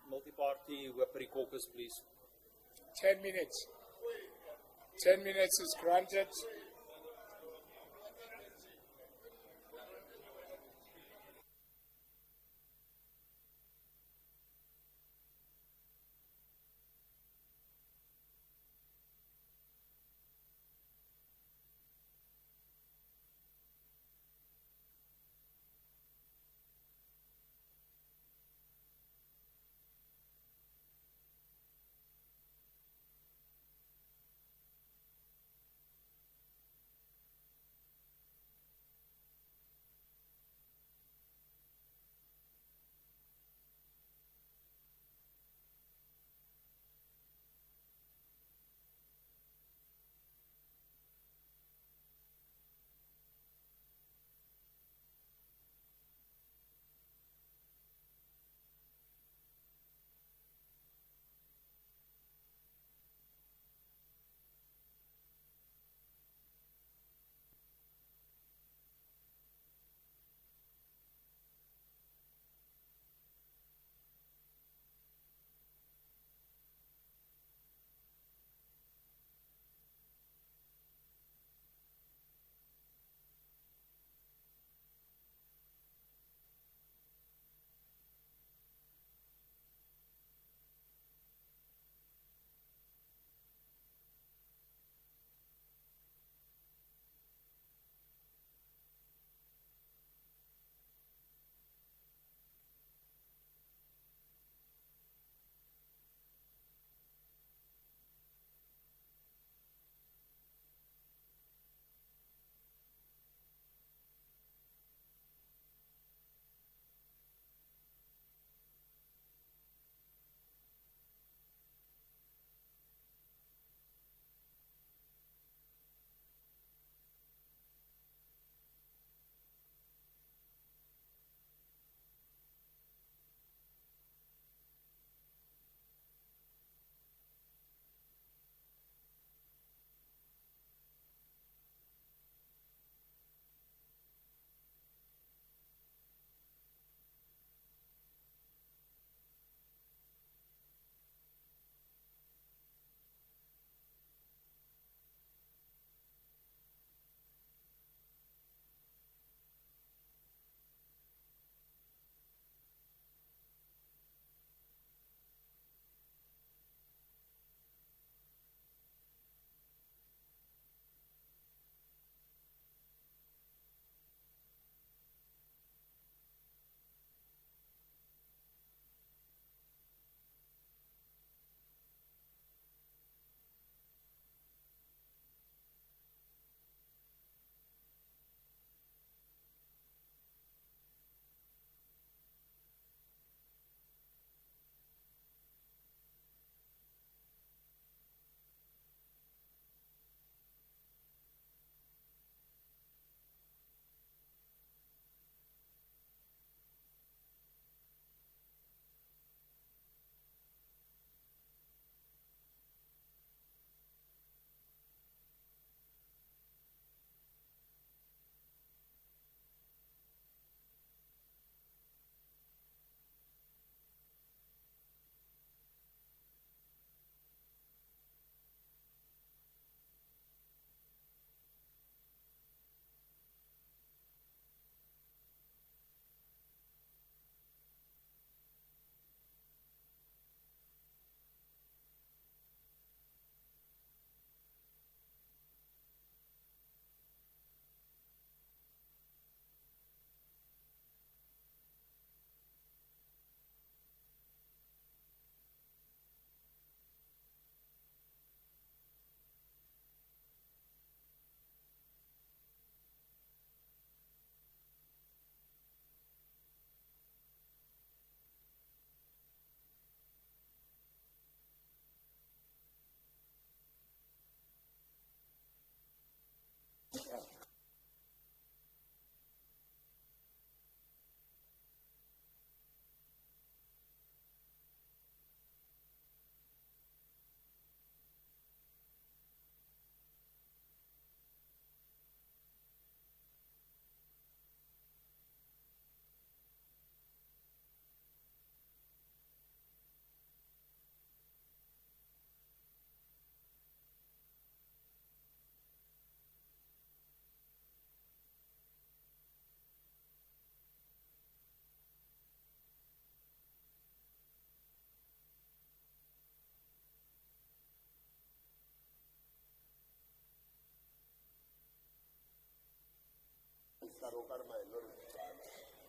[SPEAKER 11] multi-party whippery caucus, please.
[SPEAKER 1] 10 minutes. 10 minutes is granted.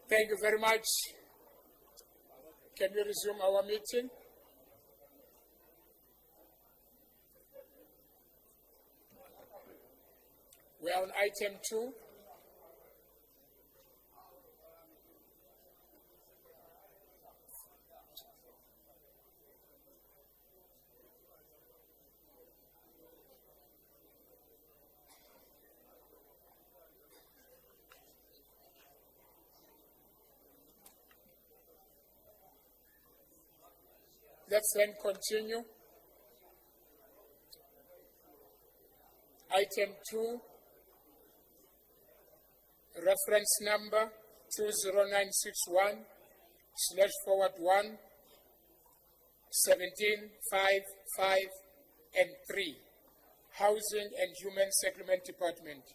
[SPEAKER 1] Thank you very much. Can we resume our meeting? We are on item 2. Let's then continue. Item 2, reference number 20961/1 1755 and 3, Housing and Human Settlement Department.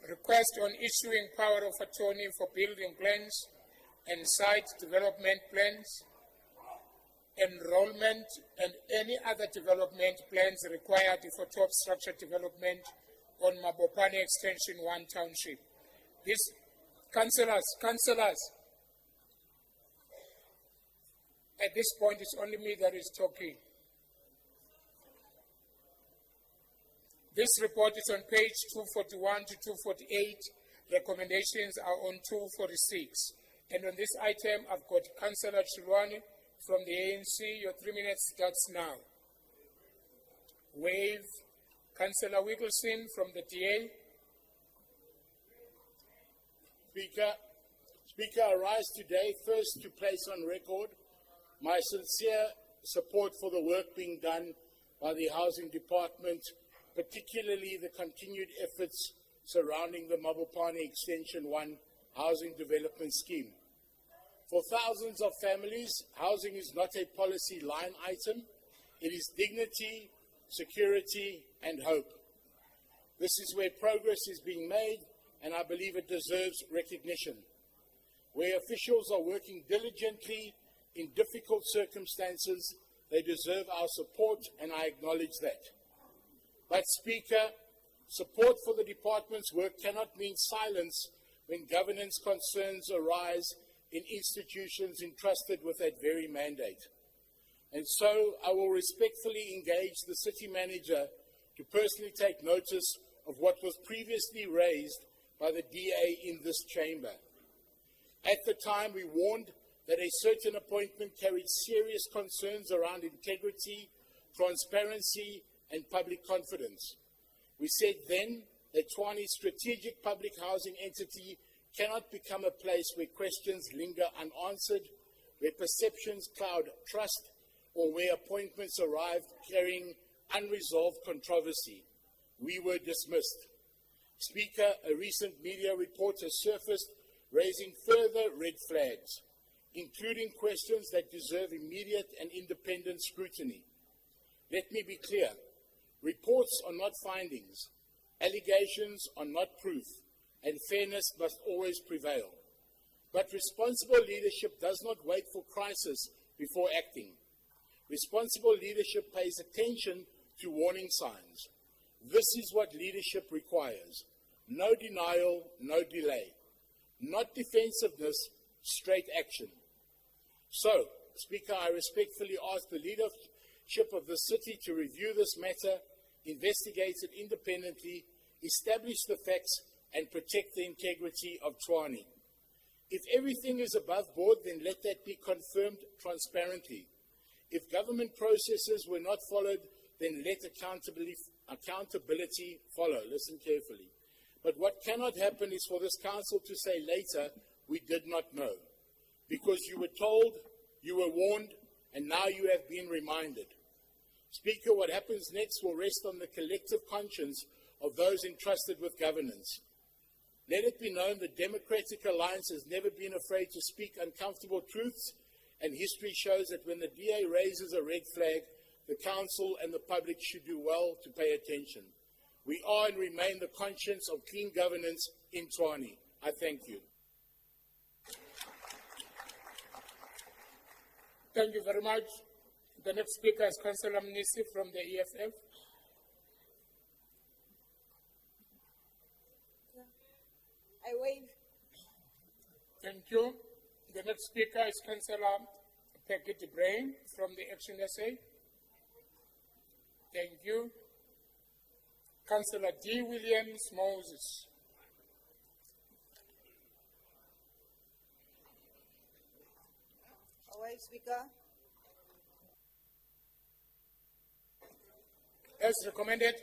[SPEAKER 1] Request on issuing power of attorney for building plans and site development plans, enrollment and any other development plans required for top structure development on Mabopane Extension 1 Township. This, councillors, at this point it's only me that is talking. This report is on page 241 to 248. Recommendations are on 246. And on this item, I've got Councillor Chilwani from the ANC. Your 3 minutes starts now. Wave. Councillor Wiggleson from the DA.
[SPEAKER 16] Speaker, I rise today first to place on record my sincere support for the work being done by the Housing Department, particularly the continued efforts surrounding the Mabopane Extension 1 housing development scheme. For thousands of families, housing is not a policy line item. It is dignity, security, and hope. This is where progress is being made, and I believe it deserves recognition. Where officials are working diligently in difficult circumstances, they deserve our support, and I acknowledge that. But, Speaker, support for the department's work cannot mean silence when governance concerns arise in institutions entrusted with that very mandate. And so I will respectfully engage the city manager to personally take notice of what was previously raised by the DA in this chamber. At the time, we warned that a certain appointment carried serious concerns around integrity, transparency, and public confidence. We said then that Tshwane's strategic public housing entity cannot become a place where questions linger unanswered, where perceptions cloud trust, or where appointments arrive carrying unresolved controversy. We were dismissed. Speaker, a recent media report has surfaced raising further red flags, including questions that deserve immediate and independent scrutiny. Let me be clear. Reports are not findings, allegations are not proof, and fairness must always prevail. But responsible leadership does not wait for crisis before acting. Responsible leadership pays attention to warning signs. This is what leadership requires. No denial, no delay. Not defensiveness, straight action. So, Speaker, I respectfully ask the leadership of the city to review this matter, investigate it independently, establish the facts, and protect the integrity of Tshwane. If everything is above board, then let that be confirmed transparently. If government processes were not followed, then let accountability follow. Listen carefully. But what cannot happen is for this council to say later, we did not know. Because you were told, you were warned, and now you have been reminded. Speaker, what happens next will rest on the collective conscience of those entrusted with governance. Let it be known the Democratic Alliance has never been afraid to speak uncomfortable truths, and history shows that when the DA raises a red flag, the council and the public should do well to pay attention. We are and remain the conscience of clean governance in Tshwane. I thank you.
[SPEAKER 1] Thank you very much. The next speaker is Councillor Mnisi from the EFF.
[SPEAKER 10] I waive.
[SPEAKER 1] Thank you. The next speaker is Councillor Peggy Brain from the Action SA. Thank you. Councillor D. Williams Moses.
[SPEAKER 5] Away, Speaker.
[SPEAKER 1] As recommended.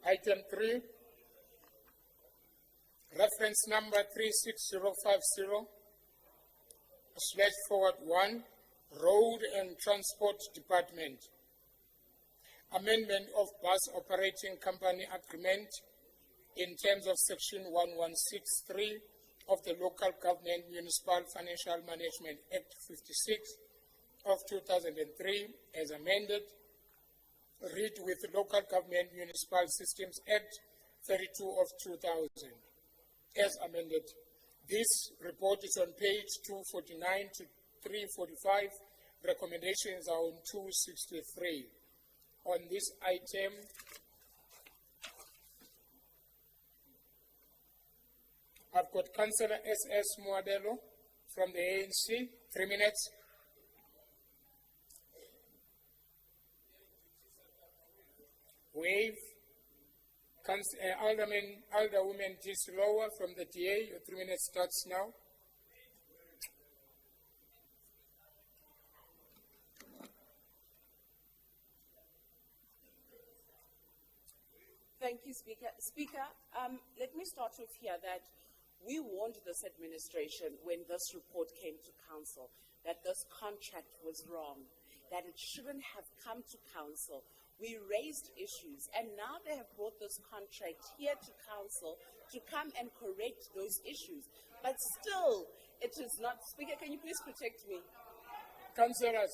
[SPEAKER 1] Item 3. Reference number 36050/1, Road and Transport Department. Amendment of Bus Operating Company Agreement in terms of Section 1163 of the Local Government Municipal Financial Management Act 56 of 2003 as amended. Read with Local Government Municipal Systems Act 32 of 2000 as amended. This report is on page 249 to 345. Recommendations are on 263. On this item, I've got Councillor S.S. Muadelo from the ANC. 3 minutes. Wave. Alderwoman Dislower from the DA. Your 3 minutes starts now.
[SPEAKER 4] Thank you, Speaker. Speaker, let me start with here that we warned this administration when this report came to council that this contract was wrong, that it shouldn't have come to council. We raised issues, and now they have brought this contract here to council to come and correct those issues. But still, it is not. Speaker, can you please protect me?
[SPEAKER 1] Councillors,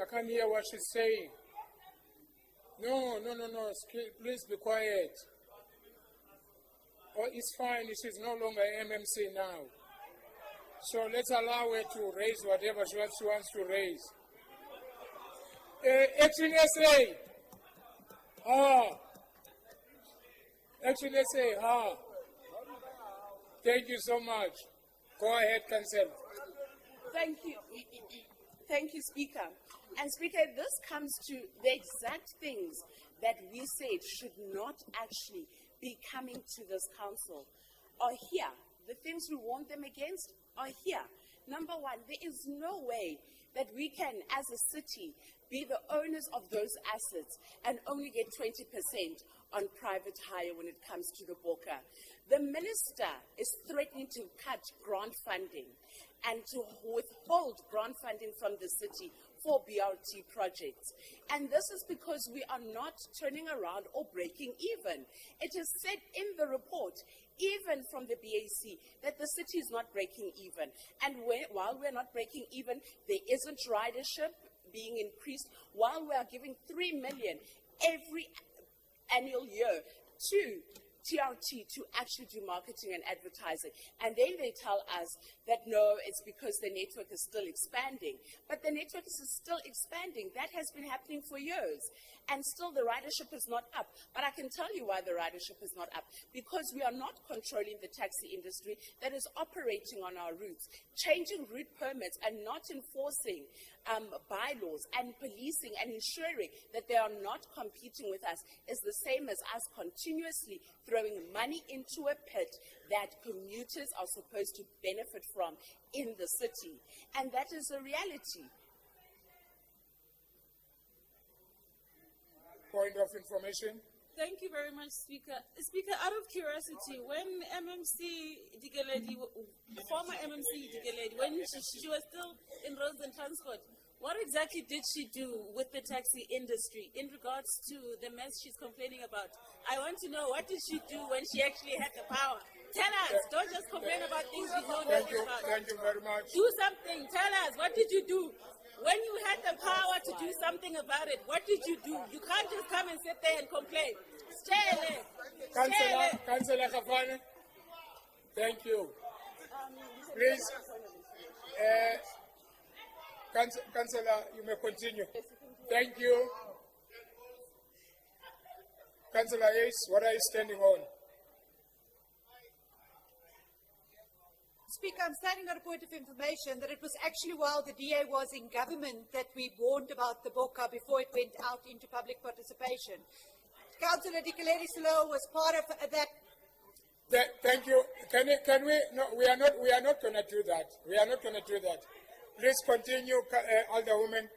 [SPEAKER 1] I can't hear what she's saying. No. Please be quiet. Oh, it's fine. She's no longer MMC now. So let's allow her to raise whatever she wants to raise. Action SA. Action SA. Thank you so much. Go ahead, Councillor.
[SPEAKER 4] Thank you. Thank you, Speaker. And Speaker, this comes to the exact things that we said should not actually be coming to this council are here. The things we warned them against are here. Number one, there is no way that we can, as a city, be the owners of those assets and only get 20% on private hire when it comes to the Boka. The minister is threatening to cut grant funding and to withhold grant funding from the city for BRT projects. And this is because we are not turning around or breaking even. It is said in the report, even from the BAC, that the city is not breaking even. And while we're not breaking even, there isn't ridership being increased, while we are giving 3 million every annual year to TRT to actually do marketing and advertising. And then they tell us that no, it's because the network is still expanding. But the network is still expanding. That has been happening for years. And still the ridership is not up. But I can tell you why the ridership is not up. Because we are not controlling the taxi industry that is operating on our routes, changing route permits and not enforcing bylaws and policing and ensuring that they are not competing with us is the same as us continuously throwing money into a pit that commuters are supposed to benefit from in the city. And that is a reality.
[SPEAKER 1] Point of information.
[SPEAKER 22] Thank you very much, Speaker. Speaker, out of curiosity, when former MMC Dikeledi, when she was still in roads and transport, what exactly did she do with the taxi industry in regards to the mess she's complaining about? I want to know, what did she do when she actually had the power? Tell us. Don't just complain about things you know nothing about.
[SPEAKER 1] Thank you very much.
[SPEAKER 22] Do something. Tell us. What did you do? When you had the power to do something about it, what did you do? You can't just come and sit there and complain.
[SPEAKER 1] Councillor Kafane, thank you. Please, Councillor, you may continue. Thank you. Councillor Yates, what are you standing on?
[SPEAKER 10] Speaker, I'm standing on a point of information that it was actually while the DA was in government that we warned about the BOCA before it went out into public participation. Councillor Dikeledi-Slow was part of that.
[SPEAKER 1] Thank you. Can we? No, we are not going to do that. We are not going to do that. Please continue, Alderwoman.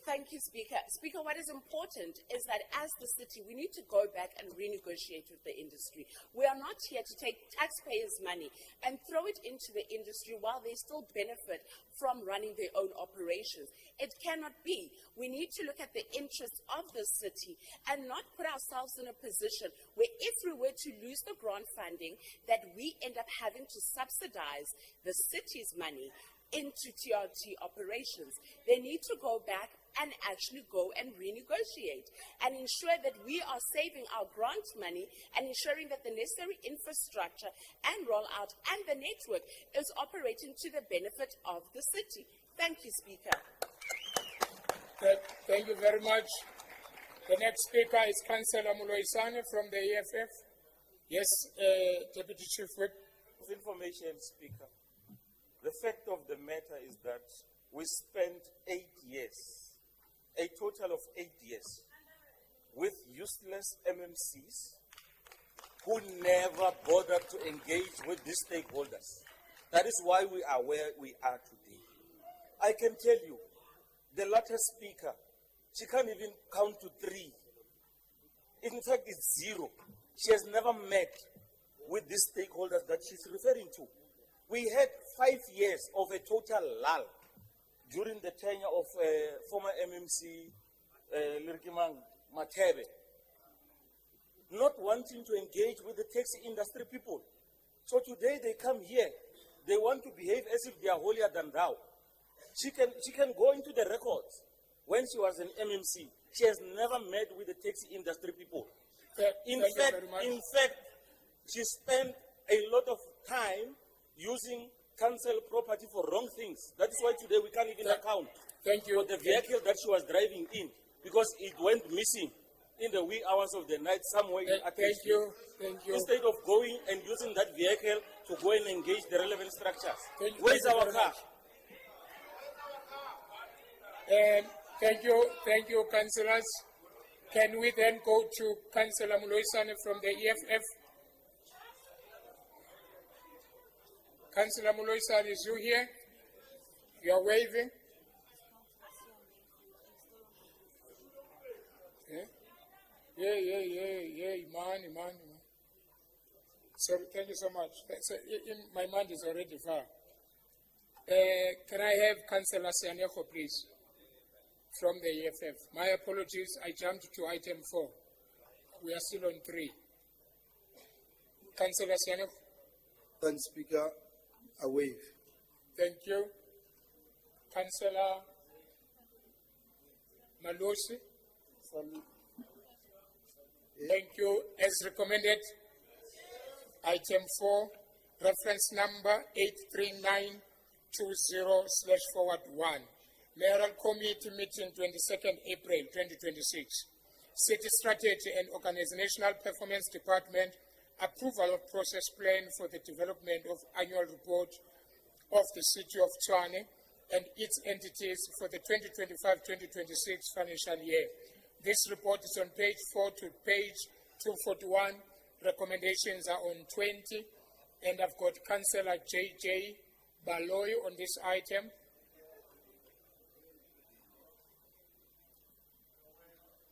[SPEAKER 4] Thank you, Speaker. Speaker, what is important is that as the city, we need to go back and renegotiate with the industry. We are not here to take taxpayers' money and throw it into the industry while they still benefit from running their own operations. It cannot be. We need to look at the interests of the city and not put ourselves in a position where if we were to lose the grant funding, that we end up having to subsidize the city's money into TRT operations. They need to go back and actually go and renegotiate and ensure that we are saving our grant money and ensuring that the necessary infrastructure and rollout and the network is operating to the benefit of the city. Thank you, Speaker.
[SPEAKER 1] Thank you very much. The next speaker is Councillor Muloisane from the EFF. Yes, Deputy Chief Whip.
[SPEAKER 2] Of information, Speaker. The fact of the matter is that we spent 8 years, a total of 8 years, with useless MMCs who never bothered to engage with these stakeholders. That is why we are where we are today. I can tell you, the latter speaker, she can't even count to 3. In fact, it's 0. She has never met with these stakeholders that she's referring to. We had 5 years of a total lull during the tenure of former MMC Lirikimang Matebe, not wanting to engage with the taxi industry people. So today they come here, they want to behave as if they are holier than thou. She can go into the records. When she was an MMC, she has never met with the taxi industry people. In fact, she spent a lot of time using council property for wrong things. That is why today we can't even account for the vehicle that she was driving in, because it went missing in the wee hours of the night somewhere in
[SPEAKER 1] Thank you.
[SPEAKER 2] Instead of going and using that vehicle to go and engage the relevant structures. Where is our car?
[SPEAKER 1] Thank you, councillors. Can we then go to Councillor Muloisane from the EFF? Councillor Muloisane, is you here? You are waving? Yeah, man. So, thank you so much. My mind is already far. Can I have Councillor Sianejo, please, from the EFF? My apologies, I jumped to item 4. We are still on 3. Councillor Sianejo.
[SPEAKER 15] Thanks, Speaker. A wave.
[SPEAKER 1] Thank you. Councillor Malosi. Thank you. As recommended, item 4, reference number 83920/1. Mayoral Committee meeting 22nd April 2026. City Strategy and Organizational Performance Department approval of process plan for the development of annual report of the City of Tshwane and its entities for the 2025-2026 financial year. This report is on page 4 to page 241. Recommendations are on 20, and I've got Councillor J.J. Baloy on this item.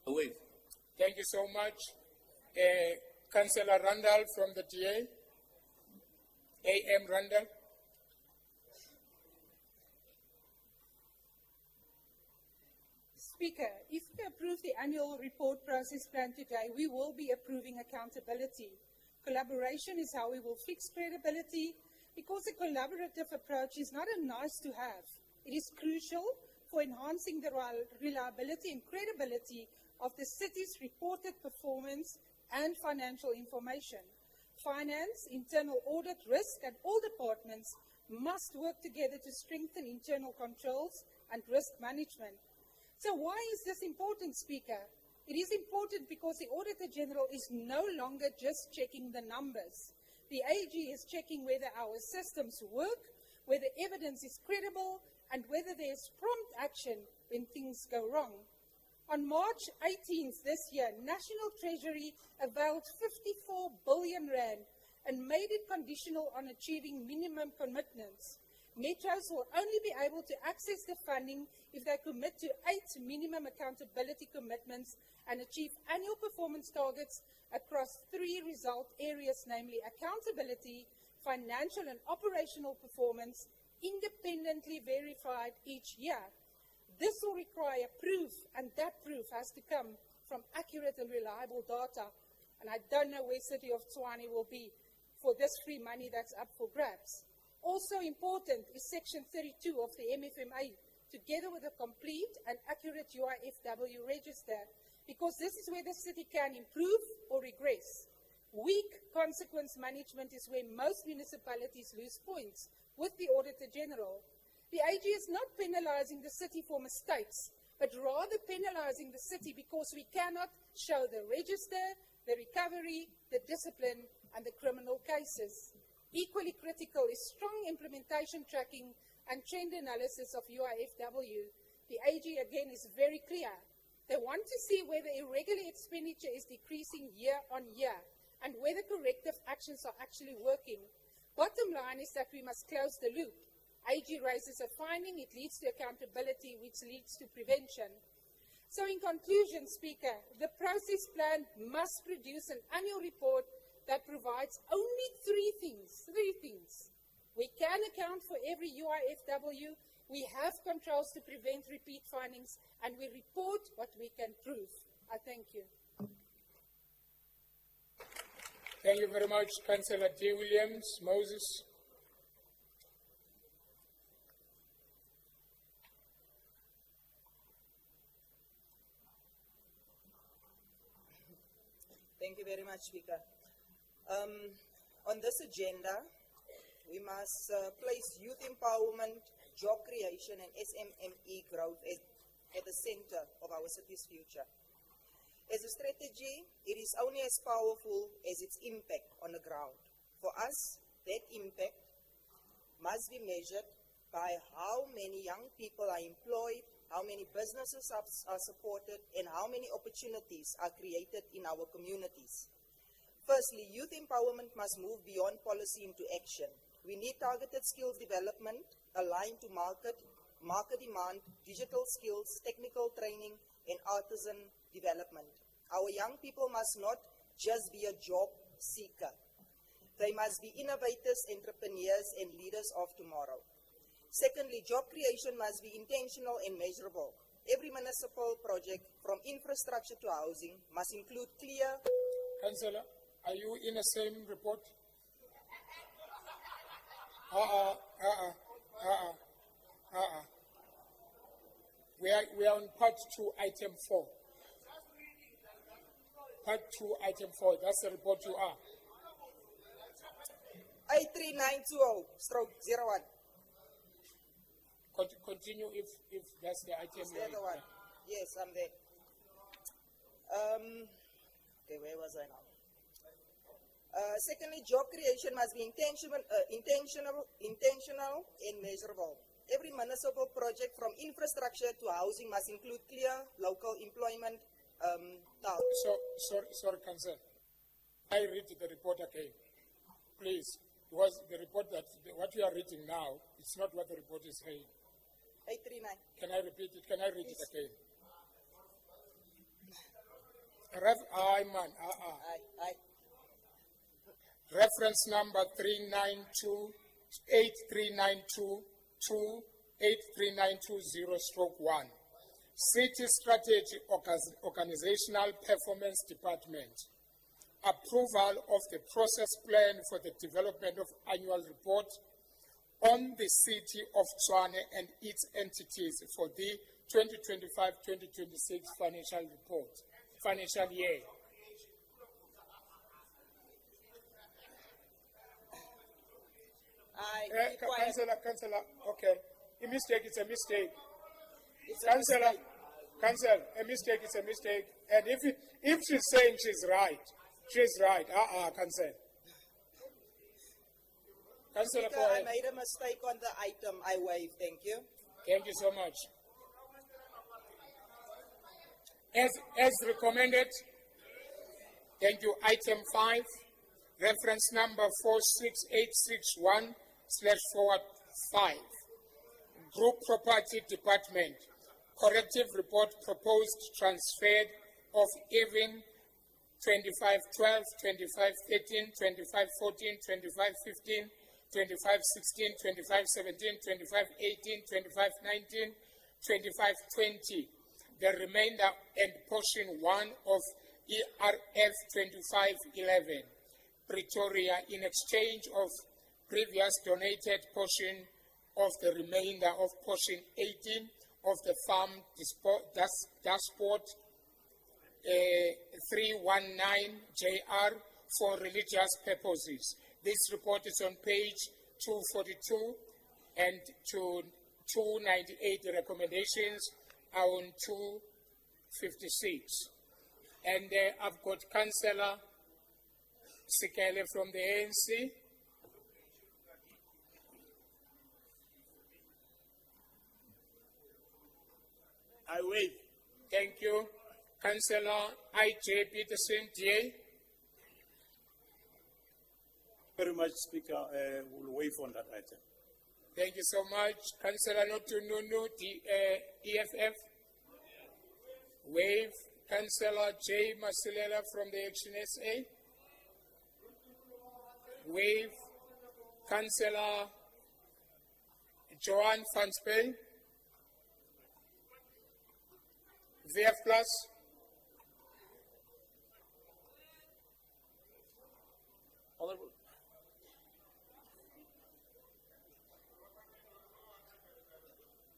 [SPEAKER 17] Away.
[SPEAKER 1] Thank you so much. Councillor Randall from the DA. A.M. Randall.
[SPEAKER 6] Speaker, if we approve the annual report process plan today, we will be approving accountability. Collaboration is how we will fix credibility, because a collaborative approach is not a nice to have. It is crucial for enhancing the reliability and credibility of the city's reported performance and financial information. finance, internal audit, risk, and all departments must work together to strengthen internal controls and risk management. So why is this important, Speaker? It is important because the Auditor General is no longer just checking the numbers. The AG is checking whether our systems work, whether evidence is credible, and whether there is prompt action when things go wrong. On March 18th this year, National Treasury availed 54 billion rand and made it conditional on achieving minimum commitments. Metros will only be able to access the funding if they commit to 8 minimum accountability commitments and achieve annual performance targets across 3 result areas, namely accountability, financial and operational performance, independently verified each year. This will require proof, and that proof has to come from accurate and reliable data. And I don't know where City of Tshwane will be for this free money that's up for grabs. Also important is Section 32 of the MFMA, together with a complete and accurate UIFW register, because this is where the city can improve or regress. Weak consequence management is where most municipalities lose points with the Auditor General. The AG is not penalizing the city for mistakes, but rather penalizing the city because we cannot show the register, the recovery, the discipline, and the criminal cases. Equally critical is strong implementation tracking and trend analysis of UIFW. The AG again is very clear. They want to see whether irregular expenditure is decreasing year on year and whether corrective actions are actually working. Bottom line is that we must close the loop. AG raises a finding, it leads to accountability, which leads to prevention. So in conclusion, Speaker, the process plan must produce an annual report that provides only 3 things. We can account for every UIFW, we have controls to prevent repeat findings, and we report what we can prove. I thank you.
[SPEAKER 1] Thank you very much, Councillor J. Williams. Moses.
[SPEAKER 8] Thank you very much, Speaker. On this agenda, we must place youth empowerment, job creation, and SMME growth at the center of our city's future. As a strategy, it is only as powerful as its impact on the ground. For us, that impact must be measured by how many young people are employed, how many businesses are supported, and how many opportunities are created in our communities. Firstly, youth empowerment must move beyond policy into action. We need targeted skills development aligned to market demand, digital skills, technical training, and artisan development. Our young people must not just be a job seeker. They must be innovators, entrepreneurs, and leaders of tomorrow. Secondly, job creation must be intentional and measurable. Every municipal project, from infrastructure to housing, must include clear...
[SPEAKER 1] Councillor, are you in the same report? We are on part 2, item 4. Part 2, item 4. That's the report you are.
[SPEAKER 8] 83920/01.
[SPEAKER 1] Continue if that's the item.
[SPEAKER 8] Is that the one? Yes, I'm there. Okay, where was I now? Secondly, job creation must be intentional and measurable. Every municipal project, from infrastructure to housing, must include clear local employment targets.
[SPEAKER 1] Sorry, Councillor. I read the report again. Please, because the report what you are reading now, it's not what the report is saying.
[SPEAKER 8] 839.
[SPEAKER 1] Can I repeat it? Can I read it again? Reference number 8392-28392-1. City Strategy Organizational Performance Department. Approval of the process plan for the development of annual report on the City of Tshwane and its entities for the 2025-2026 financial year.
[SPEAKER 8] Be quiet.
[SPEAKER 1] Councillor, okay. A mistake, it's a mistake.
[SPEAKER 8] It's a
[SPEAKER 1] Councillor,
[SPEAKER 8] mistake.
[SPEAKER 1] Councillor, a mistake is a mistake. And if she's saying she's right, she's right. Councillor. Councillor,
[SPEAKER 8] Speaker,
[SPEAKER 1] go
[SPEAKER 8] I
[SPEAKER 1] ahead.
[SPEAKER 8] made a mistake on the item. I waive. Thank you.
[SPEAKER 1] Thank you so much. As recommended, thank you. Item 5, reference number 46861/45. Group Property Department, corrective report proposed transferred of even 2512, 2513, 2514, 2515, 2516, 2517, 2518, 2519, 2520. The remainder and portion 1 of ERF 2511, Pretoria, in exchange of previous donated portion of the remainder of portion 18 of the farm dashboard 319 JR for religious purposes. This report is on page 242 and to 298. The recommendations are on 256. And I've got Councillor Sinkhole from the ANC.
[SPEAKER 16] I waive.
[SPEAKER 1] Thank you. Councillor I.J. Peterson, DA.
[SPEAKER 15] Very much, Speaker. We'll waive on that item.
[SPEAKER 1] Thank you so much. Councillor Notununu, EFF. Waive. Councillor J. Masilela from the Action SA. Waive. Councillor Joanne Fanspey. VF Plus.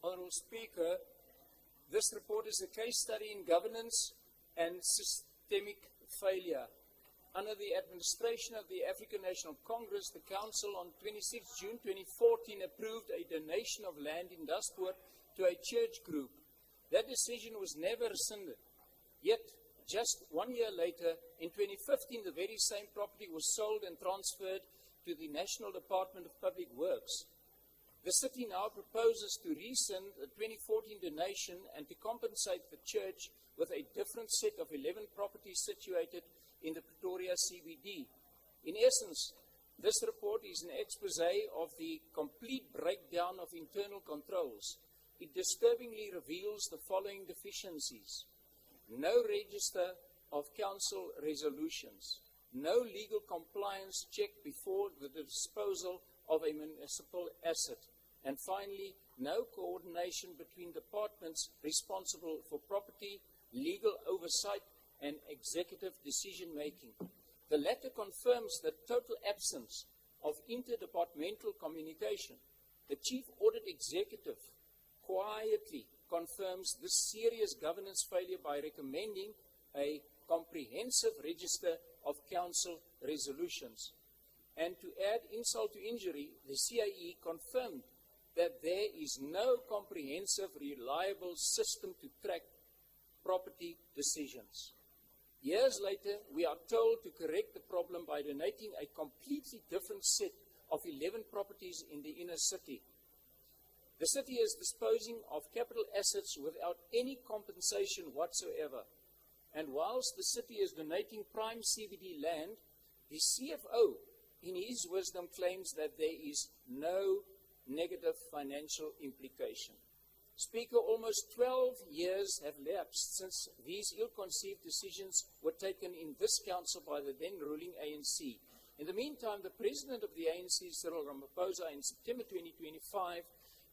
[SPEAKER 9] Honourable Speaker, this report is a case study in governance and systemic failure. Under the administration of the African National Congress, the Council on 26 June 2014 approved a donation of land in Dashboard to a church group. That decision was never rescinded. Yet, just 1 year later, in 2015, the very same property was sold and transferred to the National Department of Public Works. The city now proposes to rescind the 2014 donation and to compensate the church with a different set of 11 properties situated in the Pretoria CBD. In essence, this report is an expose of the complete breakdown of internal controls. It disturbingly reveals the following deficiencies: no register of council resolutions, no legal compliance check before the disposal of a municipal asset, and finally, no coordination between departments responsible for property, legal oversight, and executive decision-making. The latter confirms the total absence of interdepartmental communication. The Chief Audit Executive quietly confirms this serious governance failure by recommending a comprehensive register of council resolutions. And to add insult to injury, the CIE confirmed that there is no comprehensive, reliable system to track property decisions. Years later, we are told to correct the problem by donating a completely different set of 11 properties in the inner city. The city is disposing of capital assets without any compensation whatsoever. And whilst the city is donating prime CBD land, the CFO, in his wisdom, claims that there is no negative financial implication. Speaker, almost 12 years have lapsed since these ill-conceived decisions were taken in this council by the then ruling ANC. In the meantime, the president of the ANC, Cyril Ramaphosa, in September 2025,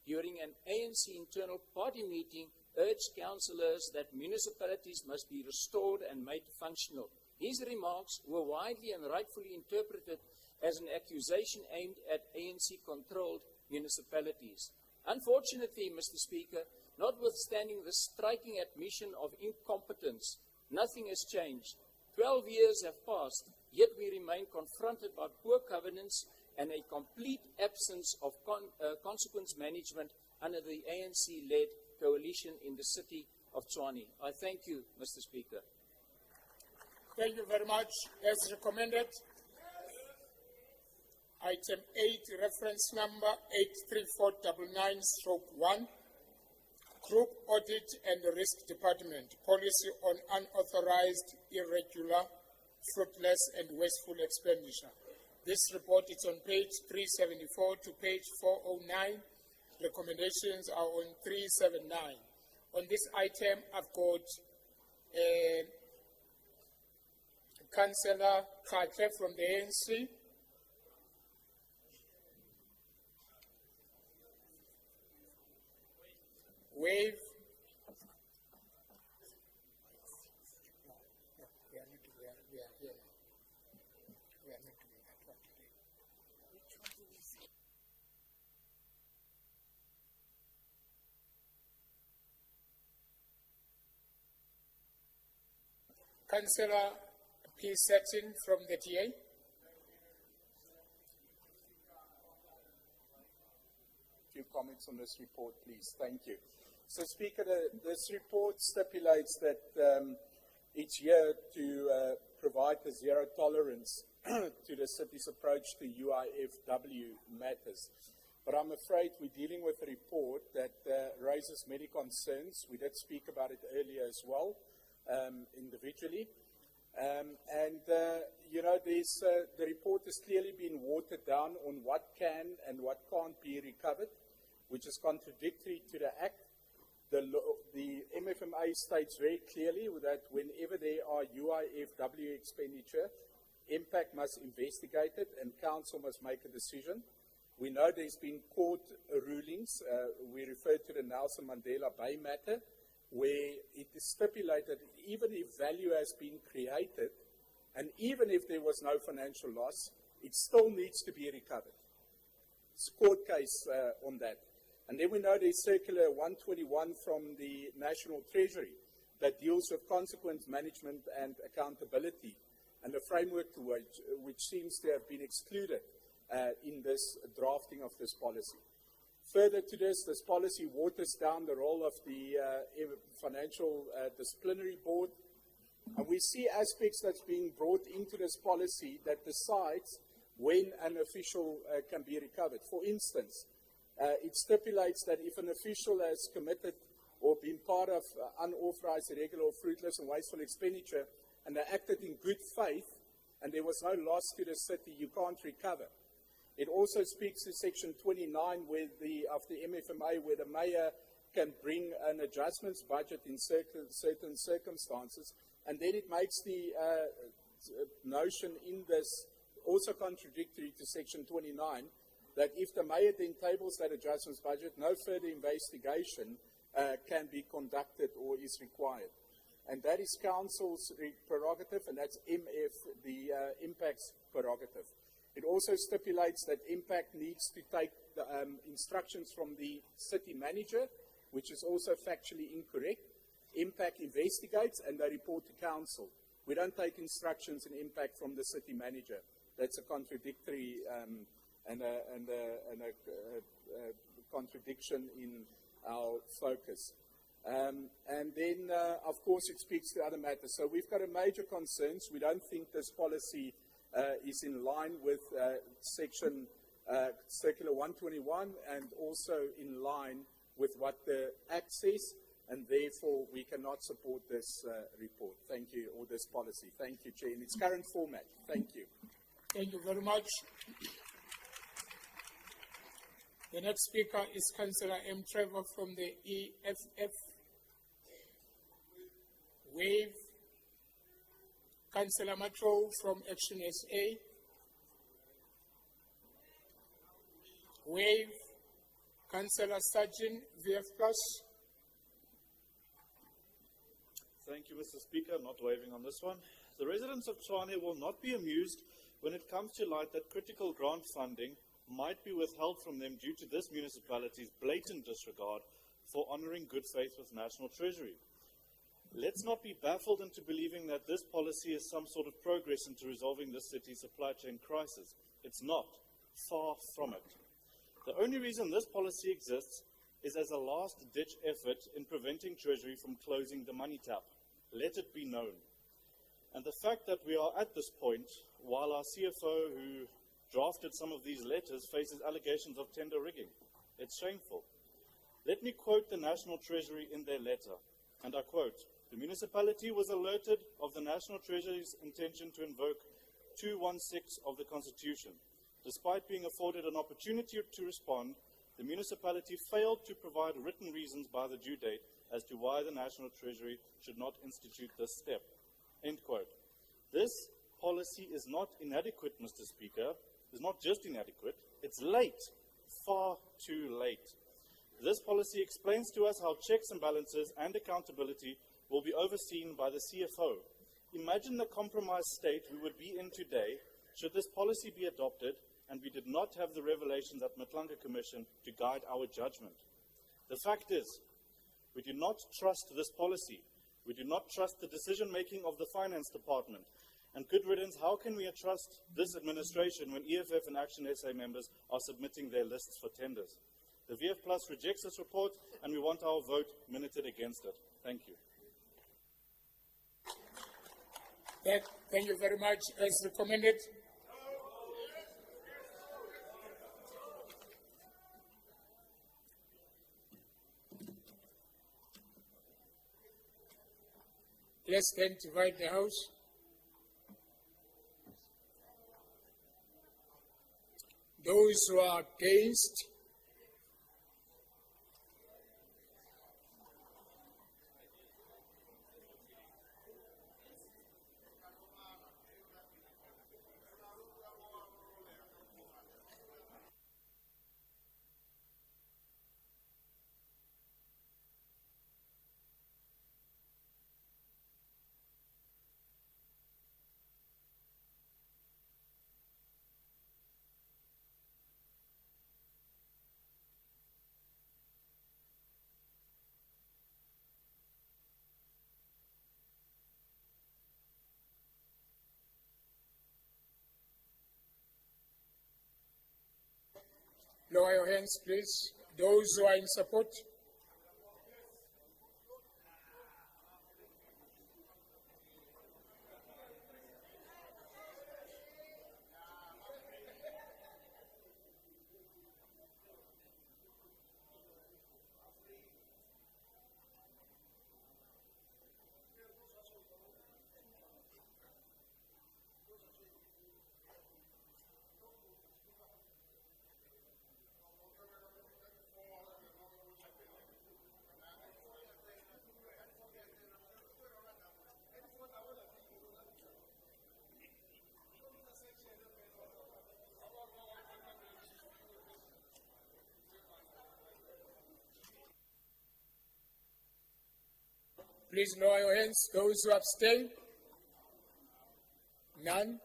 [SPEAKER 9] during an ANC internal party meeting, urged councillors that municipalities must be restored and made functional. His remarks were widely and rightfully interpreted as an accusation aimed at ANC-controlled municipalities. Unfortunately, Mr. Speaker, notwithstanding the striking admission of incompetence, nothing has changed. 12 years have passed, yet we remain confronted by poor governance and a complete absence of consequence management under the ANC-led coalition in the city of Tshwane. I thank you, Mr. Speaker.
[SPEAKER 1] Thank you very much. As recommended, item 8, reference number 83499/1, Group Audit and Risk Department, Policy on Unauthorized, Irregular, Fruitless and Wasteful Expenditure. This report is on page 374 to page 409. Recommendations are on 379. On this item, I've got Councillor Khatle from the ANC. Wave. We are here now. We are not doing that one today. Councillor P. Settin from the TA.
[SPEAKER 7] Few comments on this report, please. Thank you. So, Speaker, this report stipulates that each year to provide the zero tolerance to the city's approach to UIFW matters. But I'm afraid we're dealing with a report that raises many concerns. We did speak about it earlier as well, individually. The report has clearly been watered down on what can and what can't be recovered, which is contradictory to the Act. The MFMA states very clearly that whenever there are UIFW expenditure, impact must investigate it and council must make a decision. We know there's been court rulings. We refer to the Nelson Mandela Bay matter, where it is stipulated even if value has been created and even if there was no financial loss, it still needs to be recovered. It's a court case on that. And then we know there's Circular 121 from the National Treasury that deals with consequence management and accountability and the framework to which seems to have been excluded in this drafting of this policy. Further to this policy waters down the role of the Financial Disciplinary Board. And we see aspects that's being brought into this policy that decides when an official can be recovered. For instance, it stipulates that if an official has committed or been part of unauthorized, irregular, or fruitless and wasteful expenditure and they acted in good faith and there was no loss to the city, you can't recover. It also speaks to Section 29 of the MFMA where the mayor can bring an adjustments budget in certain circumstances, and then it makes the notion in this also contradictory to Section 29 that if the mayor then tables that adjustments budget, no further investigation can be conducted or is required. And that is council's prerogative, and that's the impact's prerogative. It also stipulates that impact needs to take the, instructions from the city manager, which is also factually incorrect. Impact investigates and they report to council. We don't take instructions and impact from the city manager. That's a contradictory and a contradiction in our focus. And then, of course, it speaks to other matters. So we've got a major concerns. We don't think this policy is in line with Section Circular 121 and also in line with what the Act says, and therefore we cannot support this report. Thank you, or this policy. Thank you, Chair, in its current format. Thank you.
[SPEAKER 1] Thank you very much. The next speaker is Councillor M. Trevor from the EFF. Wave. Councillor Macho from Action SA. Wave. Councillor Sajin, VF Plus.
[SPEAKER 21] Thank you, Mr. Speaker. I'm not waving on this one. The residents of Tshwane will not be amused when it comes to light that critical grant funding might be withheld from them due to this municipality's blatant disregard for honouring good faith with National Treasury. Let's not be baffled into believing that this policy is some sort of progress into resolving this city's supply chain crisis. It's not. Far from it. The only reason this policy exists is as a last-ditch effort in preventing Treasury from closing the money tap. Let it be known. And the fact that we are at this point, while our CFO, who drafted some of these letters, faces allegations of tender rigging, it's shameful. Let me quote the National Treasury in their letter, and I quote, "The municipality was alerted of the National Treasury's intention to invoke 216 of the Constitution. Despite being afforded an opportunity to respond, the municipality failed to provide written reasons by the due date as to why the National Treasury should not institute this step." End quote. This policy is not inadequate, Mr. Speaker. It's not just inadequate, it's late, far too late. This policy explains to us how checks and balances and accountability will be overseen by the CFO. Imagine the compromised state we would be in today should this policy be adopted and we did not have the revelations at Matlanga Commission to guide our judgment. The fact is, we do not trust this policy. We do not trust the decision-making of the Finance Department. And good riddance, how can we trust this administration when EFF and Action SA members are submitting their lists for tenders? The VF Plus rejects this report, and we want our vote minuted against it. Thank you.
[SPEAKER 1] Thank you very much. As recommended. Let's then divide the House. Those who are against, lower your hands, please. Those who are in support. Please lower your hands. Those who abstain? None?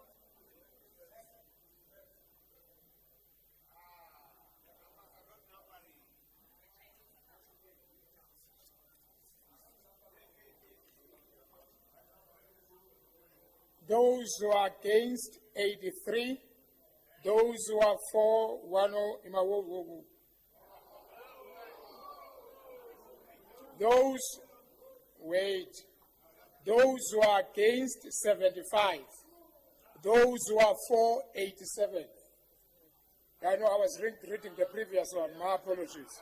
[SPEAKER 1] Those who are against, 83. Those who are for, 10. Those who are against, 75. Those who are for, 87. I know I was reading the previous one. My apologies.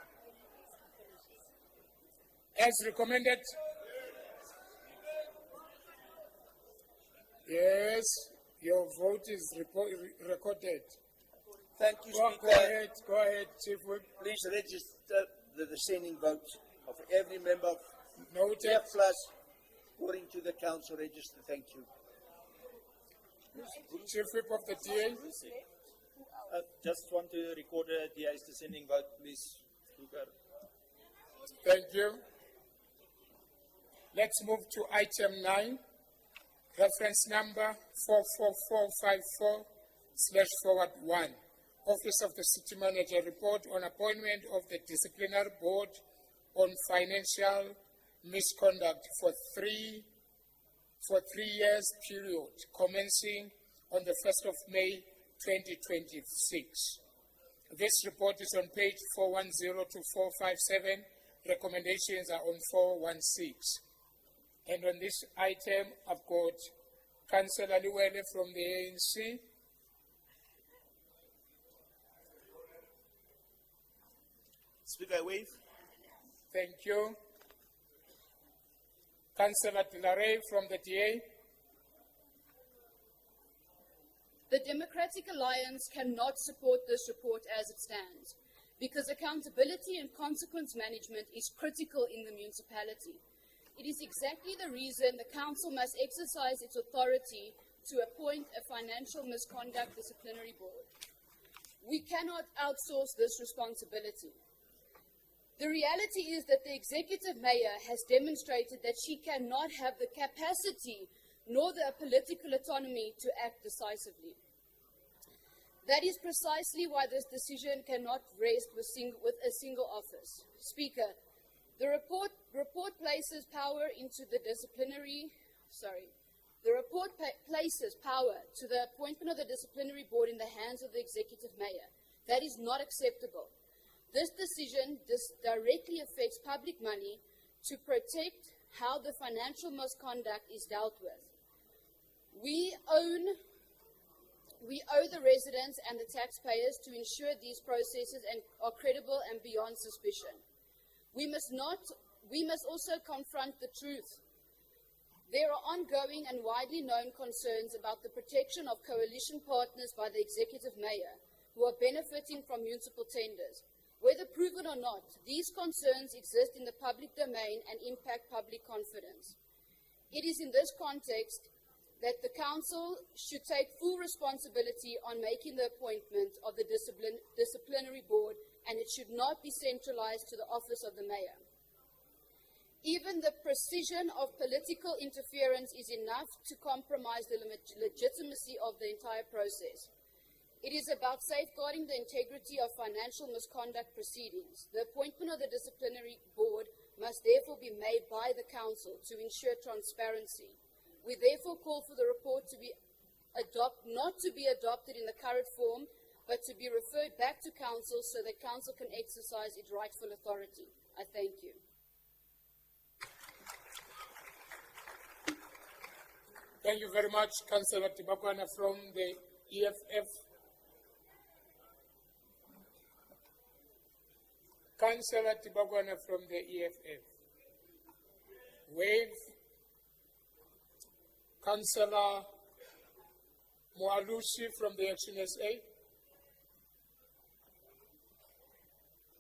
[SPEAKER 1] As recommended. Yes, your vote is recorded.
[SPEAKER 14] Thank you,
[SPEAKER 1] Speaker. Go ahead, Chief Whip.
[SPEAKER 14] Please register the dissenting vote of every member of
[SPEAKER 1] Noted.
[SPEAKER 14] VF Plus according to the council register. Thank you.
[SPEAKER 1] Chief Whip of the DA.
[SPEAKER 11] Just want to record the DA's dissenting vote, please, Speaker.
[SPEAKER 1] Thank you. Let's move to item 9. Reference number 44454/1. Office of the City Manager report on appointment of the Disciplinary Board on financial misconduct for three years period commencing on the 1st of May 2026. This report is on page 410 to 457. Recommendations are on 416. And on this item, I've got Councillor Liwele from the ANC.
[SPEAKER 16] Speaker, I waive.
[SPEAKER 1] Thank you. Councillor Tilare from the DA.
[SPEAKER 13] The Democratic Alliance cannot support this report as it stands because accountability and consequence management is critical in the municipality. It is exactly the reason the Council must exercise its authority to appoint a financial misconduct disciplinary board. We cannot outsource this responsibility. The reality is that the executive mayor has demonstrated that she cannot have the capacity nor the political autonomy to act decisively. That is precisely why this decision cannot rest with a single office. Speaker, the report places power into the places power to the appointment of the disciplinary board in the hands of the executive mayor. That is not acceptable. This decision directly affects public money to protect how the financial misconduct is dealt with. We owe the residents and the taxpayers to ensure these processes are credible and beyond suspicion. We must also confront the truth. There are ongoing and widely known concerns about the protection of coalition partners by the executive mayor who are benefiting from municipal tenders. Whether proven or not, these concerns exist in the public domain and impact public confidence. It is in this context that the Council should take full responsibility on making the appointment of the disciplinary board, and it should not be centralized to the office of the mayor. Even the precision of political interference is enough to compromise the legitimacy of the entire process. It is about safeguarding the integrity of financial misconduct proceedings. The appointment of the disciplinary board must therefore be made by the Council to ensure transparency. We therefore call for the report to be not to be adopted in the current form, but to be referred back to Council so that Council can exercise its rightful authority. I thank you.
[SPEAKER 1] Thank you very much, Councillor Tibakwana from the EFF. Councillor Tibakwana from the EFF. Wave. Councillor Moalusi from the Action SA.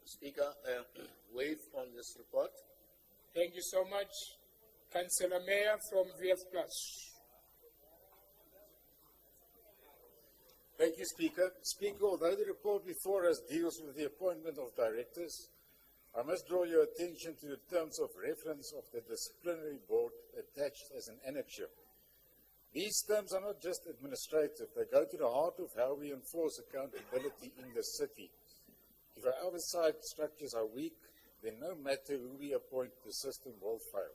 [SPEAKER 17] Speaker, waive on this report.
[SPEAKER 1] Thank you so much. Councillor Mayor from VF+.
[SPEAKER 15] Thank you, Speaker. Speaker, although the report before us deals with the appointment of directors, I must draw your attention to the terms of reference of the disciplinary board attached as an annexure. These terms are not just administrative, they go to the heart of how we enforce accountability in the city. If our oversight structures are weak, then no matter who we appoint, the system will fail.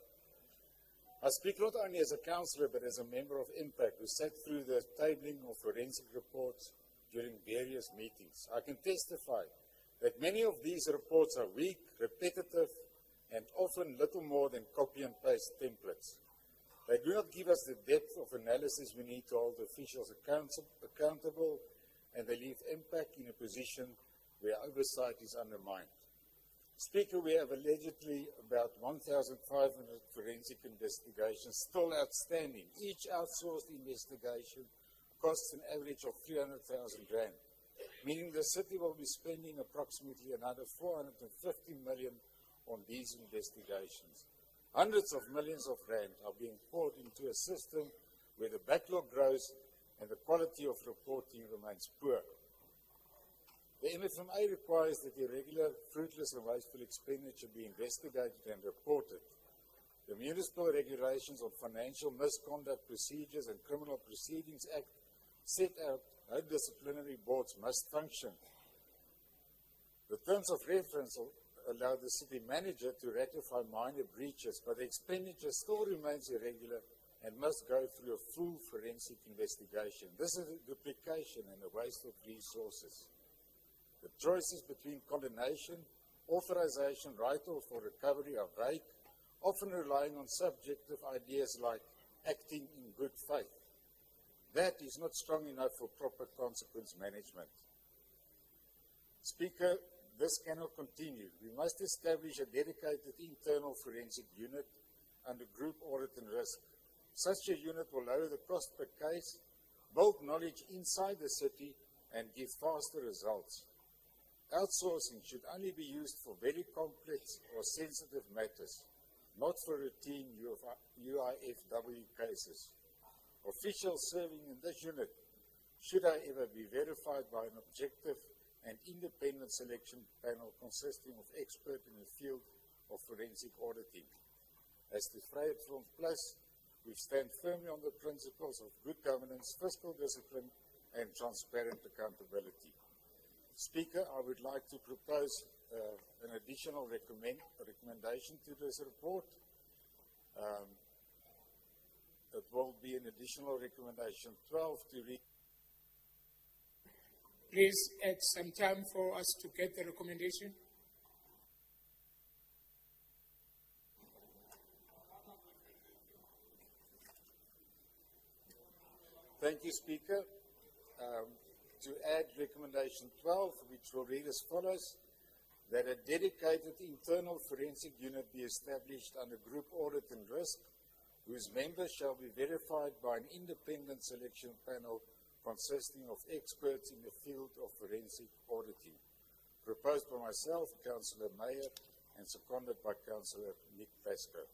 [SPEAKER 15] I speak not only as a councillor, but as a member of Impact who sat through the tabling of forensic reports during various meetings. I can testify that many of these reports are weak, repetitive, and often little more than copy and paste templates. They do not give us the depth of analysis we need to hold officials accountable, and they leave Impact in a position where oversight is undermined. Speaker, we have allegedly about 1,500 forensic investigations still outstanding. Each outsourced investigation costs an average of 300,000 rand, meaning the city will be spending approximately another 450 million on these investigations. Hundreds of millions of rand are being poured into a system where the backlog grows and the quality of reporting remains poor. The MFMA requires that irregular, fruitless and wasteful expenditure be investigated and reported. The Municipal Regulations on Financial Misconduct Procedures and Criminal Proceedings Act set out how disciplinary boards must function. The terms of reference allow the city manager to rectify minor breaches, but the expenditure still remains irregular
[SPEAKER 19] and must go through a full forensic investigation. This is a duplication and a waste of resources. The choices between condemnation, authorization, write-off or recovery are vague, often relying on subjective ideas like acting in good faith. That is not strong enough for proper consequence management. Speaker, this cannot continue. We must establish a dedicated internal forensic unit under group audit and risk. Such a unit will lower the cost per case, build knowledge inside the city, and give faster results. Outsourcing should only be used for very complex or sensitive matters, not for routine UIFW cases. Officials serving in this unit should, however, be verified by an objective and independent selection panel consisting of experts in the field of forensic auditing. As the Vryheidsfront Plus, we stand firmly on the principles of good governance, fiscal discipline, and transparent accountability. Speaker, I would like to propose an additional recommendation to this report. It will be an additional recommendation 12 to read.
[SPEAKER 1] Please add some time for us to get the recommendation.
[SPEAKER 19] Thank you, Speaker. To add recommendation 12, which will read as follows, that a dedicated internal forensic unit be established under group audit and risk, whose members shall be verified by an independent selection panel consisting of experts in the field of forensic auditing. Proposed by myself, Councillor Meyer, and seconded by Councillor Nick Pascoe.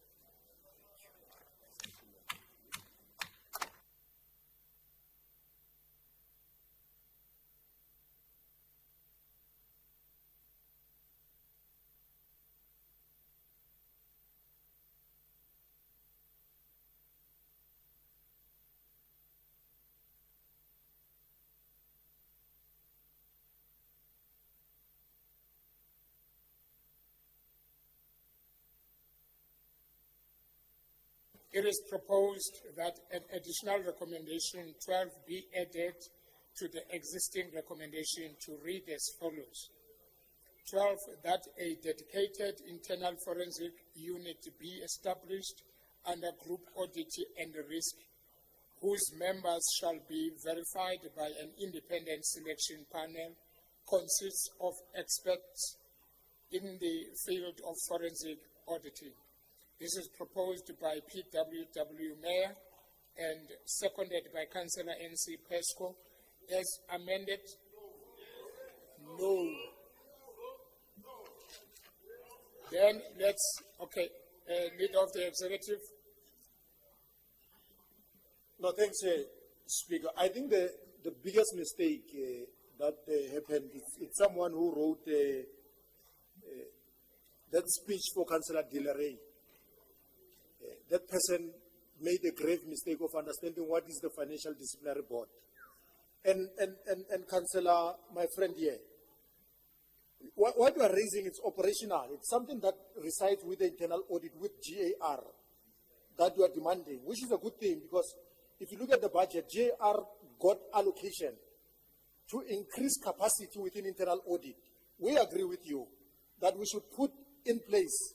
[SPEAKER 1] It is proposed that an additional recommendation 12 be added to the existing recommendation to read as follows. 12, that a dedicated internal forensic unit be established under group audit and risk, whose members shall be verified by an independent selection panel, consists of experts in the field of forensic auditing. This is proposed by PWW Mayor and seconded by Councillor NC Pesco. As amended? No. Then let's, okay, leader of the executive.
[SPEAKER 15] No, thanks, Speaker. I think the biggest mistake that happened is it's someone who wrote that speech for Councillor Dilleray. That person made a grave mistake of understanding what is the Financial Disciplinary Board. And Councillor, my friend here, what you are raising is operational. It's something that resides with the internal audit, with GAR, that you are demanding, which is a good thing because if you look at the budget, GAR got allocation to increase capacity within internal audit. We agree with you that we should put in place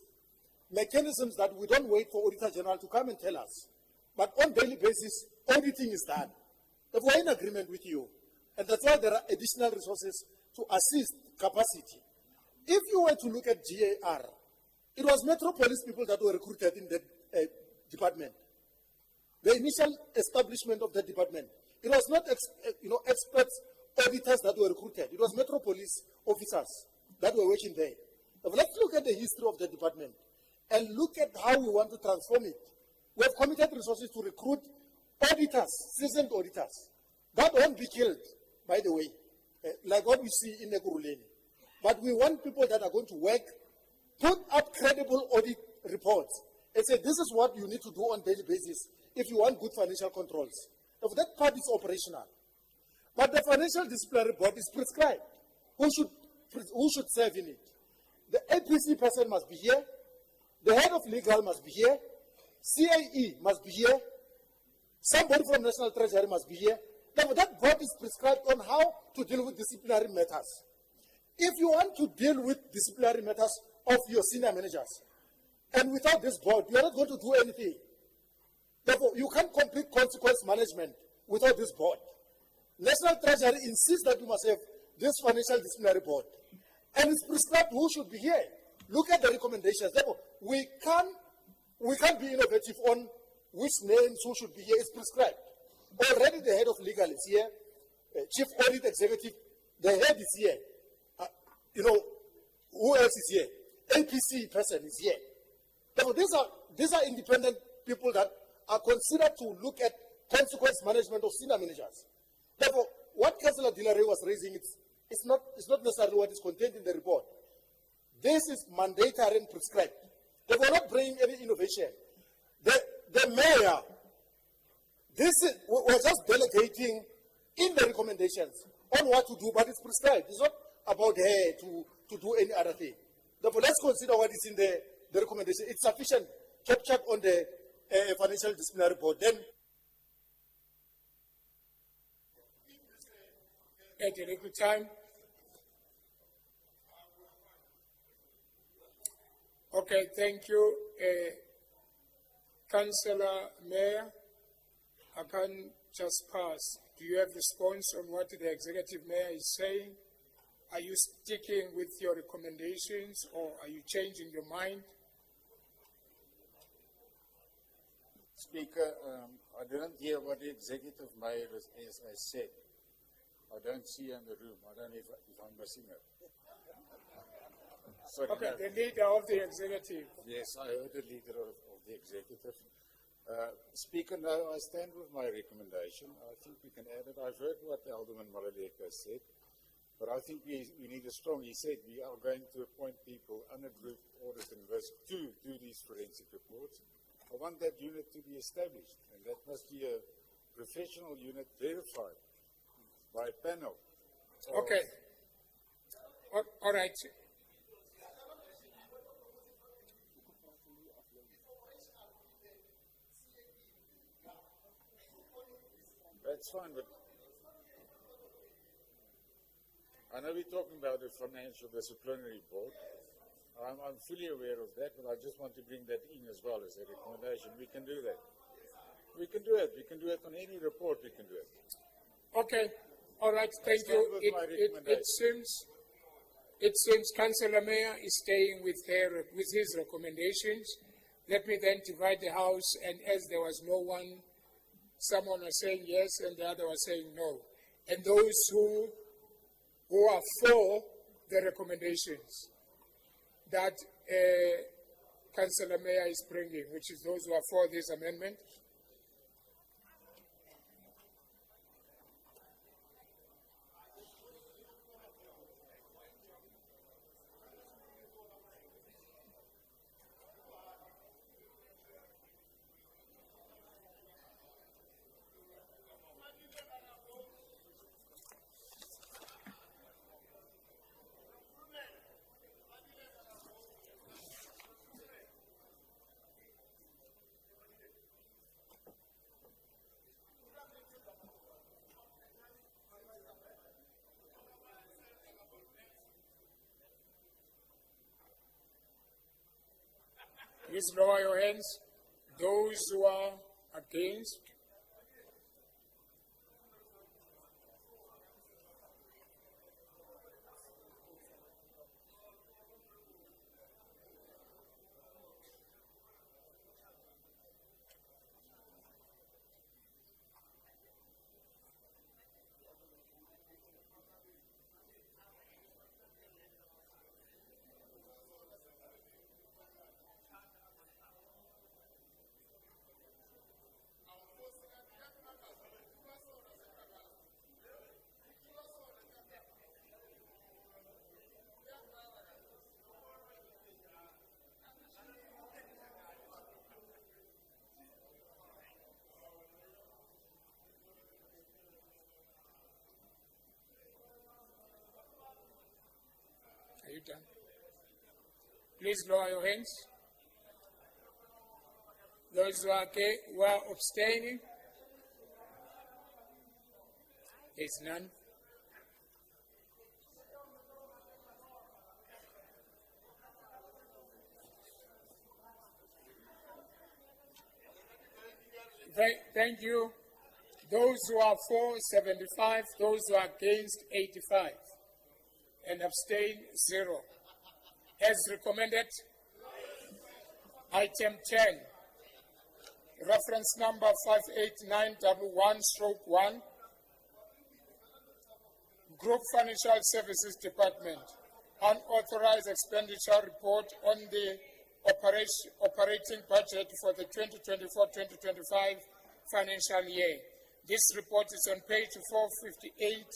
[SPEAKER 15] mechanisms that we don't wait for Auditor General to come and tell us. But on daily basis, auditing is done. If we're in agreement with you, and that's why there are additional resources to assist capacity. If you were to look at GAR, it was Metropolis people that were recruited in the department. The initial establishment of the department, it was not experts, auditors that were recruited. It was Metropolis officers that were working there. But let's look at the history of the department and look at how we want to transform it. We have committed resources to recruit auditors, seasoned auditors. That won't be killed, by the way, like what we see in Ekurhuleni. But we want people that are going to work, put up credible audit reports, and say this is what you need to do on a daily basis if you want good financial controls. If that part is operational. But the Financial Disciplinary Board is prescribed. Who should serve in it? The APC person must be here. The head of legal must be here. CAE must be here. Somebody from National Treasury must be here. Therefore, that board is prescribed on how to deal with disciplinary matters. If you want to deal with disciplinary matters of your senior managers, and without this board, you are not going to do anything. Therefore, you can't complete consequence management without this board. National Treasury insists that you must have this financial disciplinary board. And it's prescribed who should be here. Look at the recommendations. Therefore, we can't be innovative on which names who should be here. It's prescribed. Already the head of legal is here. Chief audit executive, the head is here. Who else is here? APC person is here. Therefore, these are independent people that are considered to look at consequence management of senior managers. Therefore, what Councillor Dilare was raising, it's not necessarily what is contained in the report. This is mandatory and prescribed. They were not bringing any innovation. The mayor, we're just delegating in the recommendations on what to do, but it's prescribed. It's not about her to do any other thing. Therefore, let's consider what is in the recommendation. It's sufficient. Check on the financial disciplinary board. Then,
[SPEAKER 1] at a little time. Okay, thank you. Councillor Mayor, I can't just pass. Do you have response on what the executive mayor is saying? Are you sticking with your recommendations or are you changing your mind?
[SPEAKER 19] Speaker, I didn't hear what the executive mayor has said. I don't see her in the room. I don't know if I'm missing her. Sorry,
[SPEAKER 1] Okay,
[SPEAKER 19] no.
[SPEAKER 1] the leader of the executive.
[SPEAKER 19] Yes, I heard the leader of the executive. Speaker, no, I stand with my recommendation. I think we can add it. I've heard what Alderman Malaleka said, but I think we need a strong, he said we are going to appoint people under group audit and risk to do these forensic reports. I want that unit to be established, and that must be a professional unit verified by a panel.
[SPEAKER 1] Okay. All right.
[SPEAKER 19] That's fine, but I know we're talking about the financial disciplinary board. I'm fully aware of that, but I just want to bring that in as well as a recommendation. We can do that. We can do it. We can do it on any report. We can do it.
[SPEAKER 1] Okay. All right. Thank you. It seems Councillor Mayor is staying with his recommendations. Let me then divide the House, and as there was no one, someone was saying yes and the other was saying no. And those who are for the recommendations that Councillor Mayor is bringing, which is those who are for this amendment. Please lower your hands. Those who are against. Are you done? Please lower your hands. Those who are abstaining. There's none. Thank you. Those who are for 75, those who are against 85, and abstain 0. As recommended, item 10, reference number 58911/1, Group Financial Services Department, unauthorized expenditure report on the operating budget for the 2024-2025 financial year. This report is on page 458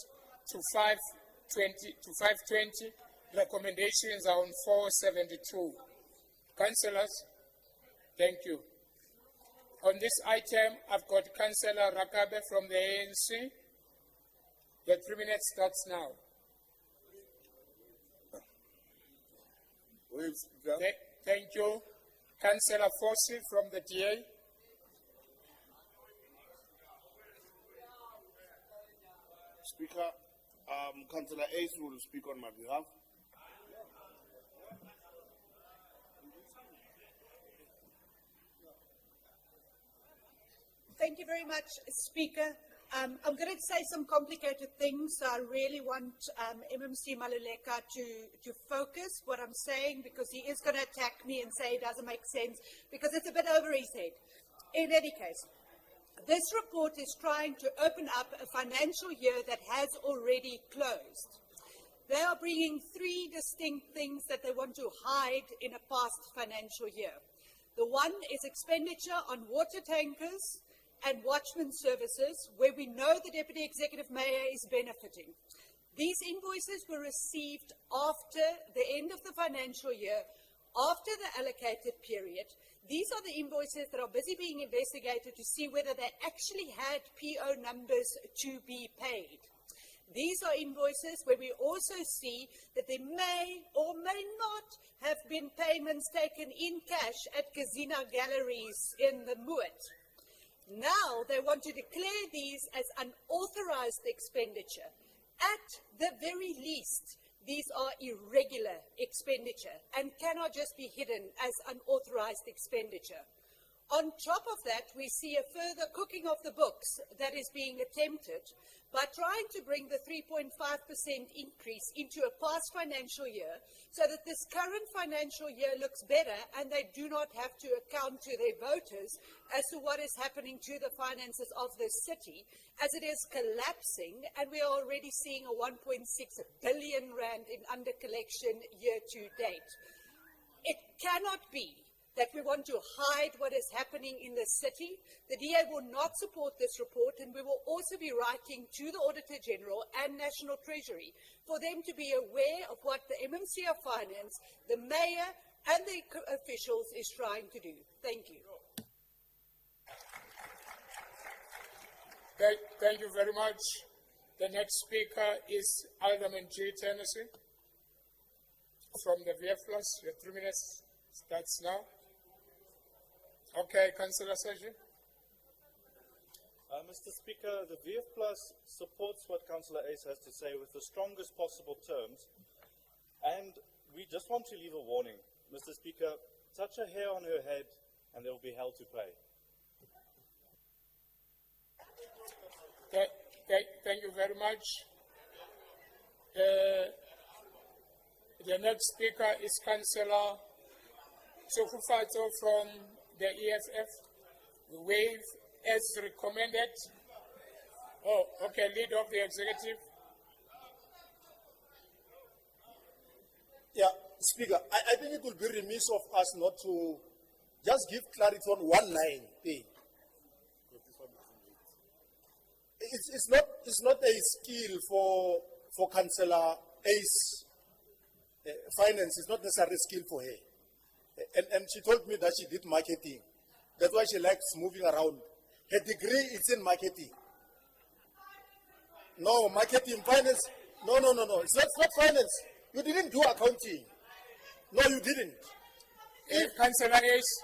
[SPEAKER 1] to 520. Recommendations are on 472. Councillors, thank you. On this item, I've got Councillor Rakabe from the ANC. The 3 minutes starts now. Thank you. Councillor Fossey from the DA.
[SPEAKER 18] Speaker, Councillor Ace will speak on my behalf.
[SPEAKER 10] Thank you very much, Speaker. I'm going to say some complicated things. I really want MMC Maluleka to focus what I'm saying, because he is going to attack me and say it doesn't make sense, because it's a bit over his head. In any case, this report is trying to open up a financial year that has already closed. They are bringing 3 distinct things that they want to hide in a past financial year. The one is expenditure on water tankers and watchman services, where we know the Deputy Executive Mayor is benefiting. These invoices were received after the end of the financial year, after the allocated period. These are the invoices that are busy being investigated to see whether they actually had PO numbers to be paid. These are invoices where we also see that there may or may not have been payments taken in cash at Casino Galleries in the Moet. Now they want to declare these as unauthorized expenditure. At the very least, these are irregular expenditure and cannot just be hidden as unauthorized expenditure. On top of that, we see a further cooking of the books that is being attempted by trying to bring the 3.5% increase into a past financial year so that this current financial year looks better and they do not have to account to their voters as to what is happening to the finances of the city, as it is collapsing, and we are already seeing a 1.6 billion rand in under collection year to date. It cannot be that we want to hide what is happening in the city. The DA will not support this report, and we will also be writing to the Auditor General and National Treasury for them to be aware of what the MMC of Finance, the Mayor, and the officials is trying to do. Thank you.
[SPEAKER 1] Thank you very much. The next speaker is Alderman G. Tennessee from the VF Plus. Your 3 minutes starts now. Okay, Councillor Saji.
[SPEAKER 21] Mr. Speaker, the VF Plus supports what Councillor Ace has to say with the strongest possible terms, and we just want to leave a warning. Mr. Speaker, touch a hair on her head and there will be hell to pay.
[SPEAKER 1] Thank you very much. The next speaker is Councillor Sofufato from the EFF. Waive as recommended. Oh, okay, leader of the executive.
[SPEAKER 15] Yeah, Speaker, I think it will be remiss of us not to just give clarity on one line thing. It's not a skill for Councillor Ace. Finance is not necessarily a skill for her. And she told me that she did marketing. That's why she likes moving around. Her degree is in marketing. No, marketing, finance. No. It's not finance. You didn't do accounting. No, you didn't.
[SPEAKER 1] Councillor Ace.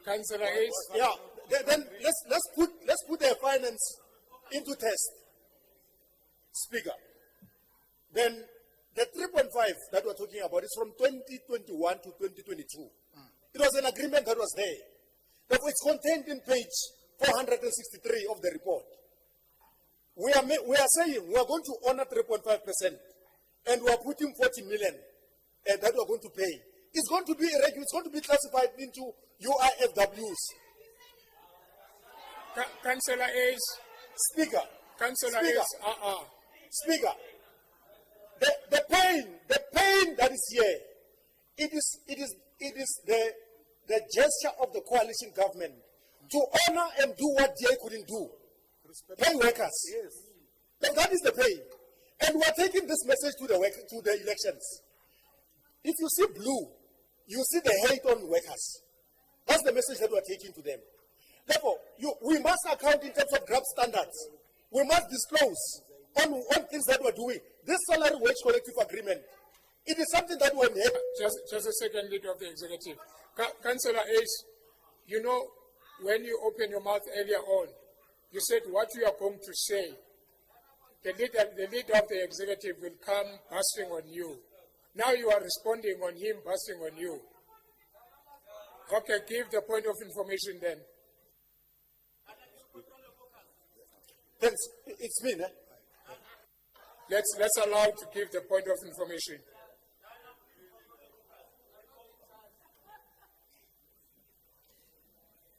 [SPEAKER 15] Councillor Ace. Yeah. Then let's put a finance into test, Speaker, then the 3.5 that we're talking about is from 2021 to 2022. It was an agreement that was there. Therefore, it's contained in page 463 of the report. We are saying we are going to honor 3.5%, and we are putting 40 million that we are going to pay. It's going to be irregular. It's going to be classified into UIFWs.
[SPEAKER 1] Councillor Ace.
[SPEAKER 15] Speaker.
[SPEAKER 1] Councillor
[SPEAKER 15] Speaker.
[SPEAKER 1] Ace.
[SPEAKER 15] Speaker. The pain that is here, it is the gesture of the coalition government to honor and do what DA couldn't do. Pay workers. Yes. That is the pain. And we are taking this message to the elections. If you see blue, you see the hate on workers. That's the message that we are taking to them. Therefore, we must account in terms of GRAP standards. We must disclose on things that we're doing. This salary wage collective agreement, it is something that we're
[SPEAKER 1] Just a second, Leader of the Executive. Councillor Ace, you know, when you opened your mouth earlier on, you said what you are going to say. The leader of the Executive will come busting on you. Now you are responding on him busting on you. Okay, give the point of information then.
[SPEAKER 15] Thanks. It's me,
[SPEAKER 1] Let's allow to give the point of information.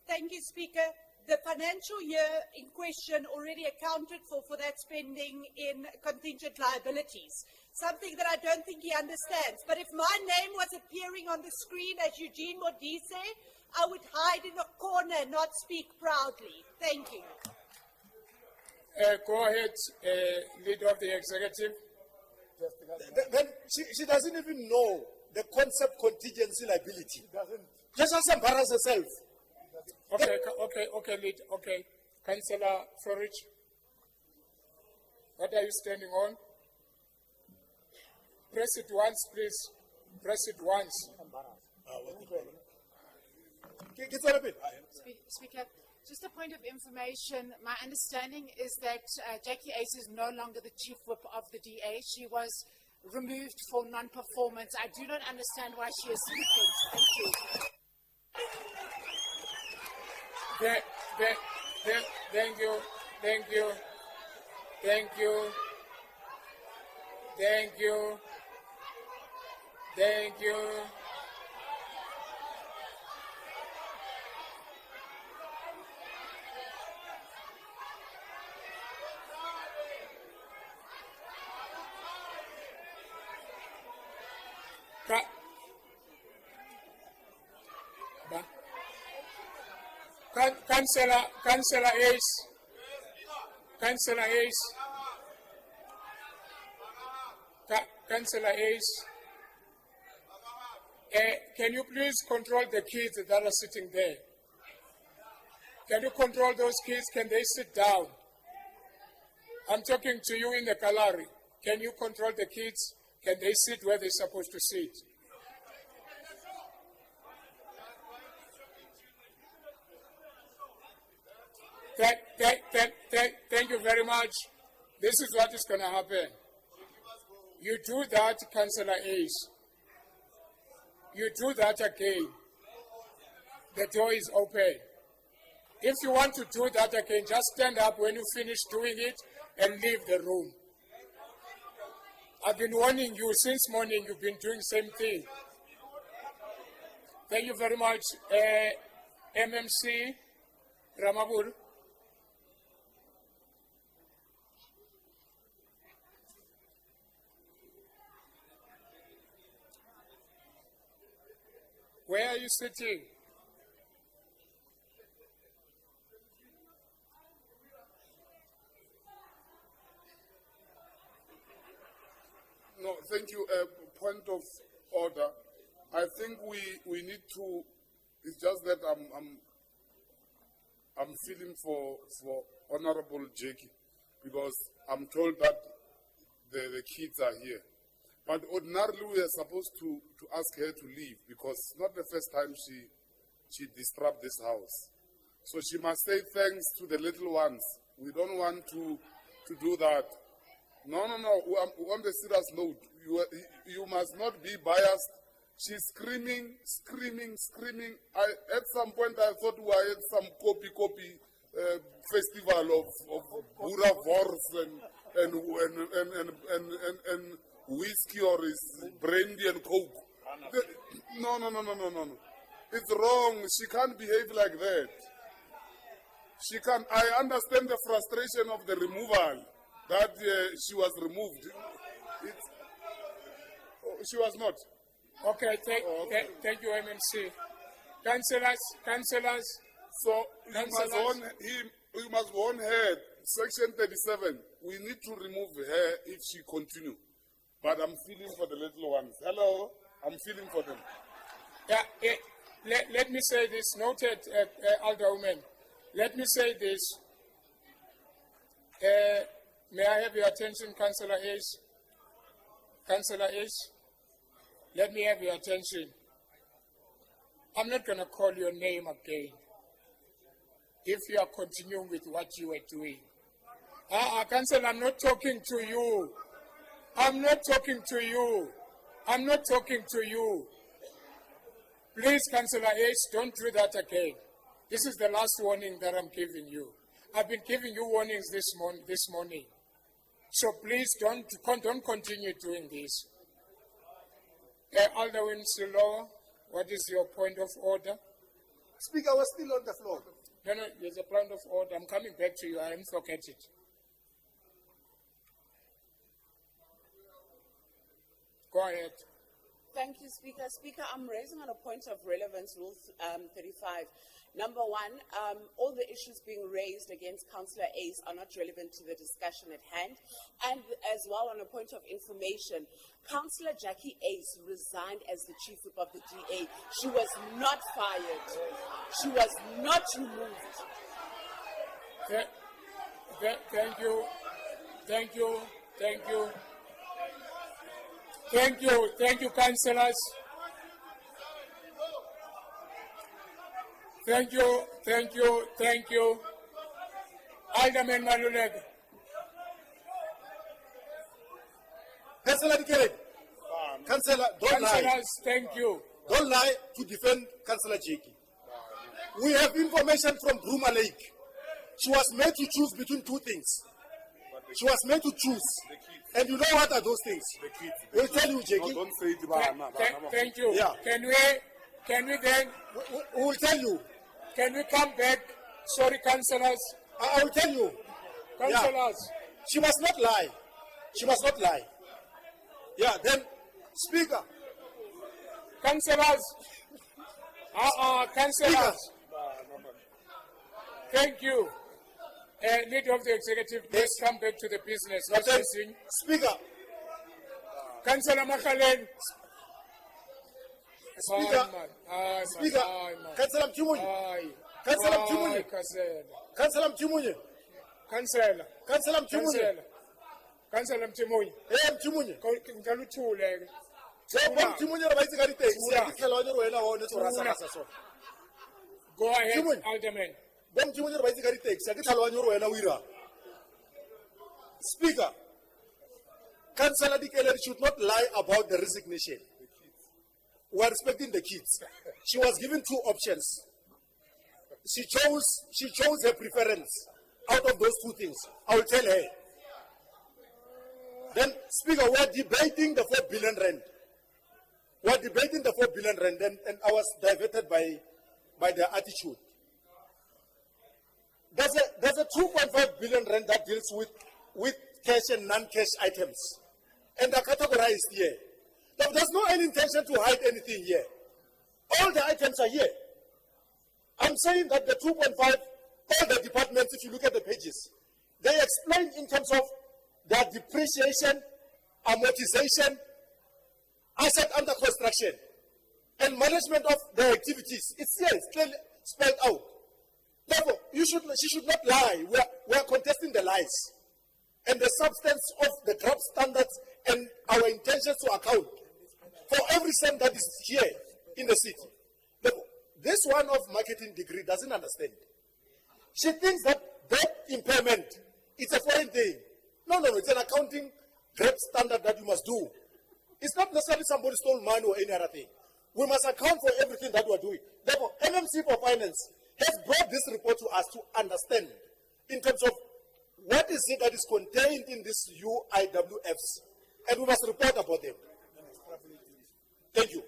[SPEAKER 10] Thank you, Speaker. The financial year in question already accounted for that spending in contingent liabilities, something that I don't think he understands. But if my name was appearing on the screen as Eugene Modise, I would hide in a corner and not speak proudly. Thank you.
[SPEAKER 1] Go ahead, Leader of the Executive.
[SPEAKER 15] Then she doesn't even know the concept contingency liability. She doesn't. Just embarrass herself.
[SPEAKER 1] Okay. Councillor Florich, what are you standing on? Press it once, please. Press it once.
[SPEAKER 3] Speaker, just a point of information. My understanding is that Jackie Ace is no longer the Chief Whip of the DA. She was removed for non-performance. I do not understand why she is speaking. Thank you.
[SPEAKER 1] Thank you. Councillor Ace. Councillor Ace. Can you please control the kids that are sitting there? Can you control those kids? Can they sit down? I'm talking to you in the Kalari. Can you control the kids? Can they sit where they're supposed to sit? Thank you very much. This is what is going to happen. You do that, Councillor Ace. You do that again. The door is open. If you want to do that again, just stand up when you finish doing it and leave the room. I've been warning you since morning. You've been doing the same thing. Thank you very much. MMC Ramabur. Where are you sitting?
[SPEAKER 18] No, thank you. Point of order. I think we need to. It's just that I'm feeling for Honorable Jackie because I'm told that the kids are here. But ordinarily we are supposed to ask her to leave because it's not the first time she disrupted this house. So she must say thanks to the little ones We don't want to do that. No. On the serious note, you must not be biased. She's screaming. At some point, I thought we were at some copy festival of Buddha Wars and whiskey or is brandy and coke. No. It's wrong. She can't behave like that. She can't. I understand the frustration of the removal, that she was removed. She was not.
[SPEAKER 1] Okay, thank you, MMC. Councillors.
[SPEAKER 18] So you must warn her. Section 37. We need to remove her if she continue. But I'm feeling for the little ones. Hello, I'm feeling for them.
[SPEAKER 1] Yeah. Let me say this. Noted, Alderwoman. Let me say this. May I have your attention, Councillor Ace? Councillor Ace, let me have your attention. I'm not going to call your name again if you are continuing with what you were doing. Councillor, I'm not talking to you. I'm not talking to you. Please, Councillor Ace, don't do that again. This is the last warning that I'm giving you. I've been giving you warnings this morning. So please don't continue doing this. Alderman Silo, what is your point of order?
[SPEAKER 15] Speaker, I was still on the floor.
[SPEAKER 1] No, there's a point of order. I'm coming back to you. I haven't forget it. Go ahead.
[SPEAKER 4] Thank you, Speaker. Speaker, I'm raising on a point of relevance, Rule 35. Number one, all the issues being raised against Councillor Ace are not relevant to the discussion at hand. And as well, on a point of information, Councillor Jackie Ace resigned as the Chief Whip of the DA. She was not fired. She was not removed.
[SPEAKER 1] Thank you. Thank you, councillors. Thank you. Alderman Maluleg.
[SPEAKER 15] Councillor Dikele. Councillor, don't lie.
[SPEAKER 1] Councillors, thank you.
[SPEAKER 15] Don't lie to defend Councillor Jackie. We have information from Bruma Lake. She was made to choose between two things. She was made to choose. And you know what are those things? We'll tell you, Jackie.
[SPEAKER 18] Don't say it.
[SPEAKER 1] Thank you.
[SPEAKER 15] Yeah.
[SPEAKER 1] Can we then?
[SPEAKER 15] We will tell you.
[SPEAKER 1] Can we come back? Sorry, councillors.
[SPEAKER 15] I will tell you.
[SPEAKER 1] Councillors.
[SPEAKER 15] Yeah. She must not lie. She must not lie. Yeah, then, Speaker.
[SPEAKER 1] Councillors. Councillors. Thank you. Leader of the executive, let's come back to the business.
[SPEAKER 15] Speaker.
[SPEAKER 1] Councillor Makalen.
[SPEAKER 15] Speaker. Speaker. Councillor Mtimunye. Councillor Mtimunye. Councillor Mtimunye.
[SPEAKER 1] Councillor Mtimunye. Councillor Mtimunye.
[SPEAKER 15] Mtimunye.
[SPEAKER 1] Ngaluthule.
[SPEAKER 15] Mtimunye ra ba itse ka di-taxi. Ya ke tlhela wa wena o ne tso rasa rasa sona.
[SPEAKER 1] Go ahead, Alderman.
[SPEAKER 15] Mtimunye ra ba itse ka di-taxi. Ya ke tlhaloganyo gore wena o irang. Speaker. Councillor Dikele should not lie about the resignation. We are respecting the kids. She was given two options. She chose her preference out of those two things. I will tell her. Then, Speaker, we are debating the 4 billion rand. We are debating the 4 billion rand, and I was diverted by their attitude. There's a 2.5 billion rand that deals with cash and non-cash items, and they're categorized here. There's no any intention to hide anything here. All the items are here. I'm saying that the 2.5, all the departments, if you look at the pages, they explain in terms of their depreciation, amortization, asset under construction, and management of their activities. It's here, it's clearly spelled out. Therefore, she should not lie. We are contesting the lies and the substance of the draft standards and our intentions to account for every cent that is here in the city. Therefore, this one of marketing degree doesn't understand. She thinks that That impairment, it's a foreign thing. No, it's an accounting great standard that you must do. It's not necessarily somebody stole money or any other thing. We must account for everything that we are doing. Therefore, MMC for Finance has brought this report to us to understand in terms of what is it that is contained in these UIWFs, and we must report about them. Thank you.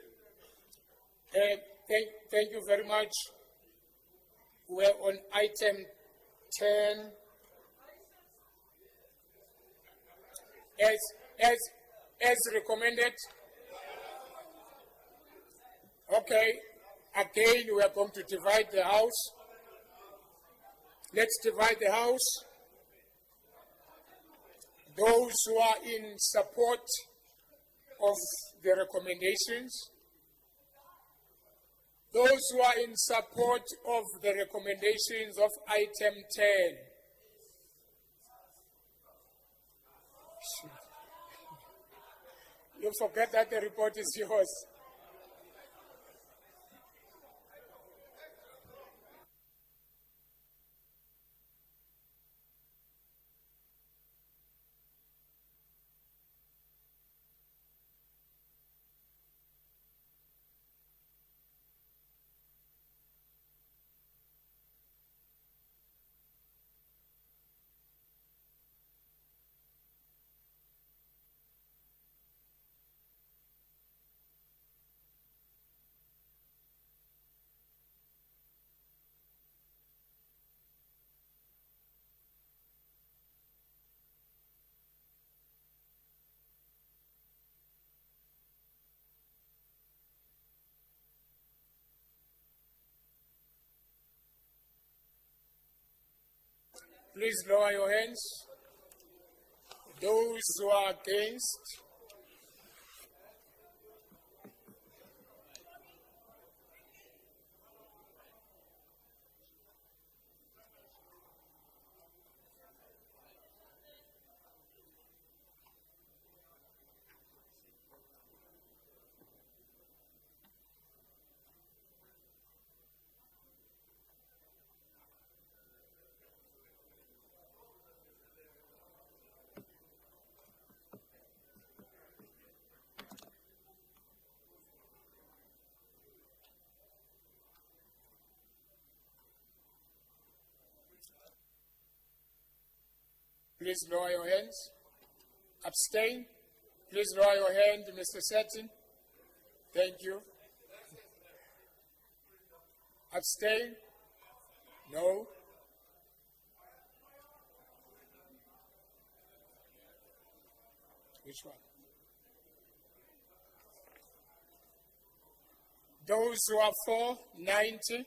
[SPEAKER 1] Thank you very much. We're on item 10. As recommended. Okay. Again, we are going to divide the house. Let's divide the house. Those who are in support of the recommendations. Those who are in support of the recommendations of item 10. You forget that the report is yours. Please lower your hands. Those who are against. Please lower your hands. Abstain. Please lower your hand, Mr. Setin. Thank you. Abstain? No. Which one? Those who are for, 90.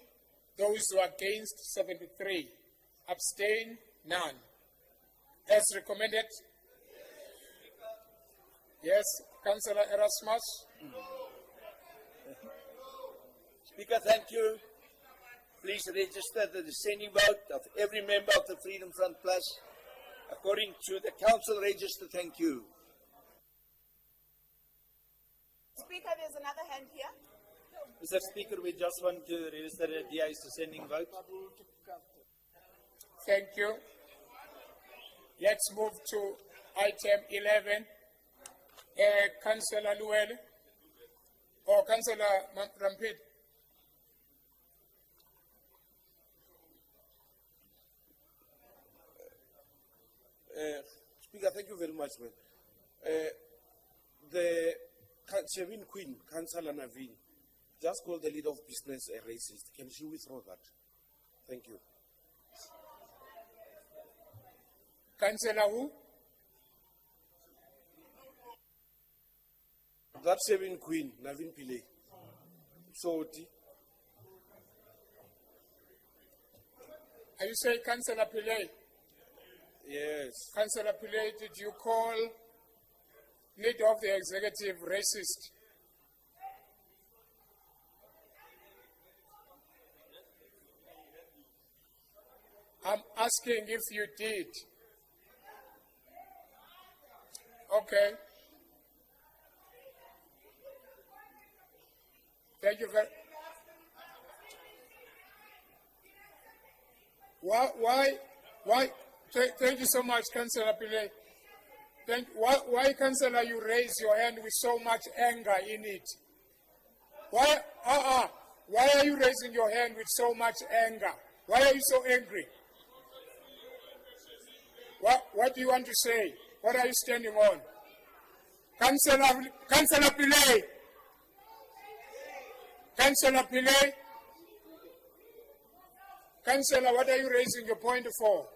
[SPEAKER 1] Those who are against, 73. Abstain? None. As recommended? Yes, Councillor Erasmus.
[SPEAKER 14] Speaker, thank you. Please register the dissenting vote of every member of the Freedom Front Plus according to the council register. Thank you.
[SPEAKER 4] Speaker, there's another hand here.
[SPEAKER 11] Mr. Speaker, we just want to register the DI's dissenting vote.
[SPEAKER 1] Thank you. Let's move to item 11. Councillor Luele or Councillor Rampid.
[SPEAKER 2] Speaker, thank you very much, man. The Chairman Queen, Councillor Navin, just called the leader of business a racist. Can she withdraw that? Thank you.
[SPEAKER 1] Councillor who?
[SPEAKER 2] That Chairman Queen, Navin Pillay. Soti.
[SPEAKER 1] Are you saying Councillor Pillay?
[SPEAKER 2] Yes.
[SPEAKER 1] Councillor Pillay, did you call leader of the executive racist? I'm asking if you did. Okay. Thank you very. Why? Thank you so much, Councillor Pillay. Why, Councillor, you raise your hand with so much anger in it? Why? Why are you raising your hand with so much anger? Why are you so angry? What do you want to say? What are you standing on? Councillor Pillay. Councillor Pillay. Councillor, what are you raising your point for?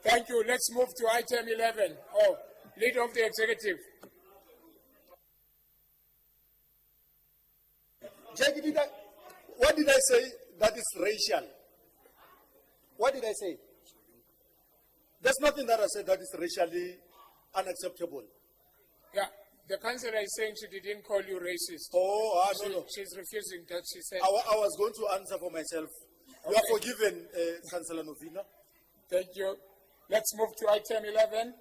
[SPEAKER 1] Thank you. Let's move to item 11. Oh, Leader of the Executive.
[SPEAKER 15] Jackie, what did I say that is racial? What did I say? There's nothing that I said that is racially unacceptable.
[SPEAKER 1] Yeah, the councillor is saying she didn't call you racist.
[SPEAKER 15] Oh, no.
[SPEAKER 1] She's refusing that. She said.
[SPEAKER 15] I was going to answer for myself. You are forgiven, Councillor Novina.
[SPEAKER 1] Thank you. Let's move to item 11.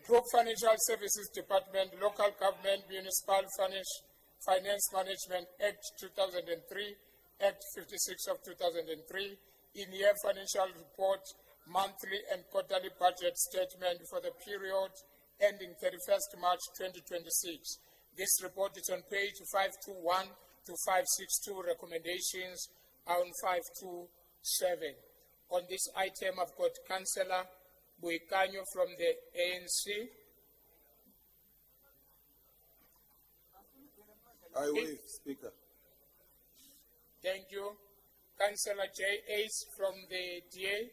[SPEAKER 1] Group Financial Services Department, Local Government Municipal Finance Management Act 2003, Act 56 of 2003, in-year financial report, monthly and quarterly budget statement for the period ending 31st March 2026. This report is on page 521 to 562, recommendations on 527. On this item, I've got Councillor Buikanyo from the ANC.
[SPEAKER 15] I waive, Speaker.
[SPEAKER 1] Thank you. Councillor J. Ace from the DA.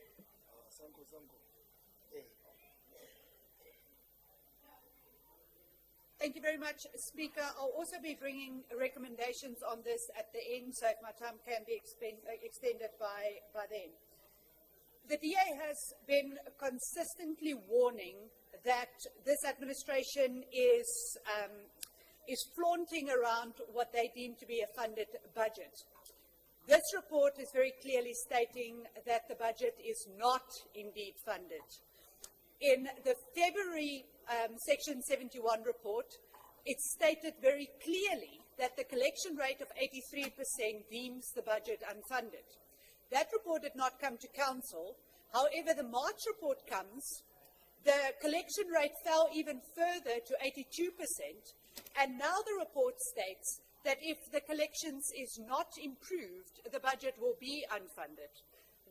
[SPEAKER 10] Thank you very much, Speaker. I'll also be bringing recommendations on this at the end, so if my time can be extended by then. The DA has been consistently warning that this administration is flaunting around what they deem to be a funded budget. This report is very clearly stating that the budget is not indeed funded. In the February Section 71 report, it stated very clearly that the collection rate of 83% deems the budget unfunded. That report did not come to council. However, the March report comes, the collection rate fell even further to 82%, and now the report states that if the collections is not improved, the budget will be unfunded.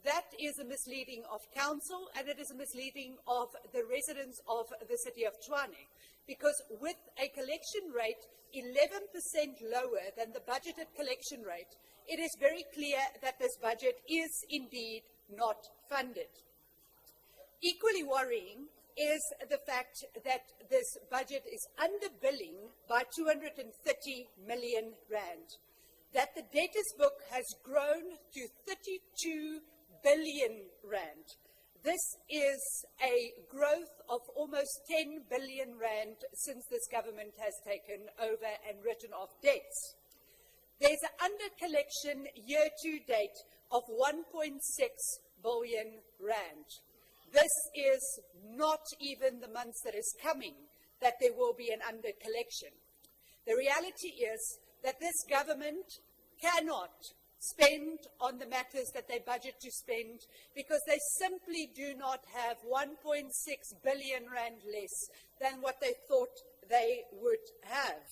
[SPEAKER 10] That is a misleading of council, and it is a misleading of the residents of the city of Tshwane, because with a collection rate 11% lower than the budgeted collection rate, it is very clear that this budget is indeed not funded. Equally worrying is the fact that this budget is underbilling by 230 million rand, that the debtors book has grown to 32 billion rand. This is a growth of almost 10 billion rand since this government has taken over and written off debts. There's an under-collection year-to-date of 1.6 billion rand. This is not even the months that is coming that there will be an under-collection. The reality is that this government cannot spend on the matters that they budget to spend because they simply do not have 1.6 billion rand less than what they thought they would have.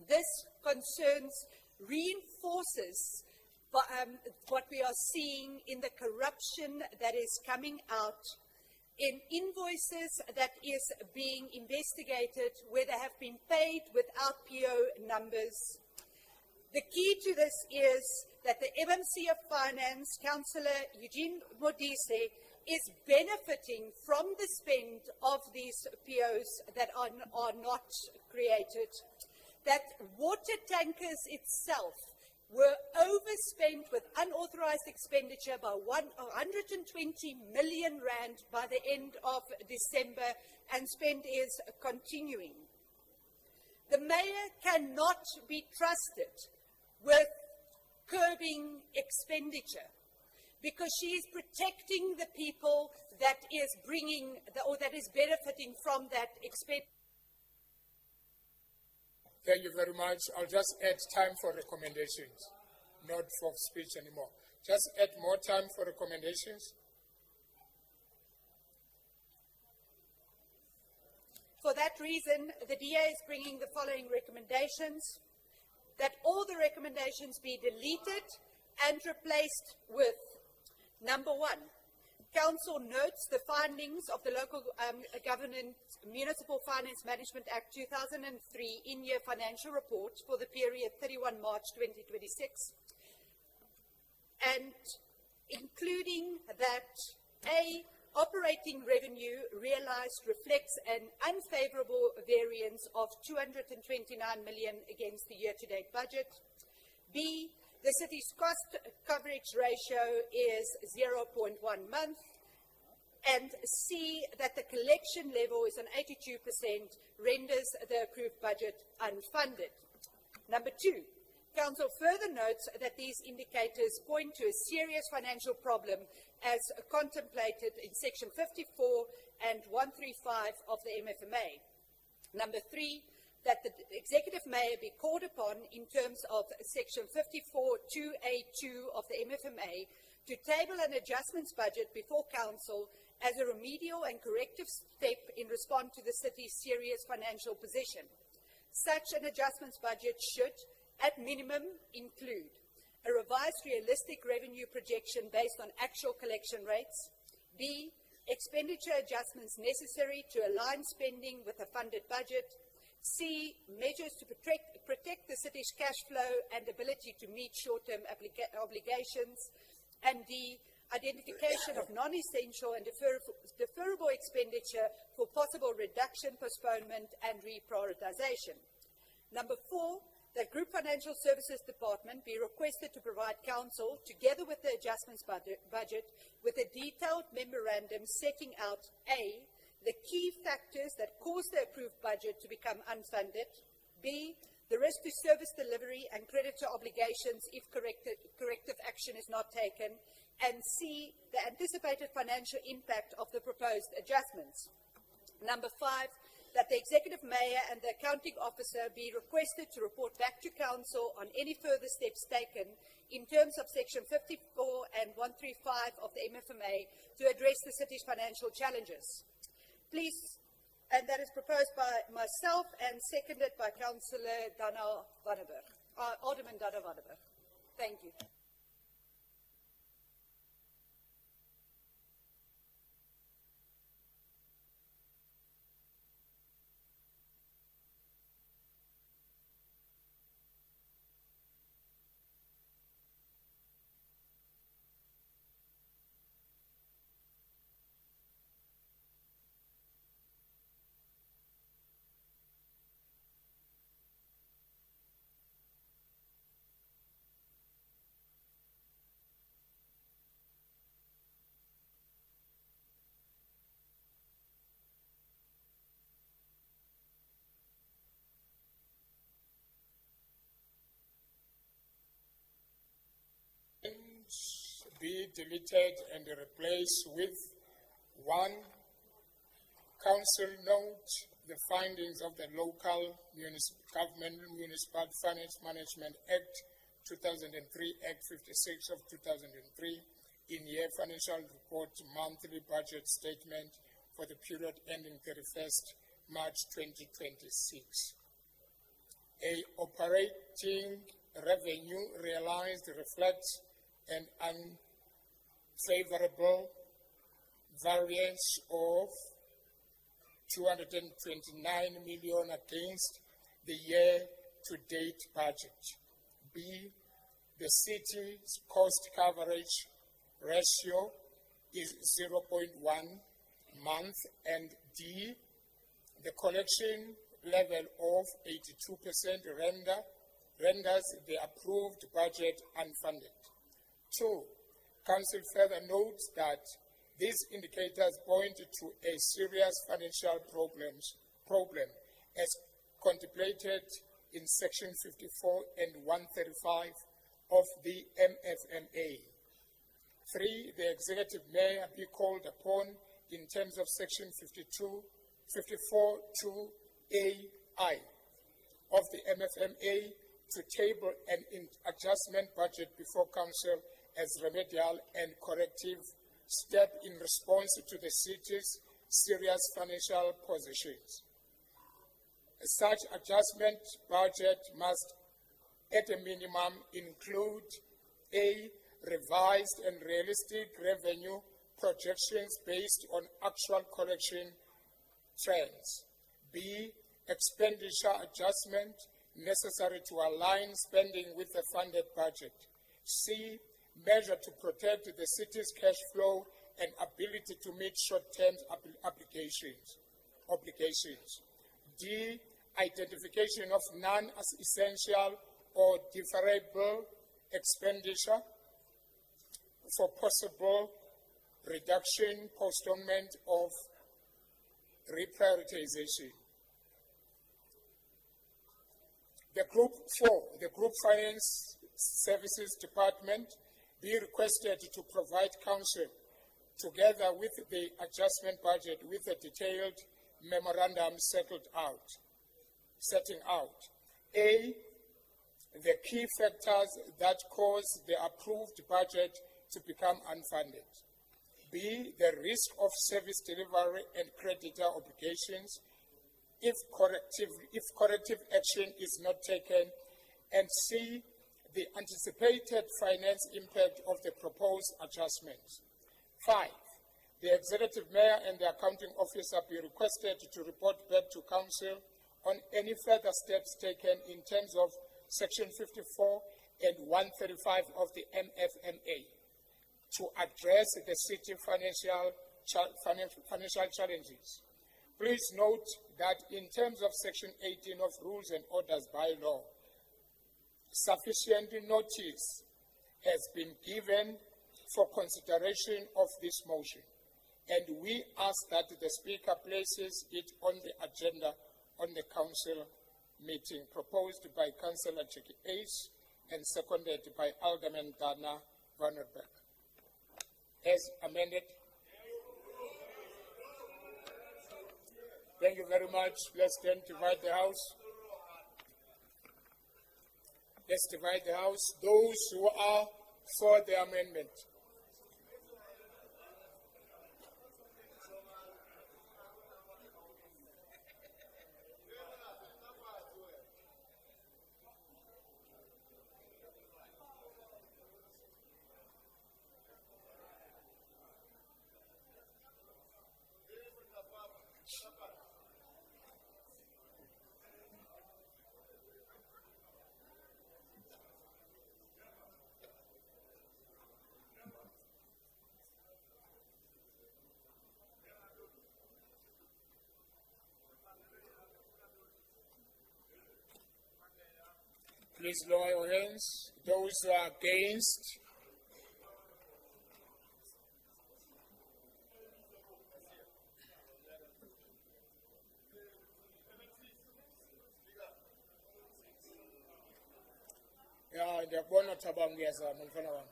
[SPEAKER 10] This concerns reinforces what we are seeing in the corruption that is coming out in invoices that is being investigated where they have been paid without PO numbers. The key to this is that the MMC of Finance, Councillor Eugene Modise, is benefiting from the spend of these POs that are not created. That water tankers itself were overspent with unauthorized expenditure by 120 million rand by the end of December, and spend is continuing. The mayor cannot be trusted with curbing expenditure because she is protecting the people that is bringing or that is benefiting from that expenditure.
[SPEAKER 1] Thank you very much. I'll just add time for recommendations, not for speech anymore. Just add more time for recommendations.
[SPEAKER 10] For that reason, the DA is bringing the following recommendations: that all the recommendations be deleted and replaced with number 1. Council notes the findings of the Local Government Municipal Finance Management Act 2003 in-year financial report for the period 31 March 2026, and including that A, operating revenue realized reflects an unfavorable variance of 229 million against the year-to-date budget. B, the city's cost coverage ratio is 0.1 month. And C, that the collection level is on 82%, renders the approved budget unfunded. Number 2, Council further notes that these indicators point to a serious financial problem as contemplated in Section 54 and 135 of the MFMA. Number 3, that the Executive Mayor be called upon in terms of Section 54(2)(a)(2) of the MFMA to table an adjustments budget before Council as a remedial and corrective step in response to the city's serious financial position. Such an adjustments budget should, at minimum, include a revised realistic revenue projection based on actual collection rates. B, expenditure adjustments necessary to align spending with a funded budget. C, measures to protect the city's cash flow and ability to meet short-term obligations. And D, identification of non-essential and deferrable expenditure for possible reduction, postponement, and reprioritization. Number 4, that Group Financial Services Department be requested to provide Council, together with the adjustments budget, with a detailed memorandum setting out A, the key factors that cause the approved budget to become unfunded, B, the risk to service delivery and creditor obligations if corrective action is not taken, and C, the anticipated financial impact of the proposed adjustments. Number 5, that the Executive Mayor and the Accounting Officer be requested to report back to Council on any further steps taken in terms of Section 54 and 135 of the MFMA to address the city's financial challenges. Please, and that is proposed by myself and seconded by Councillor Dana Vanneberg, Alderman Dana Vanneberg. Thank you.
[SPEAKER 1] Be deleted and replaced with 1. Council note the findings of the Local Government Municipal Finance Management Act 2003, Act 56 of 2003, in-year financial report monthly budget statement for the period ending 31st March 2026. A operating revenue realized reflects an unfavorable variance of 229 million against the year-to-date budget. B, the city's cost coverage ratio is 0.1 month, and D, the collection level of 82% renders the approved budget unfunded. 2, Council further notes that these indicators point to a serious financial problem as contemplated in Section 54 and 135 of the MFMA. 3, the Executive Mayor be called upon in terms of Section 54(2)(a)(I) of the MFMA to table an adjustment budget before Council as remedial and corrective step in response to the city's serious financial positions. Such adjustment budget must, at a minimum, include A, revised and realistic revenue projections based on actual collection trends. B, expenditure adjustment necessary to align spending with the funded budget. C, measure to protect the city's cash flow and ability to meet short-term obligations. D, identification of non-essential or deferrable expenditure for possible reduction, postponement of reprioritization. The Group Finance Services Department be requested to provide Council, together with the adjustment budget, with a detailed memorandum setting out A, the key factors that cause the approved budget to become unfunded. B, the risk of service delivery and creditor obligations if corrective action is not taken. And C, the anticipated finance impact of the proposed adjustments. 5, the Executive Mayor and the Accounting Officer be requested to report back to Council on any further steps taken in terms of Section 54 and 135 of the MFMA to address the city financial challenges. Please note that in terms of Section 18 of Rules and Orders bylaw, sufficient notice has been given for consideration of this motion, and we ask that the Speaker places it on the agenda on the Council meeting, proposed by Councillor Jackie Ace and seconded by Alderman Dana Vanderberg. As amended. Thank you very much. Let's then divide the House. Let's divide the House. Those who are for the amendment. Please lower your hands. Those who are against. Yeah, the bono tabangeza mfano wangu.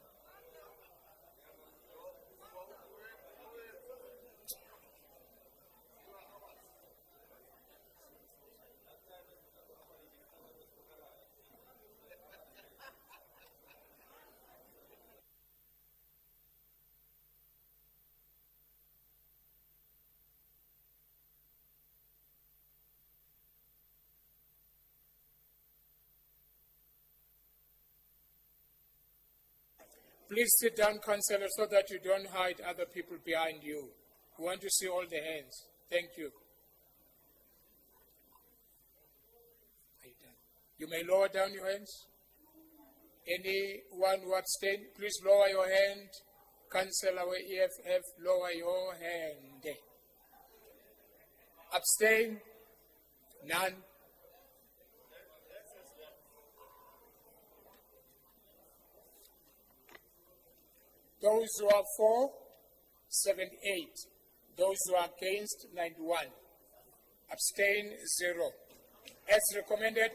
[SPEAKER 1] Please sit down, Councillor, so that you don't hide other people behind you. We want to see all the hands. Thank you. Are you done? You may lower down your hands. Anyone who abstain, please lower your hand. Councillor EFF, lower your hand. Abstain? None. Those who are for, 78. Those who are against, 91. Abstain, 0. As recommended.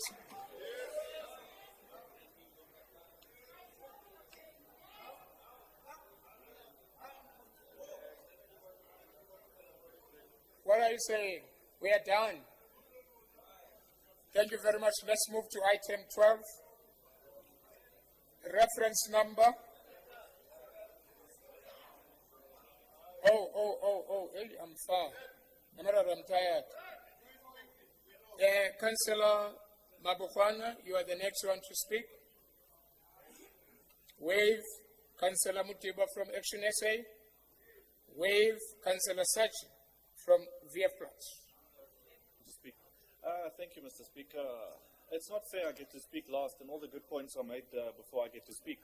[SPEAKER 1] What are you saying? We are done. Thank you very much. Let's move to item 12. Reference number. Hey, I'm far. I'm tired. Councillor Mabukwana, you are the next one to speak. Wave, Councillor Mutiba from Action SA. Wave, Councillor Sachi from VF+.
[SPEAKER 21] Thank you, Mr. Speaker. It's not fair I get to speak last, and all the good points are made before I get to speak.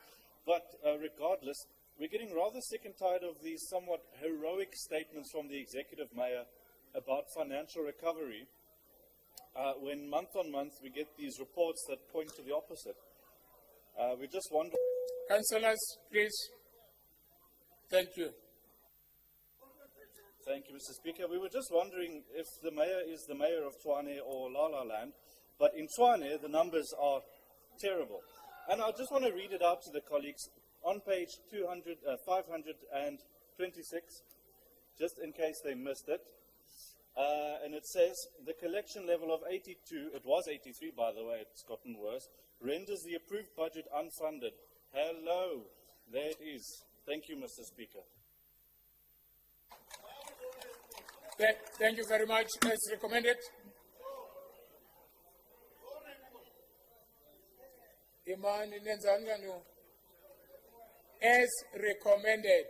[SPEAKER 21] But regardless, we're getting rather sick and tired of these somewhat heroic statements from the executive mayor about financial recovery, when month on month we get these reports that point to the opposite. We just wonder...
[SPEAKER 1] Councillors, please. Thank you.
[SPEAKER 21] Thank you, Mr. Speaker. We were just wondering if the mayor is the mayor of Tshwane or La La Land, but in Tshwane the numbers are terrible. And I just want to read it out to the colleagues on page 526, just in case they missed it. And it says, the collection level of 82, it was 83 by the way, it's gotten worse, renders the approved budget unfunded. Hello, there it is. Thank you, Mr. Speaker.
[SPEAKER 1] Thank you very much. As recommended. As recommended.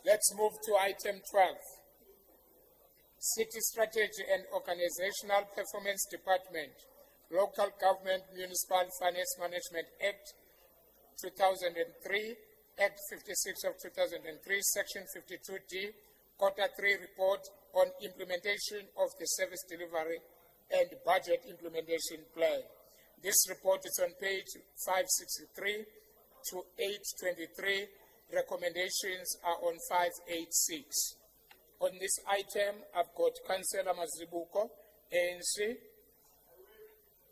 [SPEAKER 1] Let's move to item 12. City Strategy and Organizational Performance Department, Local Government Municipal Finance Management Act 2003, Act 56 of 2003, Section 52D, Quarter 3 Report on Implementation of the Service Delivery and Budget Implementation Plan. This report is on page 563 to 823. Recommendations are on 586. On this item, I've got Councillor Mazibuko, ANC,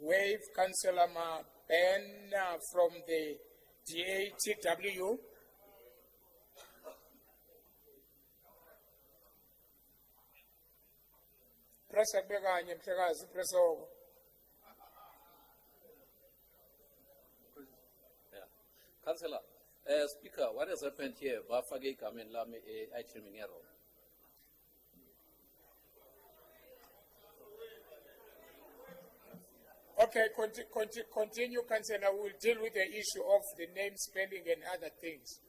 [SPEAKER 1] Wave, Councillor Mabena from the DATW, press akubekanye mhlekazi press over.
[SPEAKER 12] Councillor, Speaker, what has happened here? Bafake igama lami item ngero.
[SPEAKER 1] Okay, continue, Councillor. We'll deal with the issue of the name spelling and other things.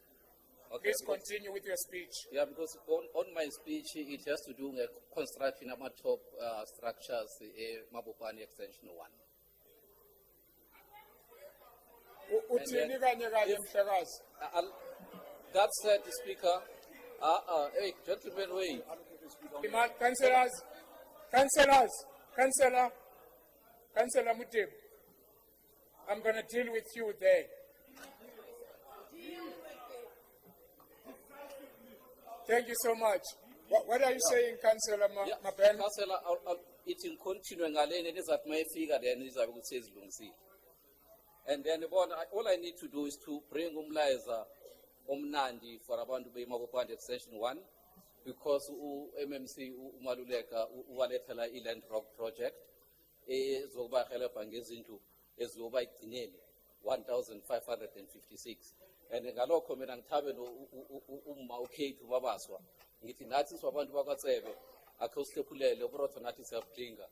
[SPEAKER 12] Okay,
[SPEAKER 1] please continue with your speech.
[SPEAKER 12] Yeah, because on my speech, it has to do with construction of top structures, Mabopane Extension 1. That said, Speaker, hey, gentlemen, wait.
[SPEAKER 1] Councillor Mutib, I'm going to deal with you there. Thank you so much. What are you saying, Councillor Mabena?
[SPEAKER 12] Councillor, it's in continuing alene, it is at my figure, then is I would say Lungsi. And then all I need to do is to bring Umlaiza Omnandi for about to be Mabopane Extension 1, because MMC Umaluleka Uwaletala Iland Rock Project. Zoba help and gets into is Zoba Tineli 1,556. And the Galo comment and Tabeno okay to Babaswa. It in Natis of Bantuagaseve, a costepule, Lobrotonatis of Jinga.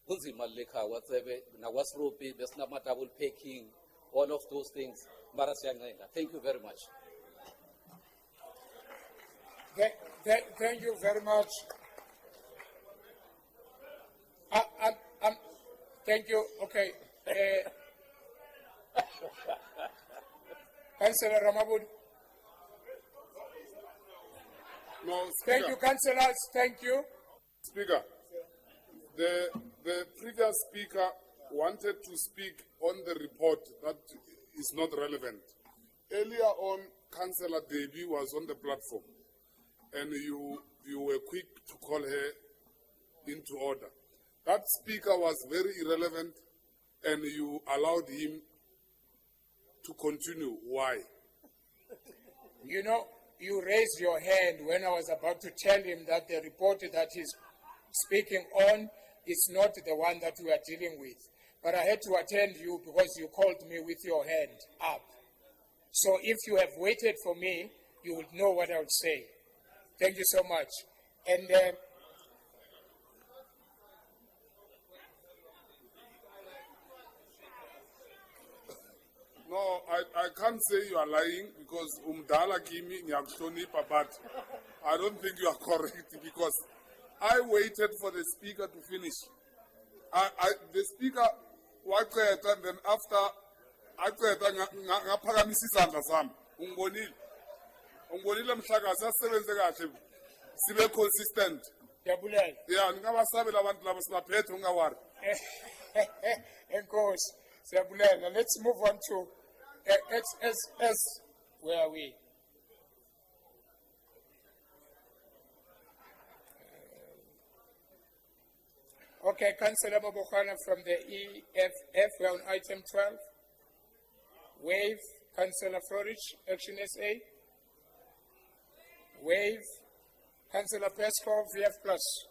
[SPEAKER 12] Unzimaleka, whatever, Nawasropi, Besnamata will pay king, all of those things. Marasianga. Thank you very much.
[SPEAKER 1] Thank you very much. Thank you. Okay. Councillor Ramabud.
[SPEAKER 18] No, Speaker.
[SPEAKER 1] Thank you, councillors. Thank you.
[SPEAKER 18] Speaker, the previous speaker wanted to speak on the report that is not relevant. Earlier on, Councillor Debbie was on the platform, and you were quick to call her into order. That speaker was very irrelevant, and you allowed him to continue. Why?
[SPEAKER 1] You know, you raised your hand when I was about to tell him that the report that he's speaking on is not the one that we are dealing with. But I had to attend you because you called me with your hand up. So if you have waited for me, you would know what I would say. Thank you so much. And
[SPEAKER 18] No, I can't say you are lying because umdala kimi ngiyakuhlonipha, but I don't think you are correct because I waited for the speaker to finish. The speaker waqeda, and then after aqeda ngaphakamisa isandla sami. Ungibonile mhlakazi asebenze kahle sibe consistent.
[SPEAKER 1] Yabulela.
[SPEAKER 18] Yeah, ngingabasabela abantu laba sibaphethe ungawari.
[SPEAKER 1] Enkosi, siyabulela. Let's move on to where are we? Okay, Councillor Bobokhana from the EFF, we're on item 12. Wave, Councillor Florich, Action SA. Wave, Councillor Peskov, VF Plus.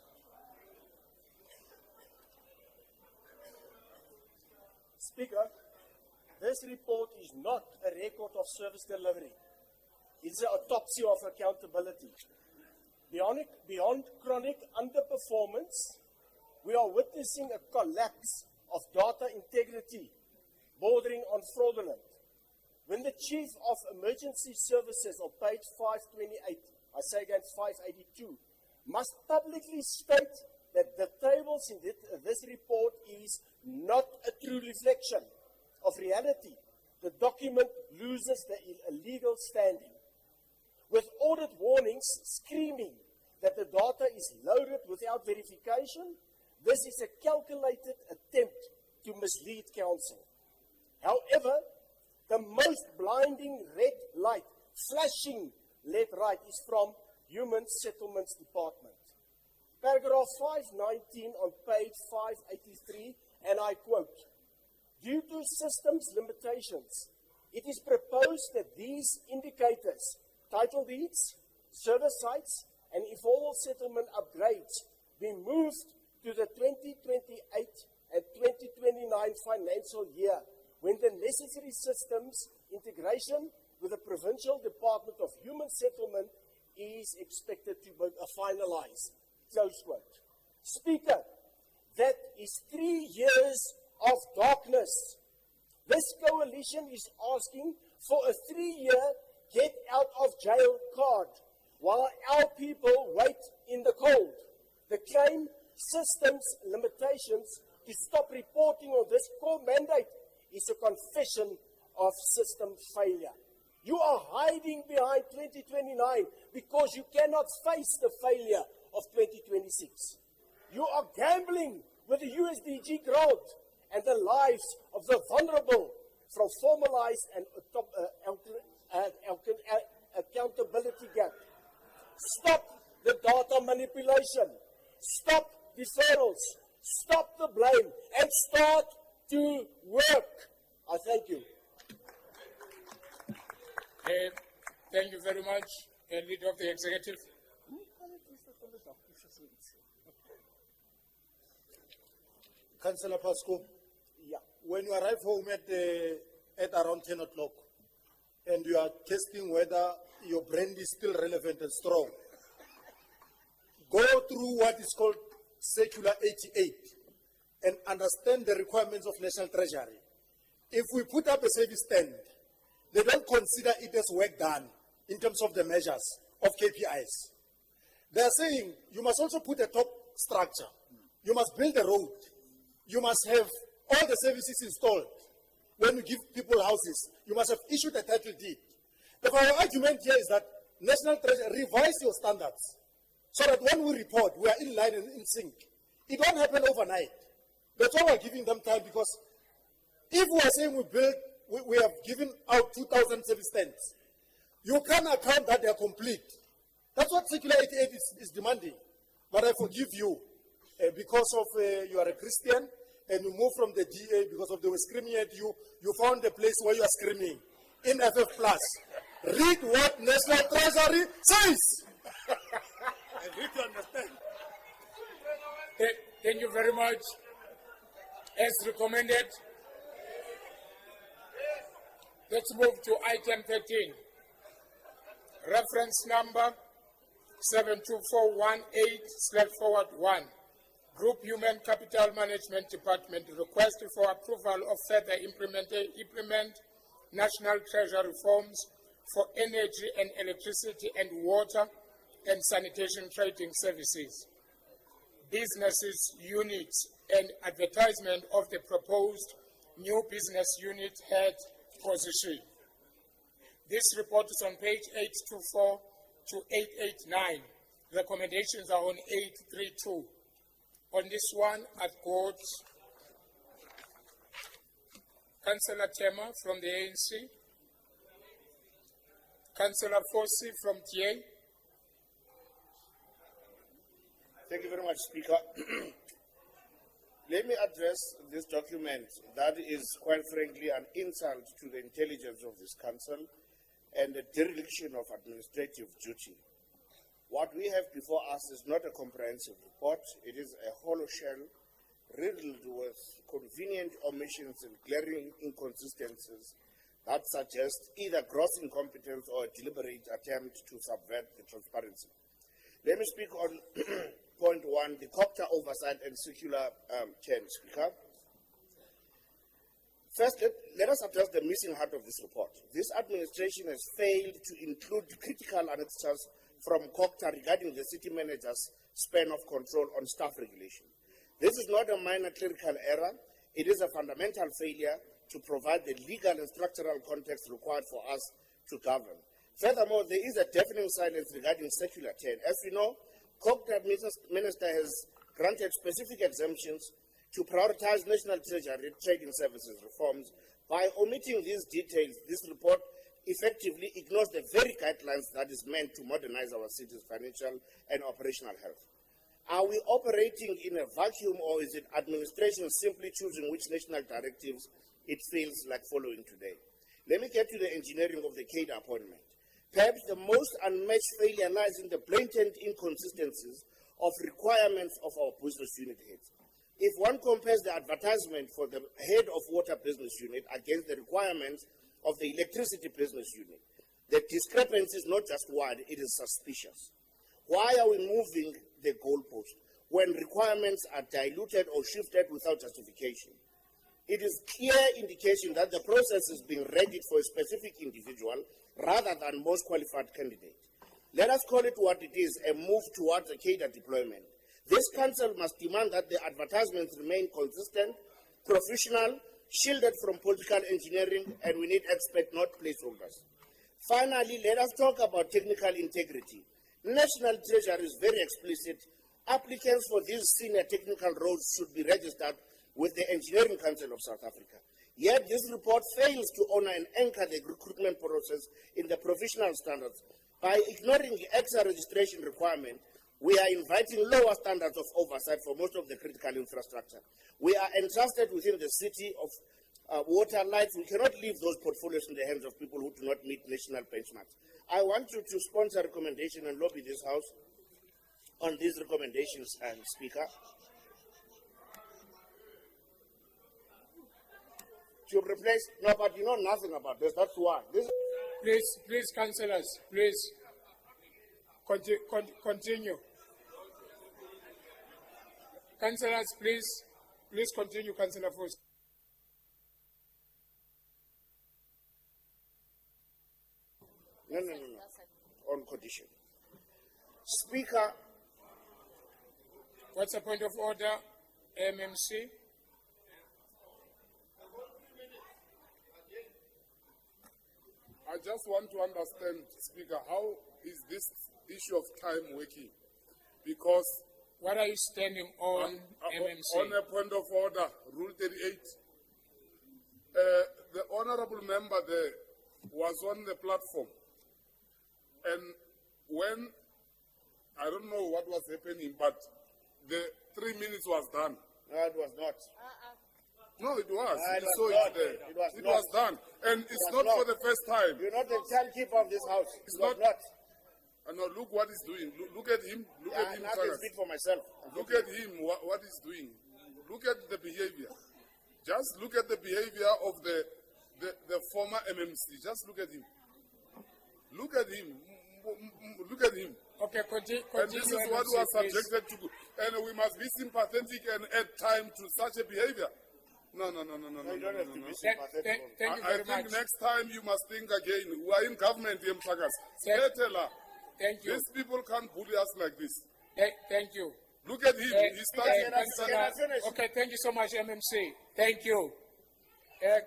[SPEAKER 5] Speaker, this report is not a record of service delivery. It's an autopsy of accountability. Beyond chronic underperformance, we are witnessing a collapse of data integrity bordering on fraudulent. When the Chief of Emergency Services on page 528, I say again 582, must publicly state that the tables in this report is not a true reflection of reality, the document loses the illegal standing. With audit warnings screaming that the data is loaded without verification, this is a calculated attempt to mislead council. However, the most blinding red light, flashing red light, is from Human Settlements Department. Paragraph 519 on page 583, and I quote, "Due to systems limitations, it is proposed that these indicators, title deeds, service sites, and informal settlement upgrades be moved to the 2028 and 2029 financial year, when the necessary systems integration with the Provincial Department of Human Settlement is expected to be finalized." Close quote. Speaker, that is 3 years of darkness. This coalition is asking for a 3-year get out of jail card while our people wait in the cold. The claim systems limitations to stop reporting on this core mandate is a confession of system failure. You are hiding behind 2029 because you cannot face the failure of 2026. You are gambling with the USDG growth and the lives of the vulnerable from formalized and accountability gap. Stop the data manipulation. Stop deferrals. Stop the blame and start to work. I thank you.
[SPEAKER 1] Thank you very much, Leader of the Executive.
[SPEAKER 15] Councillor Pasco, yeah. When you arrive home at around 10 o'clock and you are testing whether your brand is still relevant and strong, go through what is called Circular 88 and understand the requirements of National Treasury. If we put up a service stand, they don't consider it as work done in terms of the measures of KPIs. They are saying you must also put a top structure. You must build a road. You must have all the services installed. When you give people houses, you must have issued a title deed. Therefore, our argument here is that National Treasury, revise your standards so that when we report, we are in line and in sync. It won't happen overnight. That's why we're giving them time, because if we are saying we have given out 2,000 service stands, you can't account that they are complete. That's what Circular 88 is demanding. But I forgive you because of you are a Christian and you moved from the DA because of they were screaming at you. You found a place where you are screaming in FF Plus. Read what National Treasury says.
[SPEAKER 16] I need to understand.
[SPEAKER 1] Thank you very much. As recommended, let's move to item 13. Reference number 72418/1. Group Human Capital Management Department request for approval of further implement National Treasury reforms for energy and electricity and water and sanitation trading services. Businesses units and advertisement of the proposed new business unit head position. This report is on page 824 to 889. Recommendations are on 832. On this one, I've got Councillor Tema from the ANC, Councillor Fosi from TA.
[SPEAKER 20] Thank you very much, Speaker. Let me address this document that is, quite frankly, an insult to the intelligence of this council and a dereliction of administrative duty. What we have before us is not a comprehensive report. It is a hollow shell riddled with convenient omissions and glaring inconsistencies that suggest either gross incompetence or a deliberate attempt to subvert the transparency. Let me speak on point one, the COPTA oversight and circular 10, Speaker. First, let us address the missing heart of this report. This administration has failed to include critical annexures from COPTA regarding the city manager's span of control on staff regulation. This is not a minor clerical error. It is a fundamental failure to provide the legal and structural context required for us to govern. Furthermore, there is a deafening silence regarding Circular 10. As we know, COPTA Minister has granted specific exemptions to prioritize National Treasury trading services reforms. By omitting these details, this report effectively ignores the very guidelines that is meant to modernize our city's financial and operational health. Are we operating in a vacuum, or is it administration simply choosing which national directives it feels like following today? Let me get to the engineering of the CADA appointment. Perhaps the most unmatched failure lies in the blatant inconsistencies of requirements of our business unit heads. If one compares the advertisement for the head of water business unit against the requirements of the electricity business unit, the discrepancy is not just wide, it is suspicious. Why are we moving the goalpost when requirements are diluted or shifted without justification? It is clear indication that the process is being readied for a specific individual rather than most qualified candidate. Let us call it what it is, a move towards a CADA deployment. This council must demand that the advertisements remain consistent, professional, shielded from political engineering, and we need expert, not placeholders. Finally, let us talk about technical integrity. National Treasury is very explicit. Applicants for these senior technical roles should be registered with the Engineering Council of South Africa. Yet this report fails to honor and anchor the recruitment process in the professional standards. By ignoring the extra registration requirement, we are inviting lower standards of oversight for most of the critical infrastructure. We are entrusted within the city of water lights. We cannot leave those portfolios in the hands of people who do not meet national benchmarks. I want you to sponsor a recommendation and lobby this House on these recommendations, Speaker. To replace, no, but you know nothing about this, that's why.
[SPEAKER 1] Please, councillors, please continue. Councillors, please continue, Councillor Foss.
[SPEAKER 20] No. On condition. Speaker.
[SPEAKER 1] What's the point of order, MMC?
[SPEAKER 18] I just want to understand, Speaker, how is this issue of time working? Because...
[SPEAKER 1] What are you standing on, MMC?
[SPEAKER 18] On a point of order, Rule 38. The honorable member there was on the platform. And when, I don't know what was happening, but the 3 minutes was done.
[SPEAKER 20] No, it was not.
[SPEAKER 18] No, it was.
[SPEAKER 20] It
[SPEAKER 18] You
[SPEAKER 20] was
[SPEAKER 18] saw
[SPEAKER 20] not.
[SPEAKER 18] it there.
[SPEAKER 20] It was
[SPEAKER 18] It
[SPEAKER 20] not.
[SPEAKER 18] was done. And it's
[SPEAKER 20] was
[SPEAKER 18] not for
[SPEAKER 20] not.
[SPEAKER 18] the first time.
[SPEAKER 20] You're not the timekeeper of this house.
[SPEAKER 18] It's
[SPEAKER 20] You are
[SPEAKER 18] not.
[SPEAKER 20] not.
[SPEAKER 18] No, look what he's doing. Look at him. Look at him,
[SPEAKER 20] I can
[SPEAKER 18] Sagas.
[SPEAKER 20] speak for myself.
[SPEAKER 18] Look at him, what he's doing. Look at the behavior. Just look at the behavior of the former MMC. Just look at him. Look at him. Look at him.
[SPEAKER 1] Okay, continue.
[SPEAKER 18] And this is what we are subjected to. And we must be sympathetic and add time to such a behavior. No.
[SPEAKER 20] You don't have to be
[SPEAKER 1] Thank
[SPEAKER 20] sympathetic.
[SPEAKER 1] you
[SPEAKER 18] I
[SPEAKER 1] very
[SPEAKER 18] think
[SPEAKER 1] much.
[SPEAKER 18] next time you must think again. We are in government, Sagas.
[SPEAKER 1] Thank you.
[SPEAKER 18] These people can't bully us like this.
[SPEAKER 1] Thank you.
[SPEAKER 18] Look at him. He's starting.
[SPEAKER 1] Okay, thank you so much, MMC. Thank you.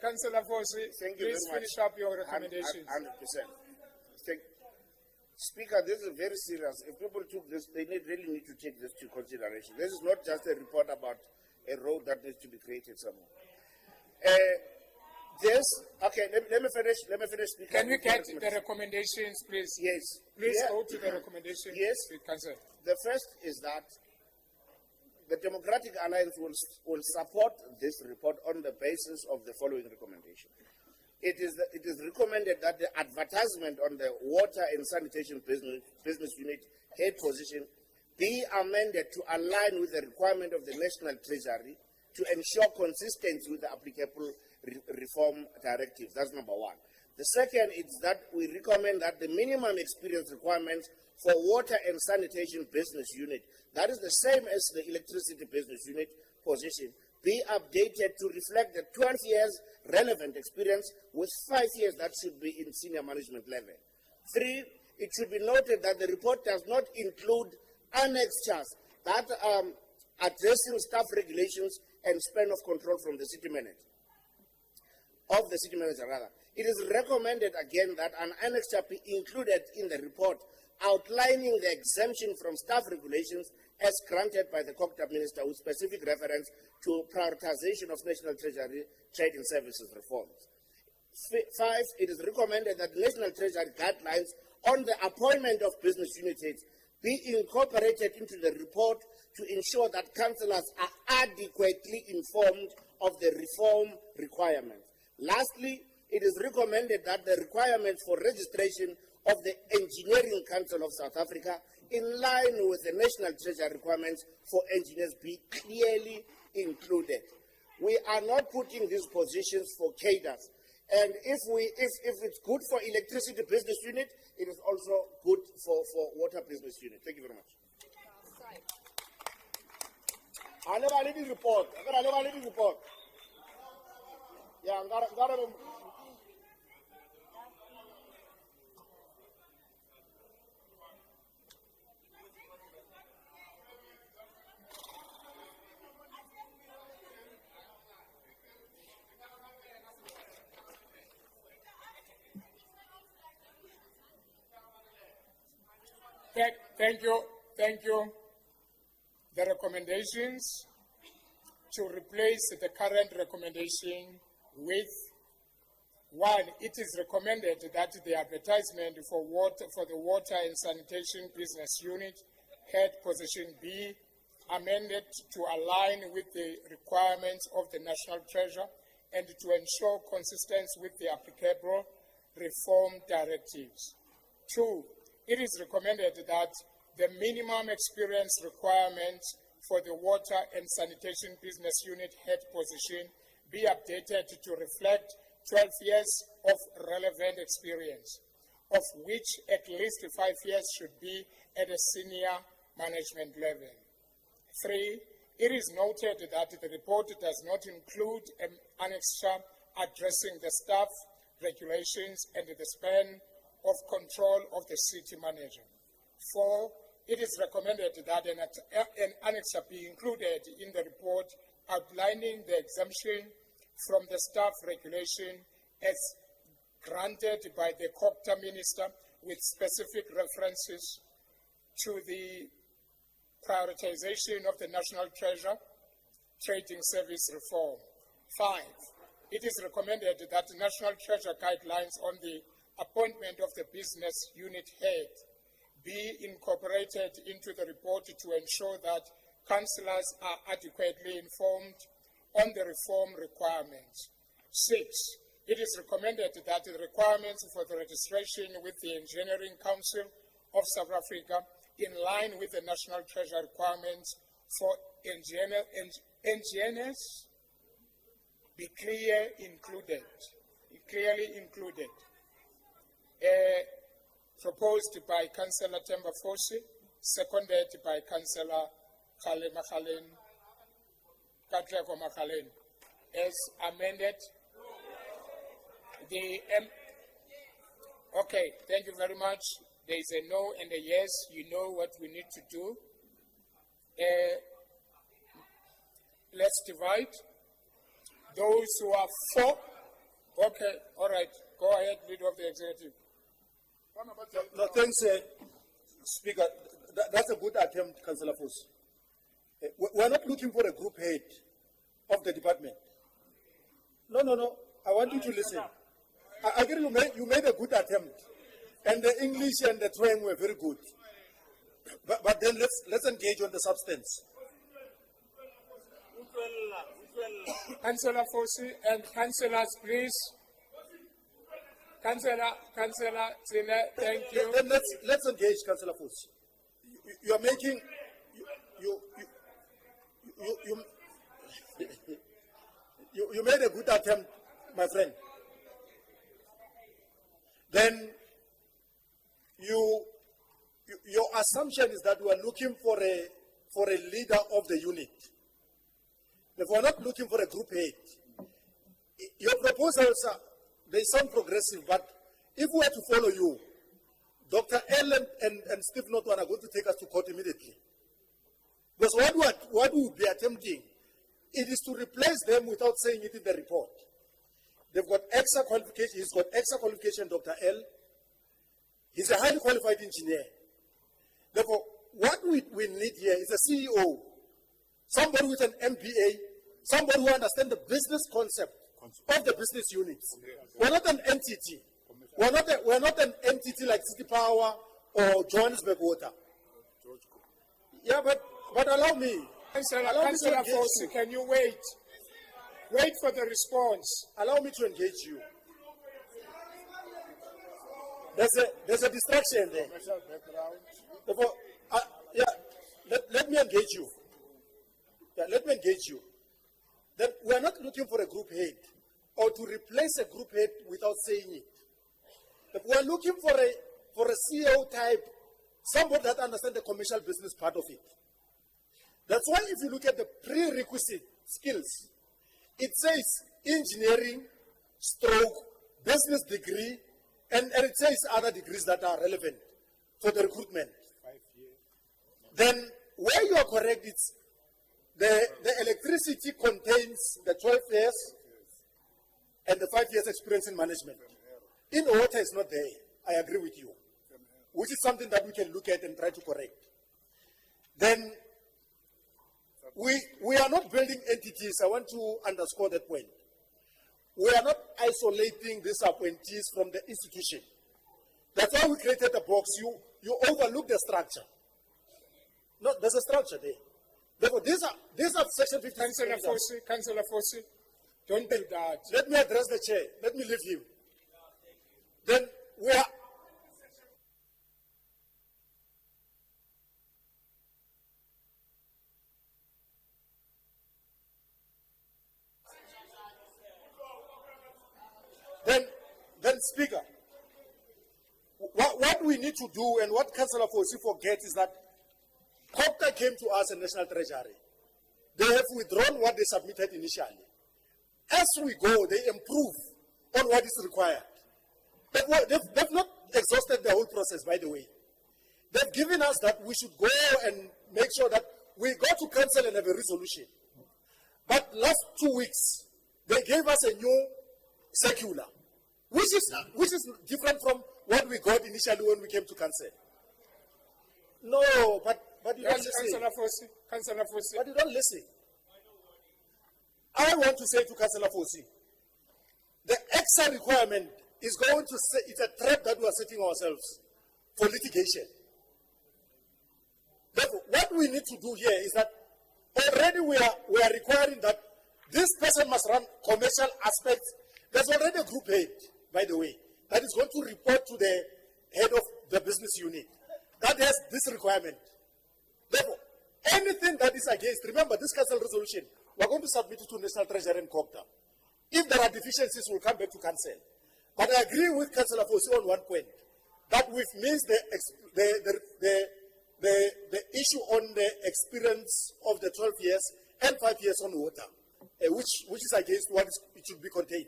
[SPEAKER 1] Councillor Fosi,
[SPEAKER 20] Thank you
[SPEAKER 1] please
[SPEAKER 20] very
[SPEAKER 1] finish
[SPEAKER 20] much.
[SPEAKER 1] up your recommendations.
[SPEAKER 20] 100%. Speaker, this is very serious. If people took this, they really need to take this to consideration. This is not just a report about a road that needs to be created somewhere. Let me finish. Speaker.
[SPEAKER 1] Can we get the recommendations, please?
[SPEAKER 20] Yes.
[SPEAKER 1] Please go to the recommendations.
[SPEAKER 20] Yes.
[SPEAKER 1] Councillor.
[SPEAKER 20] The first is that the Democratic Alliance will support this report on the basis of the following recommendation. It is recommended that the advertisement on the water and sanitation business unit head position be amended to align with the requirement of the National Treasury to ensure consistency with the applicable reform directives. That's number one. The second is that we recommend that the minimum experience requirements for water and sanitation business unit, that is the same as the electricity business unit position, be updated to reflect the 12 years relevant experience with 5 years that should be in senior management level. 3, it should be noted that the report does not include annexures that addressing staff regulations and span of control from the city manager. It is recommended again that an annexure be included in the report outlining the exemption from staff regulations as granted by the COCTAB Minister with specific reference to prioritization of National Treasury trade and services reforms. 5, it is recommended that National Treasury guidelines on the appointment of business unit heads be incorporated into the report to ensure that councillors are adequately informed of the reform requirements. Lastly, it is recommended that the requirements for registration of the Engineering Council of South Africa in line with the National Treasury requirements for engineers be clearly included. We are not putting these positions for cadres. And if it's good for electricity business unit, it is also good for water business unit. Thank you very much. I never let you report. Yeah,
[SPEAKER 1] Thank you. The recommendations to replace the current recommendation with 1, it is recommended that the advertisement for the water and sanitation business unit head position be amended to align with the requirements of the National Treasury and to ensure consistency with the applicable reform directives. 2, it is recommended that the minimum experience requirements for the water and sanitation business unit head position be updated to reflect 12 years of relevant experience, of which at least 5 years should be at a senior management level. 3, it is noted that the report does not include an annexure addressing the staff regulations and the span of control of the city manager. 4, it is recommended that an annexure be included in the report outlining the exemption from the staff regulation as granted by the COCTA Minister with specific references to the prioritization of the National Treasury trading service reform. 5, it is recommended that the National Treasury guidelines on the appointment of the business unit head be incorporated into the report to ensure that councillors are adequately informed on the reform requirements. 6, it is recommended that the requirements for the registration with the Engineering Council of South Africa, in line with the National Treasury requirements for engineers, be clearly included. Proposed by Councillor Temba Fosi, seconded by Councillor Katlego Makhaleni. As amended, okay, thank you very much. There is a no and a yes. You know what we need to do. Let's divide. Those who are for, okay, all right, go ahead, leader of the executive.
[SPEAKER 15] No, thanks, Speaker. That's a good attempt, Councillor Foss. We're not looking for a group head of the department. No. I want you to listen. I agree you made a good attempt. And the English and the twang were very good. But then let's engage on the substance.
[SPEAKER 1] Councillor Fosi and councillors, please. Councillor Zine, thank you.
[SPEAKER 15] Then let's engage, Councillor Fosi. You are making you made a good attempt, my friend. Then your assumption is that we are looking for a leader of the unit. If we're not looking for a group head, your proposals they sound progressive, but if we were to follow you, Dr. Ellen and Steve Notwan are going to take us to court immediately. Because what we would be attempting, it is to replace them without saying it in the report. They've got extra qualification. He's got extra qualification, Dr. L. He's a highly qualified engineer. Therefore, what we need here is a CEO, somebody with an MBA, somebody who understands the business concept of the business units. We're not an entity. We're not an entity like City Power or Johannesburg Water. Yeah, but allow me.
[SPEAKER 1] Councillor Fosi, can you wait? Wait for the response.
[SPEAKER 15] Allow me to engage you. There's a distraction there. Therefore, let me engage you. Yeah, let me engage you. That we're not looking for a group head or to replace a group head without saying it. But we're looking for a CEO type, somebody that understands the commercial business part of it. That's why if you look at the prerequisite skills, it says engineering, stroke, business degree, and it says other degrees that are relevant for the recruitment. 5 years. Then where you are correct, it's the electricity contains the 12 years and the 5 years experience in management. In water is not there. I agree with you, which is something that we can look at and try to correct. Then we are not building entities. I want to underscore that point. We are not isolating these appointees from the institution. That's why we created the box. You overlook the structure. No, there's a structure there. Therefore, these are Section 50.
[SPEAKER 1] Councillor Fosi, don't do that.
[SPEAKER 15] Let me address the chair. Let me leave him. Then we are. Then Speaker, what we need to do and what Councillor Fosi forgets is that COPTA came to us in National Treasury. They have withdrawn what they submitted initially. As we go, they improve on what is required. They've not exhausted the whole process, by the way. They've given us that we should go and make sure that we go to council and have a resolution. But last 2 weeks, they gave us a new circular, which is different from what we got initially when we came to council. No, but you don't listen.
[SPEAKER 1] Councillor Fosi.
[SPEAKER 15] But you don't listen. I want to say to Councillor Fosi, the extra requirement is going to say it's a trap that we are setting ourselves for litigation. Therefore, what we need to do here is that already we are requiring that This person must run commercial aspects. There's already a group head, by the way, that is going to report to the head of the business unit. That has this requirement. Therefore, anything that is against, remember this council resolution, we're going to submit it to National Treasury and COGTA. If there are deficiencies, we'll come back to council. But I agree with Councillor Fosi on one point, that we've missed the issue on the experience of the 12 years and 5 years on water, which is against what it should be contained.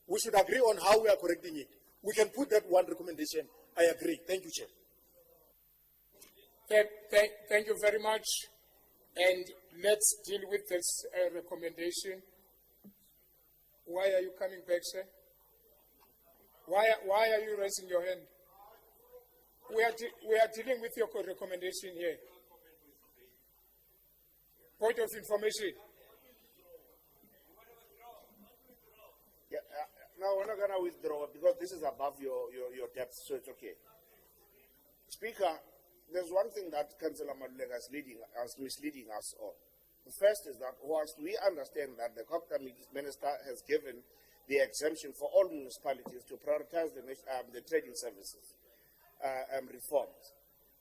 [SPEAKER 15] We should agree on how we are correcting it. We can put that one recommendation. I agree. Thank you, Chair.
[SPEAKER 1] Thank you very much. And let's deal with this recommendation. Why are you coming back, sir? Why are you raising your hand? We are dealing with your recommendation here. Point of information.
[SPEAKER 20] Yeah, no, we're not going to withdraw because this is above your depth, so it's okay. Speaker, there's one thing that Councillor Madulega is misleading us on. The first is that whilst we understand that the COGTA minister has given the exemption for all municipalities to prioritize the trading services reforms,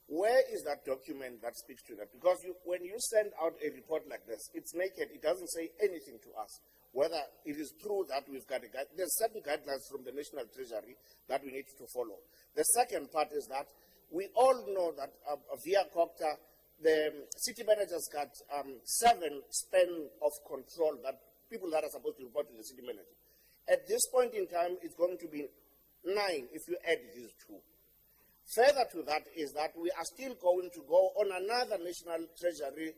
[SPEAKER 20] where is that document that speaks to that? Because when you send out a report like this, it's naked. It doesn't say anything to us. Whether it is true that we've got there's certain guidelines from the National Treasury that we need to follow. The second part is that we all know that via COGTA, the city managers got 7 span of control that people that are supposed to report to the city manager. At this point in time, it's going to be 9 if you add these 2. Further to that is that we are still going to go on another National Treasury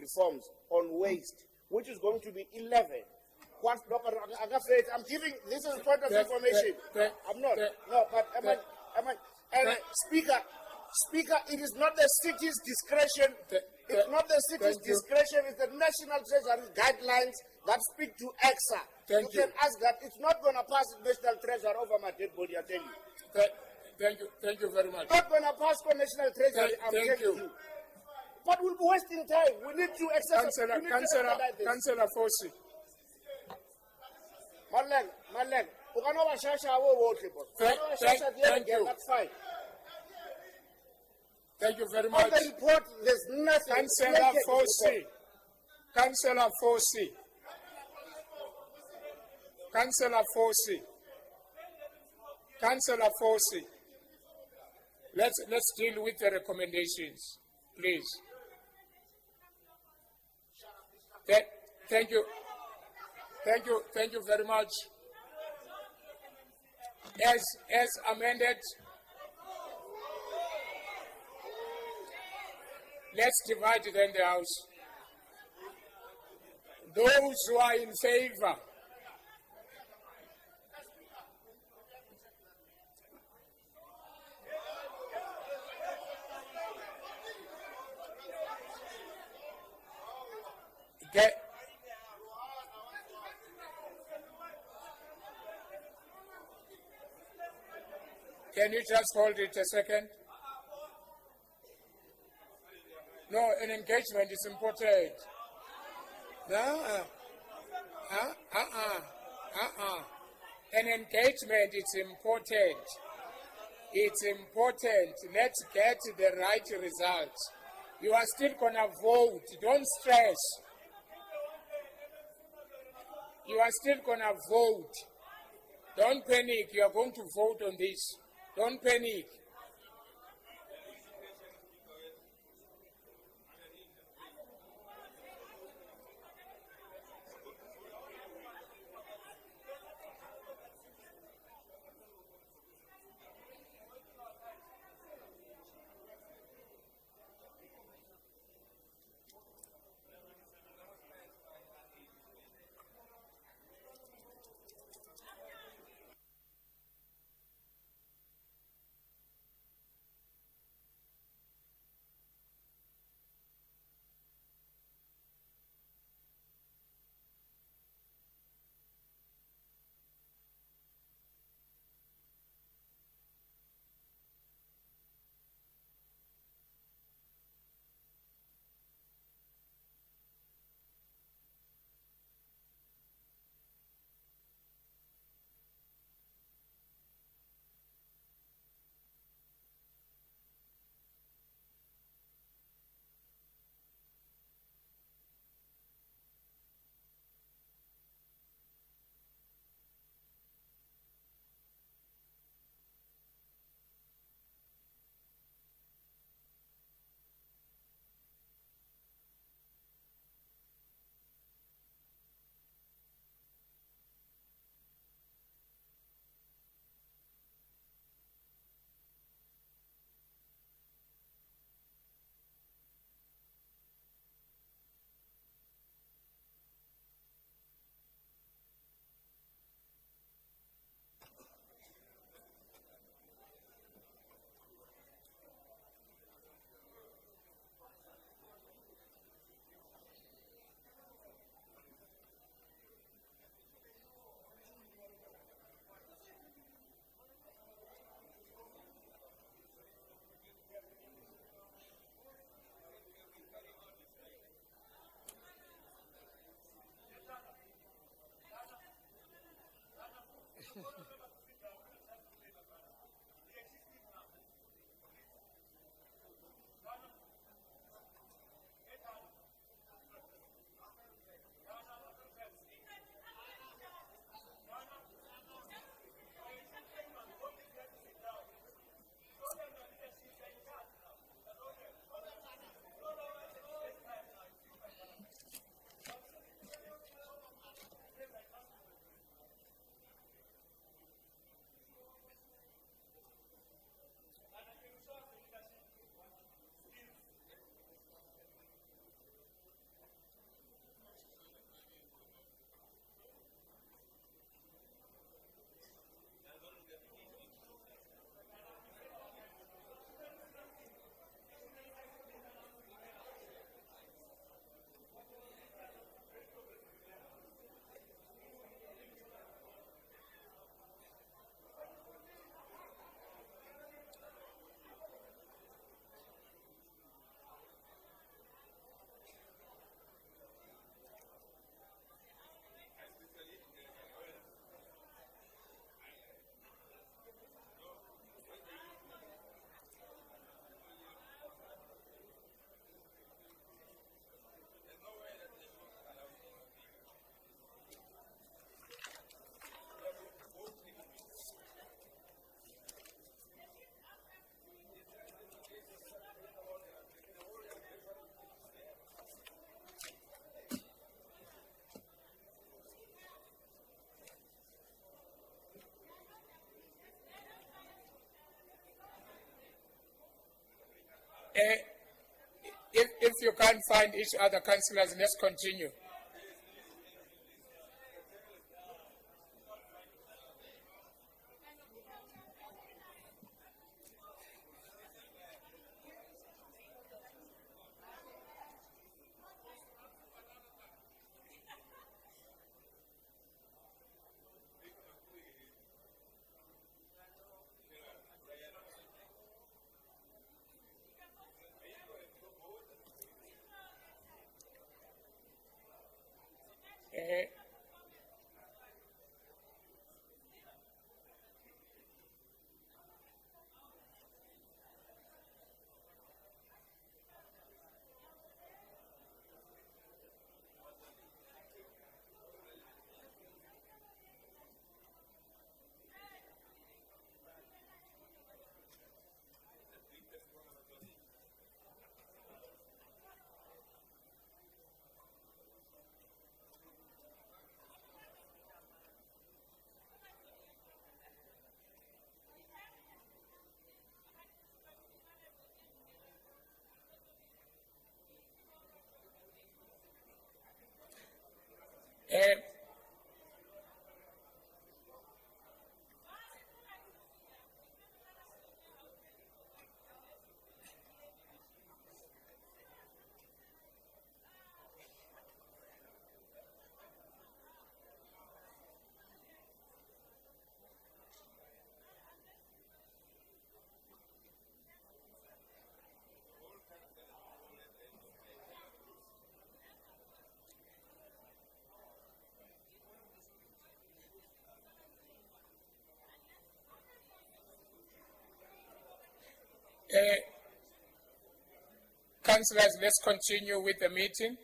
[SPEAKER 20] reforms on waste, which is going to be 11. I'm giving, this is point of information. I'm not. No, but Speaker, it is not the city's discretion. It's not the city's discretion. It's the National Treasury guidelines that speak to EXA. You can ask that. It's not going to pass National Treasury over my dead body, I tell you.
[SPEAKER 1] Thank you very much.
[SPEAKER 20] Not going to pass for National Treasury, I'm telling you. But we'll be wasting time. We need to exercise.
[SPEAKER 1] Councillor Fosi.
[SPEAKER 20] Maleng, thank you. That's fine.
[SPEAKER 1] Thank you very much.
[SPEAKER 20] On the report, there's nothing.
[SPEAKER 1] Councillor Fosi. Councillor Fosi. Councillor Fosi. Councillor Fosi. Let's deal with the recommendations, please. Thank you. Thank you very much. As amended, let's divide then the House. Those who are in favor, can you just hold it a second? No, an engagement is important. An engagement is important. It's important. Let's get the right results. You are still going to vote. Don't stress. You are still going to vote. Don't panic. You are going to vote on this. Don't panic. If you can't find each other, councillors, let's continue. Councillors, let's continue with the meeting.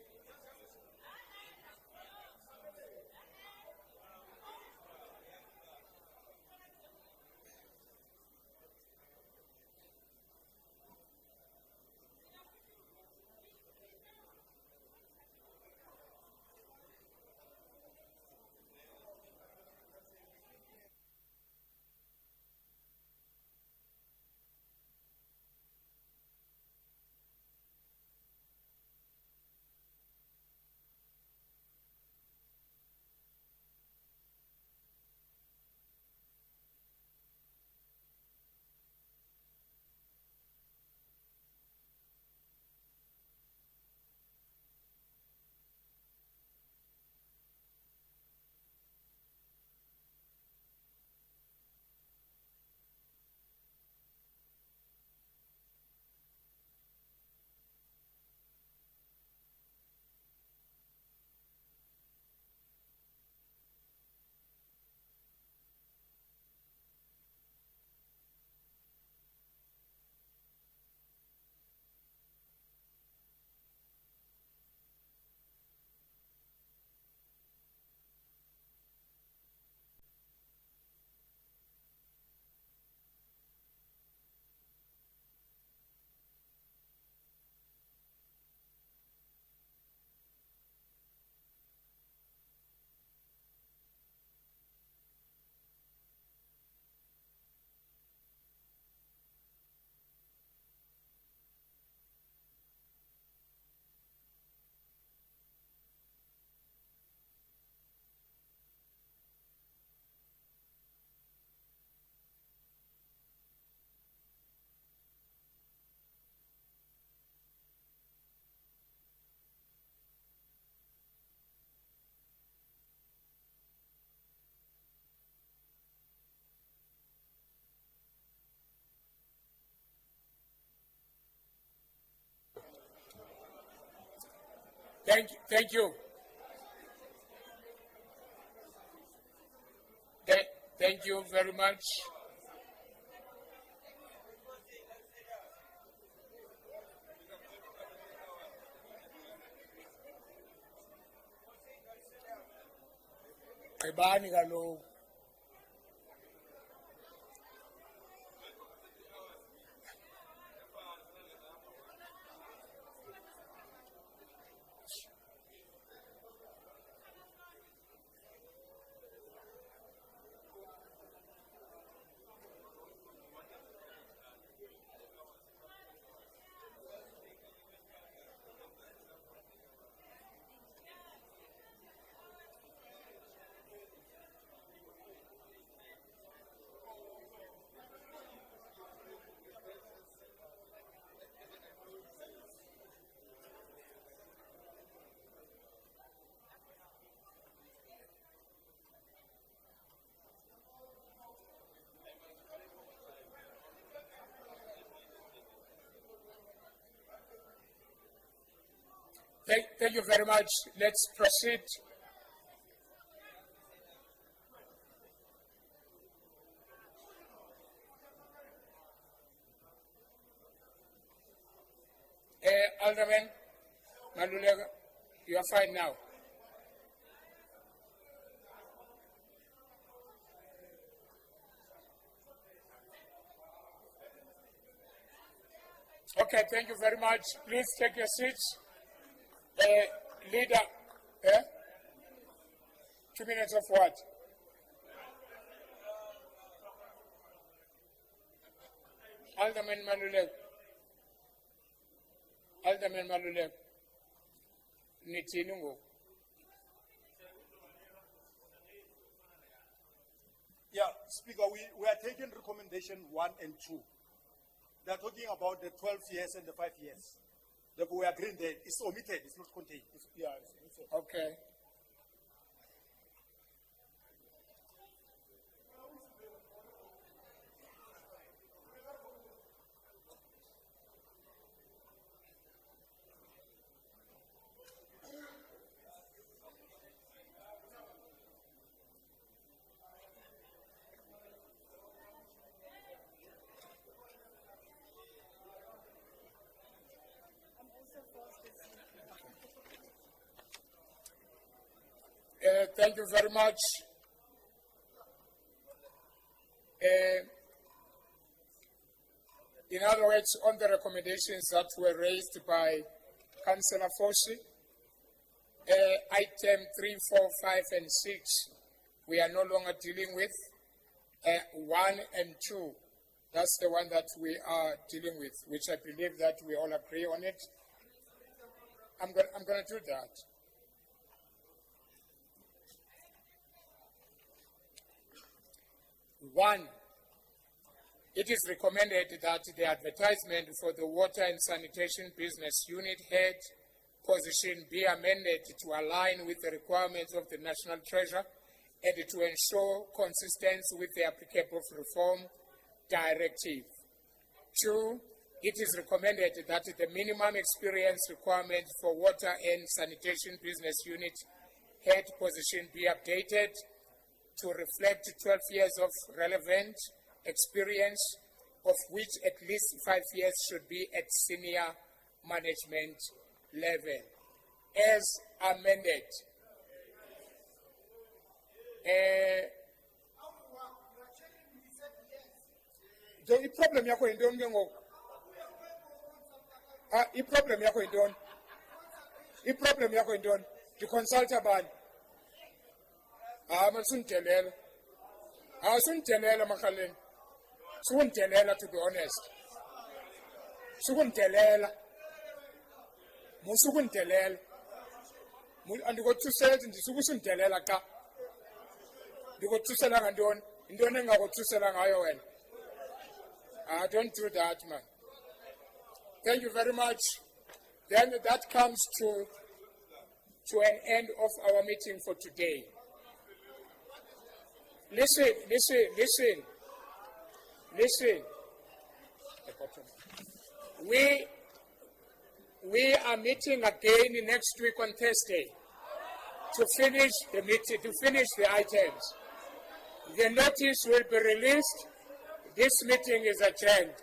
[SPEAKER 1] Thank you. Thank you very much. Ebani kaloku. Thank you very much. Let's proceed. Alderman Malulega, you are fine now. Okay, thank you very much. Please take your seats. Leader, 2 minutes of what? Alderman Malulega. Alderman Malulega. Nithini ngoku?
[SPEAKER 15] Yeah, Speaker, we are taking recommendation 1 and 2. They are talking about the 12 years and the 5 years. Therefore, we are agreeing that it's omitted, it's not contained.
[SPEAKER 1] Okay. Thank you very much. In other words, on the recommendations that were raised by Councillor Fosi, item 3, 4, 5, and 6, we are no longer dealing with. 1 and 2, that's the one that we are dealing with, which I believe that we all agree on it. I'm going to do that. One, it is recommended that the advertisement for the Water and Sanitation Business Unit Head position be amended to align with the requirements of the National Treasurer and to ensure consistency with the applicable reform directive. 2, it is recommended that the minimum experience requirement for Water and Sanitation Business Unit Head position be updated to reflect 12 years of relevant experience, of which at least 5 years should be at senior management level, as amended. The problem yakho yintoni ke ngoku? I-problem yakho yintoni? I-problem yakho yintoni? Ndiconsult abani? Masundelela. Sundelela makhaleni. Sundelela, to be honest. Sundelela. Musukundelela. Andikothusela ndisukusundelela ka. Ndikothusela ngantoni? Intoni engakothusela ngayo wena? Don't do that, man. Thank you very much. Then that comes to an end of our meeting for today. Listen. We are meeting again next week on Thursday to finish the meeting, to finish the items. The notice will be released. This meeting is adjourned.